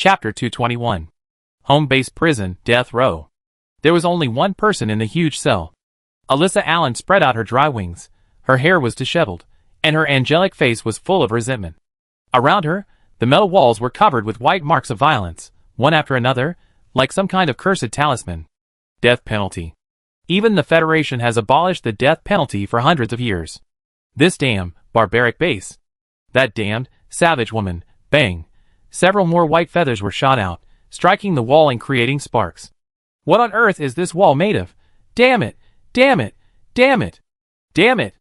Chapter 221. Home-based prison, death row. There was only one person in the huge cell. Alyssa Allen spread out her dry wings. Her hair was disheveled, and her angelic face was full of resentment. Around her, the metal walls were covered with white marks of violence, one after another, like some kind of cursed talisman. Death penalty. Even the Federation has abolished the death penalty for hundreds of years. This damn, barbaric base. That damned, savage woman, bang. Several more white feathers were shot out, striking the wall and creating sparks. What on earth is this wall made of? Damn it! Damn it! Damn it! Damn it!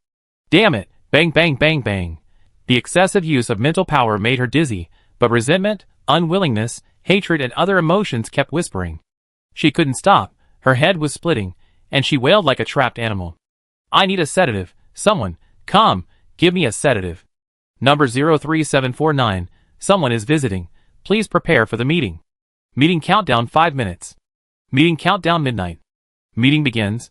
Damn it! Bang bang bang bang. The excessive use of mental power made her dizzy, but resentment, unwillingness, hatred and other emotions kept whispering. She couldn't stop, her head was splitting, and she wailed like a trapped animal. I need a sedative, someone, come, give me a sedative. Number 03749, someone is visiting, please prepare for the meeting. Meeting countdown 5 minutes. Meeting countdown midnight. Meeting begins.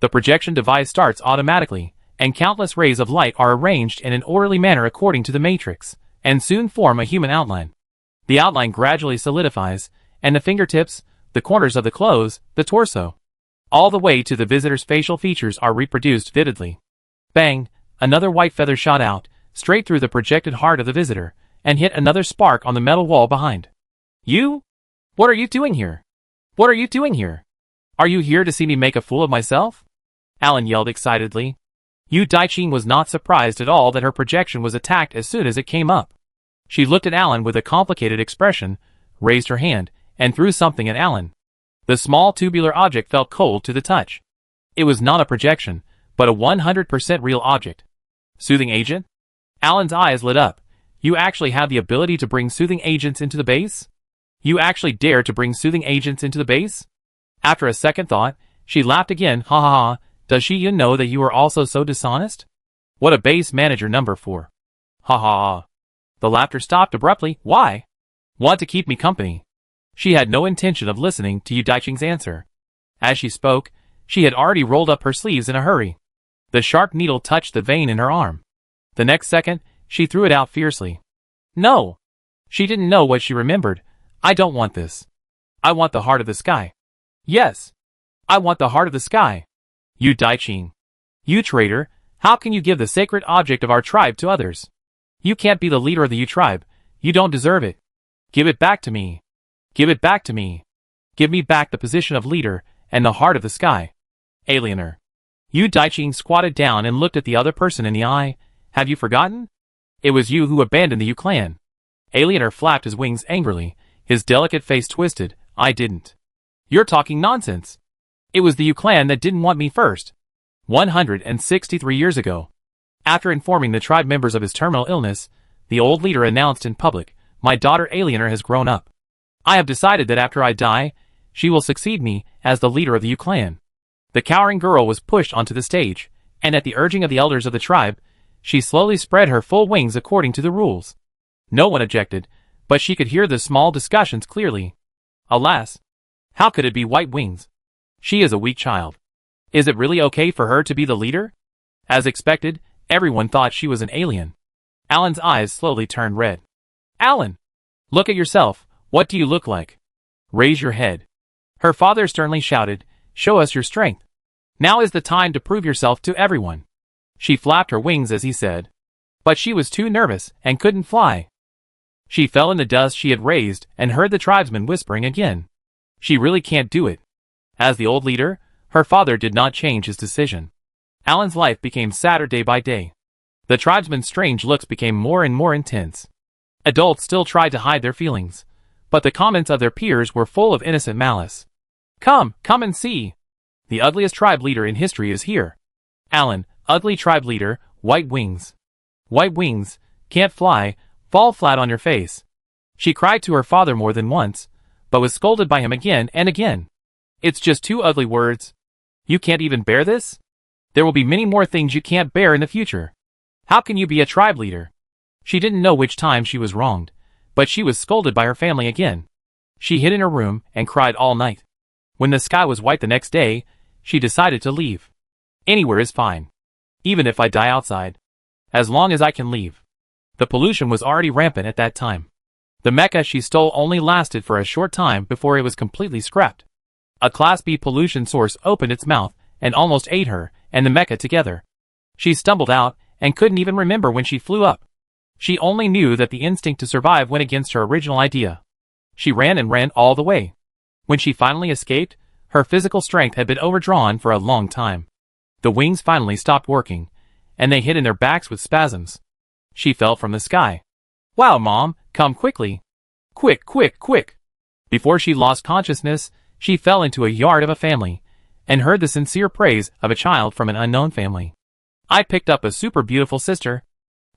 The projection device starts automatically, and countless rays of light are arranged in an orderly manner according to the matrix, and soon form a human outline. The outline gradually solidifies, and the fingertips, the corners of the clothes, the torso, all the way to the visitor's facial features are reproduced vividly. Bang! Another white feather shot out, straight through the projected heart of the visitor, and hit another spark on the metal wall behind. You? What are you doing here? What are you doing here? Are you here to see me make a fool of myself? Alan yelled excitedly. Yu Daiqing was not surprised at all that her projection was attacked as soon as it came up. She looked at Alan with a complicated expression, raised her hand, and threw something at Alan. The small tubular object felt cold to the touch. It was not a projection, but a 100% real object. Soothing agent? Alan's eyes lit up. You actually have the ability to bring soothing agents into the base? You actually dare to bring soothing agents into the base? After a second thought, she laughed again. Ha ha ha, does she even know that you are also so dishonest? What a base manager number 4. Ha ha ha. The laughter stopped abruptly. Why? Want to keep me company? She had no intention of listening to Yu Daiqing's answer. As she spoke, she had already rolled up her sleeves in a hurry. The sharp needle touched the vein in her arm. The next second, she threw it out fiercely. No! She didn't know what she remembered. I don't want this. I want the heart of the sky. Yes! I want the heart of the sky. Yu Daiqing. You traitor, how can you give the sacred object of our tribe to others? You can't be the leader of the Yu tribe. You don't deserve it. Give it back to me. Give it back to me. Give me back the position of leader and the heart of the sky. Aliener. Yu Daiqing squatted down and looked at the other person in the eye. Have you forgotten? It was you who abandoned the Yu clan. Aliener flapped his wings angrily, his delicate face twisted. I didn't. You're talking nonsense. It was the Yu clan that didn't want me first. 163 years ago. After informing the tribe members of his terminal illness, the old leader announced in public, my daughter Aliener has grown up. I have decided that after I die, she will succeed me as the leader of the Yu clan. The cowering girl was pushed onto the stage, and at the urging of the elders of the tribe, she slowly spread her full wings according to the rules. No one objected, but she could hear the small discussions clearly. Alas! How could it be white wings? She is a weak child. Is it really okay for her to be the leader? As expected, everyone thought she was an alien. Alan's eyes slowly turned red. Alan! Look at yourself, what do you look like? Raise your head. Her father sternly shouted, show us your strength. Now is the time to prove yourself to everyone. She flapped her wings as he said. But she was too nervous and couldn't fly. She fell in the dust she had raised and heard the tribesman whispering again. She really can't do it. As the old leader, her father did not change his decision. Alan's life became sadder day by day. The tribesman's strange looks became more and more intense. Adults still tried to hide their feelings, but the comments of their peers were full of innocent malice. Come and see. The ugliest tribe leader in history is here. Alan, ugly tribe leader, white wings. White wings, can't fly, fall flat on your face. She cried to her father more than once, but was scolded by him again and again. It's just 2 ugly words. You can't even bear this? There will be many more things you can't bear in the future. How can you be a tribe leader? She didn't know which time she was wronged, but she was scolded by her family again. She hid in her room and cried all night. When the sky was white the next day, she decided to leave. Anywhere is fine. Even if I die outside. As long as I can leave. The pollution was already rampant at that time. The mecha she stole only lasted for a short time before it was completely scrapped. A Class B pollution source opened its mouth and almost ate her and the mecha together. She stumbled out and couldn't even remember when she flew up. She only knew that the instinct to survive went against her original idea. She ran and ran all the way. When she finally escaped, her physical strength had been overdrawn for a long time. The wings finally stopped working, and they hit in their backs with spasms. She fell from the sky. "Wow, Mom, come quickly. Quick, quick, quick." Before she lost consciousness, she fell into a yard of a family, and heard the sincere praise of a child from an unknown family. "I picked up a super beautiful sister."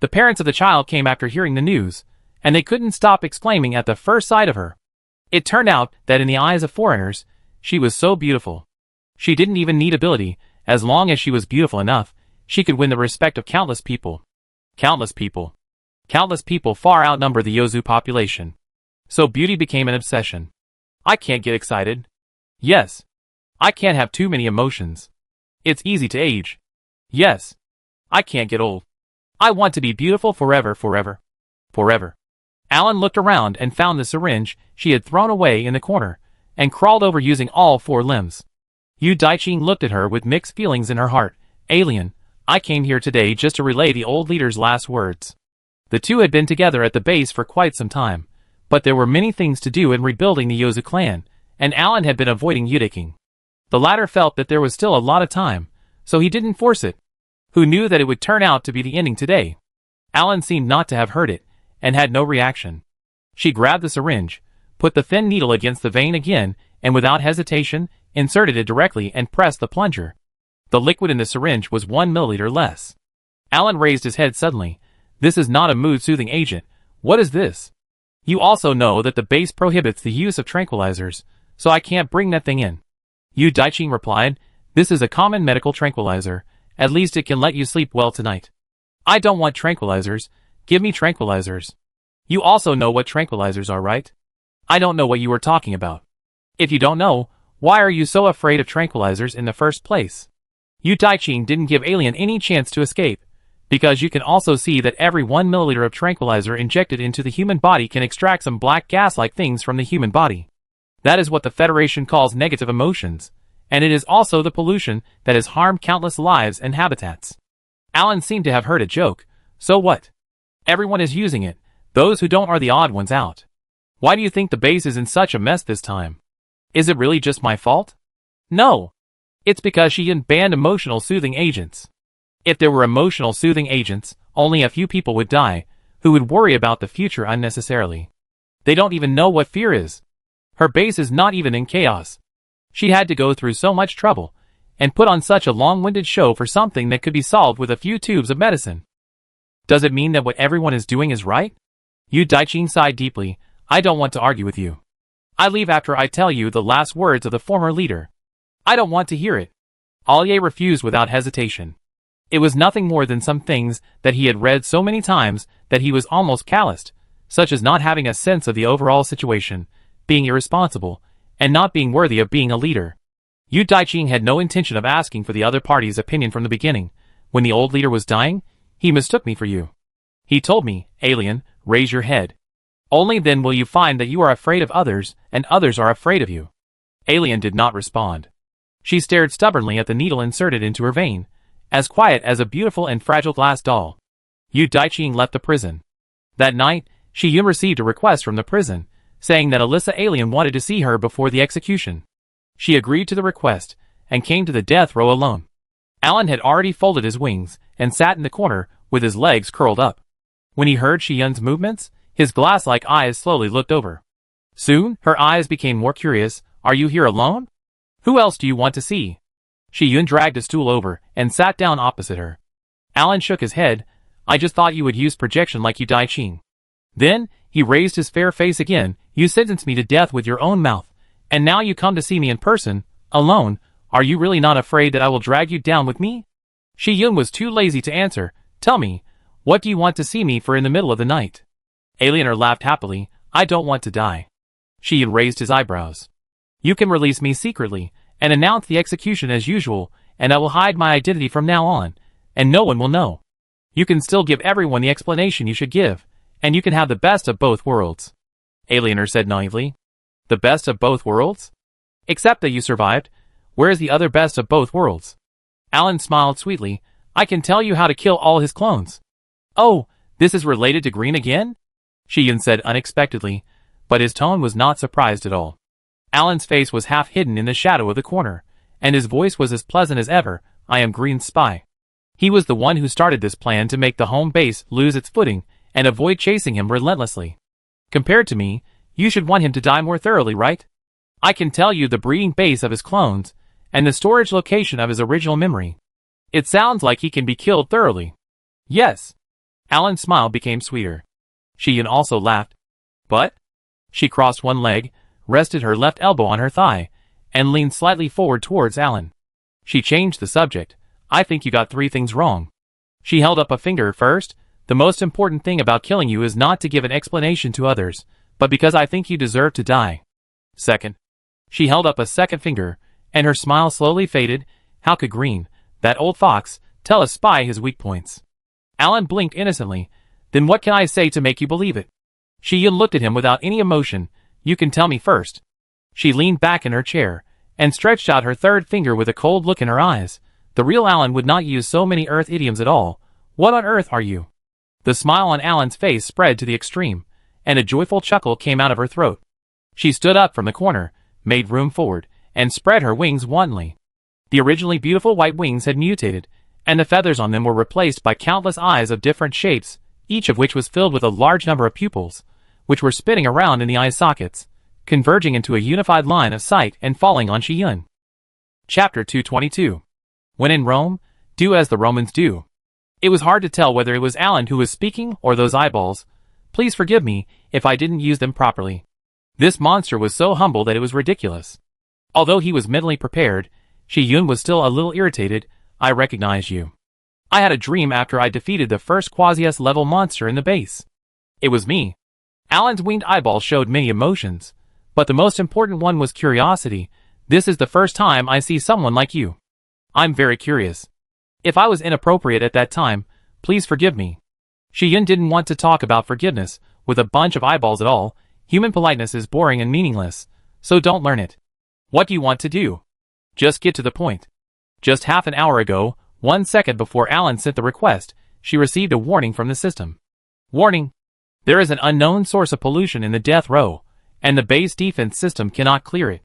The parents of the child came after hearing the news, and they couldn't stop exclaiming at the first sight of her. It turned out that in the eyes of foreigners, she was so beautiful. She didn't even need ability. As long as she was beautiful enough, she could win the respect of countless people. Countless people. Countless people far outnumber the Yozu population. So beauty became an obsession. I can't get excited. Yes. I can't have too many emotions. It's easy to age. Yes. I can't get old. I want to be beautiful forever, forever. Forever. Alan looked around and found the syringe she had thrown away in the corner, and crawled over using all 4 limbs. Yu Daiqing looked at her with mixed feelings in her heart. "Alien, I came here today just to relay the old leader's last words." The two had been together at the base for quite some time, but there were many things to do in rebuilding the Yozu clan, and Alan had been avoiding Yu Daiqing. The latter felt that there was still a lot of time, so he didn't force it. Who knew that it would turn out to be the ending today? Alan seemed not to have heard it, and had no reaction. She grabbed the syringe, put the thin needle against the vein again, and without hesitation, inserted it directly and pressed the plunger. The liquid in the syringe was 1 milliliter less. Alan raised his head suddenly. "This is not a mood-soothing agent. What is this?" "You also know that the base prohibits the use of tranquilizers, so I can't bring that thing in." Yu Daiqing replied, "This is a common medical tranquilizer. At least it can let you sleep well tonight." "I don't want tranquilizers. Give me tranquilizers." "You also know what tranquilizers are, right?" "I don't know what you were talking about." "If you don't know, why are you so afraid of tranquilizers in the first place?" Yu Daiqing didn't give Alien any chance to escape, because you can also see that every 1 milliliter of tranquilizer injected into the human body can extract some black gas-like things from the human body. That is what the Federation calls negative emotions, and it is also the pollution that has harmed countless lives and habitats. Alan seemed to have heard a joke. So what? Everyone is using it. Those who don't are the odd ones out. Why do you think the base is in such a mess this time? Is it really just my fault? No. It's because she banned emotional soothing agents. If there were emotional soothing agents, only a few people would die, who would worry about the future unnecessarily. They don't even know what fear is. Her base is not even in chaos. She had to go through so much trouble, and put on such a long-winded show for something that could be solved with a few tubes of medicine. Does it mean that what everyone is doing is right? Yu Daiqing sighed deeply. I don't want to argue with you. I leave after I tell you the last words of the former leader. I don't want to hear it. Alye refused without hesitation. It was nothing more than some things that he had read so many times that he was almost calloused, such as not having a sense of the overall situation, being irresponsible, and not being worthy of being a leader. Yu Daiqing had no intention of asking for the other party's opinion from the beginning. When the old leader was dying, he mistook me for you. He told me, Alien, raise your head. Only then will you find that you are afraid of others, and others are afraid of you. Alien did not respond. She stared stubbornly at the needle inserted into her vein, as quiet as a beautiful and fragile glass doll. Yu Daiqing left the prison. That night, Shi-Yun received a request from the prison, saying that Alyssa Alien wanted to see her before the execution. She agreed to the request, and came to the death row alone. Alan had already folded his wings, and sat in the corner, with his legs curled up. When he heard Shi-Yun's movements, his glass-like eyes slowly looked over. Soon, her eyes became more curious. Are you here alone? Who else do you want to see? Shi-Yun dragged a stool over, and sat down opposite her. Alan shook his head. I just thought you would use projection like Yu Daiqing. Then, he raised his fair face again. You sentenced me to death with your own mouth, and now you come to see me in person, alone. Are you really not afraid that I will drag you down with me? Shi-Yun was too lazy to answer. Tell me, what do you want to see me for in the middle of the night? Aliener laughed happily. I don't want to die. Shi-Yun raised his eyebrows. You can release me secretly, and announce the execution as usual, and I will hide my identity from now on, and no one will know. You can still give everyone the explanation you should give, and you can have the best of both worlds. Aliener said naively. The best of both worlds? Except that you survived. Where is the other best of both worlds? Alan smiled sweetly. I can tell you how to kill all his clones. Oh, this is related to Green again? Shiyin said unexpectedly, but his tone was not surprised at all. Alan's face was half hidden in the shadow of the corner, and his voice was as pleasant as ever. I am Green's spy. He was the one who started this plan to make the home base lose its footing and avoid chasing him relentlessly. Compared to me, you should want him to die more thoroughly, right? I can tell you the breeding base of his clones, and the storage location of his original memory. It sounds like he can be killed thoroughly. Yes. Alan's smile became sweeter. Shiyin also laughed. But? She crossed one leg, rested her left elbow on her thigh, and leaned slightly forward towards Alan. She changed the subject. I think you got 3 things wrong. She held up a finger. First, the most important thing about killing you is not to give an explanation to others, but because I think you deserve to die. Second, she held up a second finger, and her smile slowly faded. How could Green, that old fox, tell a spy his weak points? Alan blinked innocently. Then what can I say to make you believe it? Shiyin looked at him without any emotion. You can tell me first. She leaned back in her chair, and stretched out her third finger with a cold look in her eyes. The real Alan would not use so many Earth idioms at all. What on earth are you? The smile on Alan's face spread to the extreme, and a joyful chuckle came out of her throat. She stood up from the corner, made room forward, and spread her wings wantonly. The originally beautiful white wings had mutated, and the feathers on them were replaced by countless eyes of different shapes, each of which was filled with a large number of pupils, which were spinning around in the eye sockets, converging into a unified line of sight and falling on Shiyin. Chapter 222. When in Rome, do as the Romans do. It was hard to tell whether it was Alan who was speaking or those eyeballs. Please forgive me if I didn't use them properly. This monster was so humble that it was ridiculous. Although he was mentally prepared, Shiyin was still a little irritated. I recognize you. I had a dream after I defeated the first Quasi-S level monster in the base. It was me. Alan's winged eyeball showed many emotions, but the most important one was curiosity. This is the first time I see someone like you. I'm very curious. If I was inappropriate at that time, please forgive me. Shiyin didn't want to talk about forgiveness with a bunch of eyeballs at all. Human politeness is boring and meaningless, so don't learn it. What do you want to do? Just get to the point. Just half an hour ago, 1 second before Alan sent the request, she received a warning from the system. Warning! There is an unknown source of pollution in the death row, and the base defense system cannot clear it.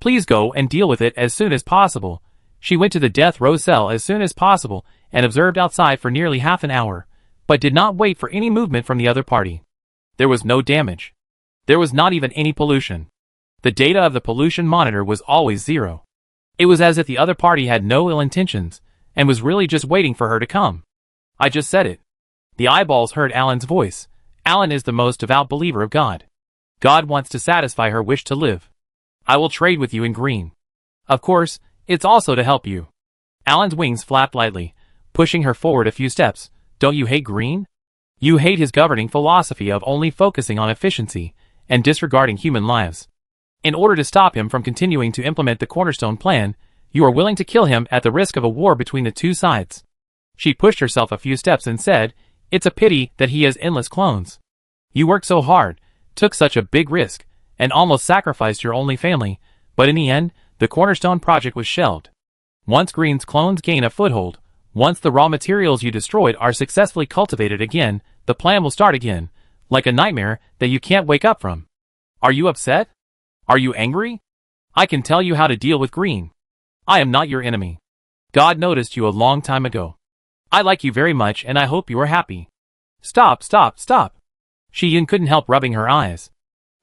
Please go and deal with it as soon as possible. She went to the death row cell as soon as possible and observed outside for nearly half an hour, but did not wait for any movement from the other party. There was no damage. There was not even any pollution. The data of the pollution monitor was always 0. It was as if the other party had no ill intentions, and was really just waiting for her to come. I just said it. The eyeballs heard Alan's voice. Alan is the most devout believer of God. God wants to satisfy her wish to live. I will trade with you in Green. Of course, it's also to help you. Alan's wings flapped lightly, pushing her forward a few steps. Don't you hate Green? You hate his governing philosophy of only focusing on efficiency and disregarding human lives. In order to stop him from continuing to implement the Cornerstone plan, you are willing to kill him at the risk of a war between the two sides. She pushed herself a few steps and said, It's a pity that he has endless clones. You worked so hard, took such a big risk, and almost sacrificed your only family, but in the end, the Cornerstone project was shelved. Once Green's clones gain a foothold, once the raw materials you destroyed are successfully cultivated again, the plan will start again, like a nightmare that you can't wake up from. Are you upset? Are you angry? I can tell you how to deal with Green. I am not your enemy. God noticed you a long time ago. I like you very much and I hope you are happy. Stop, stop, stop. Shiyin couldn't help rubbing her eyes.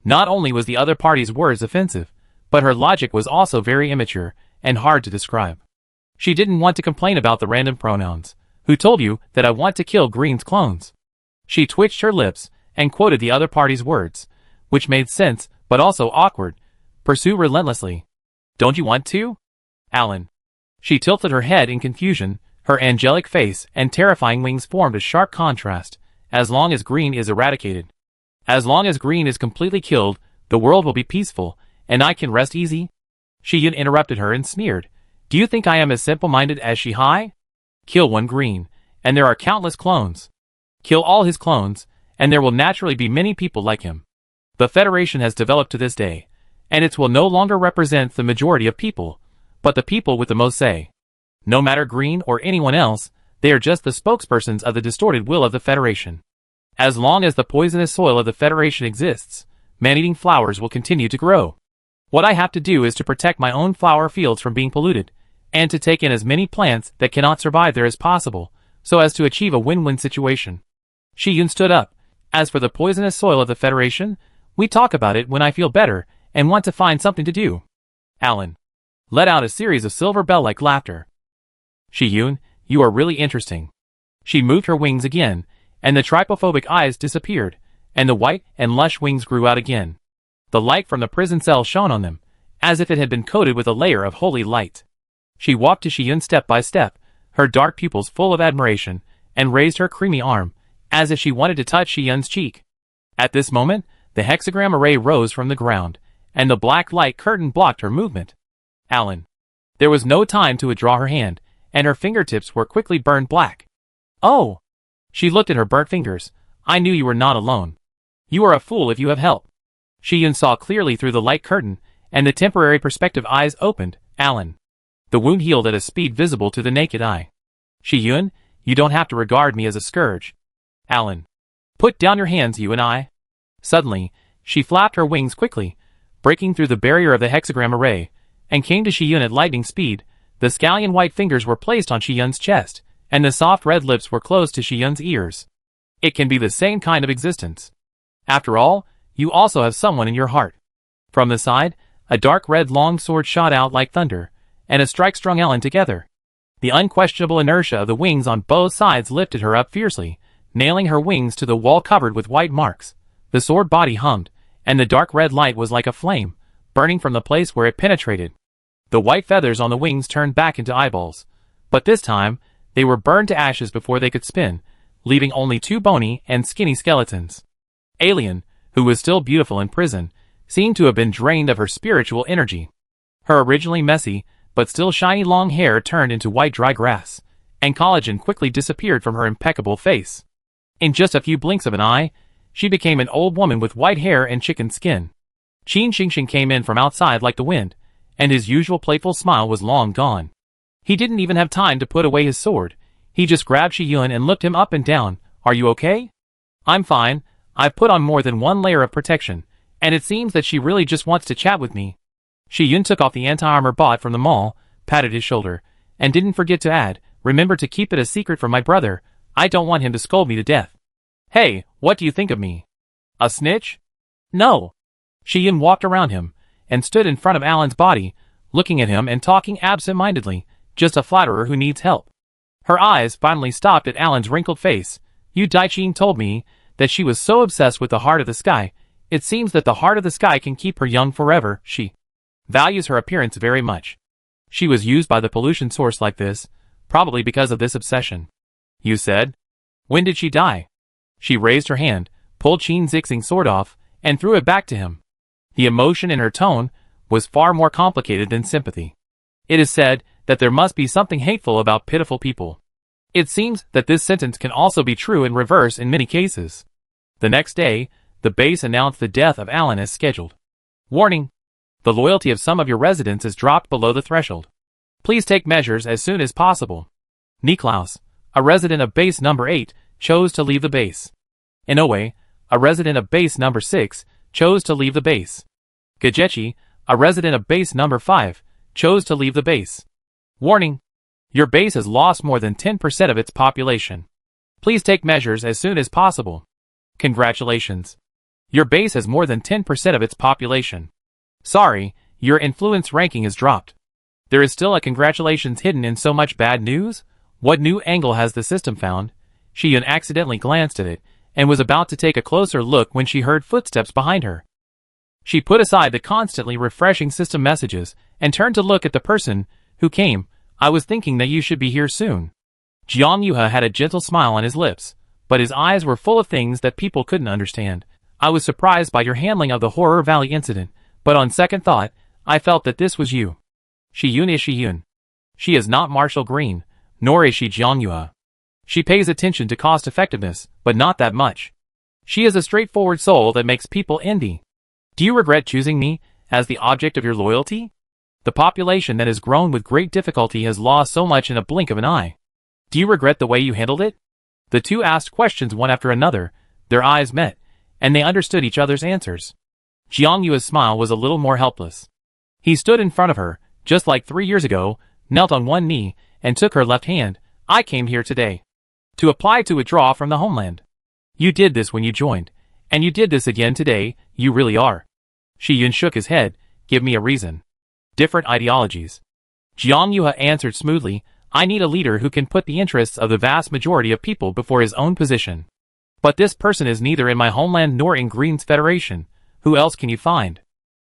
Not only was the other party's words offensive, but her logic was also very immature and hard to describe. She didn't want to complain about the random pronouns. Who told you that I want to kill Green's clones? She twitched her lips and quoted the other party's words, which made sense but also awkward. Pursue relentlessly. Don't you want to? Alan. She tilted her head in confusion. Her angelic face and terrifying wings formed a sharp contrast. As long as Green is eradicated. As long as Green is completely killed, the world will be peaceful, and I can rest easy? Shiyin interrupted her and sneered. Do you think I am as simple-minded as Shihai? Kill one Green, and there are countless clones. Kill all his clones, and there will naturally be many people like him. The Federation has developed to this day, and it will no longer represent the majority of people, but the people with the most say. No matter Green or anyone else, they are just the spokespersons of the distorted will of the Federation. As long as the poisonous soil of the Federation exists, man-eating flowers will continue to grow. What I have to do is to protect my own flower fields from being polluted, and to take in as many plants that cannot survive there as possible, so as to achieve a win-win situation. Shi-Yun stood up. As for the poisonous soil of the Federation, we talk about it when I feel better and want to find something to do. Alan let out a series of silver bell-like laughter. Shi-Yun, you are really interesting. She moved her wings again, and the trypophobic eyes disappeared, and the white and lush wings grew out again. The light from the prison cell shone on them, as if it had been coated with a layer of holy light. She walked to Shi-Yun step by step, her dark pupils full of admiration, and raised her creamy arm, as if she wanted to touch Shi-Yun's cheek. At this moment, the hexagram array rose from the ground, and the black light curtain blocked her movement. Alan. There was no time to withdraw her hand, and her fingertips were quickly burned black. Oh! She looked at her burnt fingers. I knew you were not alone. You are a fool if you have help. Shi-Yun saw clearly through the light curtain, and the temporary perspective eyes opened. Alan. The wound healed at a speed visible to the naked eye. Shi-Yun, you don't have to regard me as a scourge. Alan. Put down your hands, you and I. Suddenly, she flapped her wings quickly, breaking through the barrier of the hexagram array, and came to Shi-Yun at lightning speed. The scallion white fingers were placed on Shi-Yun's chest, and the soft red lips were close to Shi-Yun's ears. It can be the same kind of existence. After all, you also have someone in your heart. From the side, a dark red long sword shot out like thunder, and a strike strung Alan together. The unquestionable inertia of the wings on both sides lifted her up fiercely, nailing her wings to the wall covered with white marks. The sword body hummed, and the dark red light was like a flame, burning from the place where it penetrated. The white feathers on the wings turned back into eyeballs, but this time, they were burned to ashes before they could spin, leaving only two bony and skinny skeletons. Alien, who was still beautiful in prison, seemed to have been drained of her spiritual energy. Her originally messy, but still shiny long hair turned into white dry grass, and collagen quickly disappeared from her impeccable face. In just a few blinks of an eye, she became an old woman with white hair and chicken skin. Qin Xingxing came in from outside like the wind, and his usual playful smile was long gone. He didn't even have time to put away his sword. He just grabbed Shi-Yun and looked him up and down. Are you okay? I'm fine. I've put on more than one layer of protection, and it seems that she really just wants to chat with me. Shi-Yun took off the anti-armor bot from the mall, patted his shoulder, and didn't forget to add, remember to keep it a secret from my brother. I don't want him to scold me to death. Hey, what do you think of me? A snitch? No. Shi-Yun walked around him, and stood in front of Alan's body, looking at him and talking absent-mindedly, just a flatterer who needs help. Her eyes finally stopped at Alan's wrinkled face. Yu Daiqing told me that she was so obsessed with the heart of the sky. It seems that the heart of the sky can keep her young forever. She values her appearance very much. She was used by the pollution source like this, probably because of this obsession. You said? When did she die? She raised her hand, pulled Qin Xingxing's sword off, and threw it back to him. The emotion in her tone was far more complicated than sympathy. It is said that there must be something hateful about pitiful people. It seems that this sentence can also be true in reverse in many cases. The next day, the base announced the death of Alan as scheduled. Warning! The loyalty of some of your residents has dropped below the threshold. Please take measures as soon as possible. Niklaus, a resident of base number 8, chose to leave the base. Inoue, a resident of base number 6, chose to leave the base. Gajechi, a resident of base number 5, chose to leave the base. Warning! Your base has lost more than 10% of its population. Please take measures as soon as possible. Congratulations. Your base has more than 10% of its population. Sorry, your influence ranking has dropped. There is still a congratulations hidden in so much bad news? What new angle has the system found? Shi-Yun accidentally glanced at it, and was about to take a closer look when she heard footsteps behind her. She put aside the constantly refreshing system messages, and turned to look at the person who came. I was thinking that you should be here soon. Jiang Yuhe had a gentle smile on his lips, but his eyes were full of things that people couldn't understand. I was surprised by your handling of the Horror Valley incident, but on second thought, I felt that this was you. Shi-Yun is Shi-Yun. She is not Marshall Green, nor is she Jiang Yuhe. She pays attention to cost-effectiveness, but not that much. She is a straightforward soul that makes people envy. Do you regret choosing me as the object of your loyalty? The population that has grown with great difficulty has lost so much in a blink of an eye. Do you regret the way you handled it? The two asked questions one after another, their eyes met, and they understood each other's answers. Jiang Yue's smile was a little more helpless. He stood in front of her, just like 3 years ago, knelt on one knee, and took her left hand. I came here today to apply to withdraw from the homeland. You did this when you joined, and you did this again today, you really are. Shi Yun shook his head. Give me a reason. Different ideologies. Jiang Yue answered smoothly, I need a leader who can put the interests of the vast majority of people before his own position. But this person is neither in my homeland nor in Green's Federation. Who else can you find?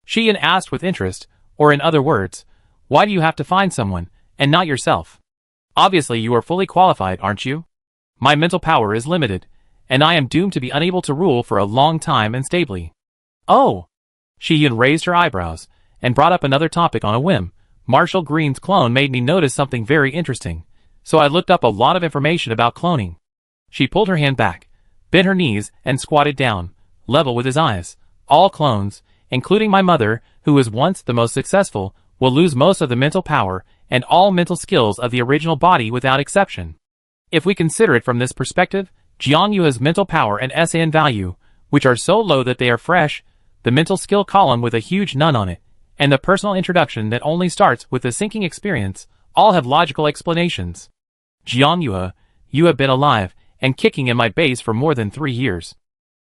Shi Yun asked with interest, or in other words, why do you have to find someone, and not yourself? Obviously you are fully qualified, aren't you? My mental power is limited, and I am doomed to be unable to rule for a long time and stably. Oh! Shi Yun raised her eyebrows, and brought up another topic on a whim. Marshall Green's clone made me notice something very interesting, so I looked up a lot of information about cloning. She pulled her hand back, bent her knees, and squatted down, level with his eyes. All clones, including my mother, who was once the most successful, will lose most of the mental power and all mental skills of the original body without exception. If we consider it from this perspective, Jiang Yue's mental power and SAN value, which are so low that they are fresh, the mental skill column with a huge none on it, and the personal introduction that only starts with the sinking experience, all have logical explanations. Jiang Yue, you have been alive and kicking in my base for more than 3 years.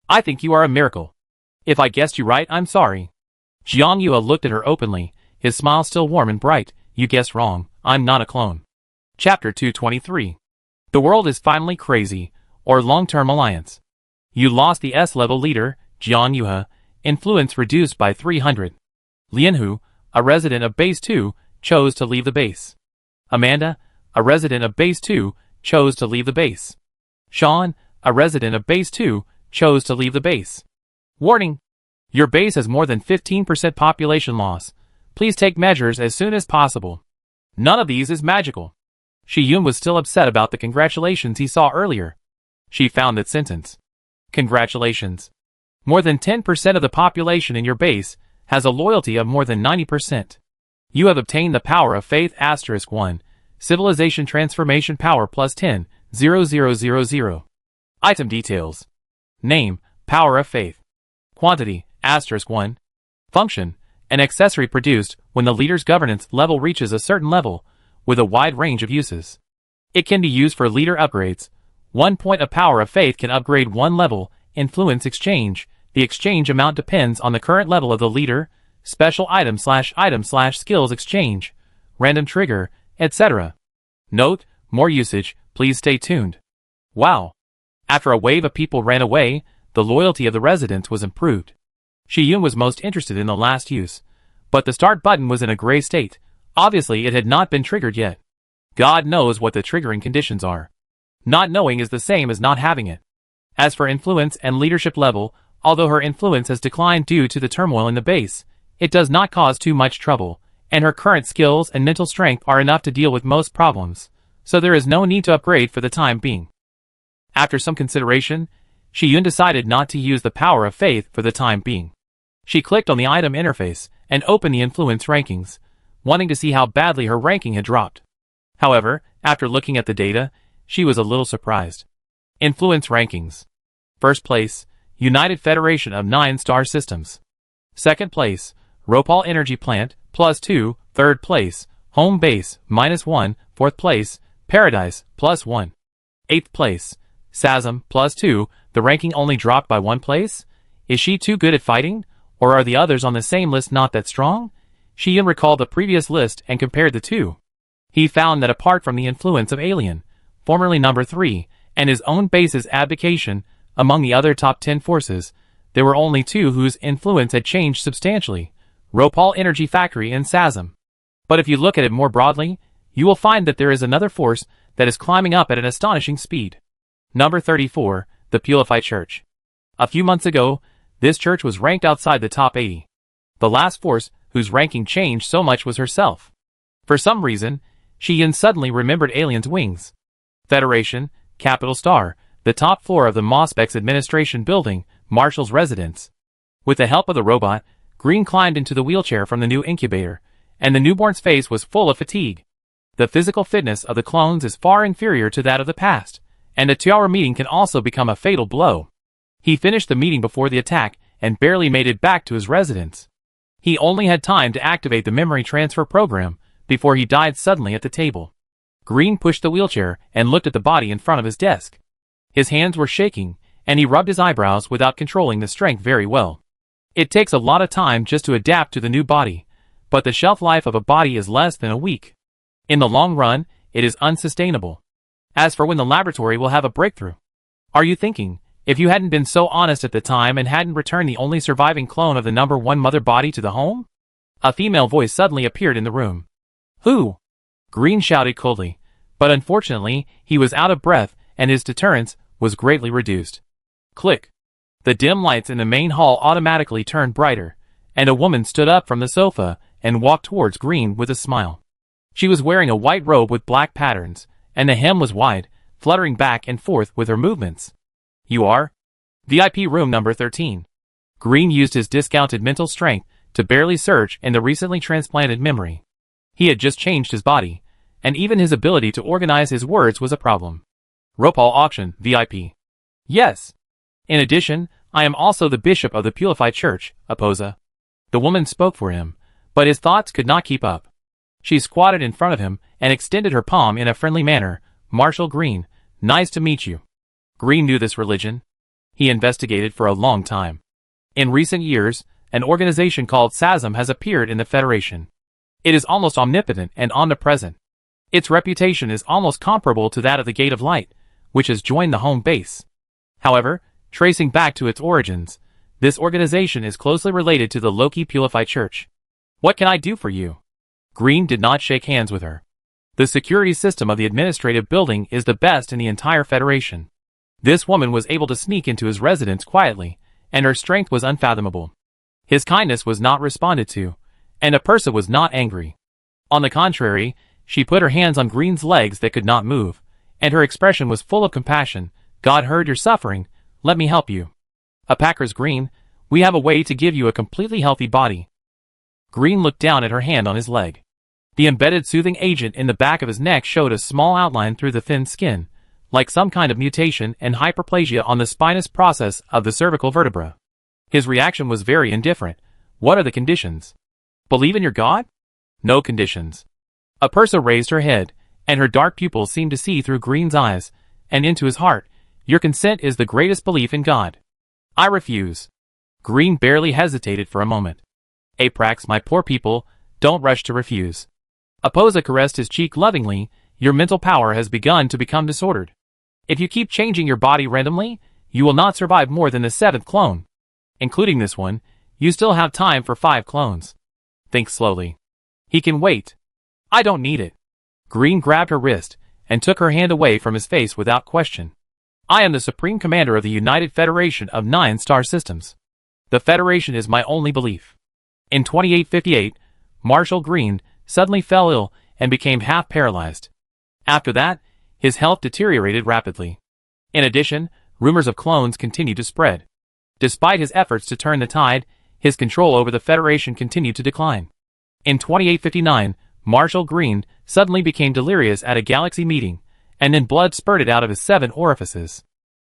I think you are a miracle. If I guessed you right, I'm sorry. Jiang Yue looked at her openly, his smile still warm and bright. You guessed wrong, I'm not a clone. Chapter 223. The world is finally crazy, or long-term alliance. You lost the S-level leader, Jiang Yue, influence reduced by 300. Lianhu, a resident of Base 2, chose to leave the base. Amanda, a resident of Base 2, chose to leave the base. Sean, a resident of Base 2, chose to leave the base. Warning! Your base has more than 15% population loss. Please take measures as soon as possible. None of these is magical. Shi Yun was still upset about the congratulations he saw earlier. She found that sentence. Congratulations. More than 10% of the population in your base has a loyalty of more than 90%. You have obtained the power of faith *1, civilization transformation power plus 10, 0000. Item details. Name, power of faith. Quantity, *1. Function, an accessory produced when the leader's governance level reaches a certain level, with a wide range of uses. It can be used for leader upgrades. 1 point of power of faith can upgrade 1 level. Influence exchange. The exchange amount depends on the current level of the leader. Special item/skills exchange. Random trigger, etc. Note, more usage, please stay tuned. Wow. After a wave of people ran away, the loyalty of the residents was improved. Shi Yun was most interested in the last use, but the start button was in a gray state. Obviously it had not been triggered yet. God knows what the triggering conditions are. Not knowing is the same as not having it. As for influence and leadership level, although her influence has declined due to the turmoil in the base, it does not cause too much trouble, and her current skills and mental strength are enough to deal with most problems, so there is no need to upgrade for the time being. After some consideration, Shi Yun decided not to use the power of faith for the time being. She clicked on the item interface and opened the influence rankings, wanting to see how badly her ranking had dropped. However, after looking at the data, she was a little surprised. Influence rankings. First place, United Federation of 9-star systems. Second place, Ropal Energy Plant, +2. Third place, Home Base, -1. Fourth place, Paradise, +1. Eighth place, Sasm, +2. The ranking only dropped by 1 place? Is she too good at fighting? Or are the others on the same list not that strong? Shi Yun recalled the previous list and compared the two. He found that apart from the influence of Alien, formerly number 3, and his own base's abdication, among the other top 10 forces, there were only 2 whose influence had changed substantially, Ropal Energy Factory and Sasm. But if you look at it more broadly, you will find that there is another force that is climbing up at an astonishing speed. Number 34, the Purified Church. A few months ago, this church was ranked outside the top 80. The last force whose ranking changed so much was herself. For some reason, Shi Yun suddenly remembered Alien's wings. Federation, Capital Star, the top floor of the Mosbeck's administration building, Marshall's residence. With the help of the robot, Green climbed into the wheelchair from the new incubator, and the newborn's face was full of fatigue. The physical fitness of the clones is far inferior to that of the past, and a 2-hour meeting can also become a fatal blow. He finished the meeting before the attack and barely made it back to his residence. He only had time to activate the memory transfer program before he died suddenly at the table. Green pushed the wheelchair and looked at the body in front of his desk. His hands were shaking, and he rubbed his eyebrows without controlling the strength very well. It takes a lot of time just to adapt to the new body, but the shelf life of a body is less than a week. In the long run, it is unsustainable. As for when the laboratory will have a breakthrough, are you thinking, if you hadn't been so honest at the time and hadn't returned the only surviving clone of the number 1 mother body to the home? A female voice suddenly appeared in the room. Who? Green shouted coldly, but unfortunately, he was out of breath and his deterrence was greatly reduced. Click. The dim lights in the main hall automatically turned brighter, and a woman stood up from the sofa and walked towards Green with a smile. She was wearing a white robe with black patterns, and the hem was wide, fluttering back and forth with her movements. You are? VIP room number 13. Green used his discounted mental strength to barely search in the recently transplanted memory. He had just changed his body, and even his ability to organize his words was a problem. Ropal auction, VIP. Yes. In addition, I am also the bishop of the Purified Church, Aposa. The woman spoke for him, but his thoughts could not keep up. She squatted in front of him and extended her palm in a friendly manner. Marshall Green, nice to meet you. Green knew this religion. He investigated for a long time. In recent years, an organization called SASM has appeared in the Federation. It is almost omnipotent and omnipresent. Its reputation is almost comparable to that of the Gate of Light, which has joined the home base. However, tracing back to its origins, this organization is closely related to the Loki Purified Church. What can I do for you? Green did not shake hands with her. The security system of the administrative building is the best in the entire Federation. This woman was able to sneak into his residence quietly, and her strength was unfathomable. His kindness was not responded to, and Apursa was not angry. On the contrary, she put her hands on Green's legs that could not move, and her expression was full of compassion. God heard your suffering, let me help you. Apakers Green, we have a way to give you a completely healthy body. Green looked down at her hand on his leg. The embedded soothing agent in the back of his neck showed a small outline through the thin skin, like some kind of mutation and hyperplasia on the spinous process of the cervical vertebra. His reaction was very indifferent. What are the conditions? Believe in your God? No conditions. Apursa raised her head, and her dark pupils seemed to see through Green's eyes, and into his heart. Your consent is the greatest belief in God. I refuse. Green barely hesitated for a moment. Aprax, my poor people, don't rush to refuse. Aposa caressed his cheek lovingly. Your mental power has begun to become disordered. If you keep changing your body randomly, you will not survive more than the 7th clone. Including this one, you still have time for 5 clones. Think slowly. He can wait. I don't need it. Green grabbed her wrist and took her hand away from his face without question. I am the Supreme Commander of the United Federation of 9 star systems. The Federation is my only belief. In 2858, Marshall Green suddenly fell ill and became half paralyzed. After that, his health deteriorated rapidly. In addition, rumors of clones continued to spread. Despite his efforts to turn the tide, his control over the Federation continued to decline. In 2859, Marshall Green suddenly became delirious at a galaxy meeting, and then blood spurted out of his 7 orifices.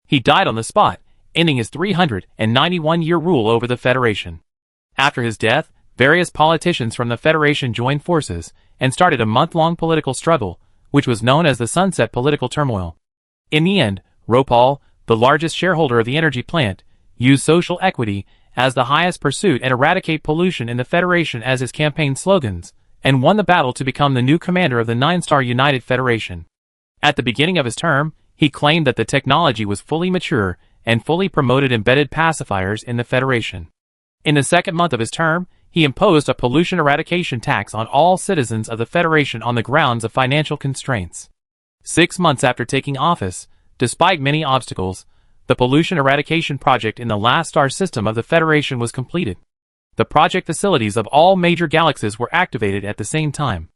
He died on the spot, ending his 391-year rule over the Federation. After his death, various politicians from the Federation joined forces and started a month-long political struggle, which was known as the Sunset Political Turmoil. In the end, Ropal, the largest shareholder of the energy plant, used social equity as the highest pursuit and eradicate pollution in the Federation as his campaign slogans, and won the battle to become the new commander of the 9-star United Federation. At the beginning of his term, he claimed that the technology was fully mature and fully promoted embedded pacifiers in the Federation. In the second month of his term, he imposed a pollution eradication tax on all citizens of the Federation on the grounds of financial constraints. 6 months after taking office, despite many obstacles, the pollution eradication project in the last star system of the Federation was completed. The project facilities of all major galaxies were activated at the same time.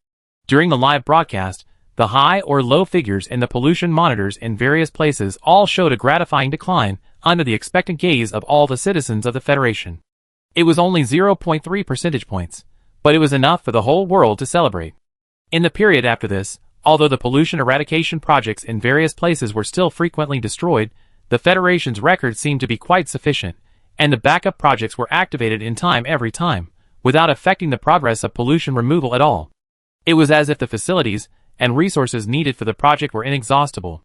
During the live broadcast, the high or low figures in the pollution monitors in various places all showed a gratifying decline under the expectant gaze of all the citizens of the Federation. It was only 0.3 percentage points, but it was enough for the whole world to celebrate. In the period after this, although the pollution eradication projects in various places were still frequently destroyed, the Federation's records seemed to be quite sufficient, and the backup projects were activated in time every time, without affecting the progress of pollution removal at all. It was as if the facilities and resources needed for the project were inexhaustible.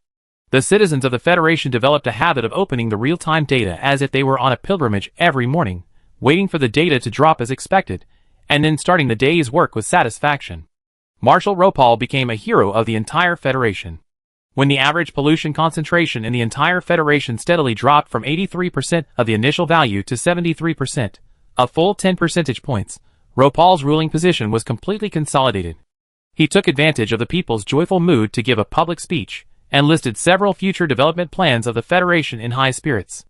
The citizens of the Federation developed a habit of opening the real-time data as if they were on a pilgrimage every morning, waiting for the data to drop as expected, and then starting the day's work with satisfaction. Marshal Ropal became a hero of the entire Federation. When the average pollution concentration in the entire Federation steadily dropped from 83% of the initial value to 73%, a full 10 percentage points, Ropal's ruling position was completely consolidated. He took advantage of the people's joyful mood to give a public speech, and listed several future development plans of the Federation in high spirits.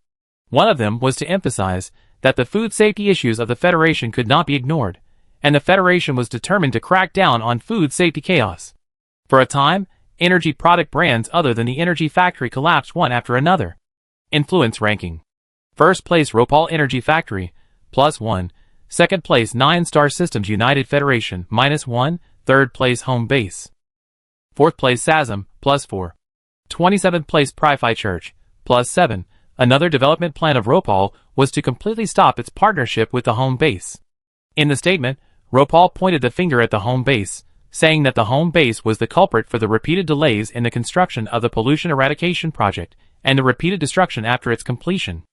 One of them was to emphasize that the food safety issues of the Federation could not be ignored, and the Federation was determined to crack down on food safety chaos. For a time, energy product brands other than the Energy Factory collapsed one after another. Influence ranking. First place Ropal Energy Factory, +1. Second place 9-Star Systems United Federation, -1. Third place Home Base. Fourth place SASM, +4. 27th place Pri-Fi Church, +7. Another development plan of Ropal was to completely stop its partnership with the Home Base. In the statement, Ropal pointed the finger at the Home Base, saying that the Home Base was the culprit for the repeated delays in the construction of the pollution eradication project and the repeated destruction after its completion.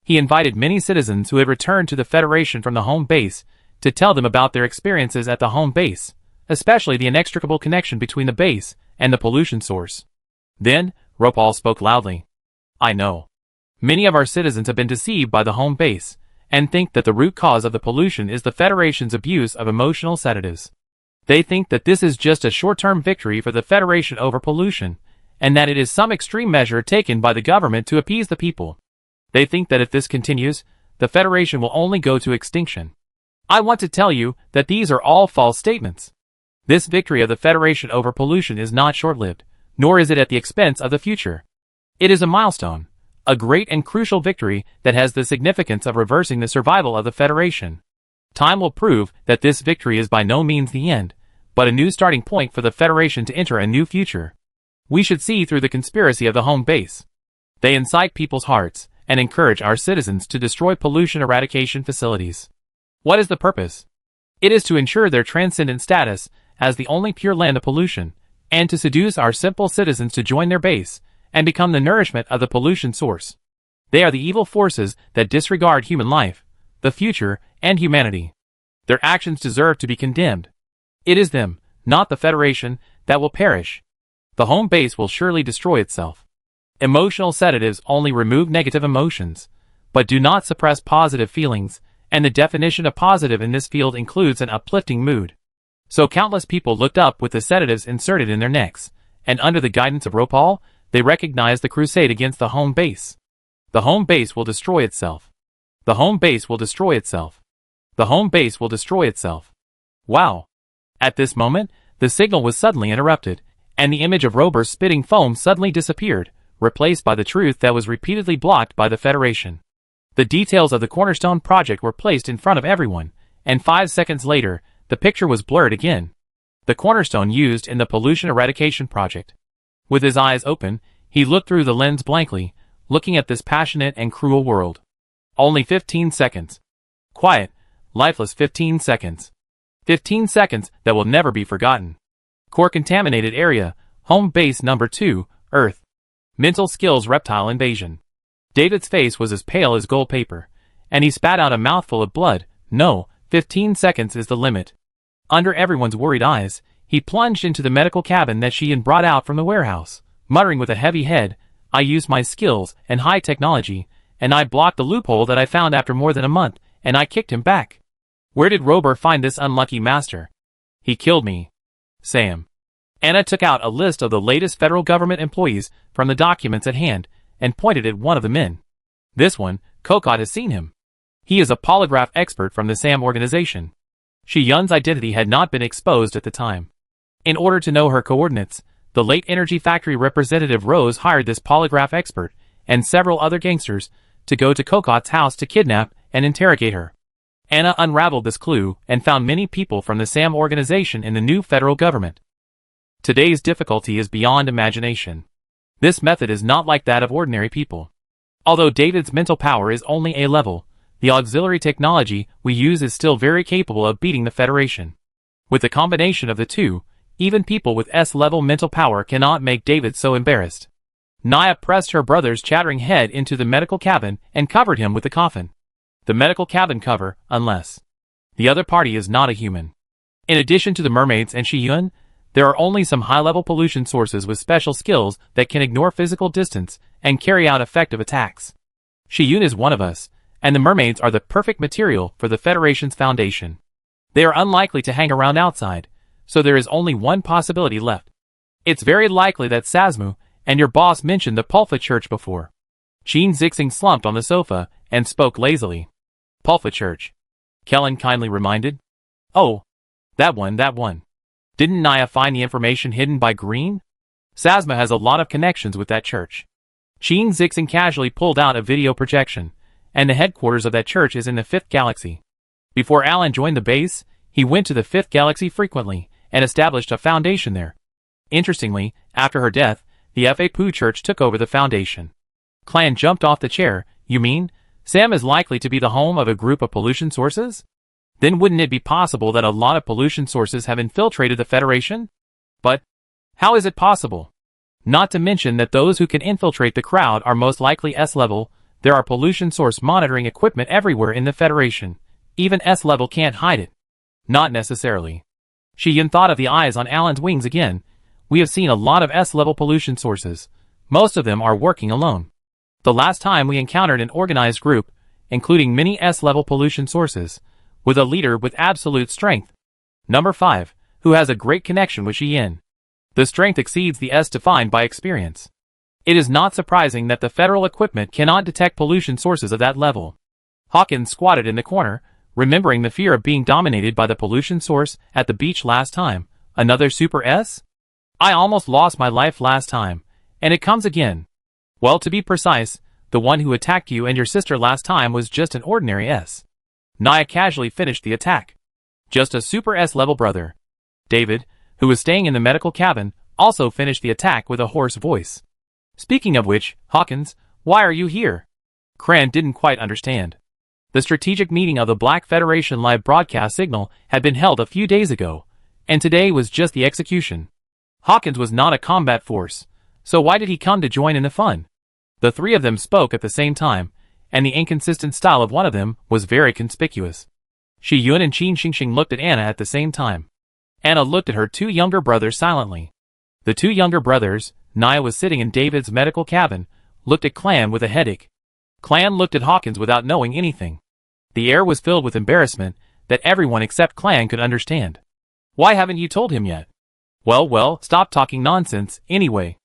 He invited many citizens who had returned to the Federation from the Home Base to tell them about their experiences at the Home Base, especially the inextricable connection between the base and the pollution source. Then, Ropal spoke loudly. I know. Many of our citizens have been deceived by the Home Base, and think that the root cause of the pollution is the Federation's abuse of emotional sedatives. They think that this is just a short-term victory for the Federation over pollution, and that it is some extreme measure taken by the government to appease the people. They think that if this continues, the Federation will only go to extinction. I want to tell you that these are all false statements. This victory of the Federation over pollution is not short-lived, nor is it at the expense of the future. It is a milestone, a great and crucial victory that has the significance of reversing the survival of the Federation. Time will prove that this victory is by no means the end, but a new starting point for the Federation to enter a new future. We should see through the conspiracy of the Home Base. They incite people's hearts and encourage our citizens to destroy pollution eradication facilities. What is the purpose? It is to ensure their transcendent status as the only pure land of pollution, and to seduce our simple citizens to join their base and become the nourishment of the pollution source. They are the evil forces that disregard human life, the future, and humanity. Their actions deserve to be condemned. It is them, not the Federation, that will perish. The Home Base will surely destroy itself. Emotional sedatives only remove negative emotions, but do not suppress positive feelings, and the definition of positive in this field includes an uplifting mood. So countless people looked up with the sedatives inserted in their necks, and under the guidance of Ropal, they recognized the crusade against the Home Base. The Home Base will destroy itself. The Home Base will destroy itself. The Home Base will destroy itself. Wow! At this moment, the signal was suddenly interrupted, and the image of Rober spitting foam suddenly disappeared, replaced by the truth that was repeatedly blocked by the Federation. The details of the Cornerstone project were placed in front of everyone, and 5 seconds later, the picture was blurred again. The cornerstone used in the pollution eradication project. With his eyes open, he looked through the lens blankly, looking at this passionate and cruel world. Only 15 seconds. Quiet, lifeless 15 seconds. 15 seconds that will never be forgotten. Core contaminated area, Home Base number 2, Earth. Mental skills reptile invasion. David's face was as pale as gold paper, and he spat out a mouthful of blood. No, 15 seconds is the limit. Under everyone's worried eyes, he plunged into the medical cabin that she had brought out from the warehouse, muttering with a heavy head, I used my skills and high technology, and I blocked the loophole that I found after more than a month, and I kicked him back. Where did Rober find this unlucky master? He killed me. Sam. Anna took out a list of the latest federal government employees from the documents at hand, and pointed at one of the men. This one, Kokot has seen him. He is a polygraph expert from the SAM organization. Shi Yun's identity had not been exposed at the time. In order to know her coordinates, the late Energy Factory representative Rose hired this polygraph expert, and several other gangsters, to go to Kokot's house to kidnap and interrogate her. Anna unraveled this clue and found many people from the SAM organization in the new federal government. Today's difficulty is beyond imagination. This method is not like that of ordinary people. Although David's mental power is only A level, the auxiliary technology we use is still very capable of beating the Federation. With the combination of the two, even people with S-level mental power cannot make David so embarrassed. Nia pressed her brother's chattering head into the medical cabin and covered him with the coffin. The medical cabin cover, unless the other party is not a human. In addition to the mermaids and Shi-yun, there are only some high-level pollution sources with special skills that can ignore physical distance and carry out effective attacks. Shi-yun is one of us, and the mermaids are the perfect material for the Federation's foundation. They are unlikely to hang around outside, so there is only one possibility left. It's very likely that Sasmu and your boss mentioned the Pulfa Church before. Sheen Zixing slumped on the sofa and spoke lazily. Pulfa Church. Kellen kindly reminded. Oh, that one. Didn't Nia find the information hidden by Green? Sasma has a lot of connections with that church. Sheen Zixing casually pulled out a video projection, and the headquarters of that church is in the 5th galaxy. Before Alan joined the base, he went to the 5th galaxy frequently and established a foundation there. Interestingly, after her death, the EP221 church took over the foundation. Clan jumped off the chair. You mean, Sam is likely to be the home of a group of pollution sources? Then wouldn't it be possible that a lot of pollution sources have infiltrated the Federation? But how is it possible? Not to mention that those who can infiltrate the crowd are most likely S-level. There are pollution source monitoring equipment everywhere in the Federation. Even S-level can't hide it. Not necessarily. Shi-yun thought of the eyes on Alan's wings again. We have seen a lot of S-level pollution sources. Most of them are working alone. The last time we encountered an organized group, including many S-level pollution sources, with a leader with absolute strength. Number 5, who has a great connection with Shi-yin. The strength exceeds the S defined by experience. It is not surprising that the federal equipment cannot detect pollution sources of that level. Hawkins squatted in the corner, remembering the fear of being dominated by the pollution source at the beach last time. Another Super S? I almost lost my life last time, and it comes again. Well, to be precise, the one who attacked you and your sister last time was just an ordinary S. Nia casually finished the attack. Just a Super S-level brother. David, who was staying in the medical cabin, also finished the attack with a hoarse voice. Speaking of which, Hawkins, why are you here? Cran didn't quite understand. The strategic meeting of the Black Federation live broadcast signal had been held a few days ago, and today was just the execution. Hawkins was not a combat force, so why did he come to join in the fun? The three of them spoke at the same time, and the inconsistent style of one of them was very conspicuous. Shi-yun and Qin Xingxing looked at Anna at the same time. Anna looked at her two younger brothers silently. The two younger brothers, Nia was sitting in David's medical cabin, looked at Clan with a headache. Clan looked at Hawkins without knowing anything. The air was filled with embarrassment that everyone except Clan could understand. Why haven't you told him yet? Well, stop talking nonsense, anyway.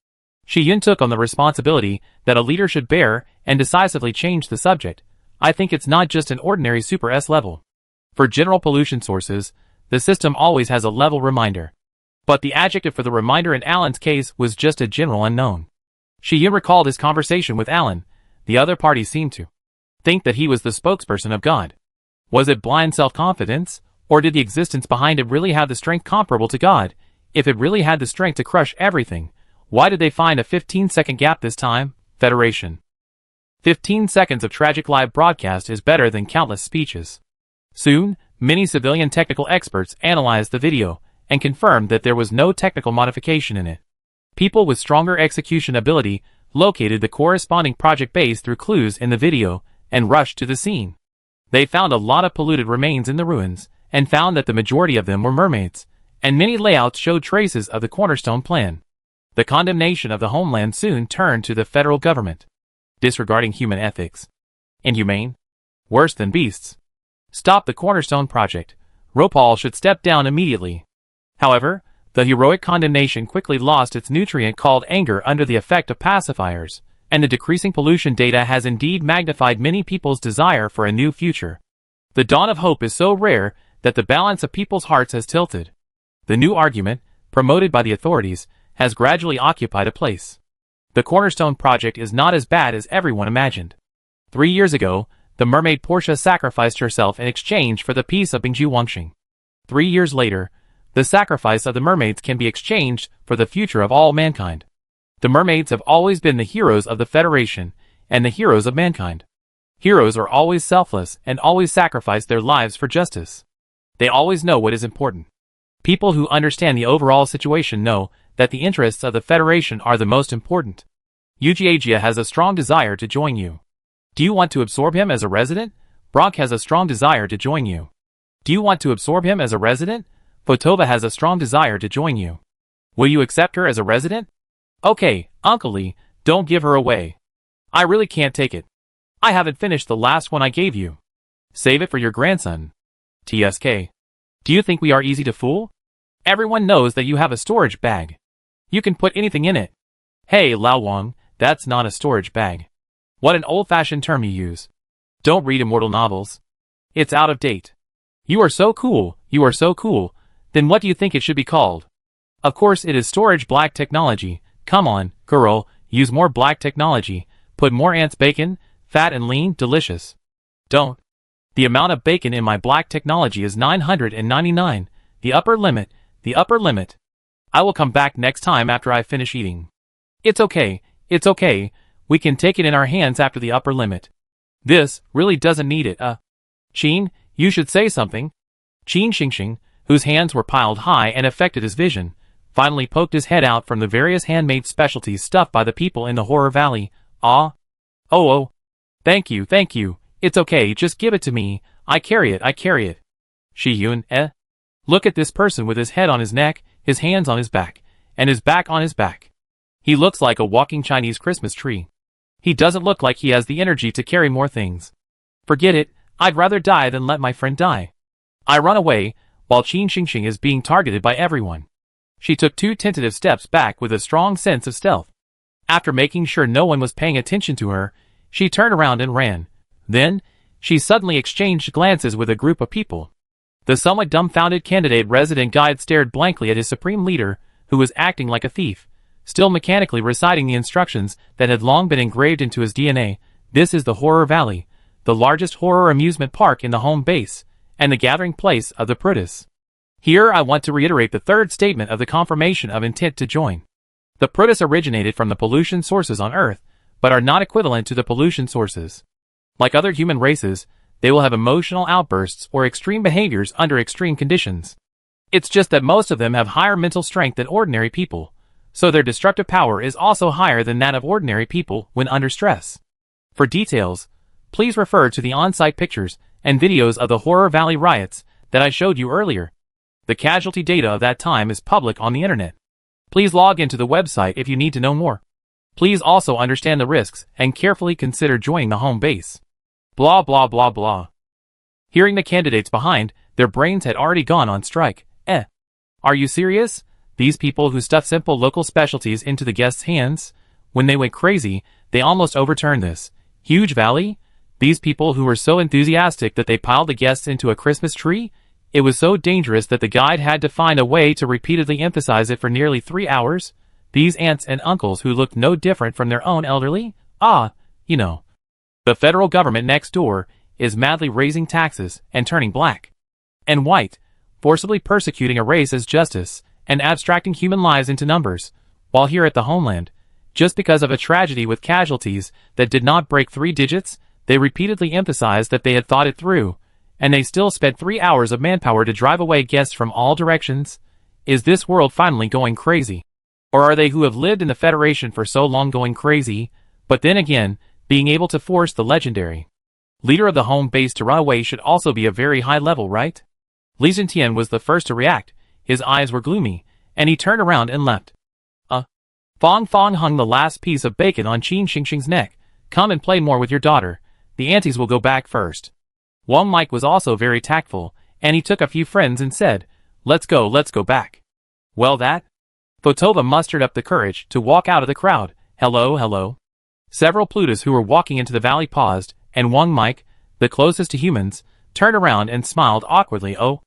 Shi-yun took on the responsibility that a leader should bear and decisively changed the subject. I think it's not just an ordinary Super S level. For general pollution sources, the system always has a level reminder. But the adjective for the reminder in Alan's case was just a general unknown. Shi-yun recalled his conversation with Alan. The other party seemed to think that he was the spokesperson of God. Was it blind self-confidence, or did the existence behind it really have the strength comparable to God? If it really had the strength to crush everything, why did they find a 15-second gap this time? Federation. 15 seconds of tragic live broadcast is better than countless speeches. Soon, many civilian technical experts analyzed the video and confirmed that there was no technical modification in it. People with stronger execution ability located the corresponding project base through clues in the video and rushed to the scene. They found a lot of polluted remains in the ruins and found that the majority of them were mermaids, and many layouts showed traces of the cornerstone plan. The condemnation of the homeland soon turned to the federal government. Disregarding human ethics. Inhumane. Worse than beasts. Stop the cornerstone project. Ropal should step down immediately. However, the heroic condemnation quickly lost its nutrient called anger under the effect of pacifiers, and the decreasing pollution data has indeed magnified many people's desire for a new future. The dawn of hope is so rare that the balance of people's hearts has tilted. The new argument, promoted by the authorities, has gradually occupied a place. The Cornerstone Project is not as bad as everyone imagined. 3 years ago, The mermaid Portia sacrificed herself in exchange for the peace of Bingju Wangxing. 3 years later, the sacrifice of the mermaids can be exchanged for the future of all mankind. The mermaids have always been the heroes of the Federation and the heroes of mankind. Heroes are always selfless and always sacrifice their lives for justice. They always know what is important. People who understand the overall situation know that the interests of the Federation are the most important. Yujiajia has a strong desire to join you. Do you want to absorb him as a resident? Brock has a strong desire to join you. Do you want to absorb him as a resident? Fotova has a strong desire to join you. Will you accept her as a resident? Okay, Uncle Lee, don't give her away. I really can't take it. I haven't finished the last one I gave you. Save it for your grandson. TSK. Do you think we are easy to fool? Everyone knows that you have a storage bag. You can put anything in it. Hey, Lao Wang, that's not a storage bag. What an old-fashioned term you use. Don't read immortal novels. It's out of date. You are so cool, you are so cool. Then what do you think it should be called? Of course it is storage black technology. Come on, girl, use more black technology. Put more ants bacon, fat and lean, delicious. Don't. The amount of bacon in my black technology is 999. The upper limit, the upper limit. I will come back next time after I finish eating. It's okay, we can take it in our hands after the upper limit. This really doesn't need it, Qin, you should say something. Qin Xingxing, whose hands were piled high and affected his vision, finally poked his head out from the various handmade specialties stuffed by the people in the Horror Valley. Oh. Thank you. It's okay, just give it to me. I carry it. Shi Yun, Look at this person with his head on his neck, his hands on his back, and his back on his back. He looks like a walking Chinese Christmas tree. He doesn't look like he has the energy to carry more things. Forget it, I'd rather die than let my friend die. I run away, while Qin Xingxing is being targeted by everyone. She took 2 tentative steps back with a strong sense of stealth. After making sure no one was paying attention to her, she turned around and ran. Then, she suddenly exchanged glances with a group of people. The somewhat dumbfounded candidate resident guide stared blankly at his supreme leader, who was acting like a thief, still mechanically reciting the instructions that had long been engraved into his DNA. This is the Horror Valley, the largest horror amusement park in the home base, and the gathering place of the Prutis. Here I want to reiterate the third statement of the confirmation of intent to join. The Prutis originated from the pollution sources on Earth, but are not equivalent to the pollution sources. Like other human races, they will have emotional outbursts or extreme behaviors under extreme conditions. It's just that most of them have higher mental strength than ordinary people, so their destructive power is also higher than that of ordinary people when under stress. For details, please refer to the on-site pictures and videos of the Horror Valley riots that I showed you earlier. The casualty data of that time is public on the internet. Please log into the website if you need to know more. Please also understand the risks and carefully consider joining the home base. Blah blah blah blah. Hearing the candidates behind, their brains had already gone on strike. Are you serious? These people who stuff simple local specialties into the guests' hands? When they went crazy, they almost overturned this huge valley? These people who were so enthusiastic that they piled the guests into a Christmas tree? It was so dangerous that the guide had to find a way to repeatedly emphasize it for nearly 3 hours. These aunts and uncles who looked no different from their own elderly? You know. The federal government next door is madly raising taxes and turning black and white, forcibly persecuting a race as justice, and abstracting human lives into numbers, while here at the homeland, just because of a tragedy with casualties that did not break 3 digits, they repeatedly emphasized that they had thought it through, and they still spent 3 hours of manpower to drive away guests from all directions. Is this world finally going crazy? Or are they who have lived in the Federation for so long going crazy, but then again, being able to force the legendary leader of the home base to run away should also be a very high level, right? Li Zhentian was the first to react. His eyes were gloomy, and he turned around and left. Fong Fong hung the last piece of bacon on Qin Xingxing's neck. Come and play more with your daughter. The aunties will go back first. Wang Mike was also very tactful, and he took a few friends and said, let's go back. Well that? Fotova mustered up the courage to walk out of the crowd. Hello. Several Plutus who were walking into the valley paused, and Wang Mike, the closest to humans, turned around and smiled awkwardly. Oh?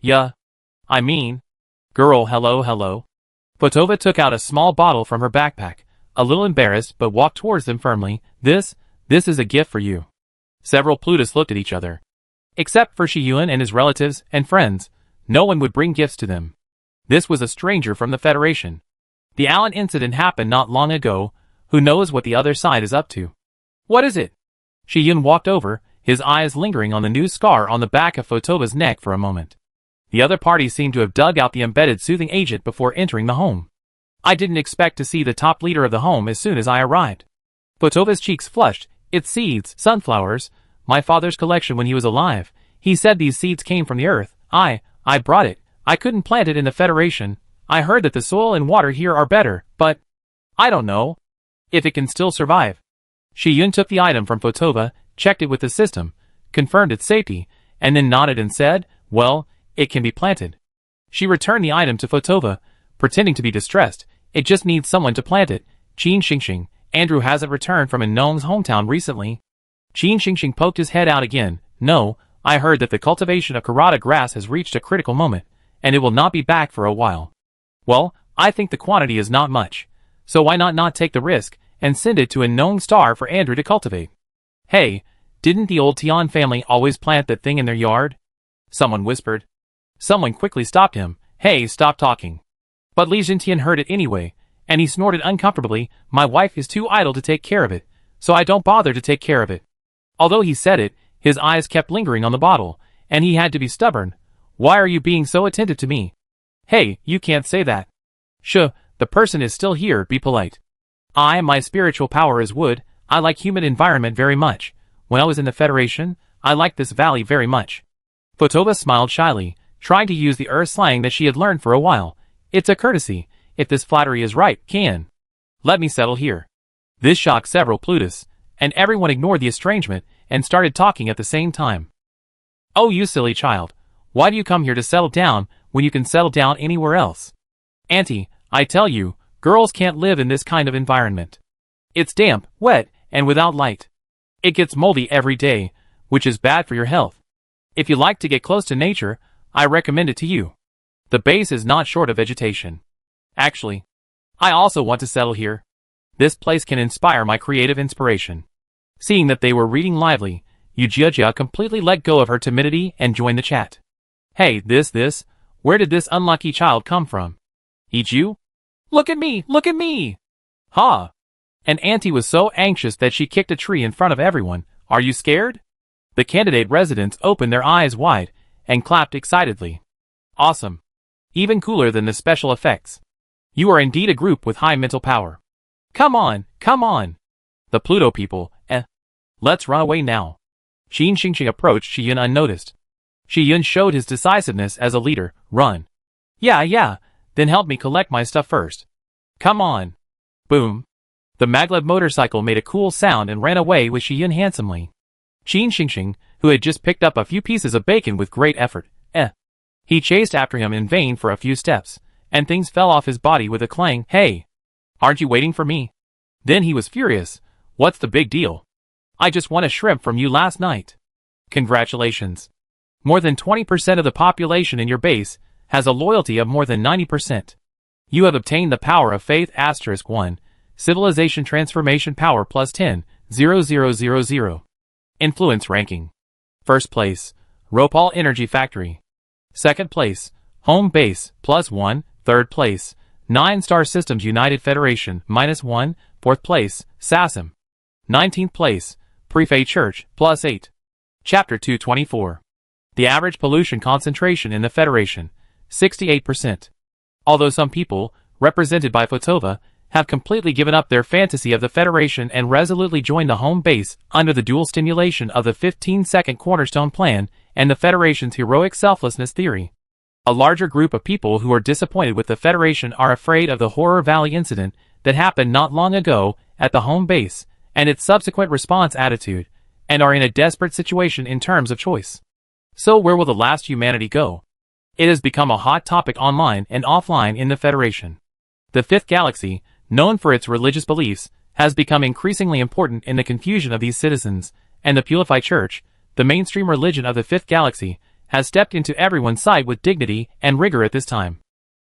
Yeah. I mean. Girl, hello. Fotova took out a small bottle from her backpack, a little embarrassed but walked towards them firmly. This is a gift for you. Several Plutus looked at each other. Except for Shiyun and his relatives and friends, no one would bring gifts to them. This was a stranger from the Federation. The Allen incident happened not long ago. Who knows what the other side is up to? What is it? Shiyun walked over, his eyes lingering on the new scar on the back of Fotova's neck for a moment. The other party seemed to have dug out the embedded soothing agent before entering the home. I didn't expect to see the top leader of the home as soon as I arrived. Fotova's cheeks flushed. It's seeds, sunflowers, my father's collection when he was alive. He said these seeds came from the earth. I brought it. I couldn't plant it in the Federation. I heard that the soil and water here are better, but I don't know if it can still survive. Shiyun took the item from Fotova, checked it with the system, confirmed its safety, and then nodded and said, well, it can be planted. She returned the item to Fotova, pretending to be distressed. It just needs someone to plant it. Qin Xingxing, Andrew hasn't returned from Nong's hometown recently. Qin Xingxing poked his head out again. No, I heard that the cultivation of Karada grass has reached a critical moment, and it will not be back for a while. Well, I think the quantity is not much, so why not take the risk and send it to a known star for Andrew to cultivate? Hey, didn't the old Tian family always plant that thing in their yard? Someone whispered. Someone quickly stopped him. Hey, stop talking. But Li Jintian heard it anyway, and he snorted uncomfortably. My wife is too idle to take care of it, so I don't bother to take care of it. Although he said it, his eyes kept lingering on the bottle, and he had to be stubborn. Why are you being so attentive to me? Hey, you can't say that. Shh, the person is still here, be polite. My spiritual power is wood. I like humid environment very much. When I was in the Federation, I liked this valley very much. Fotova smiled shyly, trying to use the earth slang that she had learned for a while. It's a courtesy. If this flattery is right, can let me settle here. This shocked several Plutus, and everyone ignored the estrangement and started talking at the same time. Oh, you silly child. Why do you come here to settle down when you can settle down anywhere else? Auntie, I tell you, girls can't live in this kind of environment. It's damp, wet, and without light. It gets moldy every day, which is bad for your health. If you like to get close to nature, I recommend it to you. The base is not short of vegetation. Actually, I also want to settle here. This place can inspire my creative inspiration. Seeing that they were reading lively, Yujia completely let go of her timidity and joined the chat. Hey, where did this unlucky child come from? Eat you? Look at me, look at me! Ha! And Auntie was so anxious that she kicked a tree in front of everyone. Are you scared? The candidate residents opened their eyes wide and clapped excitedly. Awesome. Even cooler than the special effects. You are indeed a group with high mental power. Come on, come on. The Pluto people, let's run away now. Qin Xingxing approached Shiyun unnoticed. Shiyun showed his decisiveness as a leader. Run. Yeah, then help me collect my stuff first. Come on. Boom. The maglev motorcycle made a cool sound and ran away with Shiyun handsomely. Qin Xingxing, who had just picked up a few pieces of bacon with great effort, he chased after him in vain for a few steps, and things fell off his body with a clang. Hey, aren't you waiting for me? Then he was furious. What's the big deal? I just won a shrimp from you last night. Congratulations. More than 20% of the population in your base has a loyalty of more than 90%. You have obtained the power of faith *1, civilization transformation power plus 10, 0000. Influence ranking. First place, Ropal Energy Factory. Second place, Home Base, +1. Third place, 9-Star Systems United Federation, -1. Fourth place, Sassim. 19th place, Prefet Church, +8. Chapter 224. The average pollution concentration in the Federation, 68%. Although some people, represented by Fotova, have completely given up their fantasy of the Federation and resolutely joined the home base under the dual stimulation of the 15-second cornerstone plan and the Federation's heroic selflessness theory. A larger group of people who are disappointed with the Federation are afraid of the Horror Valley incident that happened not long ago at the home base and its subsequent response attitude, and are in a desperate situation in terms of choice. So where will the last humanity go? It has become a hot topic online and offline in the Federation. The Fifth Galaxy, known for its religious beliefs, has become increasingly important in the confusion of these citizens, and the Purify Church, the mainstream religion of the Fifth Galaxy, has stepped into everyone's side with dignity and rigor at this time.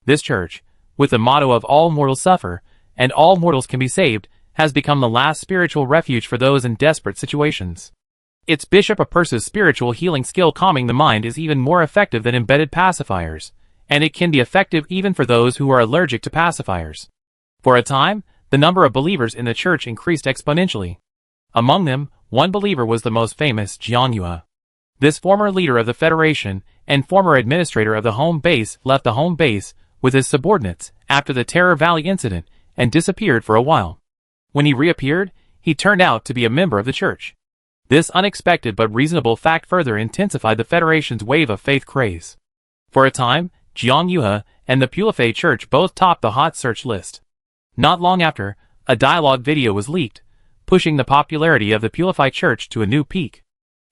This church, with the motto of all mortals suffer, and all mortals can be saved, has become the last spiritual refuge for those in desperate situations. Its Bishop Apursa's spiritual healing skill calming the mind is even more effective than embedded pacifiers, and it can be effective even for those who are allergic to pacifiers. For a time, the number of believers in the church increased exponentially. Among them, one believer was the most famous, Jiang Yue. This former leader of the Federation and former administrator of the home base left the home base with his subordinates after the Terror Valley incident and disappeared for a while. When he reappeared, he turned out to be a member of the church. This unexpected but reasonable fact further intensified the Federation's wave of faith craze. For a time, Jiang Yue and the Pulifei Church both topped the hot search list. Not long after, a dialogue video was leaked, pushing the popularity of the Pulifei Church to a new peak.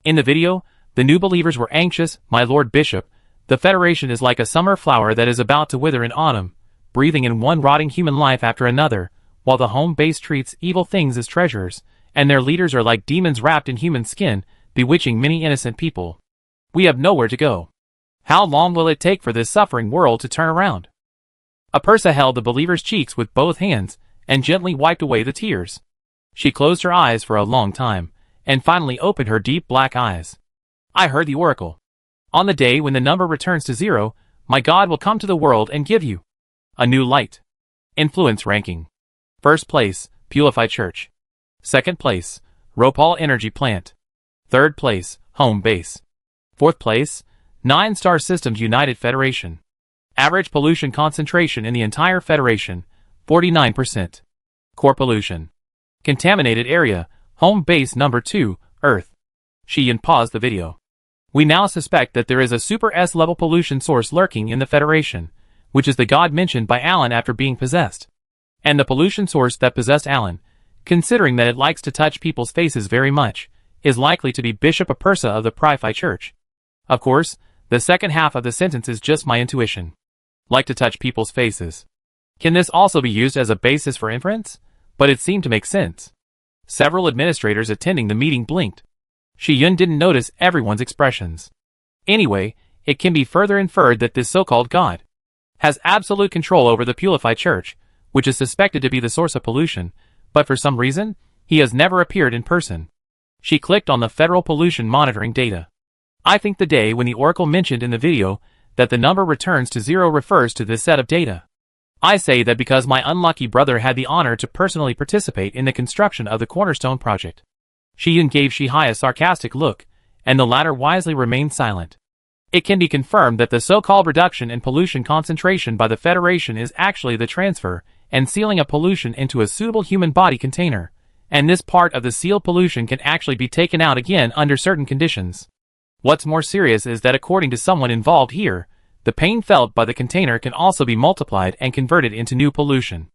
In the video, the new believers were anxious. "My Lord Bishop, the Federation is like a summer flower that is about to wither in autumn, breathing in one rotting human life after another, while the home base treats evil things as treasures, and their leaders are like demons wrapped in human skin, bewitching many innocent people. We have nowhere to go. How long will it take for this suffering world to turn around?" Apursa held the believer's cheeks with both hands and gently wiped away the tears. She closed her eyes for a long time, and finally opened her deep black eyes. "I heard the oracle. On the day when the number returns to 0, my God will come to the world and give you a new light." Influence ranking. First place, Pulifei Church. Second place, Ropal Energy Plant. Third place, Home Base. Fourth place, 9 Star Systems United Federation. Average pollution concentration in the entire Federation, 49%. Core pollution. Contaminated area, Home Base number 2, Earth. Shiyin paused the video. "We now suspect that there is a super S-level pollution source lurking in the Federation, which is the god mentioned by Alan after being possessed. And the pollution source that possessed Alan, considering that it likes to touch people's faces very much, is likely to be Bishop Apursa of the Pulifei Church." Of course, the second half of the sentence is just my intuition. Like to touch people's faces. Can this also be used as a basis for inference? But it seemed to make sense. Several administrators attending the meeting blinked. Shiyun didn't notice everyone's expressions. Anyway, it can be further inferred that this so-called god has absolute control over the Pulifei Church, which is suspected to be the source of pollution, but for some reason, he has never appeared in person. She clicked on the federal pollution monitoring data. I think the day when the oracle mentioned in the video that the number returns to 0 refers to this set of data. I say that because my unlucky brother had the honor to personally participate in the construction of the Cornerstone project. Shiyun gave Shihai a sarcastic look, and the latter wisely remained silent. It can be confirmed that the so-called reduction in pollution concentration by the Federation is actually the transfer and sealing of pollution into a suitable human body container, and this part of the sealed pollution can actually be taken out again under certain conditions. What's more serious is that according to someone involved here, the pain felt by the container can also be multiplied and converted into new pollution.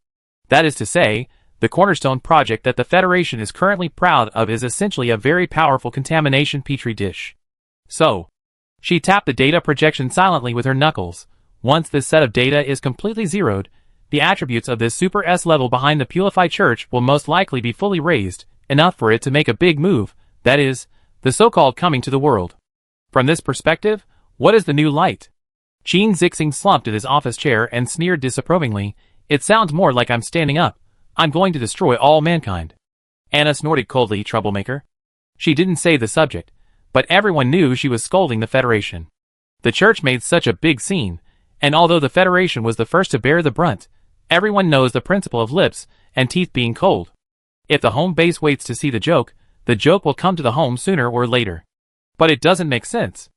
That is to say, the Cornerstone project that the Federation is currently proud of is essentially a very powerful contamination petri dish. So, she tapped the data projection silently with her knuckles. Once this set of data is completely zeroed, the attributes of this Super S level behind the Pulifei Church will most likely be fully raised, enough for it to make a big move, that is, the so-called coming to the world. From this perspective, what is the new light? Qin Zixing slumped in his office chair and sneered disapprovingly. "It sounds more like I'm standing up. I'm going to destroy all mankind." Anna snorted coldly, "Troublemaker." She didn't say the subject, but everyone knew she was scolding the Federation. The church made such a big scene, and although the Federation was the first to bear the brunt, everyone knows the principle of lips and teeth being cold. If the home base waits to see the joke will come to the home sooner or later. But it doesn't make sense.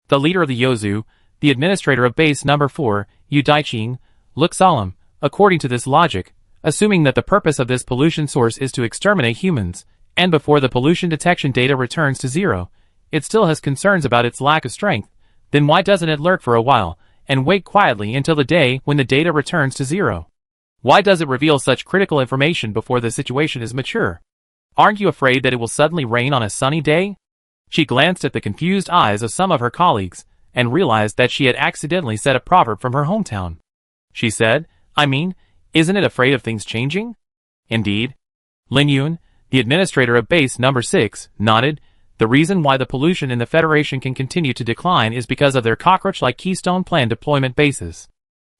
The leader of the Yozu, the administrator of base number 4, Yu Daiqing, looked solemn. According to this logic, assuming that the purpose of this pollution source is to exterminate humans, and before the pollution detection data returns to 0, it still has concerns about its lack of strength, then why doesn't it lurk for a while, and wait quietly until the day when the data returns to 0? Why does it reveal such critical information before the situation is mature? Aren't you afraid that it will suddenly rain on a sunny day? She glanced at the confused eyes of some of her colleagues, and realized that she had accidentally said a proverb from her hometown. She said, "I mean, isn't it afraid of things changing?" Indeed. Lin Yun, the administrator of base number 6, nodded. The reason why the pollution in the Federation can continue to decline is because of their cockroach-like Keystone Plan deployment bases.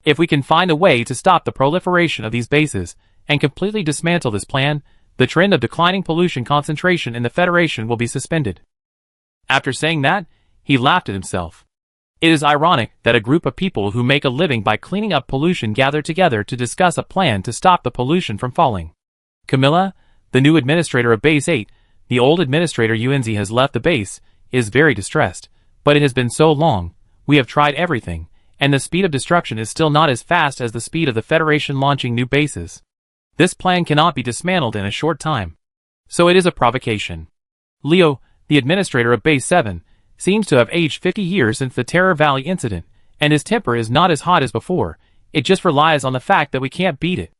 If we can find a way to stop the proliferation of these bases, and completely dismantle this plan, the trend of declining pollution concentration in the Federation will be suspended. After saying that, he laughed at himself. It is ironic that a group of people who make a living by cleaning up pollution gather together to discuss a plan to stop the pollution from falling. Camilla, the new administrator of Base 8, the old administrator Unzi has left the base, is very distressed. But it has been so long, we have tried everything, and the speed of destruction is still not as fast as the speed of the Federation launching new bases. This plan cannot be dismantled in a short time. So it is a provocation. Leo, the administrator of Base 7, seems to have aged 50 years since the Terror Valley incident, and his temper is not as hot as before. It just relies on the fact that we can't beat it.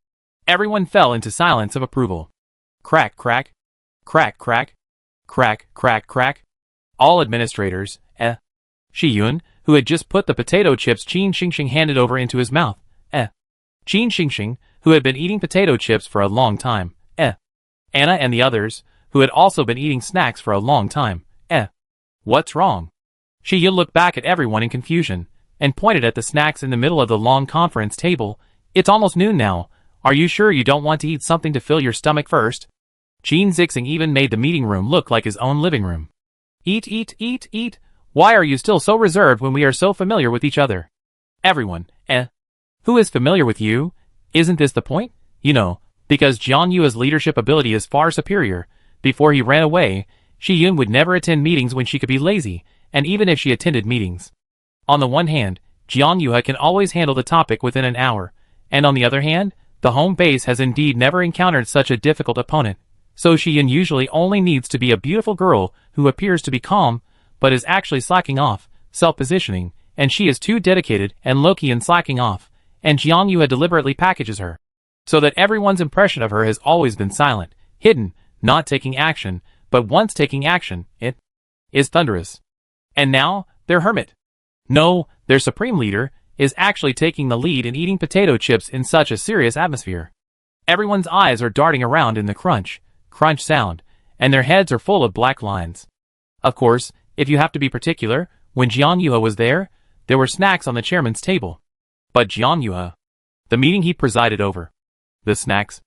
Everyone fell into silence of approval. Crack, crack. Crack, crack. Crack, crack, crack. All administrators, Shi-yun, who had just put the potato chips Qin Xingxing handed over into his mouth, Qin Xingxing, who had been eating potato chips for a long time, Anna and the others, who had also been eating snacks for a long time, What's wrong? Shi-yun looked back at everyone in confusion, and pointed at the snacks in the middle of the long conference table. It's almost noon now. Are you sure you don't want to eat something to fill your stomach first? Qin Xingxing even made the meeting room look like his own living room. Eat, eat, eat, eat. Why are you still so reserved when we are so familiar with each other? Everyone, Who is familiar with you? Isn't this the point? You know, because Jian Yue's leadership ability is far superior. Before he ran away, Shi-yun would never attend meetings when she could be lazy, and even if she attended meetings. On the one hand, Jian Yue can always handle the topic within an hour, and on the other hand, the home base has indeed never encountered such a difficult opponent. So Shi-yun usually only needs to be a beautiful girl who appears to be calm, but is actually slacking off, self-positioning, and she is too dedicated and low-key in slacking off, and Jian Yue deliberately packages her, so that everyone's impression of her has always been silent, hidden, not taking action, but once taking action, it is thunderous. And now, their hermit. No, their supreme leader, is actually taking the lead in eating potato chips in such a serious atmosphere. Everyone's eyes are darting around in the crunch sound, and their heads are full of black lines. Of course, if you have to be particular, when Jian Yue was there were snacks on the chairman's table. But Jian Yue, the meeting he presided over, the snacks,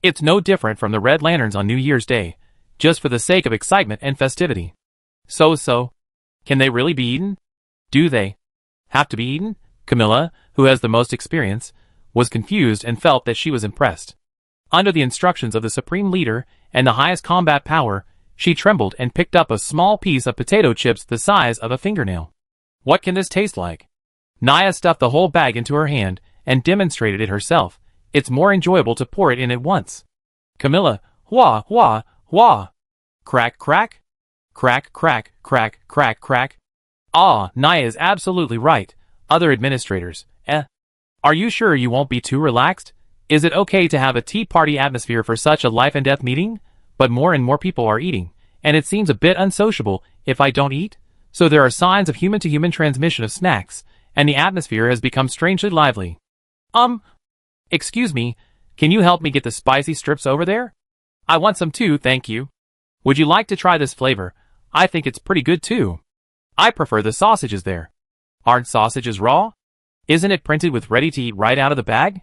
it's no different from the red lanterns on New Year's Day, just for the sake of excitement and festivity. So, can they really be eaten? Do they have to be eaten? Camilla, who has the most experience, was confused and felt that she was impressed. Under the instructions of the supreme leader and the highest combat power, she trembled and picked up a small piece of potato chips the size of a fingernail. What can this taste like? Naya stuffed the whole bag into her hand and demonstrated it herself. It's more enjoyable to pour it in at once. Camilla, wah, wah, wah. Crack, crack. Crack, crack, crack, crack, crack. Ah, Naya is absolutely right. Other administrators, Are you sure you won't be too relaxed? Is it okay to have a tea party atmosphere for such a life and death meeting? But more and more people are eating, and it seems a bit unsociable if I don't eat. So there are signs of human-to-human transmission of snacks, and the atmosphere has become strangely lively. Excuse me, can you help me get the spicy strips over there? I want some too, thank you. Would you like to try this flavor? I think it's pretty good too. I prefer the sausages there. Aren't sausages raw? Isn't it printed with ready to eat right out of the bag?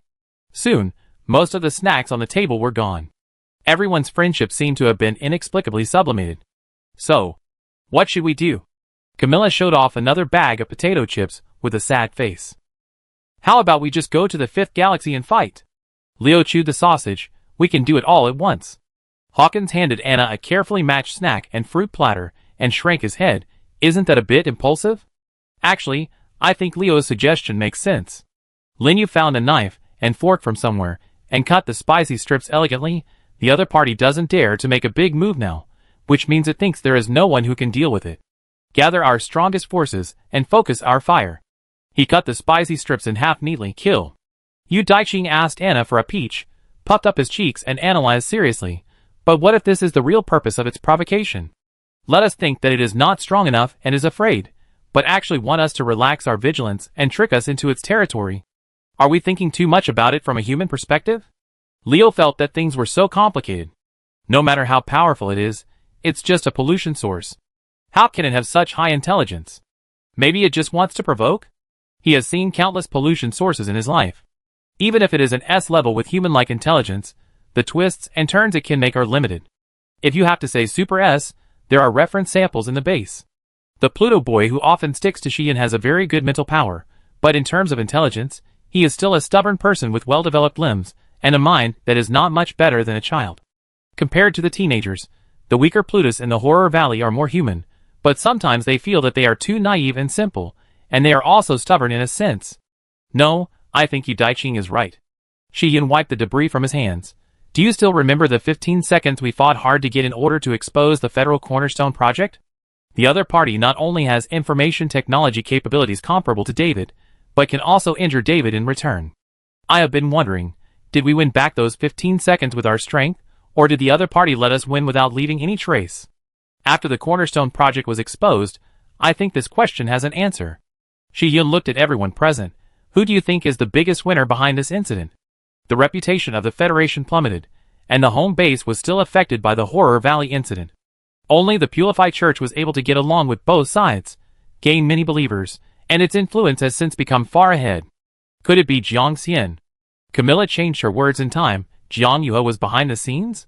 Soon, most of the snacks on the table were gone. Everyone's friendship seemed to have been inexplicably sublimated. So, what should we do? Camilla showed off another bag of potato chips with a sad face. How about we just go to the 5th galaxy and fight? Leo chewed the sausage. We can do it all at once. Hawkins handed Anna a carefully matched snack and fruit platter and shrank his head. Isn't that a bit impulsive? Actually, I think Leo's suggestion makes sense. Linyu found a knife and fork from somewhere and cut the spicy strips elegantly. The other party doesn't dare to make a big move now, which means it thinks there is no one who can deal with it. Gather our strongest forces and focus our fire. He cut the spicy strips in half neatly. Kill. Yu Daiqing asked Anna for a peach, puffed up his cheeks and analyzed seriously. But what if this is the real purpose of its provocation? Let us think that it is not strong enough and is afraid, but actually want us to relax our vigilance and trick us into its territory. Are we thinking too much about it from a human perspective? Leo felt that things were so complicated. No matter how powerful it is, it's just a pollution source. How can it have such high intelligence? Maybe it just wants to provoke? He has seen countless pollution sources in his life. Even if it is an S level with human-like intelligence, the twists and turns it can make are limited. If you have to say Super S, there are reference samples in the base. The Pluto boy who often sticks to Xian has a very good mental power, but in terms of intelligence, he is still a stubborn person with well-developed limbs, and a mind that is not much better than a child. Compared to the teenagers, the weaker Plutus in the Horror Valley are more human, but sometimes they feel that they are too naive and simple, and they are also stubborn in a sense. No, I think Yu Daiqing is right. Xian wiped the debris from his hands. Do you still remember the 15 seconds we fought hard to get in order to expose the Federal Cornerstone Project? The other party not only has information technology capabilities comparable to David, but can also injure David in return. I have been wondering, did we win back those 15 seconds with our strength, or did the other party let us win without leaving any trace? After the Cornerstone Project was exposed, I think this question has an answer. Xian looked at everyone present. Who do you think is the biggest winner behind this incident? The reputation of the Federation plummeted, and the home base was still affected by the Horror Valley incident. Only the Purify Church was able to get along with both sides, gain many believers, and its influence has since become far ahead. Could it be Jiang Xian? Camilla changed her words in time. Jiang Yuhe was behind the scenes?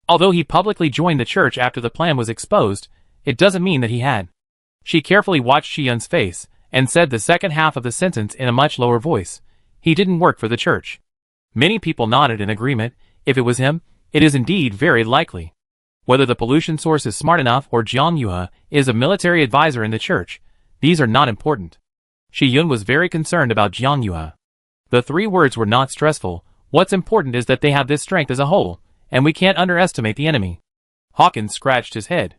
Although he publicly joined the church after the plan was exposed, it doesn't mean that he had. She carefully watched Xian's face, and said the second half of the sentence in a much lower voice. He didn't work for the church. Many people nodded in agreement. If it was him, it is indeed very likely. Whether the pollution source is smart enough or Jiang Yuhe is a military advisor in the church, these are not important. Xian was very concerned about Jiang Yuhe. The 3 words were not stressful. What's important is that they have this strength as a whole, and we can't underestimate the enemy. Hawkins scratched his head.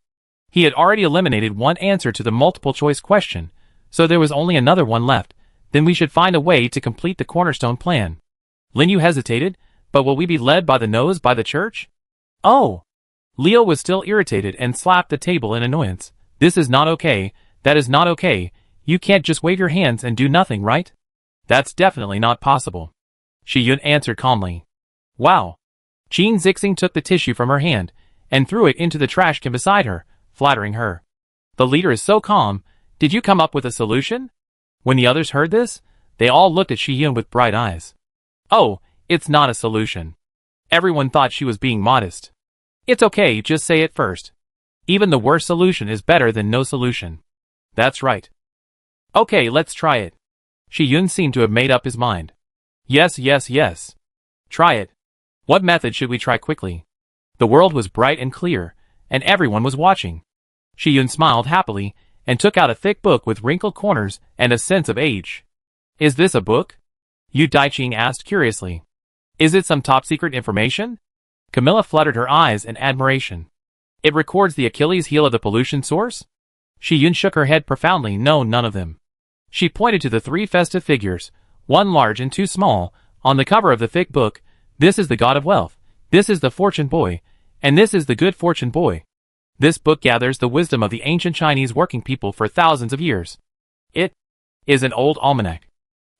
He had already eliminated one answer to the multiple choice question, so there was only another one left. Then we should find a way to complete the cornerstone plan. Lin Yu hesitated, but will we be led by the nose by the church? Oh! Leo was still irritated and slapped the table in annoyance. This is not okay. That is not okay. You can't just wave your hands and do nothing, right? That's definitely not possible. Xian answered calmly. Wow. Qin Zixing took the tissue from her hand and threw it into the trash can beside her, flattering her. The leader is so calm. Did you come up with a solution? When the others heard this, they all looked at Xian with bright eyes. Oh, it's not a solution. Everyone thought she was being modest. It's okay, just say it first. Even the worst solution is better than no solution. That's right. Okay, let's try it. Xian seemed to have made up his mind. Yes, yes, yes. Try it. What method should we try quickly? The world was bright and clear, and everyone was watching. Xian smiled happily, and took out a thick book with wrinkled corners and a sense of age. Is this a book? Yu Daiqing asked curiously. Is it some top-secret information? Camilla fluttered her eyes in admiration. It records the Achilles heel of the pollution source? Xian shook her head profoundly. No, none of them. She pointed to the 3 festive figures, one large and 2 small, on the cover of the thick book. This is the god of wealth, this is the fortune boy, and this is the good fortune boy. This book gathers the wisdom of the ancient Chinese working people for thousands of years. It is an old almanac.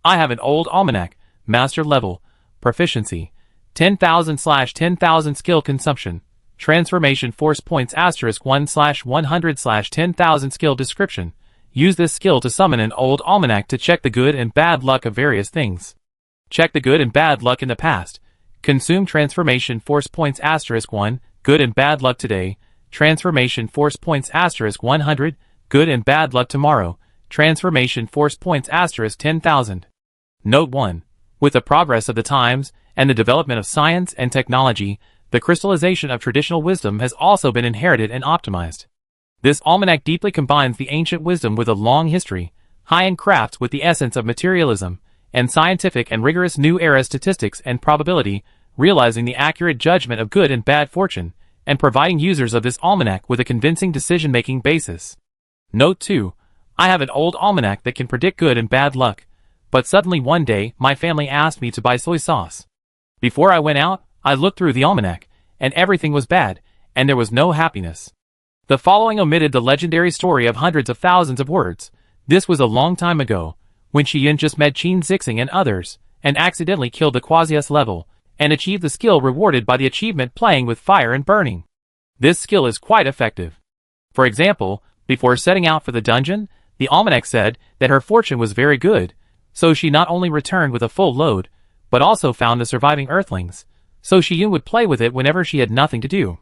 I have an old almanac, master level, proficiency, 10,000/10,000 skill consumption, transformation force points *1/100/10,000 skill description. Use this skill to summon an old almanac to check the good and bad luck of various things. Check the good and bad luck in the past. Consume transformation force points *1, good and bad luck today. Transformation force points *100, good and bad luck tomorrow. Transformation force points *10,000. Note 1. With the progress of the times and the development of science and technology, the crystallization of traditional wisdom has also been inherited and optimized. This almanac deeply combines the ancient wisdom with a long history, high-end crafts with the essence of materialism, and scientific and rigorous new era statistics and probability, realizing the accurate judgment of good and bad fortune, and providing users of this almanac with a convincing decision-making basis. Note 2. I have an old almanac that can predict good and bad luck, but suddenly one day my family asked me to buy soy sauce. Before I went out, I looked through the almanac, and everything was bad, and there was no happiness. The following omitted the legendary story of hundreds of thousands of words. This was a long time ago, when Xian just met Qin Zixing and others, and accidentally killed the Quasi-S level, and achieved the skill rewarded by the achievement playing with fire and burning. This skill is quite effective. For example, before setting out for the dungeon, the almanac said that her fortune was very good, so she not only returned with a full load, but also found the surviving earthlings, so Xian would play with it whenever she had nothing to do.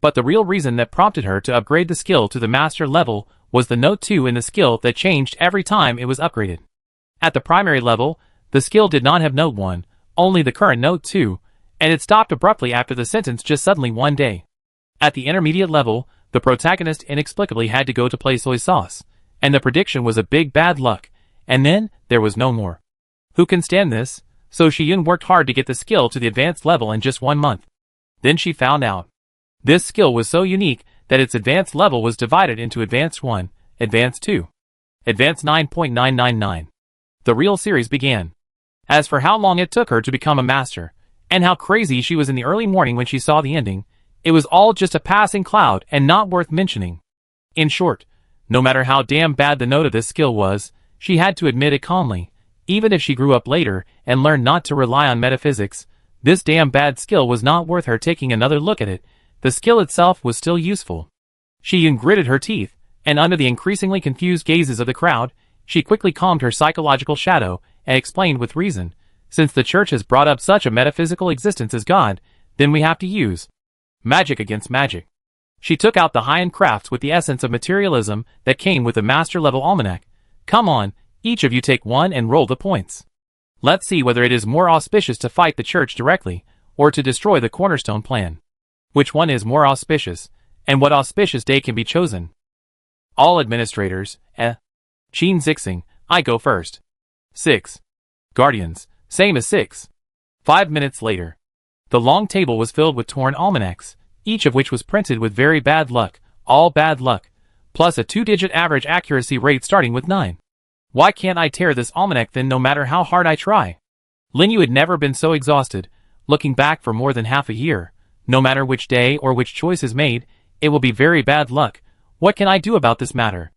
But the real reason that prompted her to upgrade the skill to the master level was the Note 2 in the skill that changed every time it was upgraded. At the primary level, the skill did not have Note 1, only the current Note 2, and it stopped abruptly after the sentence just suddenly one day. At the intermediate level, the protagonist inexplicably had to go to play soy sauce, and the prediction was a big bad luck, and then there was no more. Who can stand this? So Shiyun worked hard to get the skill to the advanced level in just 1 month. Then she found out. This skill was so unique that its advanced level was divided into Advanced 1, Advanced 2, Advanced 9.999. The real series began. As for how long it took her to become a master, and how crazy she was in the early morning when she saw the ending, it was all just a passing cloud and not worth mentioning. In short, no matter how damn bad the note of this skill was, she had to admit it calmly. Even if she grew up later and learned not to rely on metaphysics, this damn bad skill was not worth her taking another look at it. The skill itself was still useful. She gritted her teeth, and under the increasingly confused gazes of the crowd, she quickly calmed her psychological shadow and explained with reason, since the church has brought up such a metaphysical existence as God, then we have to use magic against magic. She took out the high-end crafts with the essence of materialism that came with the master-level almanac. Come on, each of you take one and roll the points. Let's see whether it is more auspicious to fight the church directly, or to destroy the cornerstone plan. Which one is more auspicious, and what auspicious day can be chosen? All administrators, Qin Zixing, I go first. 6. Guardians, same as 6. 5 minutes later. The long table was filled with torn almanacs, each of which was printed with very bad luck, all bad luck, plus a 2-digit average accuracy rate starting with 9. Why can't I tear this almanac thin no matter how hard I try? Lin Yu had never been so exhausted, looking back for more than half a year. No matter which day or which choice is made, it will be very bad luck. What can I do about this matter?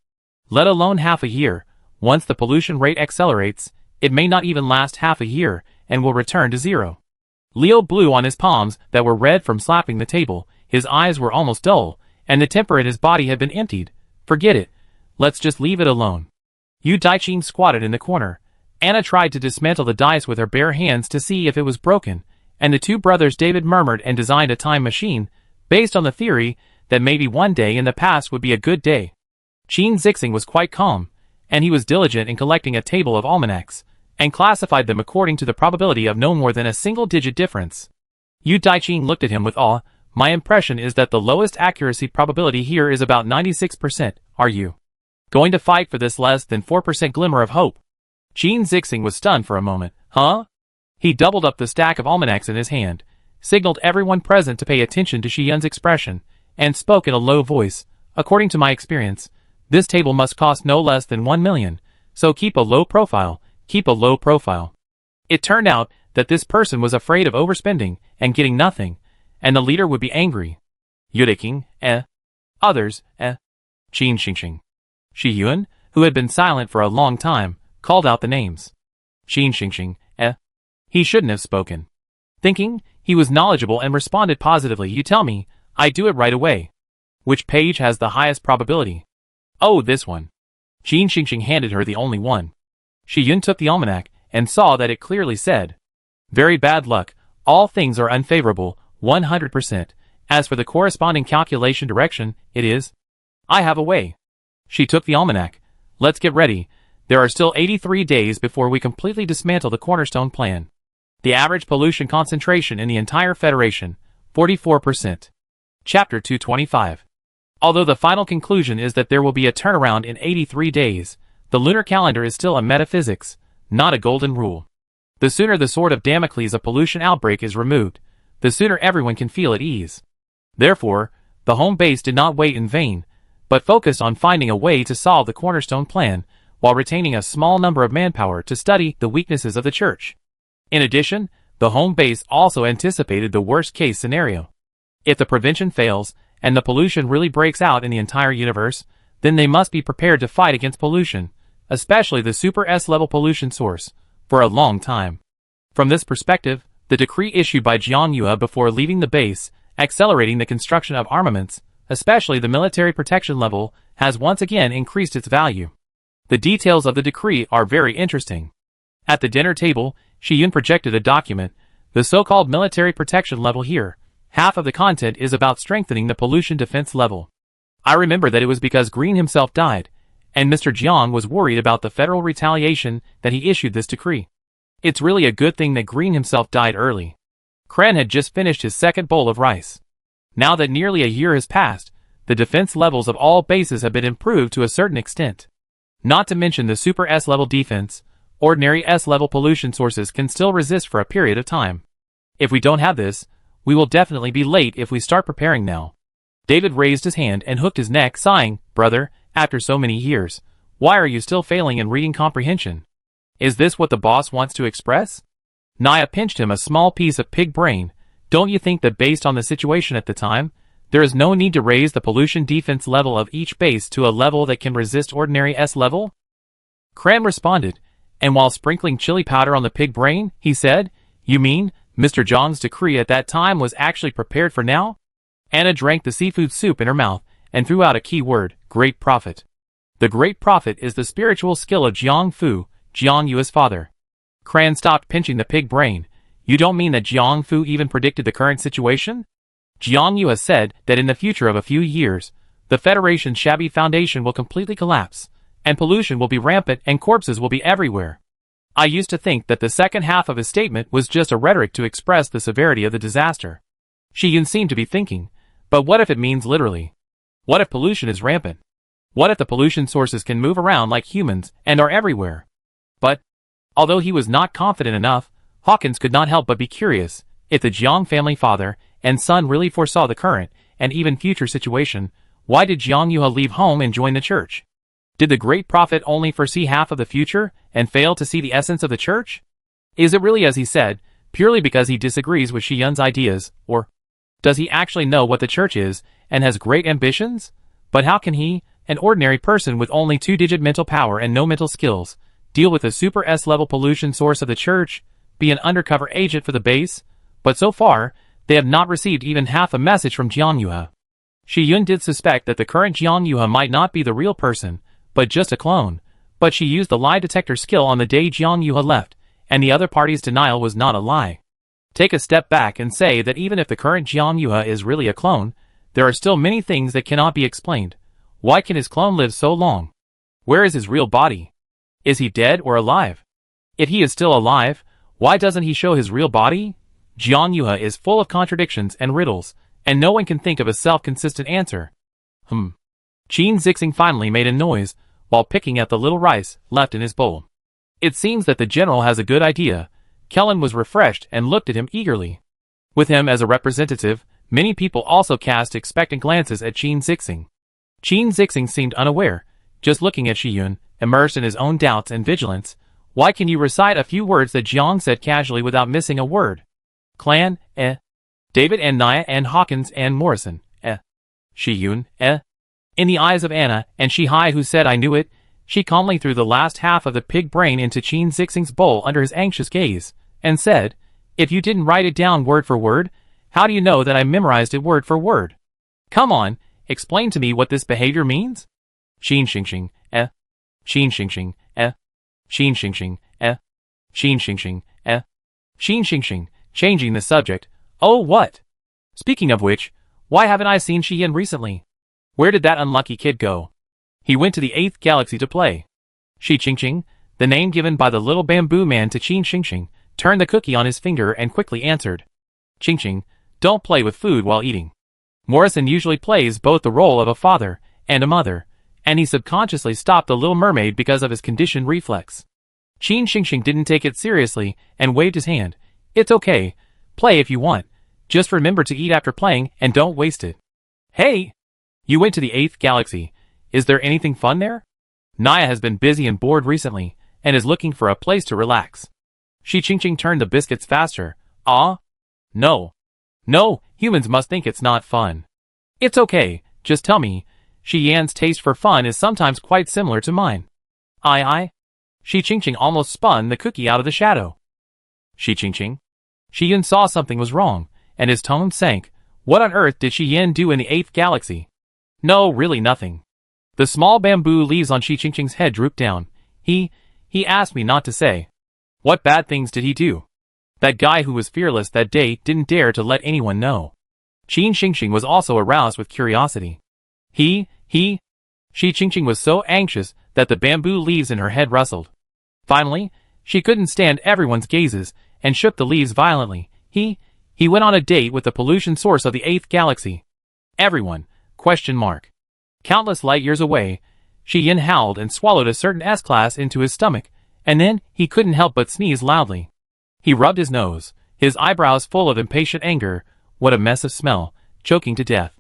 Let alone half a year. Once the pollution rate accelerates, it may not even last half a year, and will return to 0. Leo blew on his palms that were red from slapping the table, his eyes were almost dull, and the temper in his body had been emptied. Forget it. Let's just leave it alone. Yu Daichin squatted in the corner. Anna tried to dismantle the dice with her bare hands to see if it was broken, and the two brothers David murmured and designed a time machine, based on the theory that maybe one day in the past would be a good day. Qin Zixing was quite calm, and he was diligent in collecting a table of almanacs, and classified them according to the probability of no more than a single-digit difference. Yu Daichin looked at him with awe. My impression is that the lowest accuracy probability here is about 96%. Are you going to fight for this less than 4% glimmer of hope? Qin Zixing was stunned for a moment. Huh? He doubled up the stack of almanacs in his hand, signaled everyone present to pay attention to Shiyun's expression, and spoke in a low voice. According to my experience, this table must cost no less than 1 million, so keep a low profile. Keep a low profile. It turned out that this person was afraid of overspending and getting nothing, and the leader would be angry. Yudeking, Others, Qin Xingxing. Shiyun, who had been silent for a long time, called out the names. Qin Xingxing, He shouldn't have spoken. Thinking, he was knowledgeable and responded positively. You tell me, I do it right away. Which page has the highest probability? Oh, this one. Qin Xingxing handed her the only one. Shiyun took the almanac and saw that it clearly said, very bad luck, all things are unfavorable, 100%. As for the corresponding calculation direction, it is, I have a way. She took the almanac. Let's get ready. There are still 83 days before we completely dismantle the cornerstone plan. The average pollution concentration in the entire Federation, 44%. Chapter 225. Although the final conclusion is that there will be a turnaround in 83 days, the lunar calendar is still a metaphysics, not a golden rule. The sooner the sword of Damocles of pollution outbreak is removed, the sooner everyone can feel at ease. Therefore, the home base did not wait in vain, but focused on finding a way to solve the cornerstone plan, while retaining a small number of manpower to study the weaknesses of the church. In addition, the home base also anticipated the worst-case scenario. If the prevention fails, and the pollution really breaks out in the entire universe, then they must be prepared to fight against pollution, especially the super S-level pollution source, for a long time. From this perspective, the decree issued by Jiang Yue before leaving the base, accelerating the construction of armaments, especially the military protection level, has once again increased its value. The details of the decree are very interesting. At the dinner table, Shiyun projected a document, the so-called military protection level here. Half of the content is about strengthening the pollution defense level. I remember that it was because Green himself died, and Mr. Jiang was worried about the federal retaliation that he issued this decree. It's really a good thing that Green himself died early. Kren had just finished his second bowl of rice. Now that nearly a year has passed, the defense levels of all bases have been improved to a certain extent. Not to mention the super S-level defense, ordinary S-level pollution sources can still resist for a period of time. If we don't have this, we will definitely be late if we start preparing now. David raised his hand and hooked his neck, sighing, "Brother, after so many years, why are you still failing in reading comprehension? Is this what the boss wants to express?" Naya pinched him a small piece of pig brain. "Don't you think that based on the situation at the time, there is no need to raise the pollution defense level of each base to a level that can resist ordinary S level?" Kren responded, and while sprinkling chili powder on the pig brain, he said, "You mean, Mr. Jiang's decree at that time was actually prepared for now?" Anna drank the seafood soup in her mouth, and threw out a key word, "Great Prophet." The Great Prophet is the spiritual skill of Jiang Fu, Jiang Yu's father. Kran stopped pinching the pig brain. "You don't mean that Jiang Fu even predicted the current situation? Jiang Yu has said that in the future of a few years, the Federation's shabby foundation will completely collapse, and pollution will be rampant and corpses will be everywhere. I used to think that the second half of his statement was just a rhetoric to express the severity of the disaster." Shi-yun seemed to be thinking, but what if it means literally? What if pollution is rampant? What if the pollution sources can move around like humans and are everywhere? But, although he was not confident enough, Hawkins could not help but be curious. If the Jiang family father and son really foresaw the current and even future situation, why did Jiang Yuha leave home and join the church? Did the Great Prophet only foresee half of the future and fail to see the essence of the church? Is it really as he said, purely because he disagrees with Shi-yun's ideas, or does he actually know what the church is and has great ambitions? But how can he, an ordinary person with only 2-digit mental power and no mental skills, deal with the super S-level pollution source of the church, be an undercover agent for the base? But so far, they have not received even half a message from Jiang Yuha. Shi-yun did suspect that the current Jiang Yuha might not be the real person, but just a clone, but she used the lie detector skill on the day Jiang Yuha left, and the other party's denial was not a lie. Take a step back and say that even if the current Jiang Yuha is really a clone, there are still many things that cannot be explained. Why can his clone live so long? Where is his real body? Is he dead or alive? If he is still alive, why doesn't he show his real body? Jiang Yuha is full of contradictions and riddles, and no one can think of a self-consistent answer. Qin Zixing finally made a noise, while picking at the little rice left in his bowl. It seems that the general has a good idea. Kellen was refreshed and looked at him eagerly. With him as a representative, many people also cast expectant glances at Qin Zixing. Qin Zixing seemed unaware, just looking at Shi-yun, immersed in his own doubts and vigilance. Why can you recite a few words that Jiang said casually without missing a word? Clan, David and Naya and Hawkins and Morrison, Shi-yun, In the eyes of Anna and Shi-hai, who said I knew it, she calmly threw the last half of the pig brain into Qin Zixing's bowl under his anxious gaze, and said, "If you didn't write it down word for word, how do you know that I memorized it word for word? Come on, explain to me what this behavior means?" Qin Xingxing, Qin Xingxing, Qin Xingxing, Qin Xingxing, Qin Xingxing, changing the subject. "Oh, what? Speaking of which, why haven't I seen Shi-yin recently? Where did that unlucky kid go?" "He went to the 8th galaxy to play." Shi Qingqing, the name given by the little bamboo man to Qin Xingxing, turned the cookie on his finger and quickly answered. "Qingqing, don't play with food while eating." Morrison usually plays both the role of a father and a mother, and he subconsciously stopped the Little Mermaid because of his conditioned reflex. Qin Xingxing didn't take it seriously and waved his hand. "It's okay. Play if you want. Just remember to eat after playing and don't waste it." "Hey! You went to the 8th galaxy. Is there anything fun there?" Naya has been busy and bored recently, and is looking for a place to relax. Shi Qingqing turned the biscuits faster. No. No, humans must think it's not fun. "It's okay, just tell me. Shi Yan's taste for fun is sometimes quite similar to mine." Shi Qingqing almost spun the cookie out of the shadow. "Shi Qingqing?" Shi Yun saw something was wrong, and his tone sank. What on earth did Shi Yan do in the 8th galaxy? "No, really nothing." The small bamboo leaves on Shi Qingqing's head drooped down. He asked me not to say." "What bad things did he do?" "That guy who was fearless that day didn't dare to let anyone know." Qin Xingxing was also aroused with curiosity. He. Shi Qingqing was so anxious that the bamboo leaves in her head rustled. Finally, she couldn't stand everyone's gazes and shook the leaves violently. He went on a date with the pollution source of the 8th galaxy. Everyone, ? Countless light years away, Shi Yin howled and swallowed a certain S-class into his stomach, and then he couldn't help but sneeze loudly. He rubbed his nose, his eyebrows full of impatient anger. What a mess of smell, choking to death.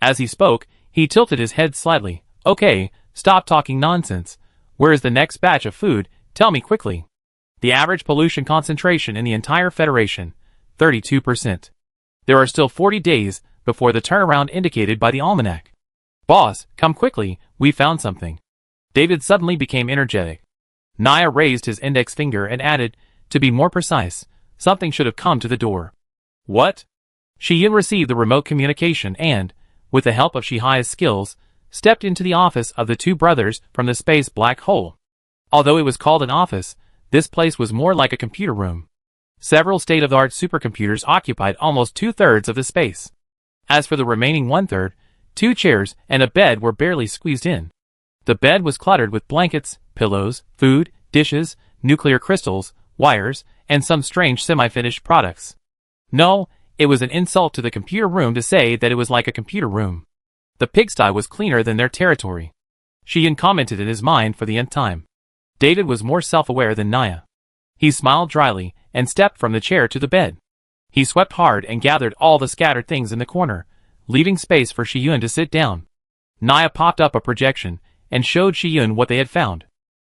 As he spoke, he tilted his head slightly. Okay, stop talking nonsense. Where is the next batch of food? Tell me quickly. The average pollution concentration in the entire Federation, 32%. There are still 40 days before the turnaround indicated by the almanac. Boss, come quickly, we found something. David suddenly became energetic. Naya raised his index finger and added, to be more precise, something should have come to the door. What? Shi Yin received the remote communication and, with the help of Shihai's skills, stepped into the office of the two brothers from the space black hole. Although it was called an office, this place was more like a computer room. Several state-of-the-art supercomputers occupied almost 2/3 of the space. As for the remaining 1/3, 2 chairs and a bed were barely squeezed in. The bed was cluttered with blankets, pillows, food, dishes, nuclear crystals, wires, and some strange semi-finished products. No, it was an insult to the computer room to say that it was like a computer room. The pigsty was cleaner than their territory. Shi Yin commented in his mind for the nth time. David was more self-aware than Naya. He smiled dryly and stepped from the chair to the bed. He swept hard and gathered all the scattered things in the corner, leaving space for Shi Yun to sit down. Naya popped up a projection and showed Shi Yun what they had found.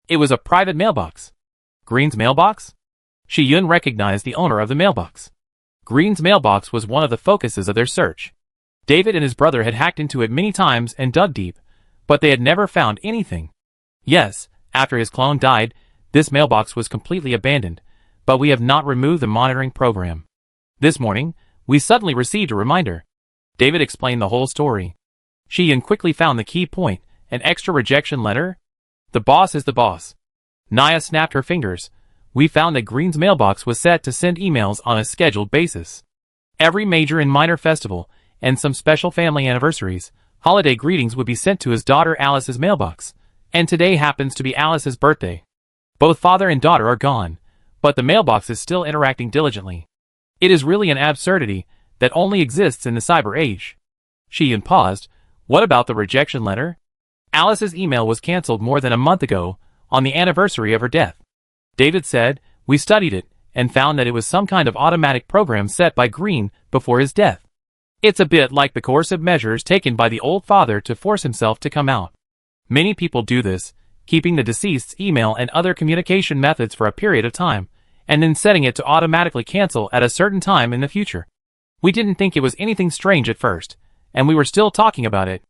It was a private mailbox. Green's mailbox? Shi Yun recognized the owner of the mailbox. Green's mailbox was one of the focuses of their search. David and his brother had hacked into it many times and dug deep, but they had never found anything. Yes, after his clone died, this mailbox was completely abandoned, but we have not removed the monitoring program. This morning, we suddenly received a reminder. David explained the whole story. Shi Yin quickly found the key point, an extra rejection letter. The boss is the boss. Naya snapped her fingers. We found that Green's mailbox was set to send emails on a scheduled basis. Every major and minor festival, and some special family anniversaries, holiday greetings would be sent to his daughter Alice's mailbox, and today happens to be Alice's birthday. Both father and daughter are gone, but the mailbox is still interacting diligently. It is really an absurdity that only exists in the cyber age. Shi Yin paused. What about the rejection letter? Alice's email was cancelled more than a month ago, on the anniversary of her death. David said, we studied it, and found that it was some kind of automatic program set by Green before his death. It's a bit like the coercive measures taken by the old father to force himself to come out. Many people do this, keeping the deceased's email and other communication methods for a period of time, and then setting it to automatically cancel at a certain time in the future. We didn't think it was anything strange at first, and we were still talking about it.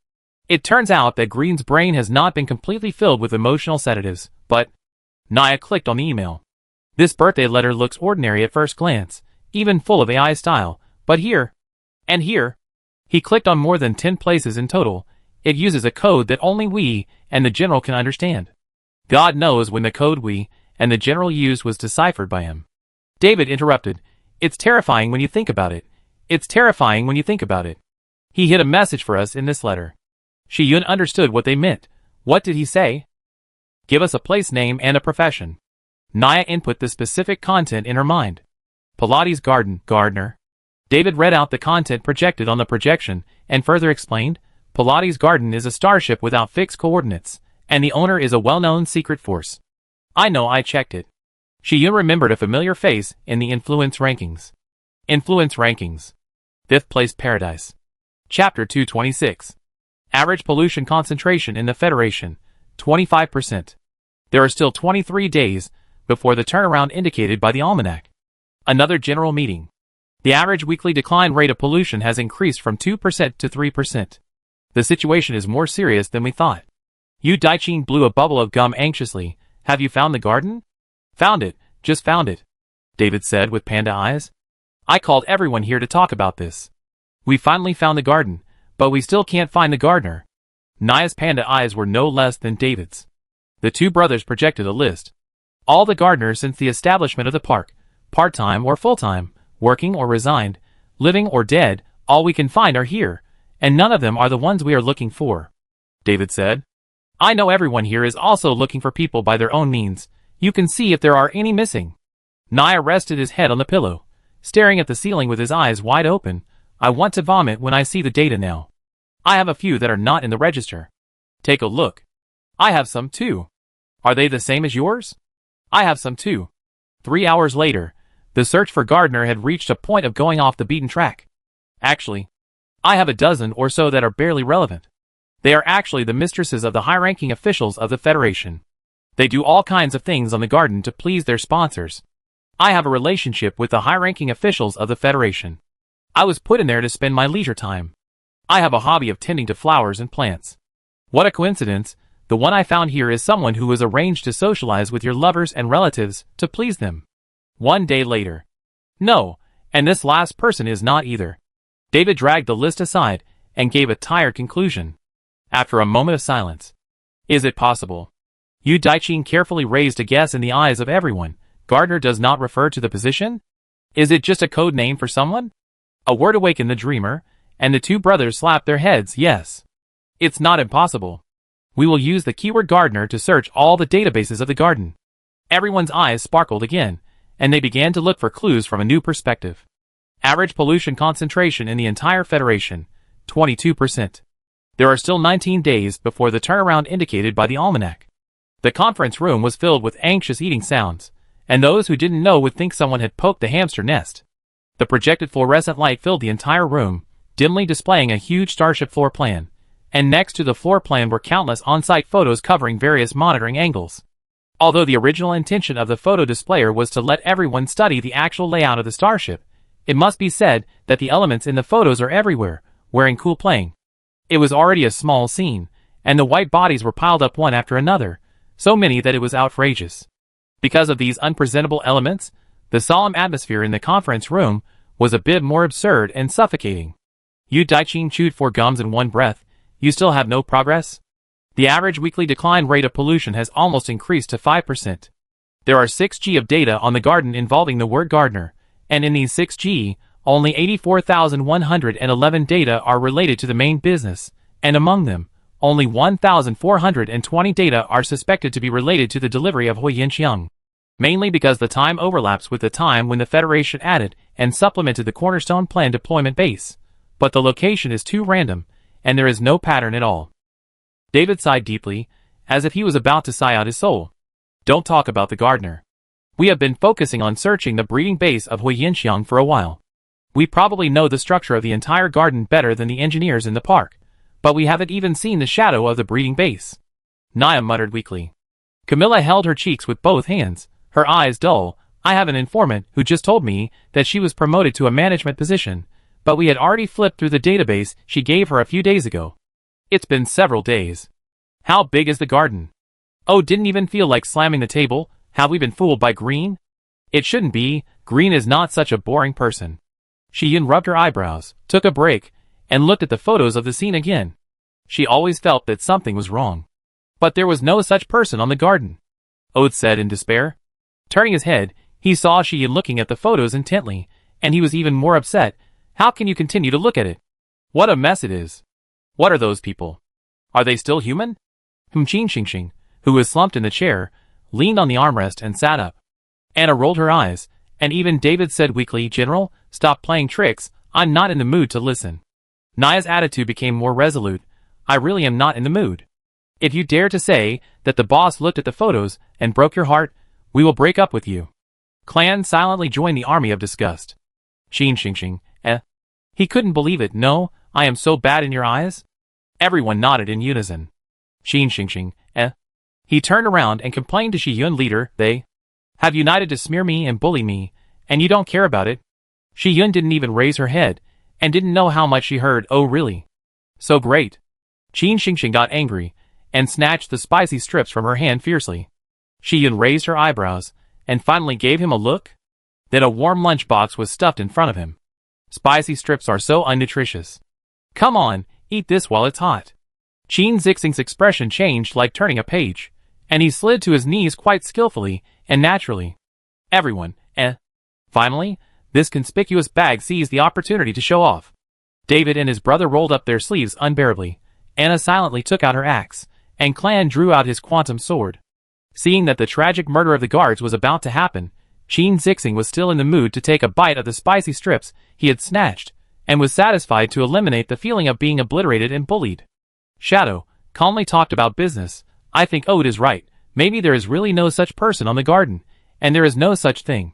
It turns out that Green's brain has not been completely filled with emotional sedatives, but... Naya clicked on the email. This birthday letter looks ordinary at first glance, even full of AI style, but here... And here, he clicked on more than 10 places in total. It uses a code that only we and the general can understand. God knows when the code we and the general used was deciphered by him. David interrupted. It's terrifying when you think about it. It's terrifying when you think about it. He hid a message for us in this letter. Shi Yun understood what they meant. What did he say? Give us a place name and a profession. Naya input the specific content in her mind. Pilates garden, gardener. David read out the content projected on the projection, and further explained, Pilates Garden is a starship without fixed coordinates, and the owner is a well-known secret force. I know, I checked it. Shi Yun remembered a familiar face in the influence rankings. Influence rankings. 5th place Paradise. Chapter 226. Average pollution concentration in the Federation, 25%. There are still 23 days before the turnaround indicated by the almanac. Another general meeting. The average weekly decline rate of pollution has increased from 2% to 3%. The situation is more serious than we thought. Yu Daiqing blew a bubble of gum anxiously. Have you found the garden? Found it, just found it, David said with panda eyes. I called everyone here to talk about this. We finally found the garden, but we still can't find the gardener. Naya's panda eyes were no less than David's. The two brothers projected a list. All the gardeners since the establishment of the park, part-time or full-time, working or resigned, living or dead, all we can find are here, and none of them are the ones we are looking for," David said. "I know everyone here is also looking for people by their own means. You can see if there are any missing." Nia rested his head on the pillow, staring at the ceiling with his eyes wide open. "I want to vomit when I see the data now. I have a few that are not in the register. Take a look. I have some too. Are they the same as yours? I have some too." 3 hours later, the search for Gardner had reached a point of going off the beaten track. "Actually, I have a dozen or so that are barely relevant. They are actually the mistresses of the high-ranking officials of the Federation. They do all kinds of things on the garden to please their sponsors. I have a relationship with the high-ranking officials of the Federation. I was put in there to spend my leisure time. I have a hobby of tending to flowers and plants. What a coincidence, the one I found here is someone who was arranged to socialize with your lovers and relatives to please them." 1 day later. "No, and this last person is not either." David dragged the list aside and gave a tired conclusion. After a moment of silence. "Is it possible?" Yu Daiqing carefully raised a guess in the eyes of everyone. "Gardner does not refer to the position? Is it just a code name for someone?" A word awakened the dreamer, and the two brothers slapped their heads. "Yes. It's not impossible. We will use the keyword Gardner to search all the databases of the garden." Everyone's eyes sparkled again, and they began to look for clues from a new perspective. Average pollution concentration in the entire Federation, 22%. There are still 19 days before the turnaround indicated by the almanac. The conference room was filled with anxious eating sounds, and those who didn't know would think someone had poked the hamster nest. The projected fluorescent light filled the entire room, dimly displaying a huge starship floor plan, and next to the floor plan were countless on-site photos covering various monitoring angles. Although the original intention of the photo displayer was to let everyone study the actual layout of the starship, it must be said that the elements in the photos are everywhere, wearing cool playing. It was already a small scene, and the white bodies were piled up one after another, so many that it was outrageous. Because of these unpresentable elements, the solemn atmosphere in the conference room was a bit more absurd and suffocating. Yu Daiqing chewed 4 gums in one breath. "You still have no progress?" The average weekly decline rate of pollution has almost increased to 5%. There are 6G of data on the garden involving the word Gardner, and in these 6G, only 84,111 data are related to the main business, and among them, only 1,420 data are suspected to be related to the delivery of Huiyanqiang. Mainly because the time overlaps with the time when the Federation added and supplemented the Cornerstone Plan deployment base, but the location is too random, and there is no pattern at all. David sighed deeply, as if he was about to sigh out his soul. "Don't talk about the gardener. We have been focusing on searching the breeding base of Huiyanqiang for a while. We probably know the structure of the entire garden better than the engineers in the park, but we haven't even seen the shadow of the breeding base." Nia muttered weakly. Camilla held her cheeks with both hands, her eyes dull. "I have an informant who just told me that she was promoted to a management position, but we had already flipped through the database she gave her a few days ago. It's been several days. How big is the garden? Oh, didn't even feel like slamming the table. Have we been fooled by Green? It shouldn't be. Green is not such a boring person." Shi-Yun rubbed her eyebrows, took a break, and looked at the photos of the scene again. She always felt that something was wrong. But there was no such person on the garden. Ode said in despair. Turning his head, he saw Shi-Yun looking at the photos intently, and he was even more upset. "How can you continue to look at it? What a mess it is. What are those people? Are they still human?" Qin Xingxing, who was slumped in the chair, leaned on the armrest and sat up. Anna rolled her eyes, and even David said weakly, "General, stop playing tricks. I'm not in the mood to listen." Nia's attitude became more resolute. "I really am not in the mood. If you dare to say that the boss looked at the photos and broke your heart, we will break up with you." Clan silently joined the army of disgust. Qin Xingxing, He couldn't believe it. "No, I am so bad in your eyes?" Everyone nodded in unison. Qin Xingxing, He turned around and complained to Shi-Yun leader, "They have united to smear me and bully me, and you don't care about it?" Shi-Yun didn't even raise her head, and didn't know how much she heard. "Oh really? So great." Qin Xingxing got angry, and snatched the spicy strips from her hand fiercely. Shi-Yun raised her eyebrows, and finally gave him a look. Then a warm lunchbox was stuffed in front of him. "Spicy strips are so unnutritious. Come on, eat this while it's hot." Qin Xingxing's expression changed like turning a page, and he slid to his knees quite skillfully and naturally. Everyone, Finally, this conspicuous bag seized the opportunity to show off. David and his brother rolled up their sleeves unbearably. Anna silently took out her axe, and Clan drew out his quantum sword. Seeing that the tragic murder of the guards was about to happen, Qin Zixing was still in the mood to take a bite of the spicy strips he had snatched, and was satisfied to eliminate the feeling of being obliterated and bullied. Shadow calmly talked about business. I think Ode is right. Maybe there is really no such person on the garden, and there is no such thing.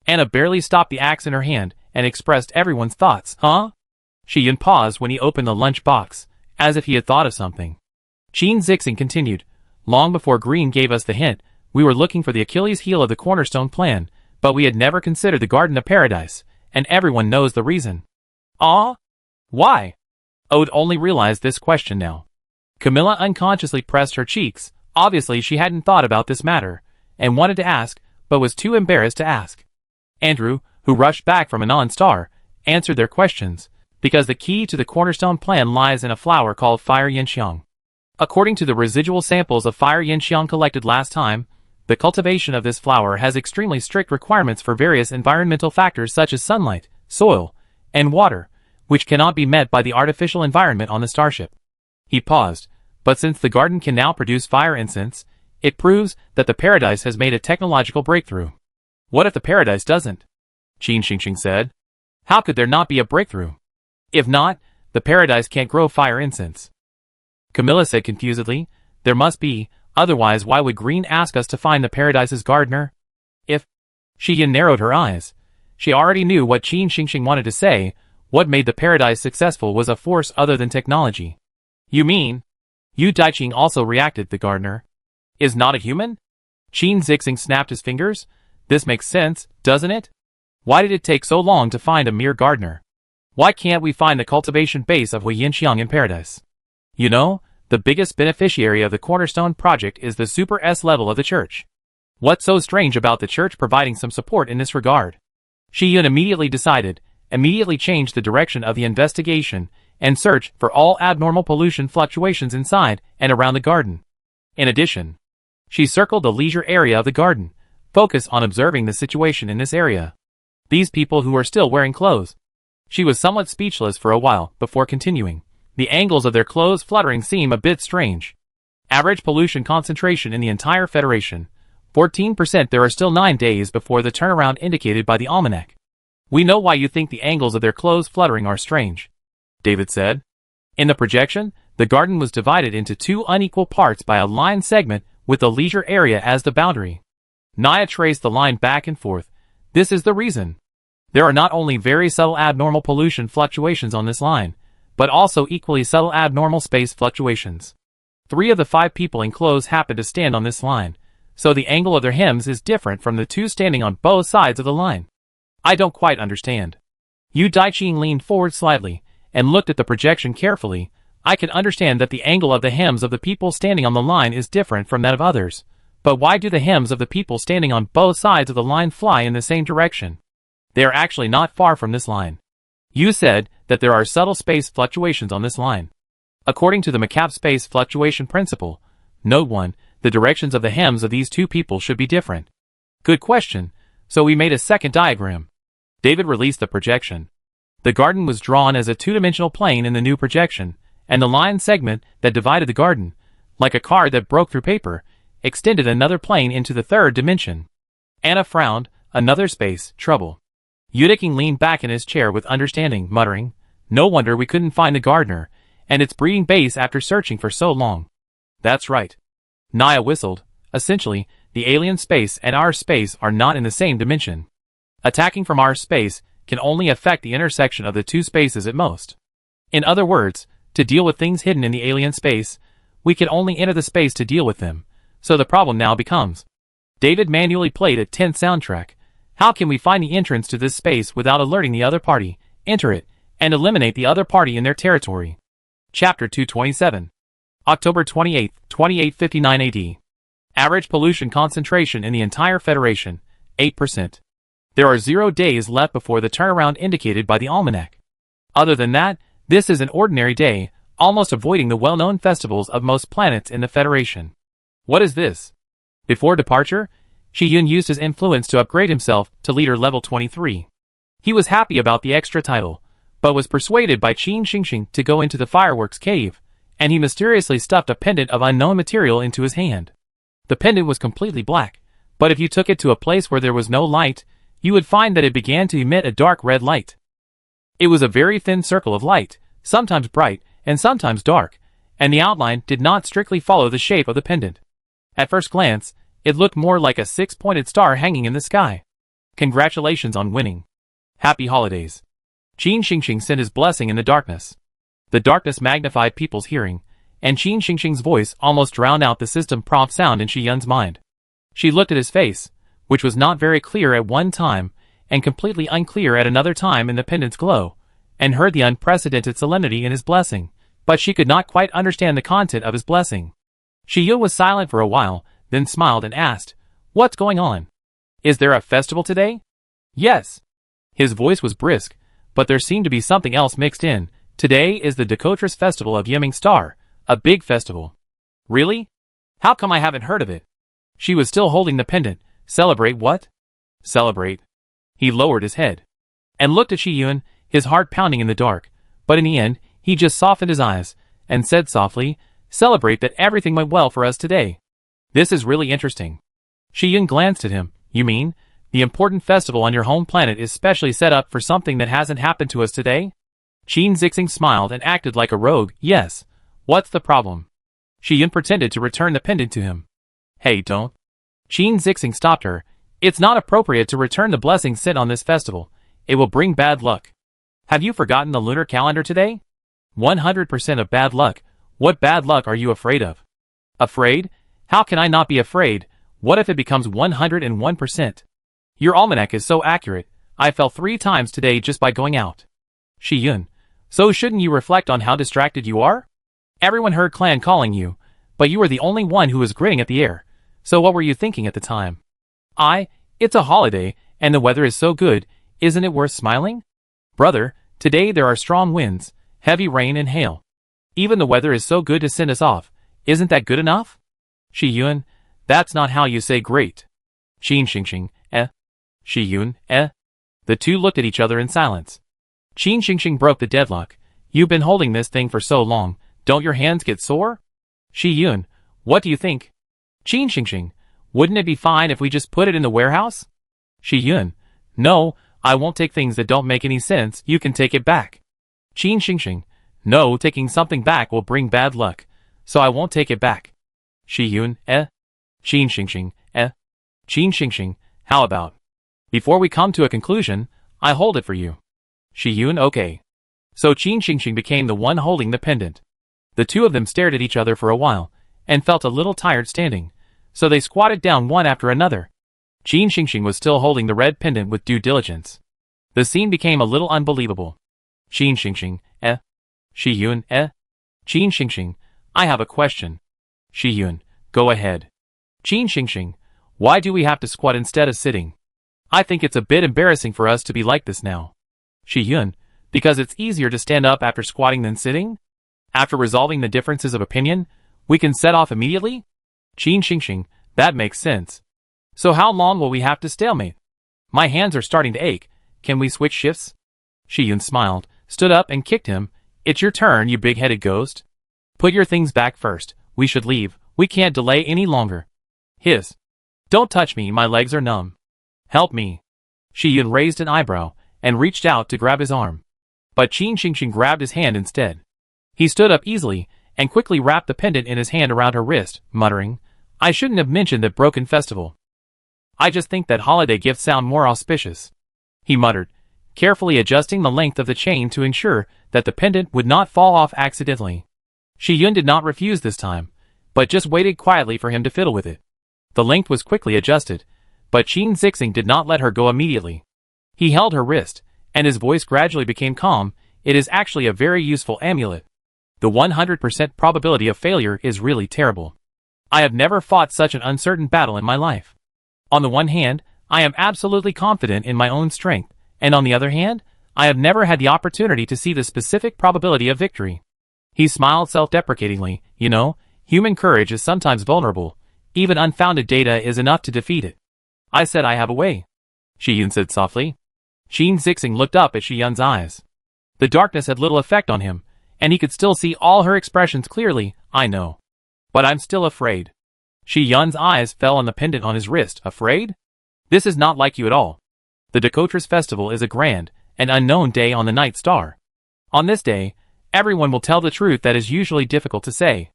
Anna barely stopped the axe in her hand and expressed everyone's thoughts. Huh? Shi-Yun paused when he opened the lunch box, as if he had thought of something. Qin Zixing continued. Long before Green gave us the hint, we were looking for the Achilles heel of the cornerstone plan, but we had never considered the Garden of Paradise, and everyone knows the reason. Ah? Why? Ode only realized this question now. Camilla unconsciously pressed her cheeks. Obviously she hadn't thought about this matter, and wanted to ask, but was too embarrassed to ask. Andrew, who rushed back from a non-star, answered their questions, because the key to the cornerstone plan lies in a flower called Fire Yinxiang. According to the residual samples of Fire Yinxiang collected last time, the cultivation of this flower has extremely strict requirements for various environmental factors such as sunlight, soil, and water, which cannot be met by the artificial environment on the starship. He paused, but since the garden can now produce fire incense, it proves that the paradise has made a technological breakthrough. What if the paradise doesn't? Qin Xingxing said. How could there not be a breakthrough? If not, the paradise can't grow fire incense. Camilla said confusedly, there must be, otherwise why would Green ask us to find the paradise's gardener? If Shi-Yun narrowed her eyes. She already knew what Qin Xingxing wanted to say. What made the paradise successful was a force other than technology. You mean? Yu Daiqing also reacted. The gardener is not a human? Qin Zixing snapped his fingers. This makes sense, doesn't it? Why did it take so long to find a mere gardener? Why can't we find the cultivation base of Hui Yinxiang in paradise? You know, the biggest beneficiary of the Cornerstone project is the Super S level of the church. What's so strange about the church providing some support in this regard? Shi-Yun immediately changed the direction of the investigation and search for all abnormal pollution fluctuations inside and around the garden. In addition, she circled the leisure area of the garden, focused on observing the situation in this area. These people who are still wearing clothes. She was somewhat speechless for a while before continuing. The angles of their clothes fluttering seem a bit strange. Average pollution concentration in the entire Federation, 14%. There are still 9 days before the turnaround indicated by the almanac. We know why you think the angles of their clothes fluttering are strange, David said. In the projection, the garden was divided into 2 unequal parts by a line segment with the leisure area as the boundary. Naya traced the line back and forth. This is the reason. There are not only very subtle abnormal pollution fluctuations on this line, but also equally subtle abnormal space fluctuations. 3 of the 5 people in clothes happen to stand on this line, so the angle of their hems is different from the 2 standing on both sides of the line. I don't quite understand. Yu Daiqing leaned forward slightly and looked at the projection carefully. I can understand that the angle of the hems of the people standing on the line is different from that of others, but why do the hems of the people standing on both sides of the line fly in the same direction? They are actually not far from this line. You said that there are subtle space fluctuations on this line. According to the McCap space fluctuation principle, Note 1, the directions of the hems of these 2 people should be different. Good question, so we made a second diagram. David released the projection. The garden was drawn as a 2-dimensional plane in the new projection, and the line segment that divided the garden, like a card that broke through paper, extended another plane into the 3rd dimension. Anna frowned. Another space, trouble. Yudiking leaned back in his chair with understanding, muttering, no wonder we couldn't find the gardener, and its breeding base after searching for so long. That's right. Naya whistled. Essentially, the alien space and our space are not in the same dimension. Attacking from our space can only affect the intersection of the 2 spaces at most. In other words, to deal with things hidden in the alien space, we can only enter the space to deal with them, so the problem now becomes. David manually played a tense soundtrack. How can we find the entrance to this space without alerting the other party, enter it, and eliminate the other party in their territory? Chapter 227. October 28, 2859 AD. Average pollution concentration in the entire Federation, 8%. There are 0 days left before the turnaround indicated by the almanac. Other than that, this is an ordinary day, almost avoiding the well-known festivals of most planets in the Federation. What is this? Before departure, Shi-Yun used his influence to upgrade himself to leader level 23. He was happy about the extra title, but was persuaded by Qin Xingxing to go into the fireworks cave, and he mysteriously stuffed a pendant of unknown material into his hand. The pendant was completely black, but if you took it to a place where there was no light, you would find that it began to emit a dark red light. It was a very thin circle of light, sometimes bright and sometimes dark, and the outline did not strictly follow the shape of the pendant. At first glance, it looked more like a six-pointed star hanging in the sky. Congratulations on winning. Happy holidays. Qin Xingxing sent his blessing in the darkness. The darkness magnified people's hearing, and Qin Xingxing's voice almost drowned out the system prompt sound in Shi Yun's mind. She looked at his face, which was not very clear at one time, and completely unclear at another time in the pendant's glow, and heard the unprecedented solemnity in his blessing, but she could not quite understand the content of his blessing. Shi Yun was silent for a while, then smiled and asked, "What's going on? Is there a festival today?" "Yes." His voice was brisk, but there seemed to be something else mixed in. "Today is the Dakotra's festival of Yiming Star, a big festival." "Really? How come I haven't heard of it?" She was still holding the pendant. "Celebrate what?" "Celebrate." He lowered his head and looked at Shi Yun, his heart pounding in the dark, but in the end, he just softened his eyes and said softly, "Celebrate that everything went well for us today. This is really interesting." Shi Yun glanced at him. "You mean, the important festival on your home planet is specially set up for something that hasn't happened to us today?" Qin Xingxing smiled and acted like a rogue. "Yes. What's the problem?" Shi Yun pretended to return the pendant to him. "Hey, don't." Qin Xingxing stopped her. "It's not appropriate to return the blessing sent on this festival. It will bring bad luck. Have you forgotten the lunar calendar today? 100% of bad luck. What bad luck are you afraid of?" "Afraid? How can I not be afraid? What if it becomes 101%? Your almanac is so accurate. I fell 3 times today just by going out." Shi Yun, "So shouldn't you reflect on how distracted you are? Everyone heard Clan calling you, but you were the only one who was grinning at the air. So what were you thinking at the time?" It's a holiday, and the weather is so good, isn't it worth smiling?" "Brother, today there are strong winds, heavy rain and hail. Even the weather is so good to send us off. Isn't that good enough?" Shi Yun, "That's not how you say great." Qin Xingxing, Shi Yun, The two looked at each other in silence. Qin Xingxing broke the deadlock. "You've been holding this thing for so long, don't your hands get sore?" Shi Yun, "What do you think?" Qin Xingxing, "Wouldn't it be fine if we just put it in the warehouse?" Shi Yun, "No, I won't take things that don't make any sense. You can take it back." Qin Xingxing, "No, taking something back will bring bad luck, so I won't take it back." Shi Yun, Qin Xingxing, Qin Xingxing, "How about? Before we come to a conclusion, I hold it for you." Shi Yun, "Okay." So Qin Xingxing became the one holding the pendant. The two of them stared at each other for a while, and felt a little tired standing, so they squatted down one after another. Qin Xingxing was still holding the red pendant with due diligence. The scene became a little unbelievable. Qin Xingxing, Shi Yun, Qin Xingxing, "I have a question." Shi Yun, "Go ahead." Qin Xingxing, "Why do we have to squat instead of sitting? I think it's a bit embarrassing for us to be like this now." Shi Yun, "Because it's easier to stand up after squatting than sitting? After resolving the differences of opinion, we can set off immediately?" Qin Xingxing, "That makes sense. So how long will we have to stalemate? My hands are starting to ache. Can we switch shifts?" Shi Yun smiled, stood up and kicked him. "It's your turn, you big-headed ghost. Put your things back first. We should leave. We can't delay any longer." Hiss. "Don't touch me, my legs are numb. Help me." Shi Yun raised an eyebrow and reached out to grab his arm. But Qin Xingxing grabbed his hand instead. He stood up easily and quickly wrapped the pendant in his hand around her wrist, muttering, "I shouldn't have mentioned that broken festival. I just think that holiday gifts sound more auspicious," he muttered, carefully adjusting the length of the chain to ensure that the pendant would not fall off accidentally. Shi Yun did not refuse this time, but just waited quietly for him to fiddle with it. The length was quickly adjusted, but Qin Xingxing did not let her go immediately. He held her wrist, and his voice gradually became calm. "It is actually a very useful amulet. The 100% probability of failure is really terrible. I have never fought such an uncertain battle in my life. On the one hand, I am absolutely confident in my own strength, and on the other hand, I have never had the opportunity to see the specific probability of victory." He smiled self-deprecatingly. "You know, human courage is sometimes vulnerable. Even unfounded data is enough to defeat it. I said I have a way," Shi Yun said softly. Qin Xingxing looked up at Shi Yun's eyes. The darkness had little effect on him, and he could still see all her expressions clearly. I know. But I'm still afraid. Shi Yun's eyes fell on the pendant on his wrist. Afraid? This is not like you at all. The Dakotra's festival is a grand and unknown day on the night star. On this day, everyone will tell the truth that is usually difficult to say.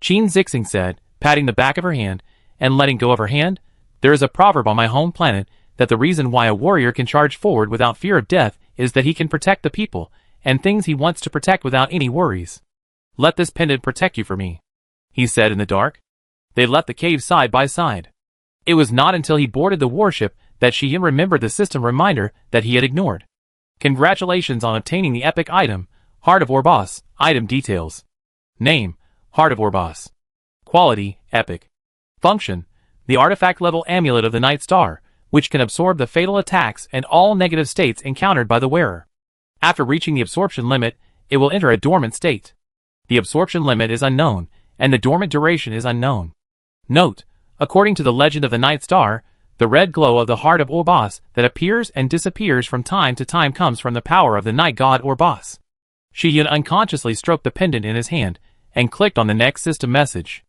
Qin Zixing said, patting the back of her hand and letting go of her hand. There is a proverb on my home planet that the reason why a warrior can charge forward without fear of death is that he can protect the people and things he wants to protect without any worries. Let this pendant protect you for me, he said in the dark. They left the cave side by side. It was not until he boarded the warship that Shi Yun remembered the system reminder that he had ignored. Congratulations on obtaining the epic item, Heart of Orboss. Item details. Name, Heart of Orboss. Quality, epic. Function, the artifact level amulet of the Night Star, which can absorb the fatal attacks and all negative states encountered by the wearer. After reaching the absorption limit, it will enter a dormant state. The absorption limit is unknown, and the dormant duration is unknown. Note, according to the legend of the Night Star, the red glow of the Heart of Orboss that appears and disappears from time to time comes from the power of the Night God Orboss. Shi Yun unconsciously stroked the pendant in his hand and clicked on the next system message.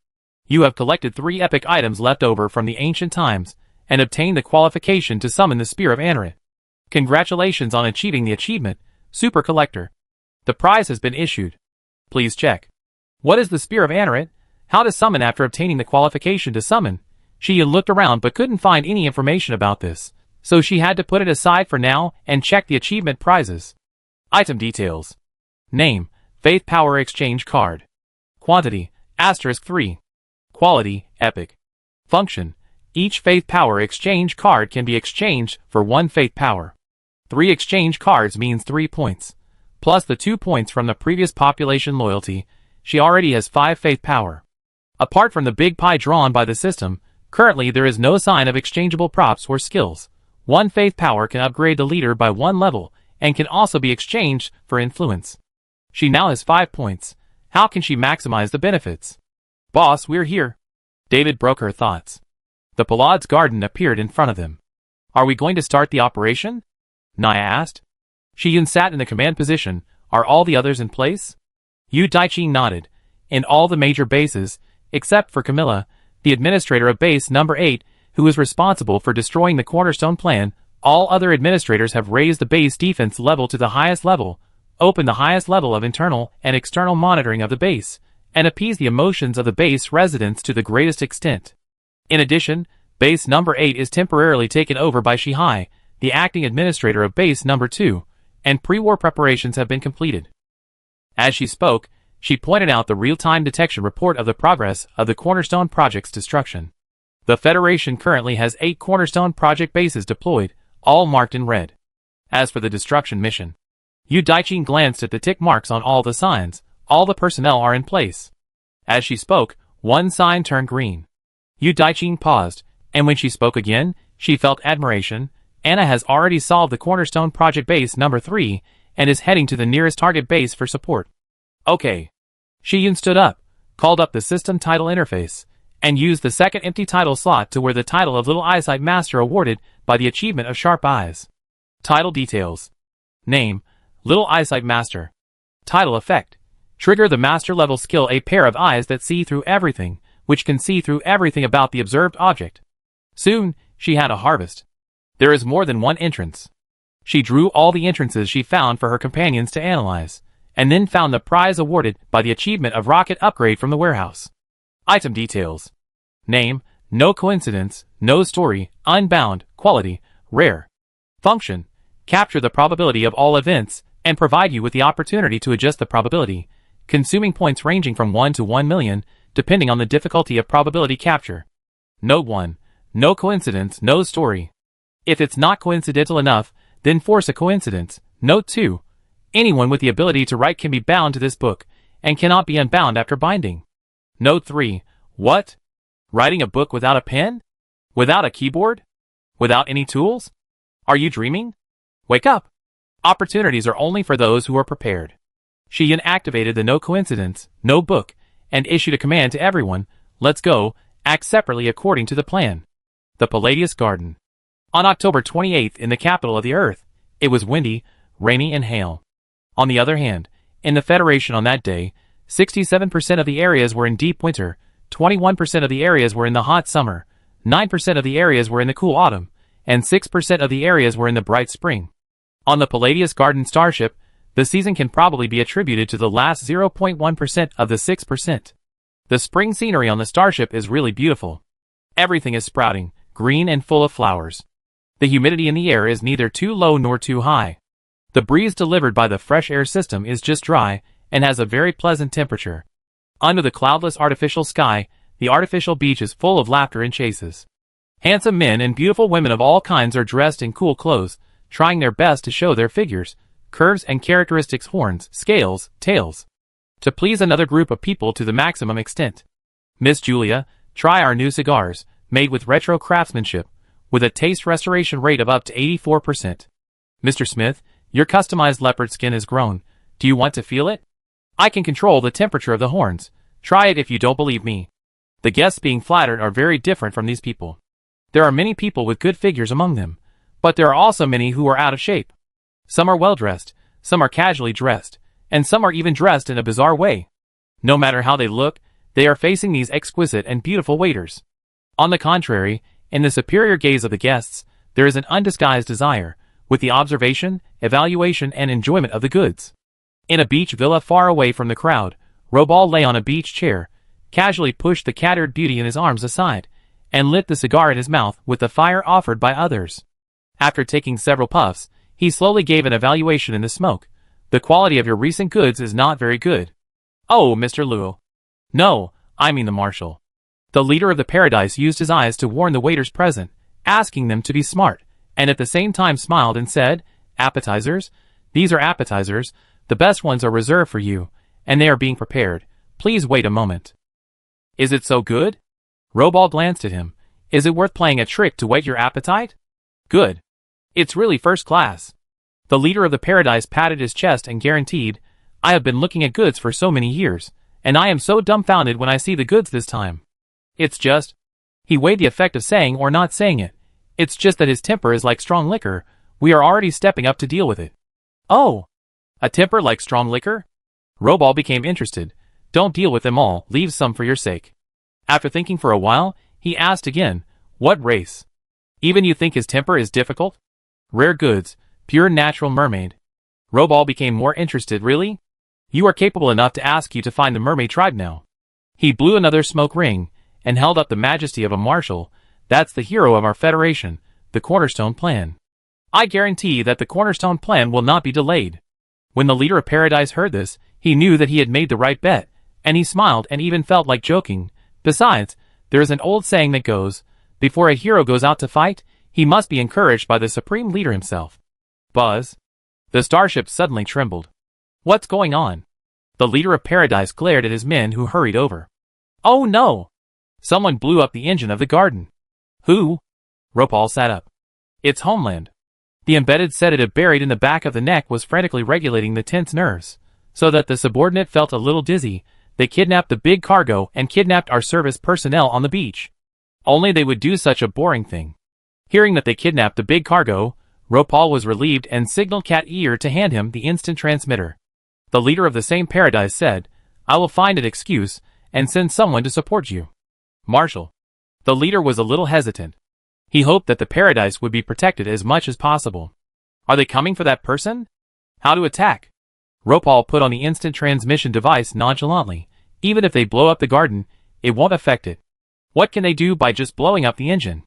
You have collected 3 epic items left over from the ancient times and obtained the qualification to summon the Spear of Anarit. Congratulations on achieving the achievement, Super Collector. The prize has been issued. Please check. What is the Spear of Anarit? How to summon after obtaining the qualification to summon? Shi Yun looked around but couldn't find any information about this, so she had to put it aside for now and check the achievement prizes. Item details. Name, Faith Power Exchange Card. Quantity, *3. Quality, epic. Function, each Faith Power Exchange card can be exchanged for 1 Faith Power. 3 exchange cards means 3 points. Plus the 2 points from the previous population loyalty, she already has 5 Faith Power. Apart from the big pie drawn by the system, currently there is no sign of exchangeable props or skills. 1 Faith Power can upgrade the leader by 1 level, and can also be exchanged for influence. She now has 5 points. How can she maximize the benefits? Boss, we're here. David broke her thoughts. The Palad's garden appeared in front of them. Are we going to start the operation? Naya asked. Shi Yun sat in the command position. Are all the others in place? Yu Daiqi nodded. In all the major bases, except for Camilla, the administrator of base number 8, who is responsible for destroying the Cornerstone plan, all other administrators have raised the base defense level to the highest level, opened the highest level of internal and external monitoring of the base, and appeased the emotions of the base residents to the greatest extent. In addition, base number 8 is temporarily taken over by Shihai, the acting administrator of base number 2, and pre-war preparations have been completed. As she spoke, she pointed out the real-time detection report of the progress of the Cornerstone Project's destruction. The Federation currently has 8 Cornerstone Project bases deployed, all marked in red. As for the destruction mission, Yu Daiqi glanced at the tick marks on all the signs. All the personnel are in place. As she spoke, one sign turned green. Yu Daiqi paused, and when she spoke again, she felt admiration. Anna has already solved the Cornerstone Project base number 3, and is heading to the nearest target base for support. Okay. Shi Yun stood up, called up the system title interface, and used the second empty title slot to wear the title of Little Eyesight Master awarded by the achievement of Sharp Eyes. Title details. Name, Little Eyesight Master. Title effect. Trigger the master level skill, a pair of eyes that see through everything, which can see through everything about the observed object. Soon, she had a harvest. There is more than one entrance. She drew all the entrances she found for her companions to analyze, and then found the prize awarded by the achievement of rocket upgrade from the warehouse. Item details. Name, no coincidence, no story, unbound, quality, rare. Function, capture the probability of all events, and provide you with the opportunity to adjust the probability, consuming points ranging from 1 to 1 million, depending on the difficulty of probability capture. Note 1. No coincidence, no story. If it's not coincidental enough, then force a coincidence. Note 2. Anyone with the ability to write can be bound to this book, and cannot be unbound after binding. Note 3. What? Writing a book without a pen? Without a keyboard? Without any tools? Are you dreaming? Wake up! Opportunities are only for those who are prepared. Shi Yun activated the no coincidence, no book, and issued a command to everyone, let's go, act separately according to the plan. The Palladius Garden. On October 28th in the capital of the Earth, it was windy, rainy and hail. On the other hand, in the Federation on that day, 67% of the areas were in deep winter, 21% of the areas were in the hot summer, 9% of the areas were in the cool autumn, and 6% of the areas were in the bright spring. On the Palladius Garden starship, the season can probably be attributed to the last 0.1% of the 6%. The spring scenery on the starship is really beautiful. Everything is sprouting, green and full of flowers. The humidity in the air is neither too low nor too high. The breeze delivered by the fresh air system is just dry and has a very pleasant temperature. Under the cloudless artificial sky, the artificial beach is full of laughter and chases. Handsome men and beautiful women of all kinds are dressed in cool clothes, trying their best to show their figures, curves and characteristics, horns, scales, tails, to please another group of people to the maximum extent. Miss Julia, try our new cigars, made with retro craftsmanship, with a taste restoration rate of up to 84%. Mr. Smith, your customized leopard skin is grown. Do you want to feel it? I can control the temperature of the horns. Try it if you don't believe me. The guests being flattered are very different from these people. There are many people with good figures among them, but there are also many who are out of shape. Some are well dressed, some are casually dressed, and some are even dressed in a bizarre way. No matter how they look, they are facing these exquisite and beautiful waiters. On the contrary, in the superior gaze of the guests, there is an undisguised desire, with the observation, evaluation and enjoyment of the goods. In a beach villa far away from the crowd, Robal lay on a beach chair, casually pushed the cat-eared beauty in his arms aside, and lit the cigar in his mouth with the fire offered by others. After taking several puffs, he slowly gave an evaluation in the smoke. The quality of your recent goods is not very good. Oh, Mr. Luo. No, I mean the marshal. The leader of the paradise used his eyes to warn the waiters present, asking them to be smart, and at the same time smiled and said, appetizers? These are appetizers, the best ones are reserved for you, and they are being prepared. Please wait a moment. Is it so good? Robal glanced at him. Is it worth playing a trick to whet your appetite? Good. It's really first class. The leader of the paradise patted his chest and guaranteed, I have been looking at goods for so many years, and I am so dumbfounded when I see the goods this time. It's just... He weighed the effect of saying or not saying it. It's just that his temper is like strong liquor. We are already stepping up to deal with it. Oh! A temper like strong liquor? Robal became interested. Don't deal with them all, leave some for your sake. After thinking for a while, he asked again, what race? Even you think his temper is difficult? Rare goods, pure natural mermaid. Robal became more interested. Really? You are capable enough to ask you to find the mermaid tribe now. He blew another smoke ring, and held up the majesty of a marshal. That's the hero of our federation, the Cornerstone Plan. I guarantee that the Cornerstone Plan will not be delayed. When the leader of paradise heard this, he knew that he had made the right bet, and he smiled and even felt like joking. Besides, there is an old saying that goes, before a hero goes out to fight, he must be encouraged by the supreme leader himself. Buzz. The starship suddenly trembled. What's going on? The leader of paradise glared at his men who hurried over. Oh no! Someone blew up the engine of the garden. Who? Ropal sat up. It's Homeland. The embedded sedative buried in the back of the neck was frantically regulating the tense nerves, so that the subordinate felt a little dizzy. They kidnapped the big cargo and kidnapped our service personnel on the beach. Only they would do such a boring thing. Hearing that they kidnapped the big cargo, Ropal was relieved and signaled Cat Ear to hand him the instant transmitter. The leader of the same paradise said, I will find an excuse and send someone to support you. Marshal. The leader was a little hesitant. He hoped that the paradise would be protected as much as possible. Are they coming for that person? How to attack? Ropal put on the instant transmission device nonchalantly. Even if they blow up the garden, it won't affect it. What can they do by just blowing up the engine?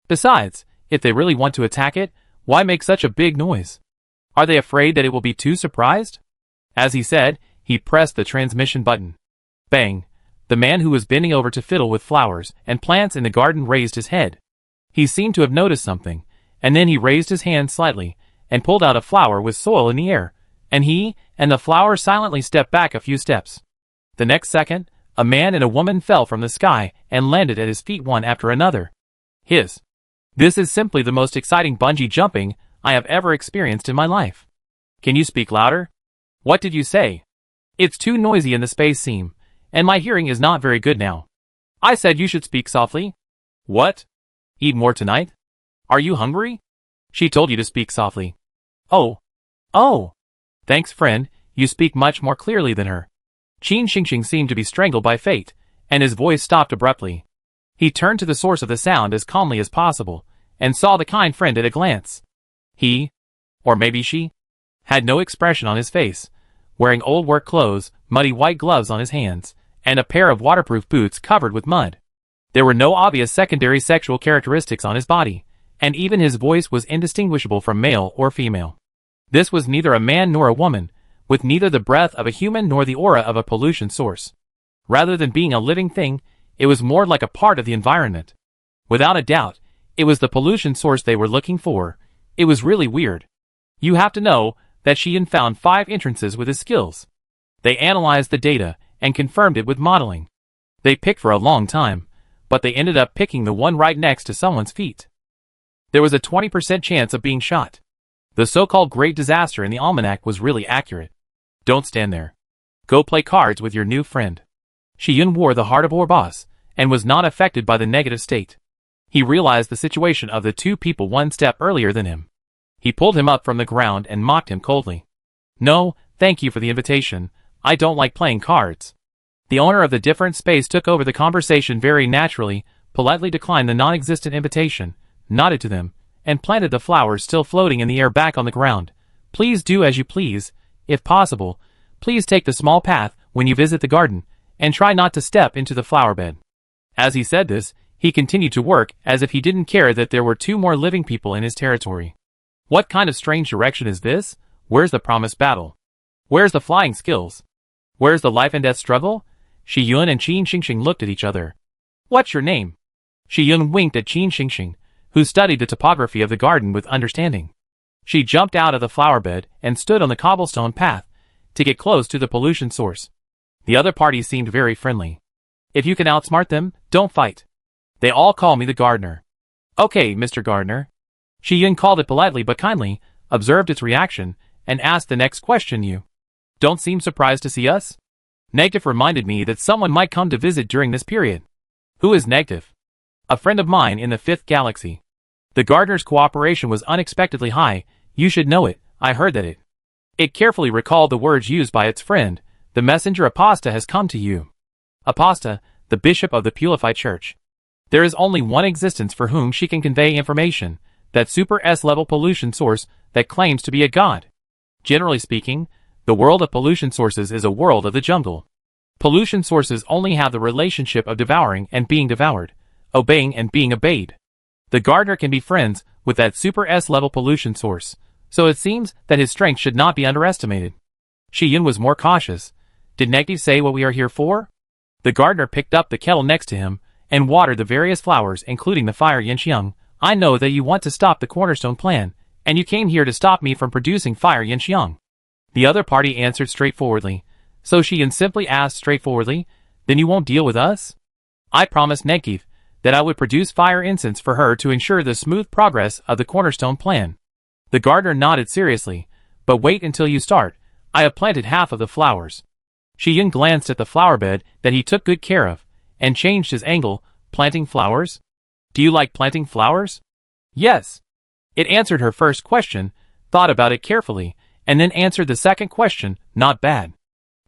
Besides, if they really want to attack it, why make such a big noise? Are they afraid that it will be too surprised? As he said, he pressed the transmission button. Bang! The man who was bending over to fiddle with flowers and plants in the garden raised his head. He seemed to have noticed something, and then he raised his hand slightly and pulled out a flower with soil in the air, and he and the flower silently stepped back a few steps. The next second, a man and a woman fell from the sky and landed at his feet one after another. This is simply the most exciting bungee jumping I have ever experienced in my life. Can you speak louder? What did you say? It's too noisy in the space seam, and my hearing is not very good now. I said you should speak softly. What? Eat more tonight? Are you hungry? She told you to speak softly. Oh. Thanks, friend. You speak much more clearly than her. Qin Xingxing seemed to be strangled by fate, and his voice stopped abruptly. He turned to the source of the sound as calmly as possible, and saw the kind friend at a glance. He, or maybe she, had no expression on his face, wearing old work clothes, muddy white gloves on his hands, and a pair of waterproof boots covered with mud. There were no obvious secondary sexual characteristics on his body, and even his voice was indistinguishable from male or female. This was neither a man nor a woman, with neither the breath of a human nor the aura of a pollution source. Rather than being a living thing, it was more like a part of the environment. Without a doubt, it was the pollution source they were looking for. It was really weird. You have to know that Xian found 5 entrances with his skills. They analyzed the data and confirmed it with modeling. They picked for a long time, but they ended up picking the one right next to someone's feet. There was a 20% chance of being shot. The so-called great disaster in the almanac was really accurate. Don't stand there. Go play cards with your new friend. Xian wore the heart of Orboss, and was not affected by the negative state. He realized the situation of the 2 people one step earlier than him. He pulled him up from the ground and mocked him coldly. No, thank you for the invitation. I don't like playing cards. The owner of the different space took over the conversation very naturally, politely declined the non-existent invitation, nodded to them, and planted the flowers still floating in the air back on the ground. Please do as you please. If possible, please take the small path when you visit the garden, and try not to step into the flower bed. As he said this, he continued to work as if he didn't care that there were 2 more living people in his territory. What kind of strange direction is this? Where's the promised battle? Where's the flying skills? Where's the life and death struggle? Shi Yun and Qin Xingxing looked at each other. What's your name? Shi Yun winked at Qin Xingxing, who studied the topography of the garden with understanding. She jumped out of the flower bed and stood on the cobblestone path to get close to the pollution source. The other party seemed very friendly. If you can outsmart them, don't fight. They all call me the gardener. Okay, Mr. Gardener. Shi Yun called it politely but kindly, observed its reaction, and asked the next question. You don't seem surprised to see us? Negative reminded me that someone might come to visit during this period. Who is Negative? A friend of mine in the 5th galaxy. The gardener's cooperation was unexpectedly high. You should know it. I heard that it carefully recalled the words used by its friend. The messenger Aposta has come to you. Aposta, the bishop of the Purified Church. There is only one existence for whom she can convey information, that super S-level pollution source that claims to be a god. Generally speaking, the world of pollution sources is a world of the jungle. Pollution sources only have the relationship of devouring and being devoured, obeying and being obeyed. The gardener can be friends with that super S-level pollution source, so it seems that his strength should not be underestimated. Shi Yun was more cautious. Did Negative say what we are here for? The gardener picked up the kettle next to him and watered the various flowers, including the fire Yanxiang. I know that you want to stop the cornerstone plan, and you came here to stop me from producing fire Yanxiang. The other party answered straightforwardly. So Shi Yun simply asked straightforwardly, then you won't deal with us? I promised Negative that I would produce fire incense for her to ensure the smooth progress of the cornerstone plan. The gardener nodded seriously. But wait until you start. I have planted half of the flowers. Shi Yun glanced at the flower bed that he took good care of, and changed his angle. Planting flowers? Do you like planting flowers? Yes. It answered her first question, thought about it carefully, and then answered the second question. Not bad.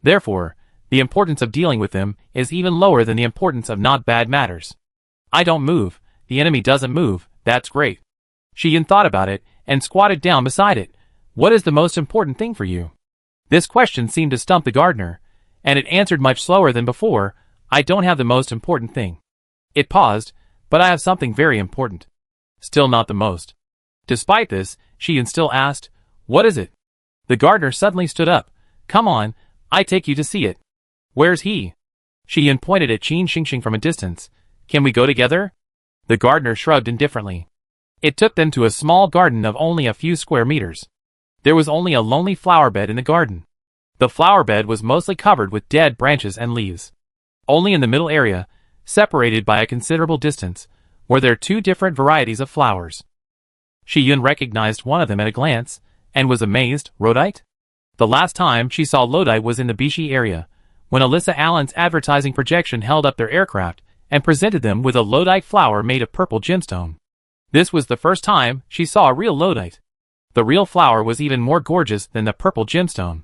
Therefore, the importance of dealing with them is even lower than the importance of not bad matters. I don't move, the enemy doesn't move. That's great. Shi Yun thought about it and squatted down beside it. What is the most important thing for you? This question seemed to stump the gardener, and it answered much slower than before. I don't have the most important thing. It paused, but I have something very important. Still not the most. Despite this, Shi Yun still asked, what is it? The gardener suddenly stood up. Come on, I take you to see it. Where's he? Shi Yun pointed at Qin Xingxing from a distance. Can we go together? The gardener shrugged indifferently. It took them to a small garden of only a few square meters. There was only a lonely flower bed in the garden. The flower bed was mostly covered with dead branches and leaves. Only in the middle area, separated by a considerable distance, were there 2 different varieties of flowers. Shi Yun recognized one of them at a glance, and was amazed. Rhodite? The last time she saw Lodi was in the Bishi area, when Alyssa Allen's advertising projection held up their aircraft and presented them with a Lodite flower made of purple gemstone. This was the first time she saw a real Lodite. The real flower was even more gorgeous than the purple gemstone.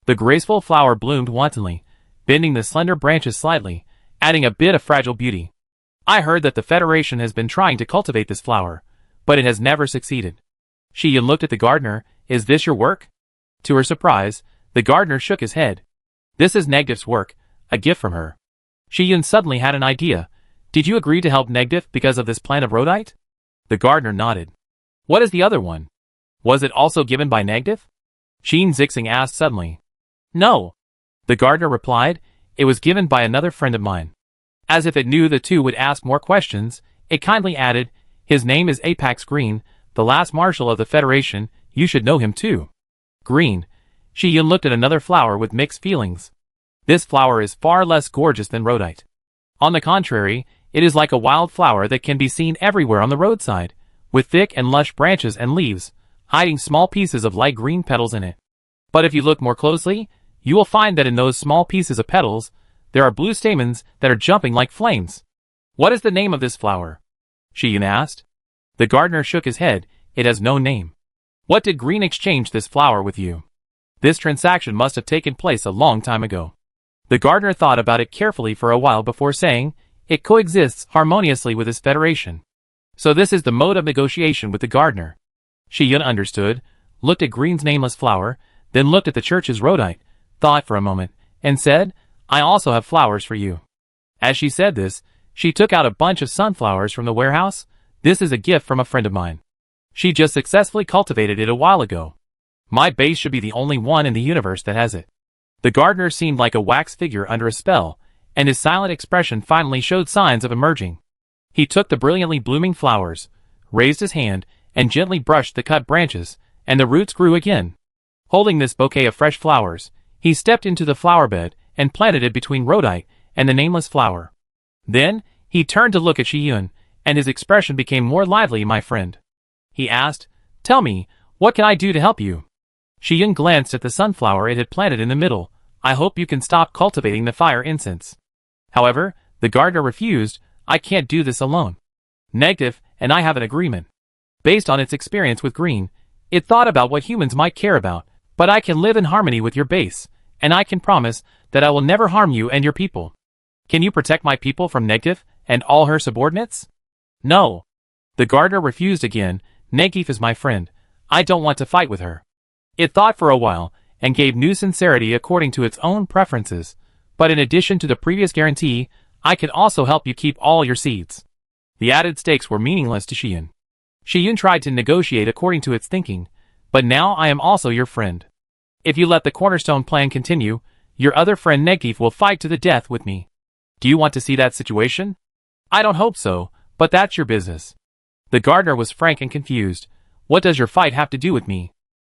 The graceful flower bloomed wantonly, bending the slender branches slightly, adding a bit of fragile beauty. I heard that the Federation has been trying to cultivate this flower, but it has never succeeded. Shi-Yun looked at the gardener. Is this your work? To her surprise, the gardener shook his head. This is Negdiv's work, a gift from her. Shi-Yun suddenly had an idea. Did you agree to help Negdiv because of this plant of rhodite? The gardener nodded. What is the other one? Was it also given by Negdiv? Sheen Zixing asked suddenly. No. The gardener replied. It was given by another friend of mine. As if it knew the two would ask more questions, it kindly added, his name is Apex Green, the last marshal of the Federation. You should know him too. Green. Shi-Yun looked at another flower with mixed feelings. This flower is far less gorgeous than rhodite. On the contrary, it is like a wild flower that can be seen everywhere on the roadside, with thick and lush branches and leaves, hiding small pieces of light green petals in it. But if you look more closely, you will find that in those small pieces of petals, there are blue stamens that are jumping like flames. What is the name of this flower? Shi-Yun asked. The gardener shook his head. It has no name. What did Green exchange this flower with you? This transaction must have taken place a long time ago. The gardener thought about it carefully for a while before saying, it coexists harmoniously with his Federation. So this is the mode of negotiation with the gardener. Shi-Yun understood, looked at Green's nameless flower, then looked at the church's rhodite, thought for a moment, and said, I also have flowers for you. As she said this, she took out a bunch of sunflowers from the warehouse. This is a gift from a friend of mine. She just successfully cultivated it a while ago. My base should be the only one in the universe that has it. The gardener seemed like a wax figure under a spell, and his silent expression finally showed signs of emerging. He took the brilliantly blooming flowers, raised his hand, and gently brushed the cut branches, and the roots grew again. Holding this bouquet of fresh flowers, he stepped into the flower bed and planted it between rhodite and the nameless flower. Then, he turned to look at Shi-Yun, and his expression became more lively. My friend, he asked, tell me, what can I do to help you? Shi-Yun glanced at the sunflower it had planted in the middle. I hope you can stop cultivating the fire incense. However, the gardener refused. I can't do this alone. Negdiv and I have an agreement. Based on its experience with Green, it thought about what humans might care about, but I can live in harmony with your base, and I can promise that I will never harm you and your people. Can you protect my people from Negdiv and all her subordinates? No. The gardener refused again. Negdiv is my friend. I don't want to fight with her. It thought for a while, and gave new sincerity according to its own preferences, but in addition to the previous guarantee, I can also help you keep all your seeds. The added stakes were meaningless to Shi-Yun. Shi-Yun tried to negotiate according to its thinking, but now I am also your friend. If you let the cornerstone plan continue, your other friend Negdiv will fight to the death with me. Do you want to see that situation? I don't hope so, but that's your business. The gardener was frank and confused. What does your fight have to do with me?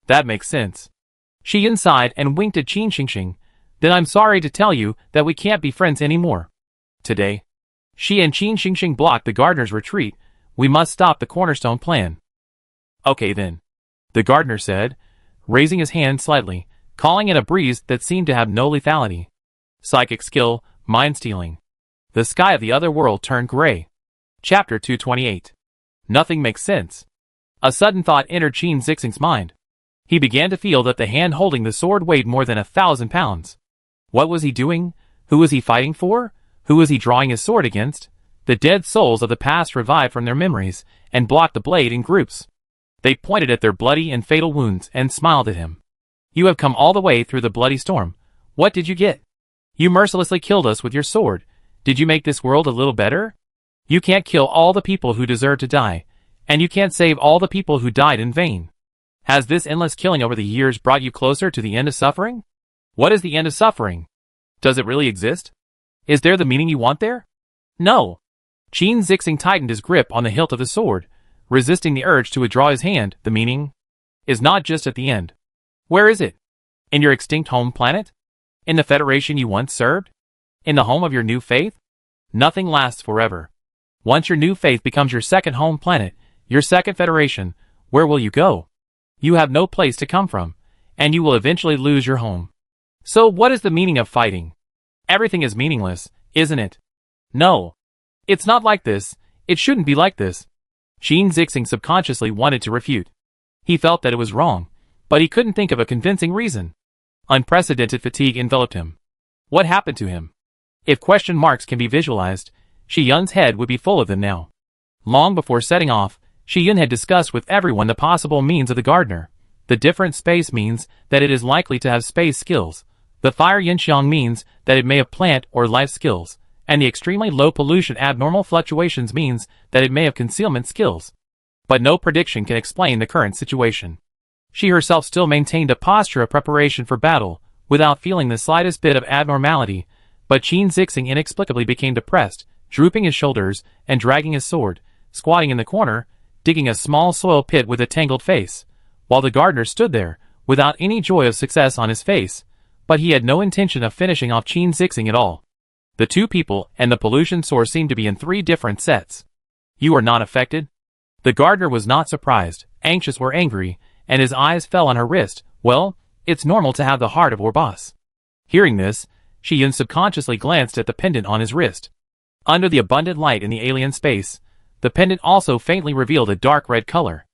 That makes sense. Shi-Yun sighed and winked at Qin Xingxing. Then I'm sorry to tell you that we can't be friends anymore. Today, she and Qin Xingxing blocked the gardener's retreat. We must stop the cornerstone plan. Okay then, the gardener said, raising his hand slightly, calling in a breeze that seemed to have no lethality. Psychic skill, mind stealing. The sky of the other world turned gray. Chapter 228. Nothing makes sense. A sudden thought entered Qin Zixing's mind. He began to feel that the hand holding the sword weighed more than 1,000 pounds. What was he doing? Who was he fighting for? Who was he drawing his sword against? The dead souls of the past revived from their memories, and blocked the blade in groups. They pointed at their bloody and fatal wounds, and smiled at him. You have come all the way through the bloody storm. What did you get? You mercilessly killed us with your sword. Did you make this world a little better? You can't kill all the people who deserve to die, and you can't save all the people who died in vain. Has this endless killing over the years brought you closer to the end of suffering? What is the end of suffering? Does it really exist? Is there the meaning you want there? No. Qin Zixing tightened his grip on the hilt of the sword, resisting the urge to withdraw his hand. The meaning is not just at the end. Where is it? In your extinct home planet? In the Federation you once served? In the home of your new faith? Nothing lasts forever. Once your new faith becomes your second home planet, your second Federation, where will you go? You have no place to come from, and you will eventually lose your home. So what is the meaning of fighting? Everything is meaningless, isn't it? No. It's not like this. It shouldn't be like this. Qin Zixing subconsciously wanted to refute. He felt that it was wrong, but he couldn't think of a convincing reason. Unprecedented fatigue enveloped him. What happened to him? If question marks can be visualized, Shi Yun's head would be full of them now. Long before setting off, Shi Yun had discussed with everyone the possible means of the gardener. The different space means that it is likely to have space skills. The fire Yinxiang means that it may have plant or life skills, and the extremely low pollution abnormal fluctuations means that it may have concealment skills. But no prediction can explain the current situation. She herself still maintained a posture of preparation for battle, without feeling the slightest bit of abnormality, but Qin Zixing inexplicably became depressed, drooping his shoulders and dragging his sword, squatting in the corner, digging a small soil pit with a tangled face, while the gardener stood there, without any joy of success on his face, but he had no intention of finishing off Qin Zixing at all. The two people and the pollution source seemed to be in three different sets. You are not affected? The gardener was not surprised, anxious or angry, and his eyes fell on her wrist. Well, it's normal to have the heart of our boss. Hearing this, Shi Yun subconsciously glanced at the pendant on his wrist. Under the abundant light in the alien space, the pendant also faintly revealed a dark red color.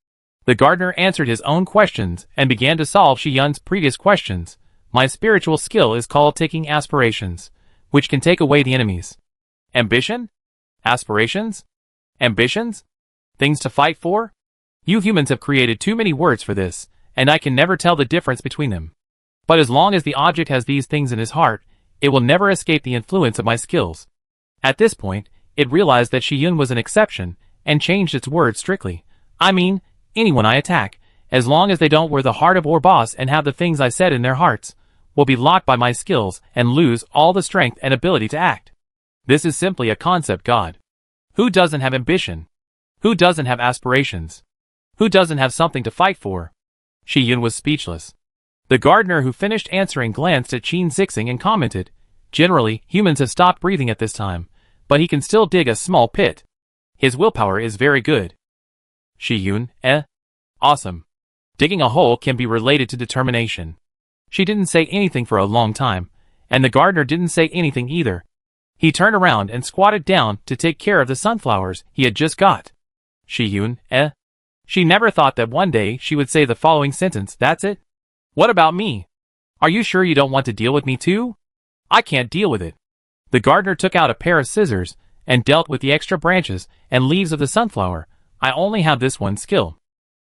The gardener answered his own questions and began to solve Shi Yun's previous questions. My spiritual skill is called taking aspirations, which can take away the enemies. Ambition? Aspirations? Ambitions? Things to fight for? You humans have created too many words for this, and I can never tell the difference between them. But as long as the object has these things in his heart, it will never escape the influence of my skills. At this point, it realized that Shi Yun was an exception, and changed its words strictly. I mean, anyone I attack, as long as they don't wear the heart of our boss and have the things I said in their hearts, will be locked by my skills and lose all the strength and ability to act. This is simply a concept god. Who doesn't have ambition? Who doesn't have aspirations? Who doesn't have something to fight for? Shi Yun was speechless. The gardener who finished answering glanced at Qin Zixing and commented, generally, humans have stopped breathing at this time, but he can still dig a small pit. His willpower is very good. Shi Yun, awesome. Digging a hole can be related to determination. She didn't say anything for a long time, and the gardener didn't say anything either. He turned around and squatted down to take care of the sunflowers he had just got. Shi Yun, She never thought that one day she would say the following sentence, that's it? What about me? Are you sure you don't want to deal with me too? I can't deal with it. The gardener took out a pair of scissors and dealt with the extra branches and leaves of the sunflower. I only have this one skill.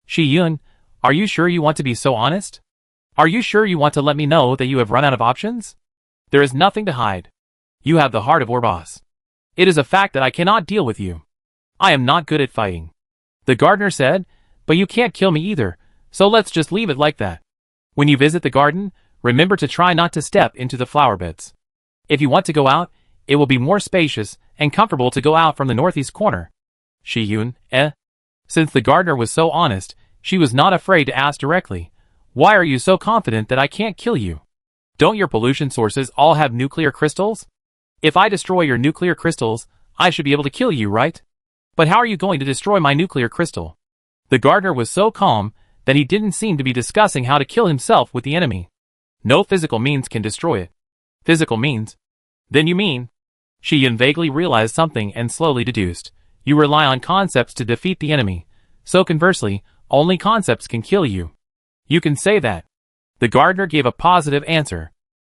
Shi Yun, are you sure you want to be so honest? Are you sure you want to let me know that you have run out of options? There is nothing to hide. You have the heart of our boss. It is a fact that I cannot deal with you. I am not good at fighting. The gardener said, but you can't kill me either, so let's just leave it like that. When you visit the garden, remember to try not to step into the flower beds. If you want to go out, it will be more spacious and comfortable to go out from the northeast corner. Shi Yun, Since the gardener was so honest, she was not afraid to ask directly, why are you so confident that I can't kill you? Don't your pollution sources all have nuclear crystals? If I destroy your nuclear crystals, I should be able to kill you, right? But how are you going to destroy my nuclear crystal? The gardener was so calm that he didn't seem to be discussing how to kill himself with the enemy. No physical means can destroy it. Physical means? Then you mean? Shi Yun vaguely realized something and slowly deduced. You rely on concepts to defeat the enemy. So conversely, only concepts can kill you. You can say that. The gardener gave a positive answer.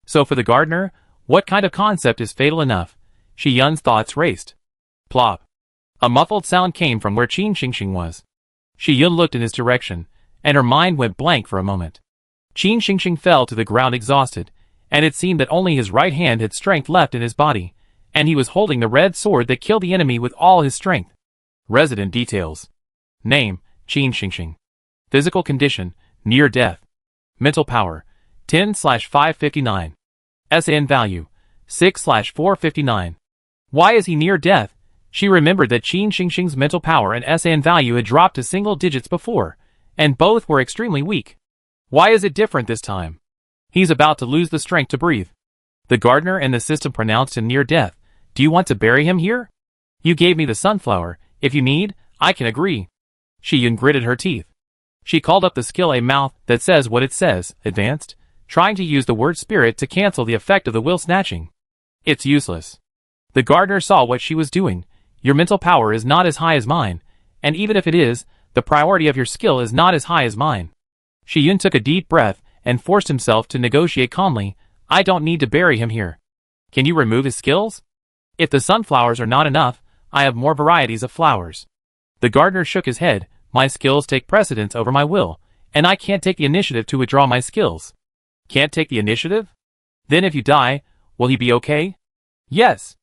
So for the gardener, what kind of concept is fatal enough? Shi Yun's thoughts raced. Plop. A muffled sound came from where Qin Xingxing was. Shi Yun looked in his direction, and her mind went blank for a moment. Qin Xingxing fell to the ground exhausted, and it seemed that only his right hand had strength left in his body, and he was holding the red sword that killed the enemy with all his strength. Resident details. Name, Qin Xingxing. Physical condition, near death. Mental power, 10/559. SN value, 6/459. Why is he near death? She remembered that Qin Xingxing's mental power and SN value had dropped to single digits before, and both were extremely weak. Why is it different this time? He's about to lose the strength to breathe. The gardener and the system pronounced him near death. Do you want to bury him here? You gave me the sunflower. If you need, I can agree. Shi Yun gritted her teeth. She called up the skill a mouth that says what it says, advanced, trying to use the word spirit to cancel the effect of the will snatching. It's useless. The gardener saw what she was doing. Your mental power is not as high as mine, and even if it is, the priority of your skill is not as high as mine. Shi Yun took a deep breath and forced himself to negotiate calmly. I don't need to bury him here. Can you remove his skills? If the sunflowers are not enough, I have more varieties of flowers. The gardener shook his head. My skills take precedence over my will, and I can't take the initiative to withdraw my skills. Can't take the initiative? Then if you die, will he be okay? Yes.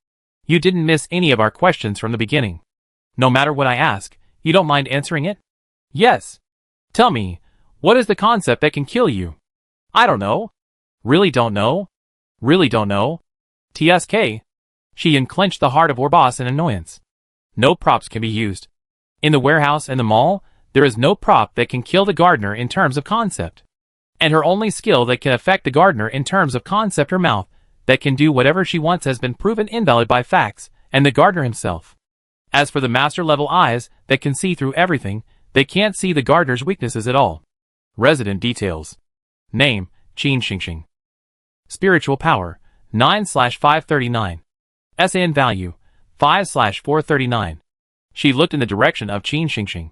You didn't miss any of our questions from the beginning. No matter what I ask, you don't mind answering it? Yes. Tell me, what is the concept that can kill you? I don't know. Really don't know? Really don't know? TSK. She unclenched the heart of Orbos in annoyance. No props can be used. In the warehouse and the mall, there is no prop that can kill the gardener in terms of concept. And her only skill that can affect the gardener in terms of concept, her mouth, that can do whatever she wants, has been proven invalid by facts and the gardener himself. As for the master-level eyes that can see through everything, they can't see the gardener's weaknesses at all. Resident details. Name, Qin Xingxing. Spiritual power, 9/539. SAN value, 5/439. She looked in the direction of Qin Xingxing.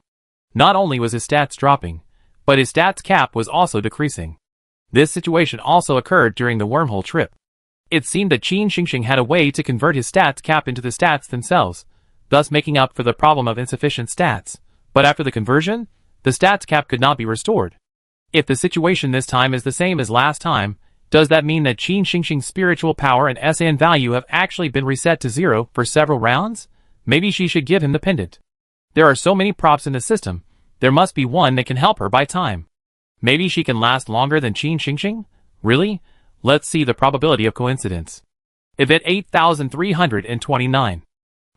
Not only was his stats dropping, but his stats cap was also decreasing. This situation also occurred during the wormhole trip. It seemed that Qin Xingxing had a way to convert his stats cap into the stats themselves, thus making up for the problem of insufficient stats. But after the conversion, the stats cap could not be restored. If the situation this time is the same as last time, does that mean that Qin Xingxing's spiritual power and SAN value have actually been reset to 0 for several rounds? Maybe she should give him the pendant. There are so many props in the system, there must be one that can help her buy time. Maybe she can last longer than Qin Xingxing? Really? Let's see the probability of coincidence. Event 8329.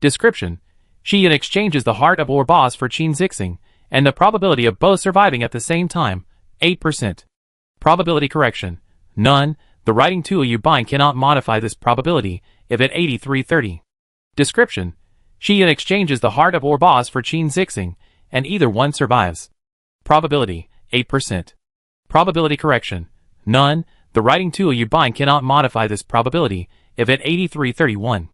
Description. Xian exchanges the heart of Orbos for Qin Xingxing, and the probability of both surviving at the same time, 8%. Probability correction. None. The writing tool you bind cannot modify this probability. Event 8330. Description. Xian exchanges the heart of Orbos for Qin Xingxing, and either one survives. Probability, 8%. Probability correction. None. The writing tool you bind cannot modify this probability. Event 8331.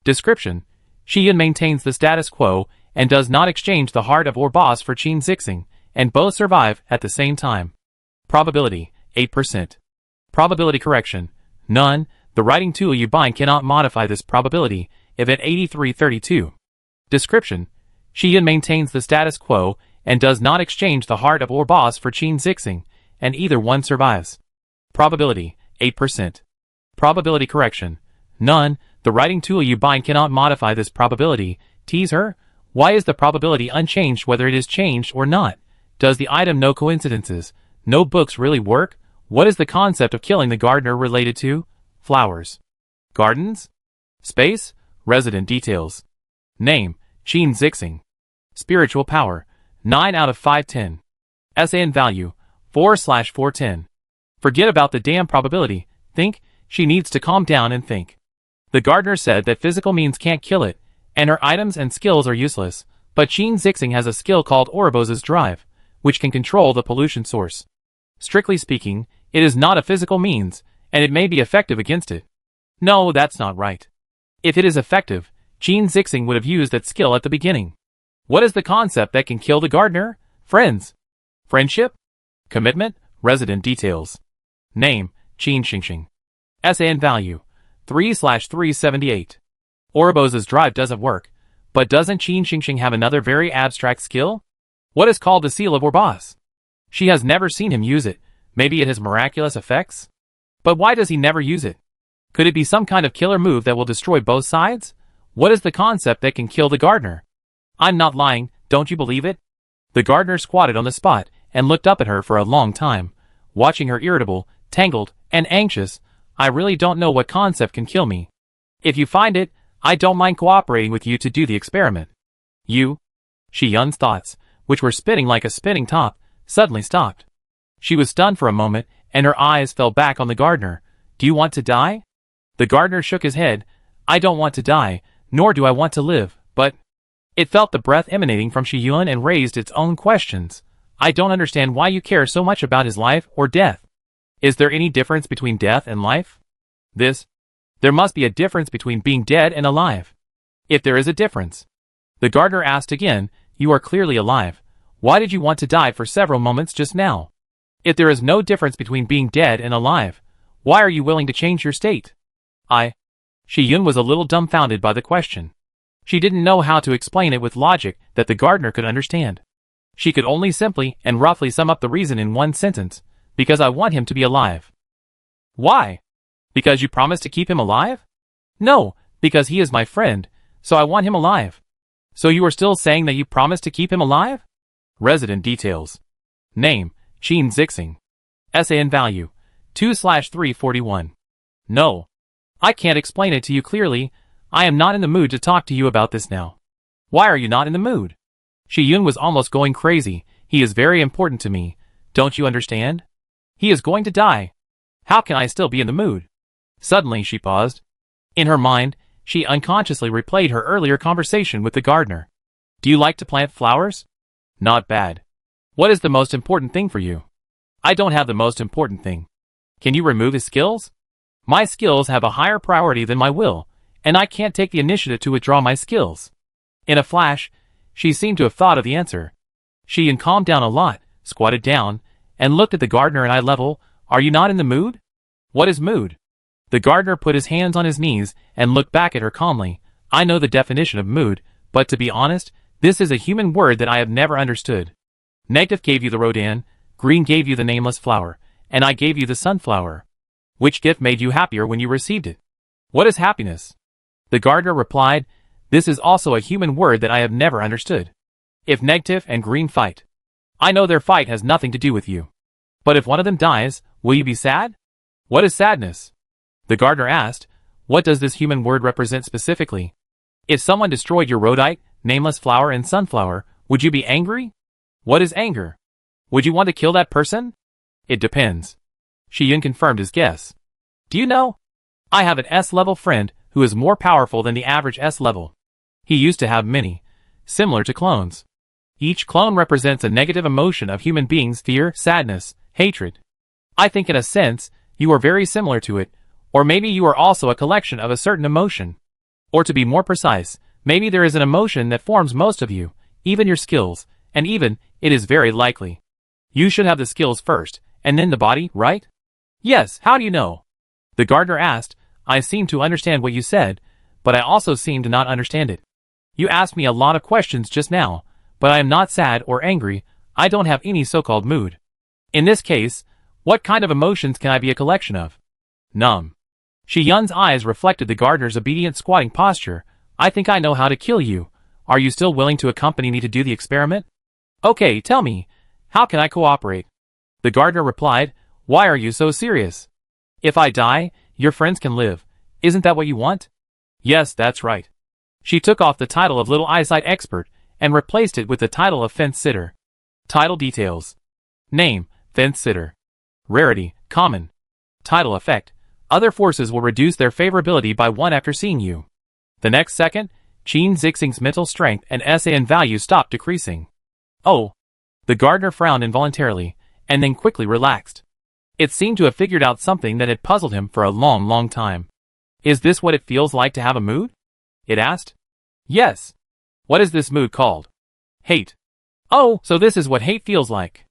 Description. Xian maintains the status quo and does not exchange the heart of Orbos for Qin Xingxing, and both survive at the same time. Probability, 8%. Probability correction. None. The writing tool you bind cannot modify this probability. Event 8332. Description. Xian maintains the status quo and does not exchange the heart of Orbos for Qin Xingxing, and either one survives. Probability, 8%. Probability correction. None. The writing tool you bind cannot modify this probability. Tease her? Why is the probability unchanged whether it is changed or not? Does the item no coincidences, no books really work? What is the concept of killing the gardener related to? Flowers. Gardens? Space? Resident details. Name, Qin Xingxing. Spiritual power, 9 out of 510. SAN value, 4/410. Forget about the damn probability. Think. She needs to calm down and think. The gardener said that physical means can't kill it, and her items and skills are useless, but Qin Xingxing has a skill called Ouroboros Drive, which can control the pollution source. Strictly speaking, it is not a physical means, and it may be effective against it. No, that's not right. If it is effective, Qin Xingxing would have used that skill at the beginning. What is the concept that can kill the gardener? Friends. Friendship? Commitment? Resident details. Name, Qin Xingxing. SAN value, 3/378. Ouroboros Drive doesn't work, but doesn't Qin Xingxing have another very abstract skill? What is called the Seal of Orbos? She has never seen him use it. Maybe it has miraculous effects? But why does he never use it? Could it be some kind of killer move that will destroy both sides? What is the concept that can kill the gardener? I'm not lying, don't you believe it? The gardener squatted on the spot and looked up at her for a long time, watching her irritable, tangled, and anxious. I really don't know what concept can kill me. If you find it, I don't mind cooperating with you to do the experiment. You? Xian's thoughts, which were spinning like a spinning top, suddenly stopped. She was stunned for a moment, and her eyes fell back on the gardener. Do you want to die? The gardener shook his head. I don't want to die, nor do I want to live, but... It felt the breath emanating from Xian and raised its own questions. I don't understand why you care so much about his life or death. Is there any difference between death and life? There must be a difference between being dead and alive. If there is a difference. The gardener asked again, you are clearly alive. Why did you want to die for several moments just now? If there is no difference between being dead and alive, why are you willing to change your state? Shi-yun was a little dumbfounded by the question. She didn't know how to explain it with logic that the gardener could understand. She could only simply and roughly sum up the reason in one sentence, because I want him to be alive. Why? Because you promised to keep him alive? No, because he is my friend, so I want him alive. So you are still saying that you promised to keep him alive? Resident details. Name, Qin Zixing. SAN value, 2/341. No. I can't explain it to you clearly. I am not in the mood to talk to you about this now. Why are you not in the mood? Shi-yun was almost going crazy. He is very important to me. Don't you understand? He is going to die. How can I still be in the mood? Suddenly she paused. In her mind, she unconsciously replayed her earlier conversation with the gardener. Do you like to plant flowers? Not bad. What is the most important thing for you? I don't have the most important thing. Can you remove his skills? My skills have a higher priority than my will, and I can't take the initiative to withdraw my skills. In a flash, she seemed to have thought of the answer. She calmed down a lot, squatted down, and looked at the gardener at eye level. Are you not in the mood? What is mood? The gardener put his hands on his knees and looked back at her calmly. I know the definition of mood, but to be honest, this is a human word that I have never understood. Negative gave you the Rodan, green gave you the nameless flower, and I gave you the sunflower. Which gift made you happier when you received it? What is happiness? The gardener replied, this is also a human word that I have never understood. If negative and green fight, I know their fight has nothing to do with you. But if one of them dies, will you be sad? What is sadness? The gardener asked, what does this human word represent specifically? If someone destroyed your rhodite, nameless flower and sunflower, would you be angry? What is anger? Would you want to kill that person? It depends. Shi-yun confirmed his guess. Do you know? I have an S-level friend who is more powerful than the average S-level. He used to have many, similar to clones. Each clone represents a negative emotion of human beings' fear, sadness, hatred. I think in a sense, you are very similar to it, or maybe you are also a collection of a certain emotion. Or to be more precise, maybe there is an emotion that forms most of you, even your skills, and even, it is very likely. You should have the skills first, and then the body, right? Yes, how do you know? The gardener asked, I seem to understand what you said, but I also seem to not understand it. You asked me a lot of questions just now, but I am not sad or angry, I don't have any so-called mood. In this case, what kind of emotions can I be a collection of? Numb. Shi-yun's eyes reflected the gardener's obedient squatting posture. I think I know how to kill you. Are you still willing to accompany me to do the experiment? Okay, tell me, how can I cooperate? The gardener replied, why are you so serious? If I die, your friends can live. Isn't that what you want? Yes, that's right. She took off the title of Little Eyesight Expert and replaced it with the title of Fence Sitter. Title details. Name, Fence Sitter. Rarity, common. Title effect. Other forces will reduce their favorability by 1 after seeing you. The next second, Qin Zixing's mental strength and SAN value stopped decreasing. Oh. The gardener frowned involuntarily, and then quickly relaxed. It seemed to have figured out something that had puzzled him for a long time. Is this what it feels like to have a mood? It asked. Yes. What is this mood called? Hate. Oh, so this is what hate feels like.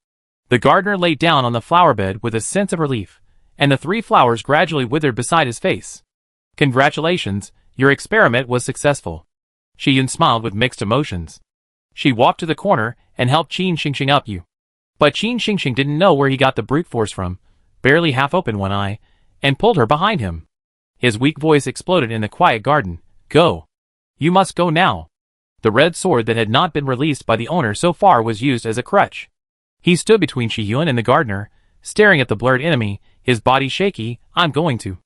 The gardener lay down on the flower bed with a sense of relief, and the 3 flowers gradually withered beside his face. Congratulations, your experiment was successful. Shi-yun smiled with mixed emotions. She walked to the corner and helped Qin Xingxing up you. But Qin Xingxing didn't know where he got the brute force from, barely half opened one eye, and pulled her behind him. His weak voice exploded in the quiet garden. Go. You must go now. The red sword that had not been released by the owner so far was used as a crutch. He stood between Shi-yun and the gardener, staring at the blurred enemy, his body shaky. I'm going to.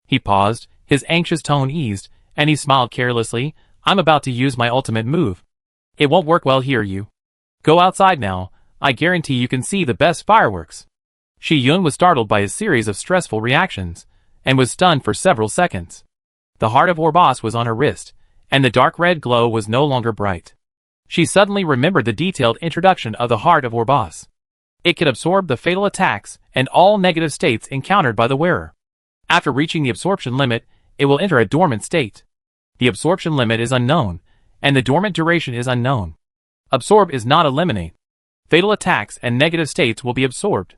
He paused, his anxious tone eased, and he smiled carelessly. I'm about to use my ultimate move. It won't work well here, you. Go outside now, I guarantee you can see the best fireworks. Shi-yun was startled by his series of stressful reactions, and was stunned for several seconds. The heart of Orbos was on her wrist, and the dark red glow was no longer bright. She suddenly remembered the detailed introduction of the heart of Orbos. It could absorb the fatal attacks and all negative states encountered by the wearer. After reaching the absorption limit, it will enter a dormant state. The absorption limit is unknown, and the dormant duration is unknown. Absorb is not eliminate. Fatal attacks and negative states will be absorbed.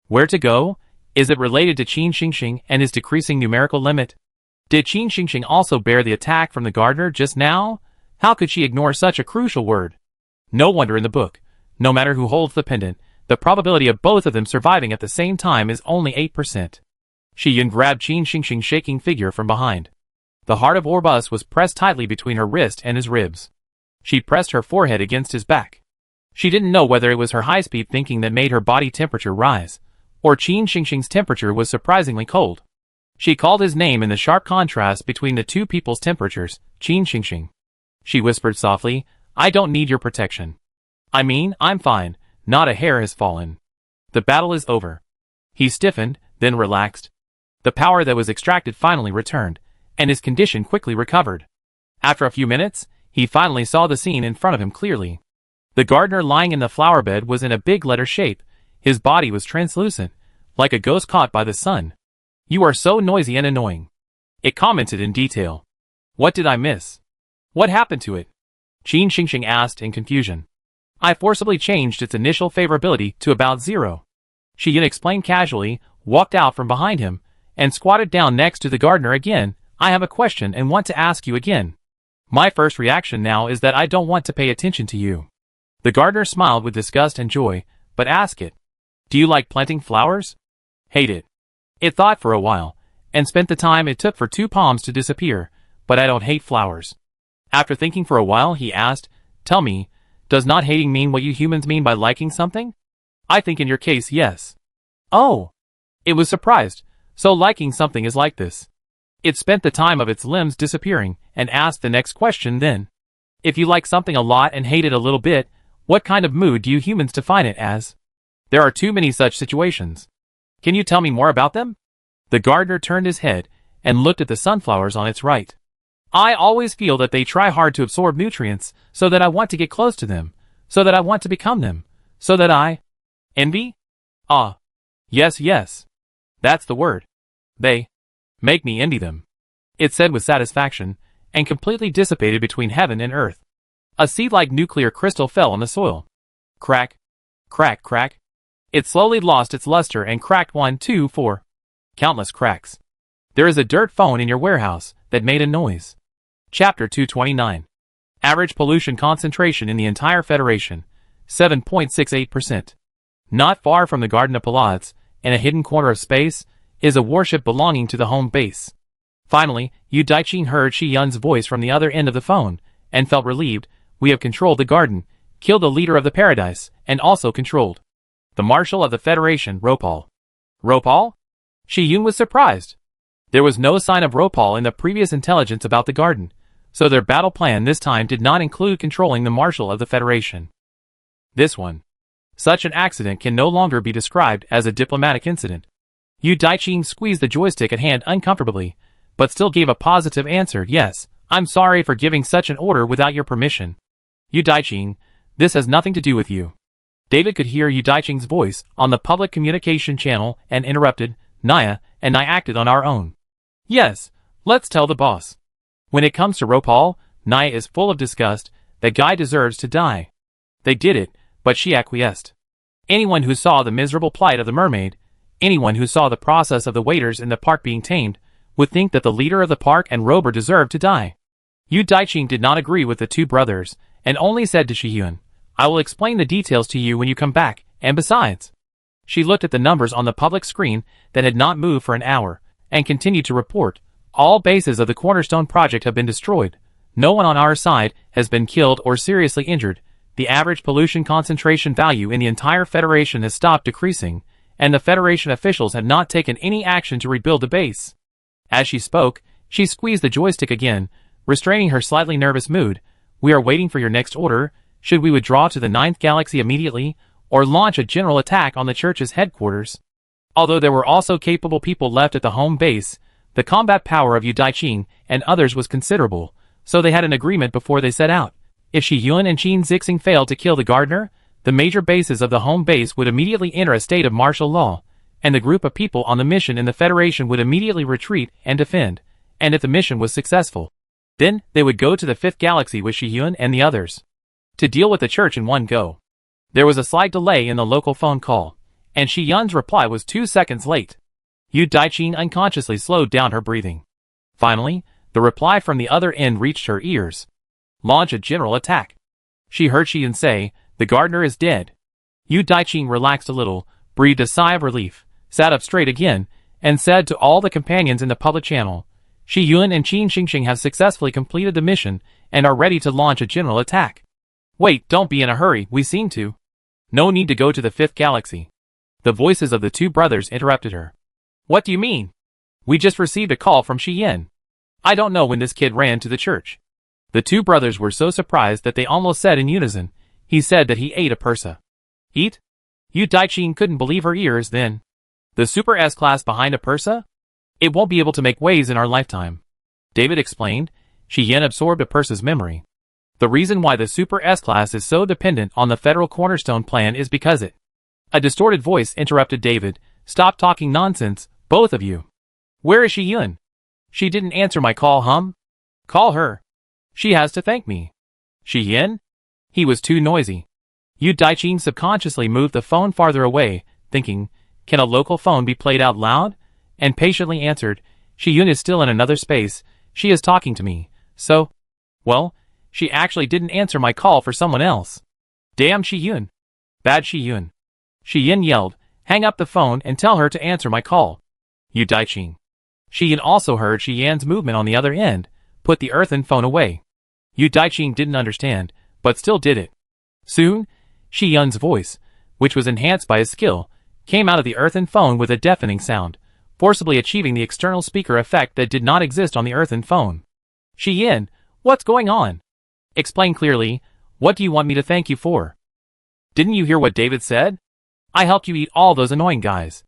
Where to go? Is it related to Qin Xingxing and his decreasing numerical limit? Did Qin Xingxing also bear the attack from the gardener just now? How could she ignore such a crucial word? No wonder in the book, no matter who holds the pendant, the probability of both of them surviving at the same time is only 8%. Shi Yun grabbed Qin Xingxing's shaking figure from behind. The heart of Orbus was pressed tightly between her wrist and his ribs. She pressed her forehead against his back. She didn't know whether it was her high-speed thinking that made her body temperature rise, or Qin Xingxing's temperature was surprisingly cold. She called his name in the sharp contrast between the two people's temperatures, Qin Xingxing. She whispered softly, I don't need your protection. I mean, I'm fine, not a hair has fallen. The battle is over. He stiffened, then relaxed. The power that was extracted finally returned, and his condition quickly recovered. After a few minutes, he finally saw the scene in front of him clearly. The gardener lying in the flower bed was in a big letter shape. His body was translucent, like a ghost caught by the sun. You are so noisy and annoying. It commented in detail. What did I miss? What happened to it? Qin Xingxing asked in confusion. I forcibly changed its initial favorability to about 0. Shi Yun explained casually, walked out from behind him, and squatted down next to the gardener again. I have a question and want to ask you again. My first reaction now is that I don't want to pay attention to you. The gardener smiled with disgust and joy, but ask it. Do you like planting flowers? Hate it. It thought for a while, and spent the time it took for 2 palms to disappear, but I don't hate flowers. After thinking for a while, he asked, tell me, does not hating mean what you humans mean by liking something? I think in your case, yes. Oh! It was surprised, so liking something is like this. It spent the time of its limbs disappearing, and asked the next question then. If you like something a lot and hate it a little bit, what kind of mood do you humans define it as? There are too many such situations. Can you tell me more about them? The gardener turned his head, and looked at the sunflowers on its right. I always feel that they try hard to absorb nutrients, so that I want to get close to them, so that I want to become them, so that I... Envy? Ah. Yes. That's the word. They make me envy them. It said with satisfaction, and completely dissipated between heaven and earth. A seed-like nuclear crystal fell on the soil. Crack. Crack, crack. It slowly lost its luster and cracked 1, 2, 4. Countless cracks. There is a dirt phone in your warehouse that made a noise. Chapter 229. Average pollution concentration in the entire Federation, 7.68%. Not far from the Garden of Pallades, in a hidden corner of space, is a warship belonging to the home base. Finally, Yu Daiqing heard Shi Yun's voice from the other end of the phone, and felt relieved. We have controlled the garden, killed the leader of the paradise, and also controlled the Marshal of the Federation, Ropal. Ropal? Shi Yun was surprised. There was no sign of Ropal in the previous intelligence about the garden, so their battle plan this time did not include controlling the Marshal of the Federation. This one. Such an accident can no longer be described as a diplomatic incident. Yu Daiqing squeezed the joystick at hand uncomfortably, but still gave a positive answer. Yes, I'm sorry for giving such an order without your permission. Yu Daiqing, this has nothing to do with you. David could hear Yu Daiqing's voice on the public communication channel and interrupted. Naya and I acted on our own. Yes, let's tell the boss. When it comes to Ropal, Naya is full of disgust. That guy deserves to die. They did it, but she acquiesced. Anyone who saw the miserable plight of the mermaid, anyone who saw the process of the waiters in the park being tamed, would think that the leader of the park and Rober deserved to die. Yu Daiqing did not agree with the two brothers, and only said to Shi Yun, I will explain the details to you when you come back, and besides. She looked at the numbers on the public screen that had not moved for an hour, and continued to report, all bases of the Cornerstone project have been destroyed. No one on our side has been killed or seriously injured. The average pollution concentration value in the entire Federation has stopped decreasing, and the Federation officials have not taken any action to rebuild the base. As she spoke, she squeezed the joystick again, restraining her slightly nervous mood. We are waiting for your next order. Should we withdraw to the 9th galaxy immediately, or launch a general attack on the church's headquarters? Although there were also capable people left at the home base, the combat power of Yu Daiqing and others was considerable, so they had an agreement before they set out. If Shi Yun and Qin Zixing failed to kill the gardener, the major bases of the home base would immediately enter a state of martial law, and the group of people on the mission in the Federation would immediately retreat and defend, and if the mission was successful, then they would go to the 5th galaxy with Shi Yun and the others to deal with the church in one go. There was a slight delay in the local phone call, and Shi Yun's reply was 2 seconds late. Yu Daiqing unconsciously slowed down her breathing. Finally, the reply from the other end reached her ears. Launch a general attack. She heard Shi Yun say, the gardener is dead. Yu Daiqing relaxed a little, breathed a sigh of relief, sat up straight again, and said to all the companions in the public channel, Shi Yun and Qin Xingxing have successfully completed the mission and are ready to launch a general attack. Wait, don't be in a hurry, we seem to. No need to go to the 5th galaxy. The voices of the two brothers interrupted her. What do you mean? We just received a call from Shi Yin. I don't know when this kid ran to the church. The two brothers were so surprised that they almost said in unison, he said that he ate a Persa. Eat? Yu Daiqing couldn't believe her ears then. The Super S-Class behind a Persa? It won't be able to make waves in our lifetime. David explained. Shi Yin absorbed a Persa's memory. The reason why the Super S-Class is so dependent on the Federal Cornerstone plan is because it. A distorted voice interrupted David. Stop talking nonsense, both of you. Where is Shi Yun? She didn't answer my call, hum? Call her. She has to thank me. Shi Yin? He was too noisy. Yu Daiqing subconsciously moved the phone farther away, thinking, can a local phone be played out loud? And patiently answered, Shi Yun is still in another space, she is talking to me, so... Well, she actually didn't answer my call for someone else. Damn Shi Yun. Bad Shi Yun. Shi Yin yelled, hang up the phone and tell her to answer my call. Yu Daiqing. Shi Yin also heard Shi Yan's movement on the other end, put the earthen phone away. Yu Daiqing didn't understand, but still did it. Soon, Shi Yun's voice, which was enhanced by his skill, came out of the earthen phone with a deafening sound, forcibly achieving the external speaker effect that did not exist on the earthen phone. Shi Yin, what's going on? Explain clearly, what do you want me to thank you for? Didn't you hear what David said? I helped you eat all those annoying guys.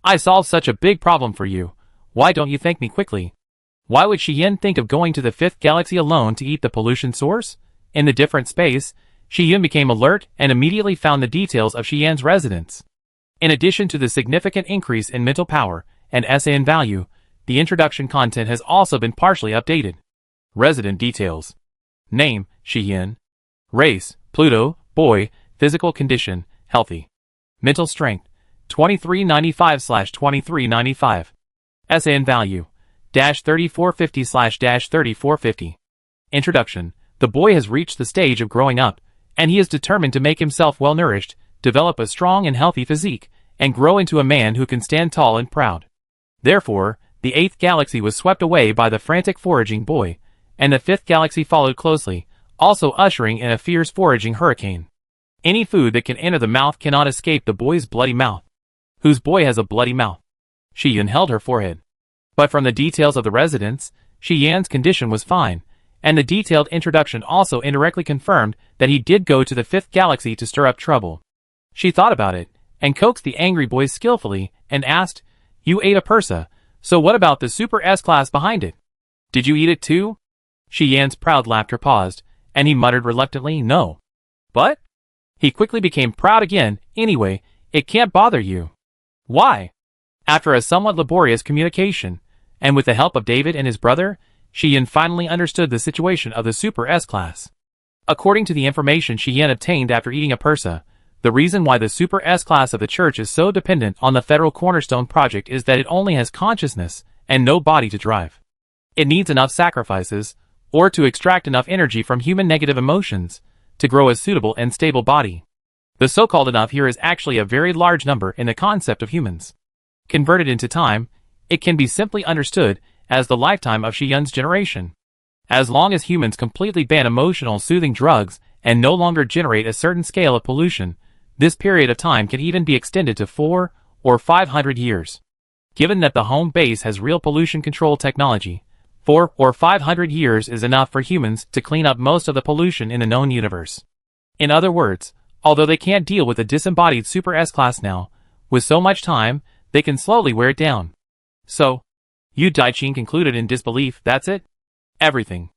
I solved such a big problem for you, why don't you thank me quickly? Why would Shi Yin think of going to the 5th galaxy alone to eat the pollution source? In the different space, Shi Yin became alert and immediately found the details of Shi Yan's residence. In addition to the significant increase in mental power and SAN value, the introduction content has also been partially updated. Resident details. Name, Shi Yin. Race, Pluto, boy, physical condition, healthy. Mental strength, 2395/2395. SAN value, -3450/-3450. Introduction. The boy has reached the stage of growing up, and he is determined to make himself well-nourished, develop a strong and healthy physique, and grow into a man who can stand tall and proud. Therefore, the 8th galaxy was swept away by the frantic foraging boy, and the 5th galaxy followed closely, also ushering in a fierce foraging hurricane. Any food that can enter the mouth cannot escape the boy's bloody mouth. Whose boy has a bloody mouth? Shi Yun held her forehead. But from the details of the residence, Shi Yan's condition was fine, and the detailed introduction also indirectly confirmed that he did go to the 5th galaxy to stir up trouble. She thought about it, and coaxed the angry boy skillfully, and asked, you ate a Persa, so what about the Super S-Class behind it? Did you eat it too? Shi Yan's proud laughter paused, and he muttered reluctantly, no. But? He quickly became proud again. Anyway, it can't bother you. Why? After a somewhat laborious communication, and with the help of David and his brother, Shi Yin finally understood the situation of the Super S-Class. According to the information Shi Yin obtained after eating a Persa, the reason why the Super S-Class of the Church is so dependent on the Federal Cornerstone project is that it only has consciousness and no body to drive. It needs enough sacrifices, or to extract enough energy from human negative emotions, to grow a suitable and stable body. The so-called enough here is actually a very large number in the concept of humans. Converted into time, it can be simply understood as the lifetime of Shi Yun's generation. As long as humans completely ban emotional soothing drugs and no longer generate a certain scale of pollution, this period of time can even be extended to 400 or 500 years. Given that the home base has real pollution control technology, 400 or 500 years is enough for humans to clean up most of the pollution in the known universe. In other words, although they can't deal with the disembodied Super S-Class now, with so much time, they can slowly wear it down. So, Yu Daiqing concluded in disbelief, that's it? Everything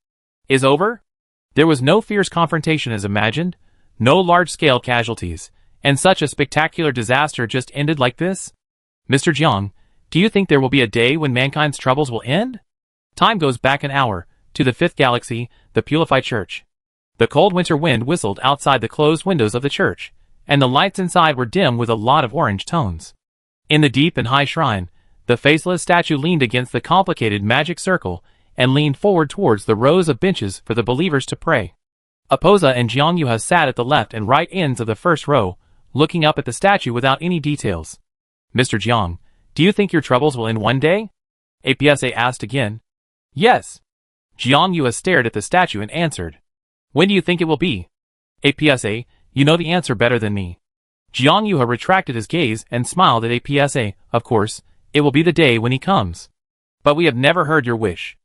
is over? There was no fierce confrontation as imagined, no large-scale casualties, and such a spectacular disaster just ended like this? Mr. Jiang, do you think there will be a day when mankind's troubles will end? Time goes back an hour, to the 5th galaxy, the Purified Church. The cold winter wind whistled outside the closed windows of the church, and the lights inside were dim with a lot of orange tones. In the deep and high shrine, the faceless statue leaned against the complicated magic circle and leaned forward towards the rows of benches for the believers to pray. Aposa and Jiangyuha sat at the left and right ends of the first row, looking up at the statue without any details. Mr. Jiang, do you think your troubles will end one day? Apsa asked again. Yes. Jiangyuha stared at the statue and answered. When do you think it will be? Apsa, you know the answer better than me. Jiangyuha retracted his gaze and smiled at Apsa. Of course, it will be the day when he comes. But we have never heard your wish.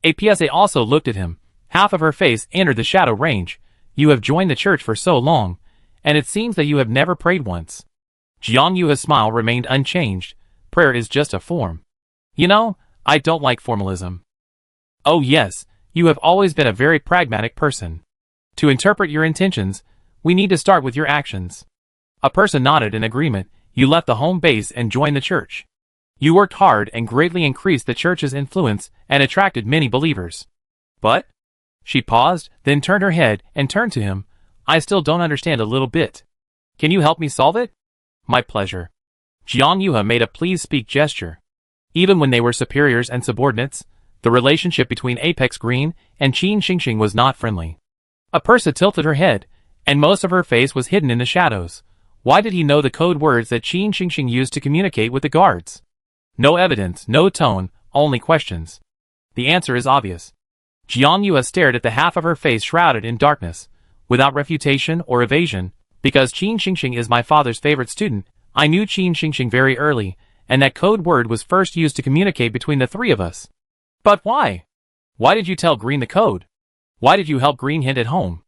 Apsa also looked at him. Half of her face entered the shadow range. You have joined the church for so long, and it seems that you have never prayed once. Jiangyuha's smile remained unchanged. Prayer is just a form. You know, I don't like formalism. Oh yes, you have always been a very pragmatic person. To interpret your intentions, we need to start with your actions. A person nodded in agreement. You left the home base and joined the church. You worked hard and greatly increased the church's influence and attracted many believers. But? She paused, then turned her head and turned to him. I still don't understand a little bit. Can you help me solve it? My pleasure. Jiangyuha made a please speak gesture. Even when they were superiors and subordinates, the relationship between Apex Green and Qin Xingxing was not friendly. Apersa tilted her head, and most of her face was hidden in the shadows. Why did he know the code words that Qin Xingxing used to communicate with the guards? No evidence, no tone, only questions. The answer is obvious. Jiangyuha stared at the half of her face shrouded in darkness, without refutation or evasion. Because Qin Xingxing is my father's favorite student, I knew Qin Xingxing very early, and that code word was first used to communicate between the three of us. But why? Why did you tell Green the code? Why did you help Green hint at Home?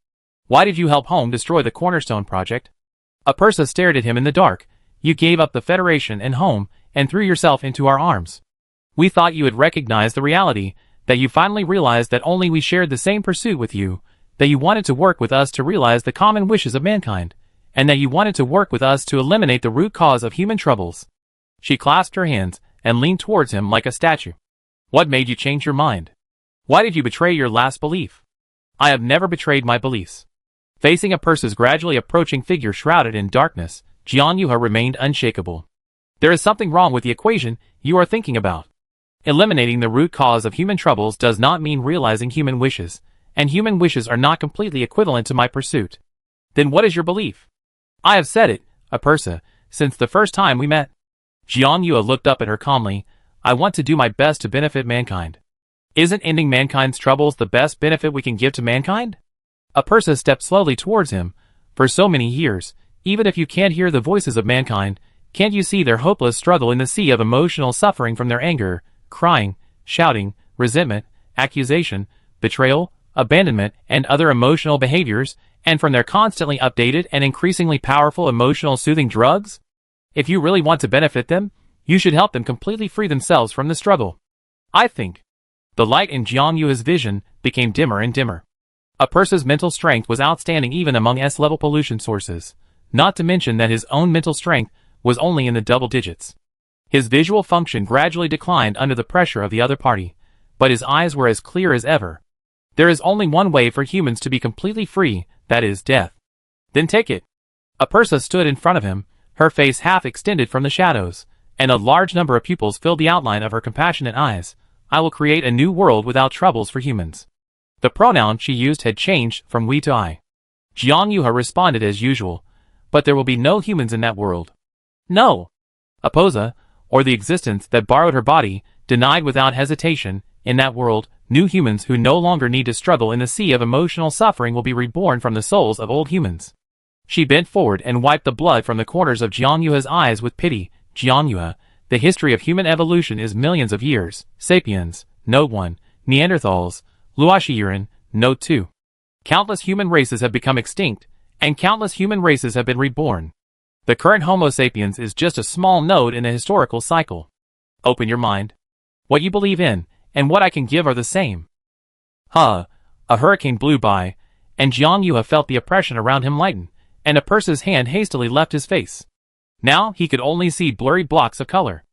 Why did you help Home destroy the Cornerstone project? Apersa stared at him in the dark. You gave up the Federation and Home, and threw yourself into our arms. We thought you had recognized the reality, that you finally realized that only we shared the same pursuit with you, that you wanted to work with us to realize the common wishes of mankind, and that you wanted to work with us to eliminate the root cause of human troubles. She clasped her hands and leaned towards him like a statue. What made you change your mind? Why did you betray your last belief? I have never betrayed my beliefs. Facing Apersa's gradually approaching figure shrouded in darkness, Jiangyuha remained unshakable. There is something wrong with the equation you are thinking about. Eliminating the root cause of human troubles does not mean realizing human wishes, and human wishes are not completely equivalent to my pursuit. Then what is your belief? I have said it, Apersa, since the first time we met. Jiangyuha looked up at her calmly. I want to do my best to benefit mankind. Isn't ending mankind's troubles the best benefit we can give to mankind? Apersa stepped slowly towards him. For so many years, even if you can't hear the voices of mankind, can't you see their hopeless struggle in the sea of emotional suffering from their anger, crying, shouting, resentment, accusation, betrayal, abandonment, and other emotional behaviors, and from their constantly updated and increasingly powerful emotional soothing drugs? If you really want to benefit them, you should help them completely free themselves from the struggle. I think. The light in Jiangyuha's vision became dimmer and dimmer. Apersa's mental strength was outstanding even among S-level pollution sources, not to mention that his own mental strength was only in the double digits. His visual function gradually declined under the pressure of the other party, but his eyes were as clear as ever. There is only one way for humans to be completely free, that is death. Then take it. Apersa stood in front of him, her face half extended from the shadows, and a large number of pupils filled the outline of her compassionate eyes. I will create a new world without troubles for humans. The pronoun she used had changed from we to I. Jiangyuha responded as usual, but there will be no humans in that world. No. Aposa, or the existence that borrowed her body, denied without hesitation. In that world, new humans who no longer need to struggle in the sea of emotional suffering will be reborn from the souls of old humans. She bent forward and wiped the blood from the corners of Jiangyuha's eyes with pity. Jiangyuha, the history of human evolution is millions of years. Sapiens, Note 1, Neanderthals, Luoxiuran, Note 2. Countless human races have become extinct, and countless human races have been reborn. The current Homo sapiens is just a small node in the historical cycle. Open your mind. What you believe in, and what I can give are the same. A hurricane blew by, and Jiangyuha felt the oppression around him lighten, and Apersa's hand hastily left his face. Now he could only see blurry blocks of color.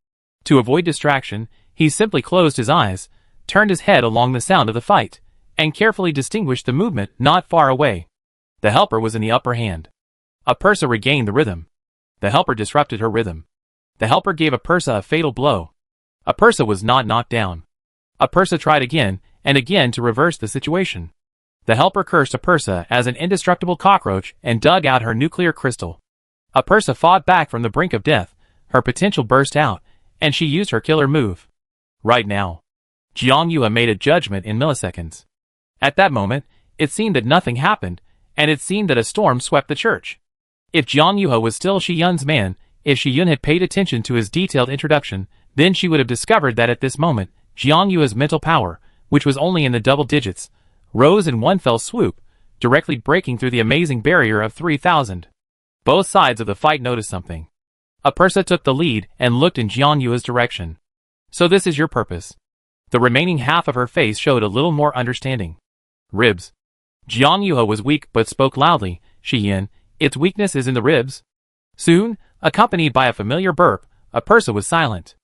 To avoid distraction, he simply closed his eyes, turned his head along the sound of the fight, and carefully distinguished the movement not far away. The helper was in the upper hand. Apursa regained the rhythm. The helper disrupted her rhythm. The helper gave Apursa a fatal blow. Apursa was not knocked down. Apursa tried again and again to reverse the situation. The helper cursed Apursa as an indestructible cockroach and dug out her nuclear crystal. Apursa fought back from the brink of death. Her potential burst out, and she used her killer move. Right now. Jiang Yue made a judgment in milliseconds. At that moment, it seemed that nothing happened, and it seemed that a storm swept the church. If Jiang Yue was still Shi Yun's man, if Shi Yun had paid attention to his detailed introduction, then she would have discovered that at this moment, Jiang Yue's mental power, which was only in the double digits, rose in one fell swoop, directly breaking through the amazing barrier of 3,000. Both sides of the fight noticed something. Apursa took the lead and looked in Jiang Yue's direction. So this is your purpose. The remaining half of her face showed a little more understanding. Ribs. Jiang Yue was weak but spoke loudly. Shi Yun, its weakness is in the ribs. Soon, accompanied by a familiar burp, Apursa was silent.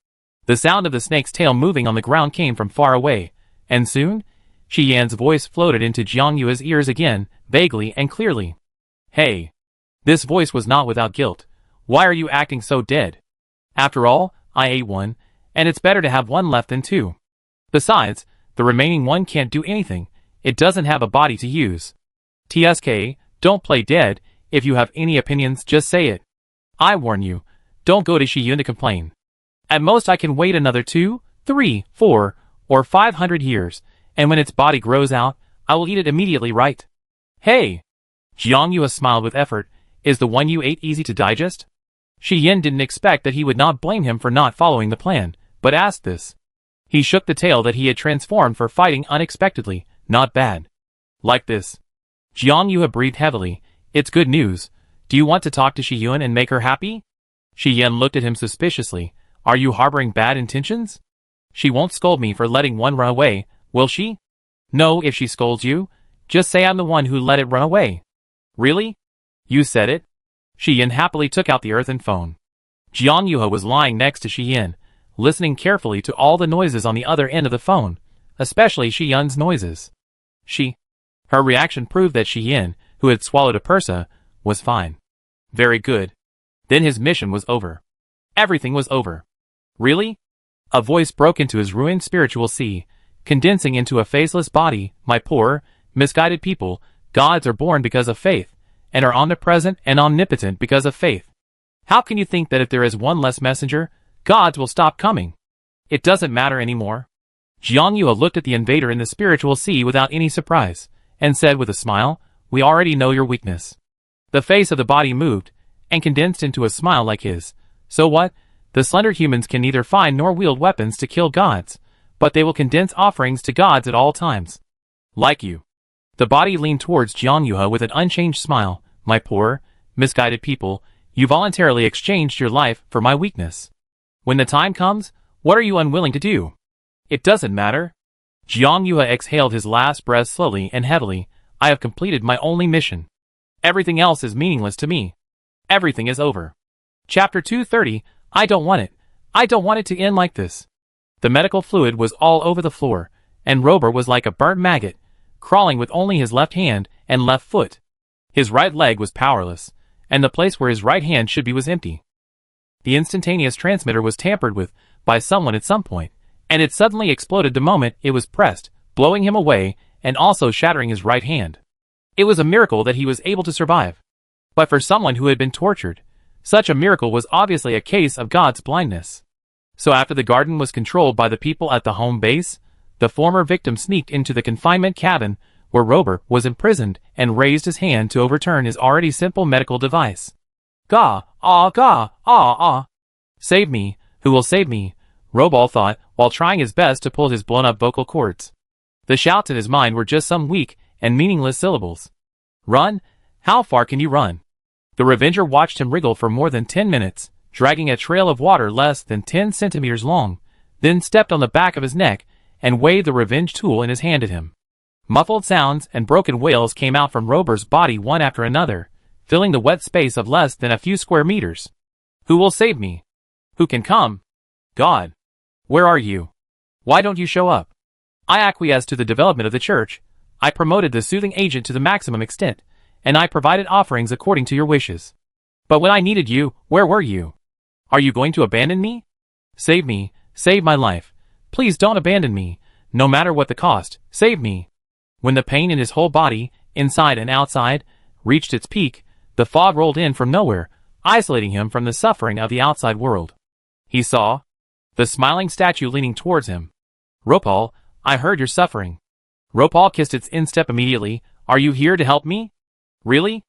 The sound of the snake's tail moving on the ground came from far away, and soon, Shi Yan's voice floated into Jiang Yue's ears again, vaguely and clearly. Hey. This voice was not without guilt. Why are you acting so dead? After all, I ate one, and it's better to have one left than two. Besides, the remaining one can't do anything. It doesn't have a body to use. TSK, don't play dead. If you have any opinions, just say it. I warn you, don't go to Shi Yun to complain. At most I can wait another 2, 3, 4, or 500 years, and when its body grows out, I will eat it immediately, right? Hey! Jiang Yue smiled with effort. Is the one you ate easy to digest? Shi Yun didn't expect that he would not blame him for not following the plan, but asked this. He shook the tail that he had transformed for fighting unexpectedly. Not bad. Like this. Jiang Yue breathed heavily. It's good news. Do you want to talk to Shi Yun and make her happy? Shi Yun looked at him suspiciously. Are you harboring bad intentions? She won't scold me for letting one run away, will she? No, if she scolds you, just say I'm the one who let it run away. Really? You said it? Shi Yun happily took out the earthen phone. Jiang Yue was lying next to Shi Yun, listening carefully to all the noises on the other end of the phone, especially Shi Yun's noises. Her reaction proved that Shi Yun, who had swallowed Apursa, was fine. Very good. Then his mission was over. Everything was over. Really? A voice broke into his ruined spiritual sea, condensing into a faceless body. My poor, misguided people, gods are born because of faith, and are omnipresent and omnipotent because of faith. How can you think that if there is one less messenger, gods will stop coming? It doesn't matter anymore. Jiang Yue looked at the invader in the spiritual sea without any surprise, and said with a smile, we already know your weakness. The face of the body moved, and condensed into a smile like his. So what? The slender humans can neither find nor wield weapons to kill gods, but they will condense offerings to gods at all times. Like you. The body leaned towards Jiang Yue with an unchanged smile. My poor, misguided people, you voluntarily exchanged your life for my weakness. When the time comes, what are you unwilling to do? It doesn't matter. Jiang Yue exhaled his last breath slowly and heavily. I have completed my only mission. Everything else is meaningless to me. Everything is over. Chapter 230, I don't want it. I don't want it to end like this. The medical fluid was all over the floor, and Rober was like a burnt maggot, crawling with only his left hand and left foot. His right leg was powerless, and the place where his right hand should be was empty. The instantaneous transmitter was tampered with by someone at some point, and it suddenly exploded the moment it was pressed, blowing him away and also shattering his right hand. It was a miracle that he was able to survive. But for someone who had been tortured, such a miracle was obviously a case of God's blindness. So after the garden was controlled by the people at the home base, the former victim sneaked into the confinement cabin where Rober was imprisoned and raised his hand to overturn his already simple medical device. Gah, ah, gah, ah, ah. Save me, who will save me? Robal thought, while trying his best to pull his blown-up vocal cords. The shouts in his mind were just some weak and meaningless syllables. Run? How far can you run? The Revenger watched him wriggle for more than 10 minutes, dragging a trail of water less than 10 centimeters long, then stepped on the back of his neck and waved the revenge tool in his hand at him. Muffled sounds and broken wails came out from Rober's body one after another, filling the wet space of less than a few square meters. Who will save me? Who can come? God. Where are you? Why don't you show up? I acquiesced to the development of the church. I promoted the soothing agent to the maximum extent, and I provided offerings according to your wishes. But when I needed you, where were you? Are you going to abandon me? Save me, save my life. Please don't abandon me, no matter what the cost, save me. When the pain in his whole body, inside and outside, reached its peak, the fog rolled in from nowhere, isolating him from the suffering of the outside world. He saw the smiling statue leaning towards him. Ropal, I heard you're suffering. Ropal kissed its instep immediately. Are you here to help me? Really?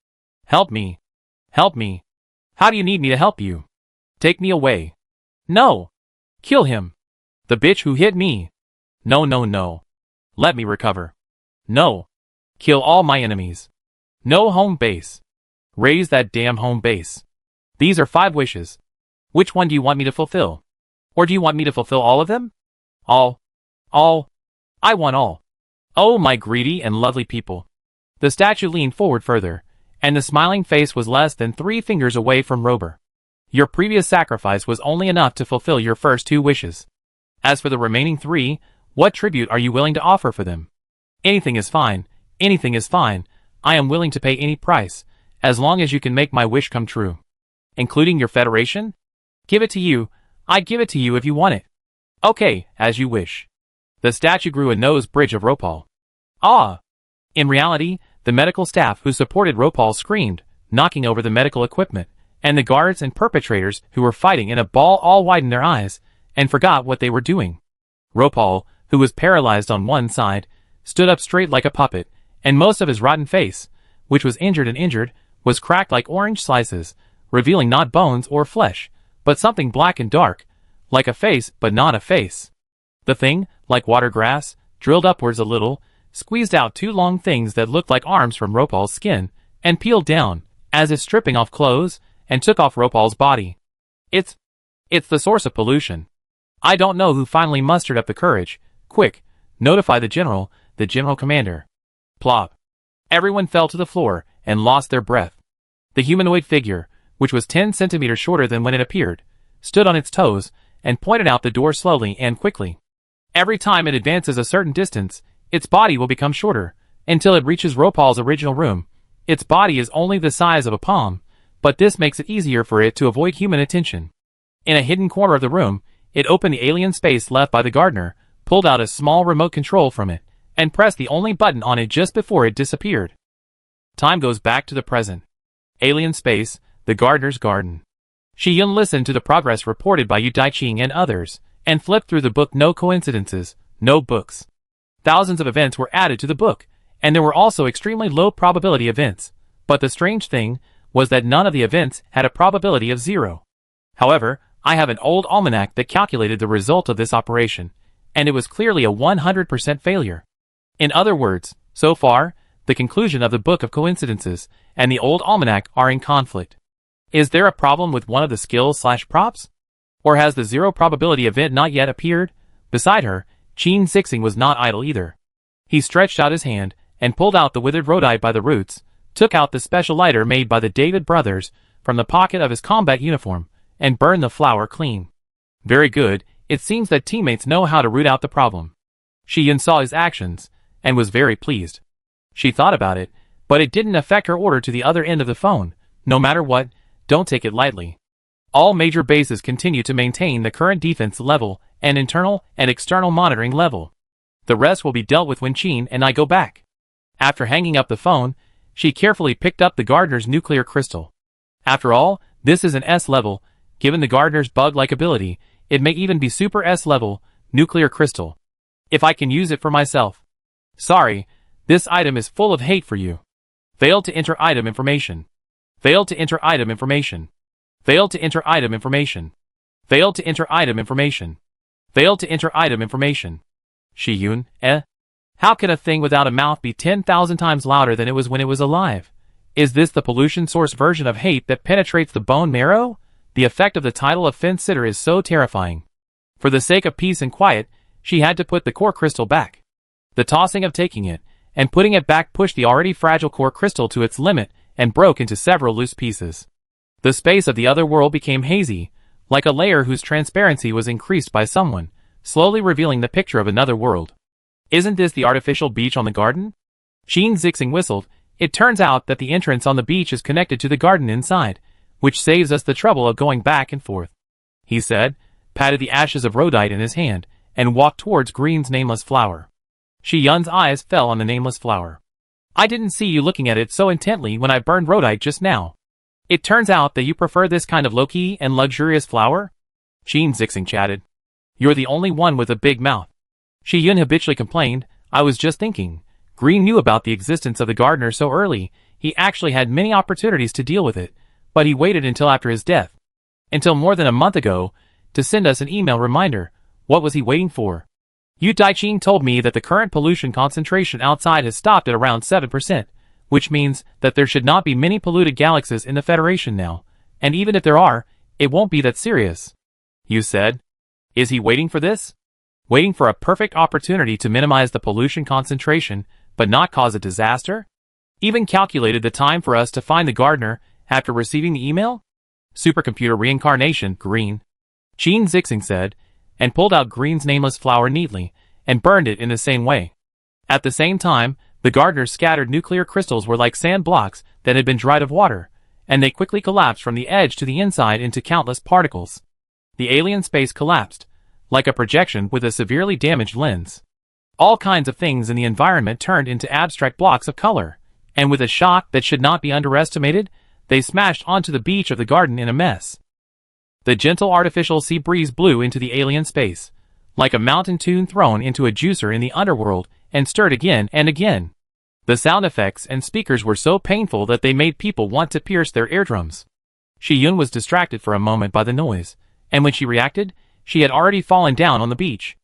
Help me. Help me. How do you need me to help you? Take me away. No. Kill him. The bitch who hit me. No, no, no. Let me recover. No. Kill all my enemies. No home base. Raise that damn home base. These are 5 wishes. Which one do you want me to fulfill? Or do you want me to fulfill all of them? All. All. I want all. Oh, my greedy and lovely people. The statue leaned forward further, and the smiling face was less than 3 fingers away from Rober. Your previous sacrifice was only enough to fulfill your first 2 wishes. As for the remaining 3, what tribute are you willing to offer for them? Anything is fine, anything is fine. I am willing to pay any price, as long as you can make my wish come true. Including your federation? Give it to you. I'd give it to you if you want it. Okay, as you wish. The statue grew a nose bridge of Ropal. Ah! In reality, the medical staff who supported Ropal screamed, knocking over the medical equipment, and the guards and perpetrators who were fighting in a ball all widened their eyes, and forgot what they were doing. Ropal, who was paralyzed on one side, stood up straight like a puppet, and most of his rotten face, which was injured, was cracked like orange slices, revealing not bones or flesh, but something black and dark, like a face but not a face. The thing, like water grass, drilled upwards a little, squeezed out 2 long things that looked like arms from Ropal's skin, and peeled down, as if stripping off clothes, and took off Ropal's body. It's the source of pollution. I don't know who finally mustered up the courage. Quick, notify the general commander. Plop. Everyone fell to the floor, and lost their breath. The humanoid figure, which was 10 centimeters shorter than when it appeared, stood on its toes, and pointed out the door slowly and quickly. Every time it advances a certain distance, its body will become shorter, until it reaches Ropal's original room. Its body is only the size of a palm, but this makes it easier for it to avoid human attention. In a hidden corner of the room, it opened the alien space left by the gardener, pulled out a small remote control from it, and pressed the only button on it just before it disappeared. Time goes back to the present. Alien space, the gardener's garden. Shi-Yun listened to the progress reported by Yu Daiqing and others, and flipped through the book. No coincidences, no books. Thousands of events were added to the book, and there were also extremely low probability events, but the strange thing was that none of the events had a probability of 0. However, I have an old almanac that calculated the result of this operation, and it was clearly a 100% failure. In other words, so far, the conclusion of the Book of Coincidences and the old almanac are in conflict. Is there a problem with one of the skills/props? Or has the 0 probability event not yet appeared? Beside her, Qin Zixing was not idle either. He stretched out his hand, and pulled out the withered rhodite by the roots, took out the special lighter made by the David brothers from the pocket of his combat uniform, and burned the flower clean. Very good, it seems that teammates know how to root out the problem. Shi-Yun saw his actions, and was very pleased. She thought about it, but it didn't affect her order to the other end of the phone. No matter what, don't take it lightly. All major bases continue to maintain the current defense level and internal and external monitoring level. The rest will be dealt with when Qin and I go back. After hanging up the phone, she carefully picked up the gardener's nuclear crystal. After all, this is an S level. Given the gardener's bug-like ability, it may even be super S level, nuclear crystal. If I can use it for myself. Sorry, this item is full of hate for you. Failed to enter item information. Failed to enter item information. Failed to enter item information. Failed to enter item information. Failed to enter item information. Shi-Yun, How can a thing without a mouth be 10,000 times louder than it was when it was alive? Is this the pollution source version of hate that penetrates the bone marrow? The effect of the title of Fence Sitter is so terrifying. For the sake of peace and quiet, she had to put the core crystal back. The tossing of taking it and putting it back pushed the already fragile core crystal to its limit and broke into several loose pieces. The space of the other world became hazy, like a layer whose transparency was increased by someone, slowly revealing the picture of another world. Isn't this the artificial beach on the garden? Qin Zixing whistled, It turns out that the entrance on the beach is connected to the garden inside, which saves us the trouble of going back and forth," he said, patted the ashes of rhodite in his hand, and walked towards Green's nameless flower. Shi-Yun's eyes fell on the nameless flower. "I didn't see you looking at it so intently when I burned rhodite just now. It turns out that you prefer this kind of low-key and luxurious flower?" Qin Zixing chatted. "You're the only one with a big mouth," Shi-Yun habitually complained. "I was just thinking, Green knew about the existence of the gardener so early, he actually had many opportunities to deal with it, but he waited until after his death, until more than a month ago, to send us an email reminder. What was he waiting for? Yu Daiqing told me that the current pollution concentration outside has stopped at around 7%, which means that there should not be many polluted galaxies in the Federation now, and even if there are, it won't be that serious," Yu said. "Is he waiting for this? Waiting for a perfect opportunity to minimize the pollution concentration, but not cause a disaster? Even calculated the time for us to find the gardener after receiving the email?" "Supercomputer reincarnation, Green," Qin Zixing said, and pulled out Green's nameless flower neatly, and burned it in the same way. At the same time, the gardener's scattered nuclear crystals were like sand blocks that had been dried of water, and they quickly collapsed from the edge to the inside into countless particles. The alien space collapsed, like a projection with a severely damaged lens. All kinds of things in the environment turned into abstract blocks of color, and with a shock that should not be underestimated, they smashed onto the beach of the garden in a mess. The gentle artificial sea breeze blew into the alien space, like a mountain tune thrown into a juicer in the underworld, and stirred again and again. The sound effects and speakers were so painful that they made people want to pierce their eardrums. Shi-Yun was distracted for a moment by the noise, and when she reacted, she had already fallen down on the beach.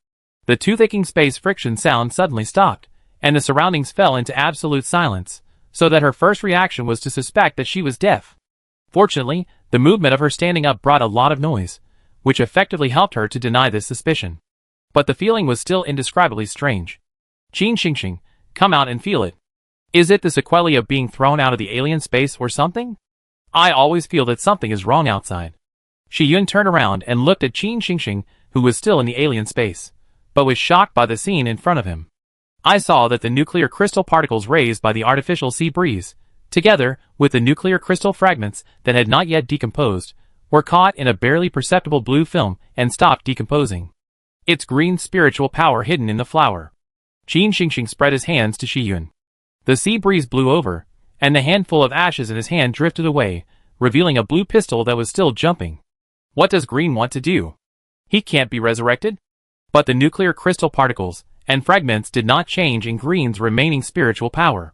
The toothaching space friction sound suddenly stopped, and the surroundings fell into absolute silence, so that her first reaction was to suspect that she was deaf. Fortunately, the movement of her standing up brought a lot of noise, which effectively helped her to deny this suspicion. But the feeling was still indescribably strange. "Qin Xingxing, come out and feel it. Is it the sequelae of being thrown out of the alien space or something? I always feel that something is wrong outside." Shi-Yun turned around and looked at Qin Xingxing, who was still in the alien space, but was shocked by the scene in front of him. "I saw that the nuclear crystal particles raised by the artificial sea breeze, together with the nuclear crystal fragments that had not yet decomposed, were caught in a barely perceptible blue film and stopped decomposing. It's Green's spiritual power hidden in the flower." Qin Xingxing spread his hands to Shi-Yun. The sea breeze blew over, and the handful of ashes in his hand drifted away, revealing a blue pistol that was still jumping. "What does Green want to do? He can't be resurrected?" But the nuclear crystal particles and fragments did not change in Green's remaining spiritual power.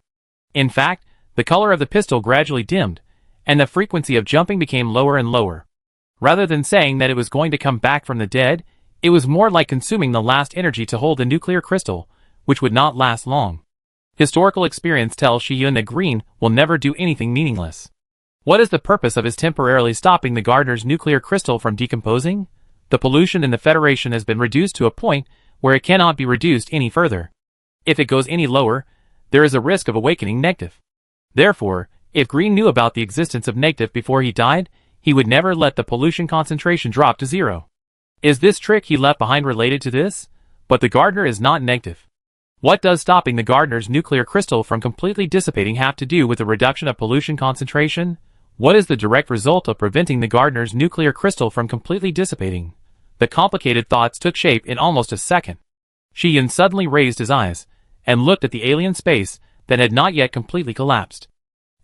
In fact, the color of the pistol gradually dimmed, and the frequency of jumping became lower and lower. Rather than saying that it was going to come back from the dead, it was more like consuming the last energy to hold the nuclear crystal, which would not last long. Historical experience tells Shi-Yun that Green will never do anything meaningless. What is the purpose of his temporarily stopping the gardener's nuclear crystal from decomposing? The pollution in the Federation has been reduced to a point where it cannot be reduced any further. If it goes any lower, there is a risk of awakening negative. Therefore, if Green knew about the existence of negative before he died, he would never let the pollution concentration drop to zero. Is this trick he left behind related to this? But the gardener is not negative. What does stopping the gardener's nuclear crystal from completely dissipating have to do with the reduction of pollution concentration? What is the direct result of preventing the gardener's nuclear crystal from completely dissipating? The complicated thoughts took shape in almost a second. Shi-Yun suddenly raised his eyes, and looked at the alien space that had not yet completely collapsed.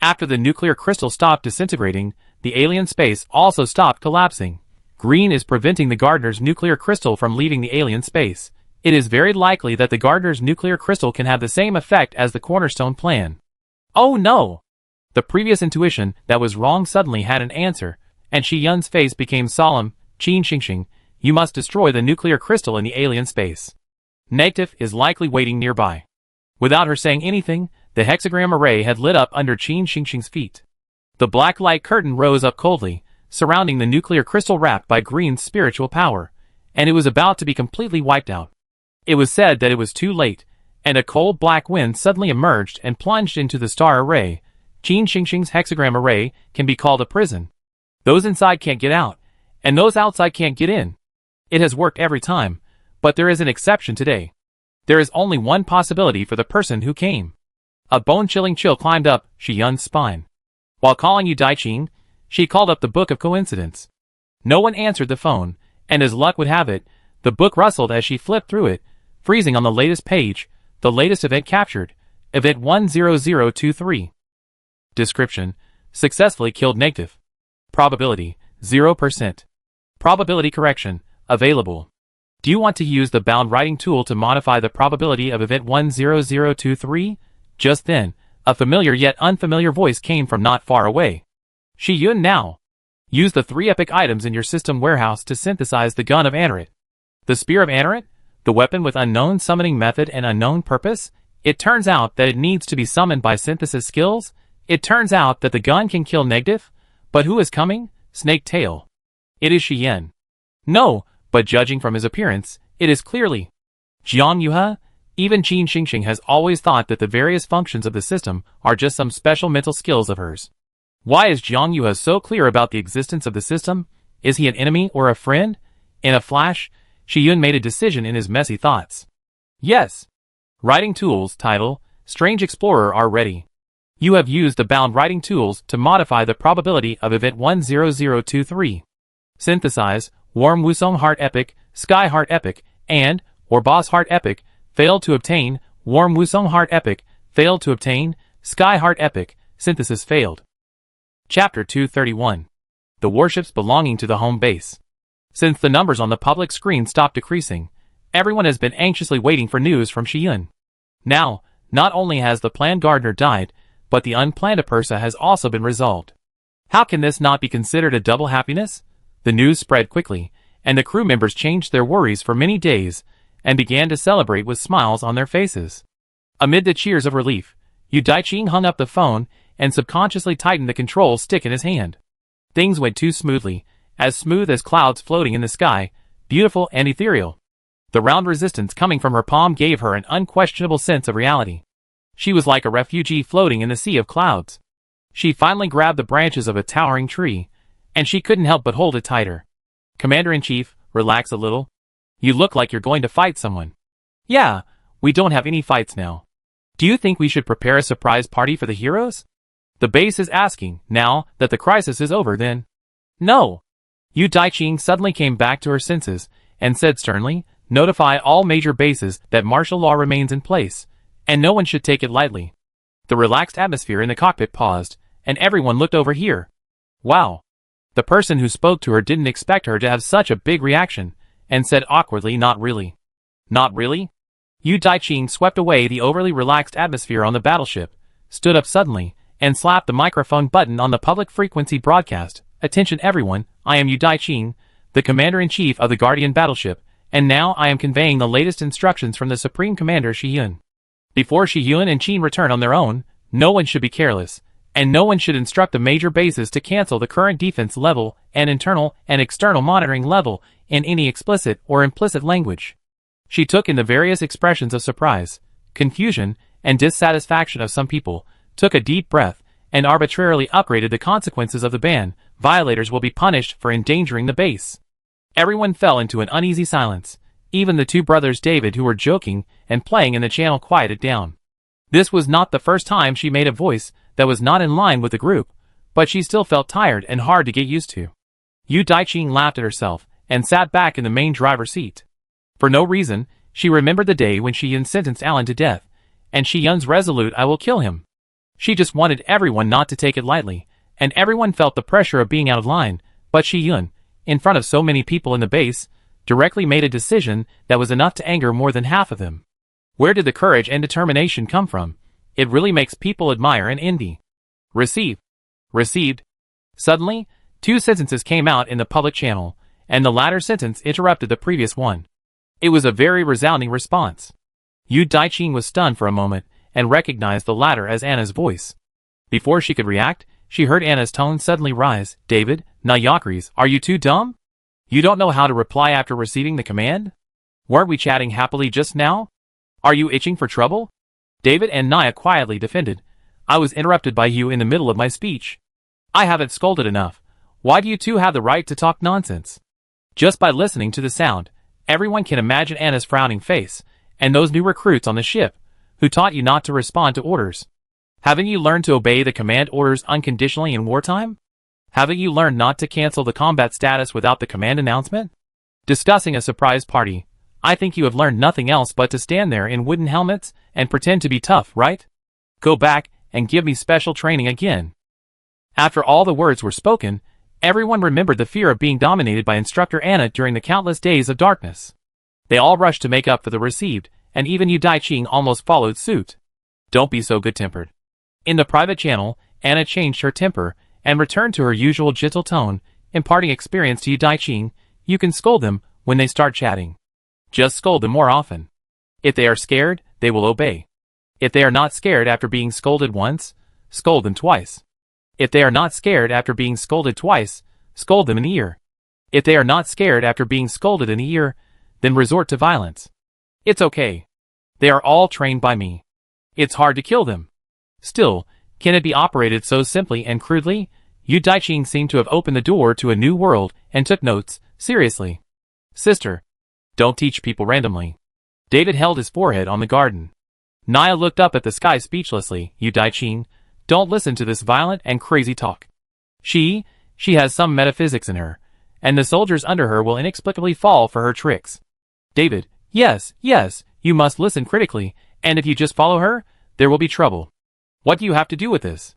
After the nuclear crystal stopped disintegrating, the alien space also stopped collapsing. Green is preventing the gardener's nuclear crystal from leaving the alien space. It is very likely that the gardener's nuclear crystal can have the same effect as the cornerstone plan. Oh no! The previous intuition that was wrong suddenly had an answer, and Shi-Yun's face became solemn. Qin Xingxing, you must destroy the nuclear crystal in the alien space. Negative is likely waiting nearby. Without her saying anything, the hexagram array had lit up under Qin Xingxing's feet. The black light curtain rose up coldly, surrounding the nuclear crystal wrapped by Green's spiritual power, and it was about to be completely wiped out. It was said that it was too late, and a cold black wind suddenly emerged and plunged into the star array. Qin Xingxing's hexagram array can be called a prison. Those inside can't get out, and those outside can't get in. It has worked every time, but there is an exception today. There is only one possibility for the person who came. A bone-chilling chill climbed up Shiyun's spine. While calling Yu Daiqing, she called up the Book of Coincidence. No one answered the phone, and as luck would have it, the book rustled as she flipped through it, freezing on the latest page, the latest event captured, Event 10023. Description: successfully killed negative. Probability: 0%. Probability correction: available. Do you want to use the bound writing tool to modify the probability of Event 10023? Just then, a familiar yet unfamiliar voice came from not far away. Shiyun now. Use the 3 epic items in your system warehouse to synthesize the gun of Anarit. The Spear of Anarit? The weapon with unknown summoning method and unknown purpose? It turns out that it needs to be summoned by synthesis skills? It turns out that the gun can kill negative? But who is coming? Snake Tail. It is Shiyen. No, but judging from his appearance, it is clearly Jiang Yuhe. Even Qin Xingxing has always thought that the various functions of the system are just some special mental skills of hers. Why is Jiang Yuhe so clear about the existence of the system? Is he an enemy or a friend? In a flash, Shiyun made a decision in his messy thoughts. Yes. Writing tools, title, Strange Explorer are ready. You have used the bound writing tools to modify the probability of Event 10023. Synthesize, Warm Wusong Heart Epic, Sky Heart Epic, and, or Boss Heart Epic, failed to obtain, Warm Wusong Heart Epic, failed to obtain, Sky Heart Epic, synthesis failed. Chapter 231. The warships belonging to the home base. Since the numbers on the public screen stopped decreasing, everyone has been anxiously waiting for news from Shiyun. Now, not only has the planned gardener died, but the unplanned Apursa has also been resolved. How can this not be considered a double happiness? The news spread quickly, and the crew members changed their worries for many days, and began to celebrate with smiles on their faces. Amid the cheers of relief, Yu Daiqing hung up the phone and subconsciously tightened the control stick in his hand. Things went too smooth as clouds floating in the sky, beautiful and ethereal. The round resistance coming from her palm gave her an unquestionable sense of reality. She was like a refugee floating in the sea of clouds. She finally grabbed the branches of a towering tree, and she couldn't help but hold it tighter. Commander-in-Chief, relax a little. You look like you're going to fight someone. Yeah, we don't have any fights now. Do you think we should prepare a surprise party for the heroes? The base is asking, now that the crisis is over then. No. Yu Daiqing suddenly came back to her senses, and said sternly, notify all major bases that martial law remains in place, and no one should take it lightly. The relaxed atmosphere in the cockpit paused, and everyone looked over here. Wow. The person who spoke to her didn't expect her to have such a big reaction, and said awkwardly, not really. Not really? Yu Daiqing swept away the overly relaxed atmosphere on the battleship, stood up suddenly, and slapped the microphone button on the public frequency broadcast. Attention everyone, I am Yu Daiqing, the Commander-in-Chief of the Guardian battleship, and now I am conveying the latest instructions from the Supreme Commander Shiyun. Before Shiyun and Qin return on their own, no one should be careless, and no one should instruct the major bases to cancel the current defense level and internal and external monitoring level in any explicit or implicit language. She took in the various expressions of surprise, confusion, and dissatisfaction of some people, took a deep breath, and arbitrarily upgraded the consequences of the ban. Violators will be punished for endangering the base. Everyone fell into an uneasy silence. Even the 2 brothers David who were joking and playing in the channel quieted down. This was not the first time she made a voice that was not in line with the group, but she still felt tired and hard to get used to. Yu Daiqing laughed at herself, and sat back in the main driver's seat. For no reason, she remembered the day when Shiyun sentenced Alan to death, and Shiyun's resolute I will kill him. She just wanted everyone not to take it lightly, and everyone felt the pressure of being out of line, but Shiyun, in front of so many people in the base, directly made a decision that was enough to anger more than half of them. Where did the courage and determination come from? It really makes people admire and envy. Receive. Received. Suddenly, 2 sentences came out in the public channel, and the latter sentence interrupted the previous one. It was a very resounding response. Yu Daiqing was stunned for a moment, and recognized the latter as Anna's voice. Before she could react, she heard Anna's tone suddenly rise. David, Nayakris, are you too dumb? You don't know how to reply after receiving the command? Weren't we chatting happily just now? Are you itching for trouble? David and Naya quietly defended. I was interrupted by you in the middle of my speech. I haven't scolded enough. Why do you two have the right to talk nonsense? Just by listening to the sound, everyone can imagine Anna's frowning face, and those new recruits on the ship, who taught you not to respond to orders. Haven't you learned to obey the command orders unconditionally in wartime? Haven't you learned not to cancel the combat status without the command announcement? Discussing a surprise party, I think you have learned nothing else but to stand there in wooden helmets and pretend to be tough, right? Go back and give me special training again. After all the words were spoken, everyone remembered the fear of being dominated by Instructor Anna during the countless days of darkness. They all rushed to make up for the received, and even Yu Daiqing almost followed suit. Don't be so good-tempered. In the private channel, Anna changed her temper and returned to her usual gentle tone, imparting experience to Yu Daiqing. You can scold them when they start chatting. Just scold them more often. If they are scared, they will obey. If they are not scared after being scolded once, scold them twice. If they are not scared after being scolded twice, scold them in the ear. If they are not scared after being scolded in the ear, then resort to violence. It's okay. They are all trained by me. It's hard to kill them. Still, can it be operated so simply and crudely? Yu Daiqing seemed to have opened the door to a new world and took notes, seriously. Sister, don't teach people randomly. David held his forehead on the garden. Naya looked up at the sky speechlessly. Yu Daiqing, don't listen to this violent and crazy talk. She has some metaphysics in her, and the soldiers under her will inexplicably fall for her tricks. David, yes, you must listen critically, and if you just follow her, there will be trouble. What do you have to do with this?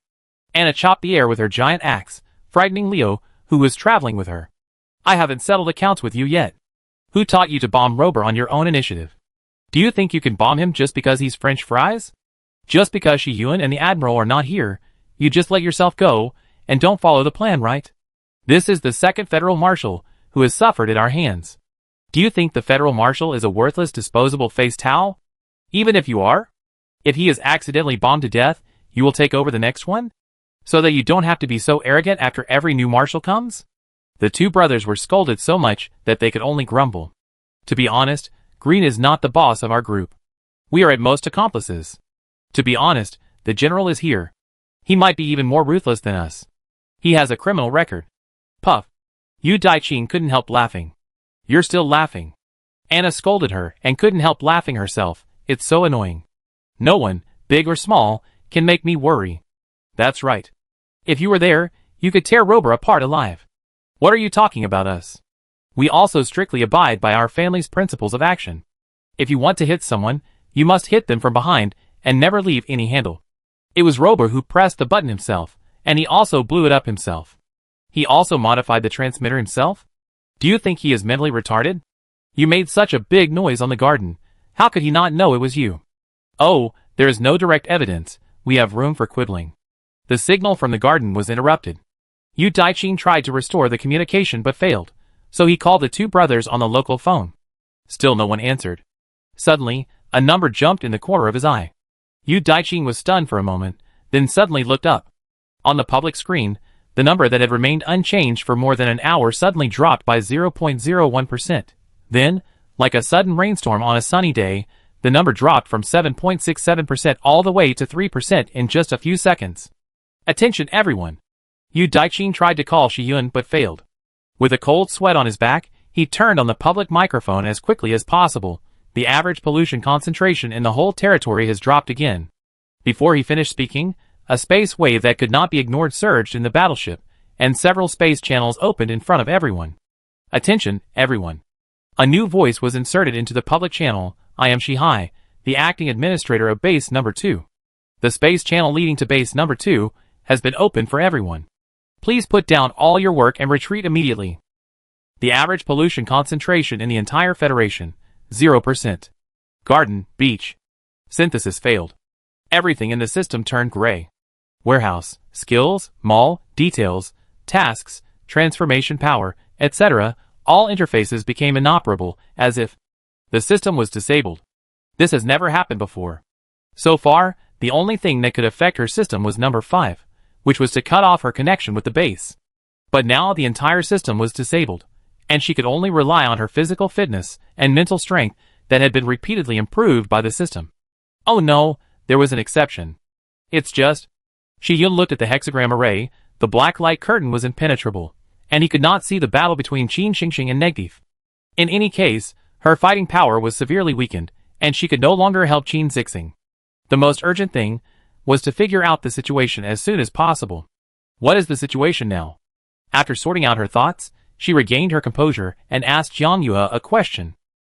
Anna chopped the air with her giant axe, frightening Leo, who was traveling with her. I haven't settled accounts with you yet. Who taught you to bomb Rober on your own initiative? Do you think you can bomb him just because he's French fries? Just because Shi Yuan and the Admiral are not here, you just let yourself go, and don't follow the plan, right? This is the second Federal Marshal, who has suffered at our hands. Do you think the Federal Marshal is a worthless disposable face towel? Even if you are? If he is accidentally bombed to death, you will take over the next one? So that you don't have to be so arrogant after every new Marshal comes? The two brothers were scolded so much that they could only grumble. To be honest, Green is not the boss of our group. We are at most accomplices. To be honest, the General is here. He might be even more ruthless than us. He has a criminal record. Puff. Yu Daiqing couldn't help laughing. You're still laughing. Anna scolded her and couldn't help laughing herself. It's so annoying. No one, big or small, can make me worry. That's right. If you were there, you could tear Rober apart alive. What are you talking about us? We also strictly abide by our family's principles of action. If you want to hit someone, you must hit them from behind and never leave any handle. It was Rober who pressed the button himself, and he also blew it up himself. He also modified the transmitter himself? Do you think he is mentally retarded? You made such a big noise on the garden. How could he not know it was you? Oh, there is no direct evidence. We have room for quibbling. The signal from the garden was interrupted. Yu Daiqing tried to restore the communication but failed, so he called the two brothers on the local phone. Still no one answered. Suddenly, a number jumped in the corner of his eye. Yu Daiqing was stunned for a moment, then suddenly looked up. On the public screen, the number that had remained unchanged for more than an hour suddenly dropped by 0.01%. Then, like a sudden rainstorm on a sunny day, the number dropped from 7.67% all the way to 3% in just a few seconds. Attention everyone! Yu Daiqing tried to call Shi Yuan but failed. With a cold sweat on his back, he turned on the public microphone as quickly as possible. The average pollution concentration in the whole territory has dropped again. Before he finished speaking, a space wave that could not be ignored surged in the battleship, and several space channels opened in front of everyone. Attention, everyone. A new voice was inserted into the public channel. I am Shihai, the acting administrator of base number 2. The space channel leading to base number 2 has been opened for everyone. Please put down all your work and retreat immediately. The average pollution concentration in the entire Federation, 0%. Garden, beach. Synthesis failed. Everything in the system turned gray. Warehouse, skills, mall, details, tasks, transformation power, etc. All interfaces became inoperable, as if the system was disabled. This has never happened before. So far, the only thing that could affect her system was number 5, which was to cut off her connection with the base. But now the entire system was disabled, and she could only rely on her physical fitness and mental strength that had been repeatedly improved by the system. Oh no, there was an exception. It's just... Shi Yun looked at the hexagram array. The black light curtain was impenetrable, and he could not see the battle between Qin Xingxing and Negdeef. In any case, her fighting power was severely weakened, and she could no longer help Qin Zixing. The most urgent thing was to figure out the situation as soon as possible. What is the situation now? After sorting out her thoughts, she regained her composure and asked Jiang Yue a question.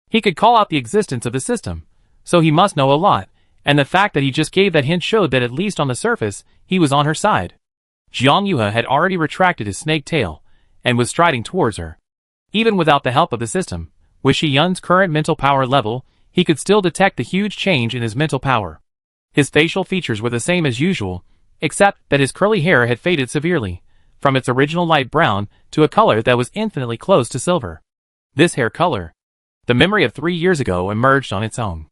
He could call out the existence of the system, so he must know a lot, and the fact that he just gave that hint showed that at least on the surface, he was on her side. Jiang Yue had already retracted his snake tail, and was striding towards her. Even without the help of the system, with Shi Yun's current mental power level, he could still detect the huge change in his mental power. His facial features were the same as usual, except that his curly hair had faded severely, from its original light brown to a color that was infinitely close to silver. This hair color. The memory of 3 years ago emerged on its own.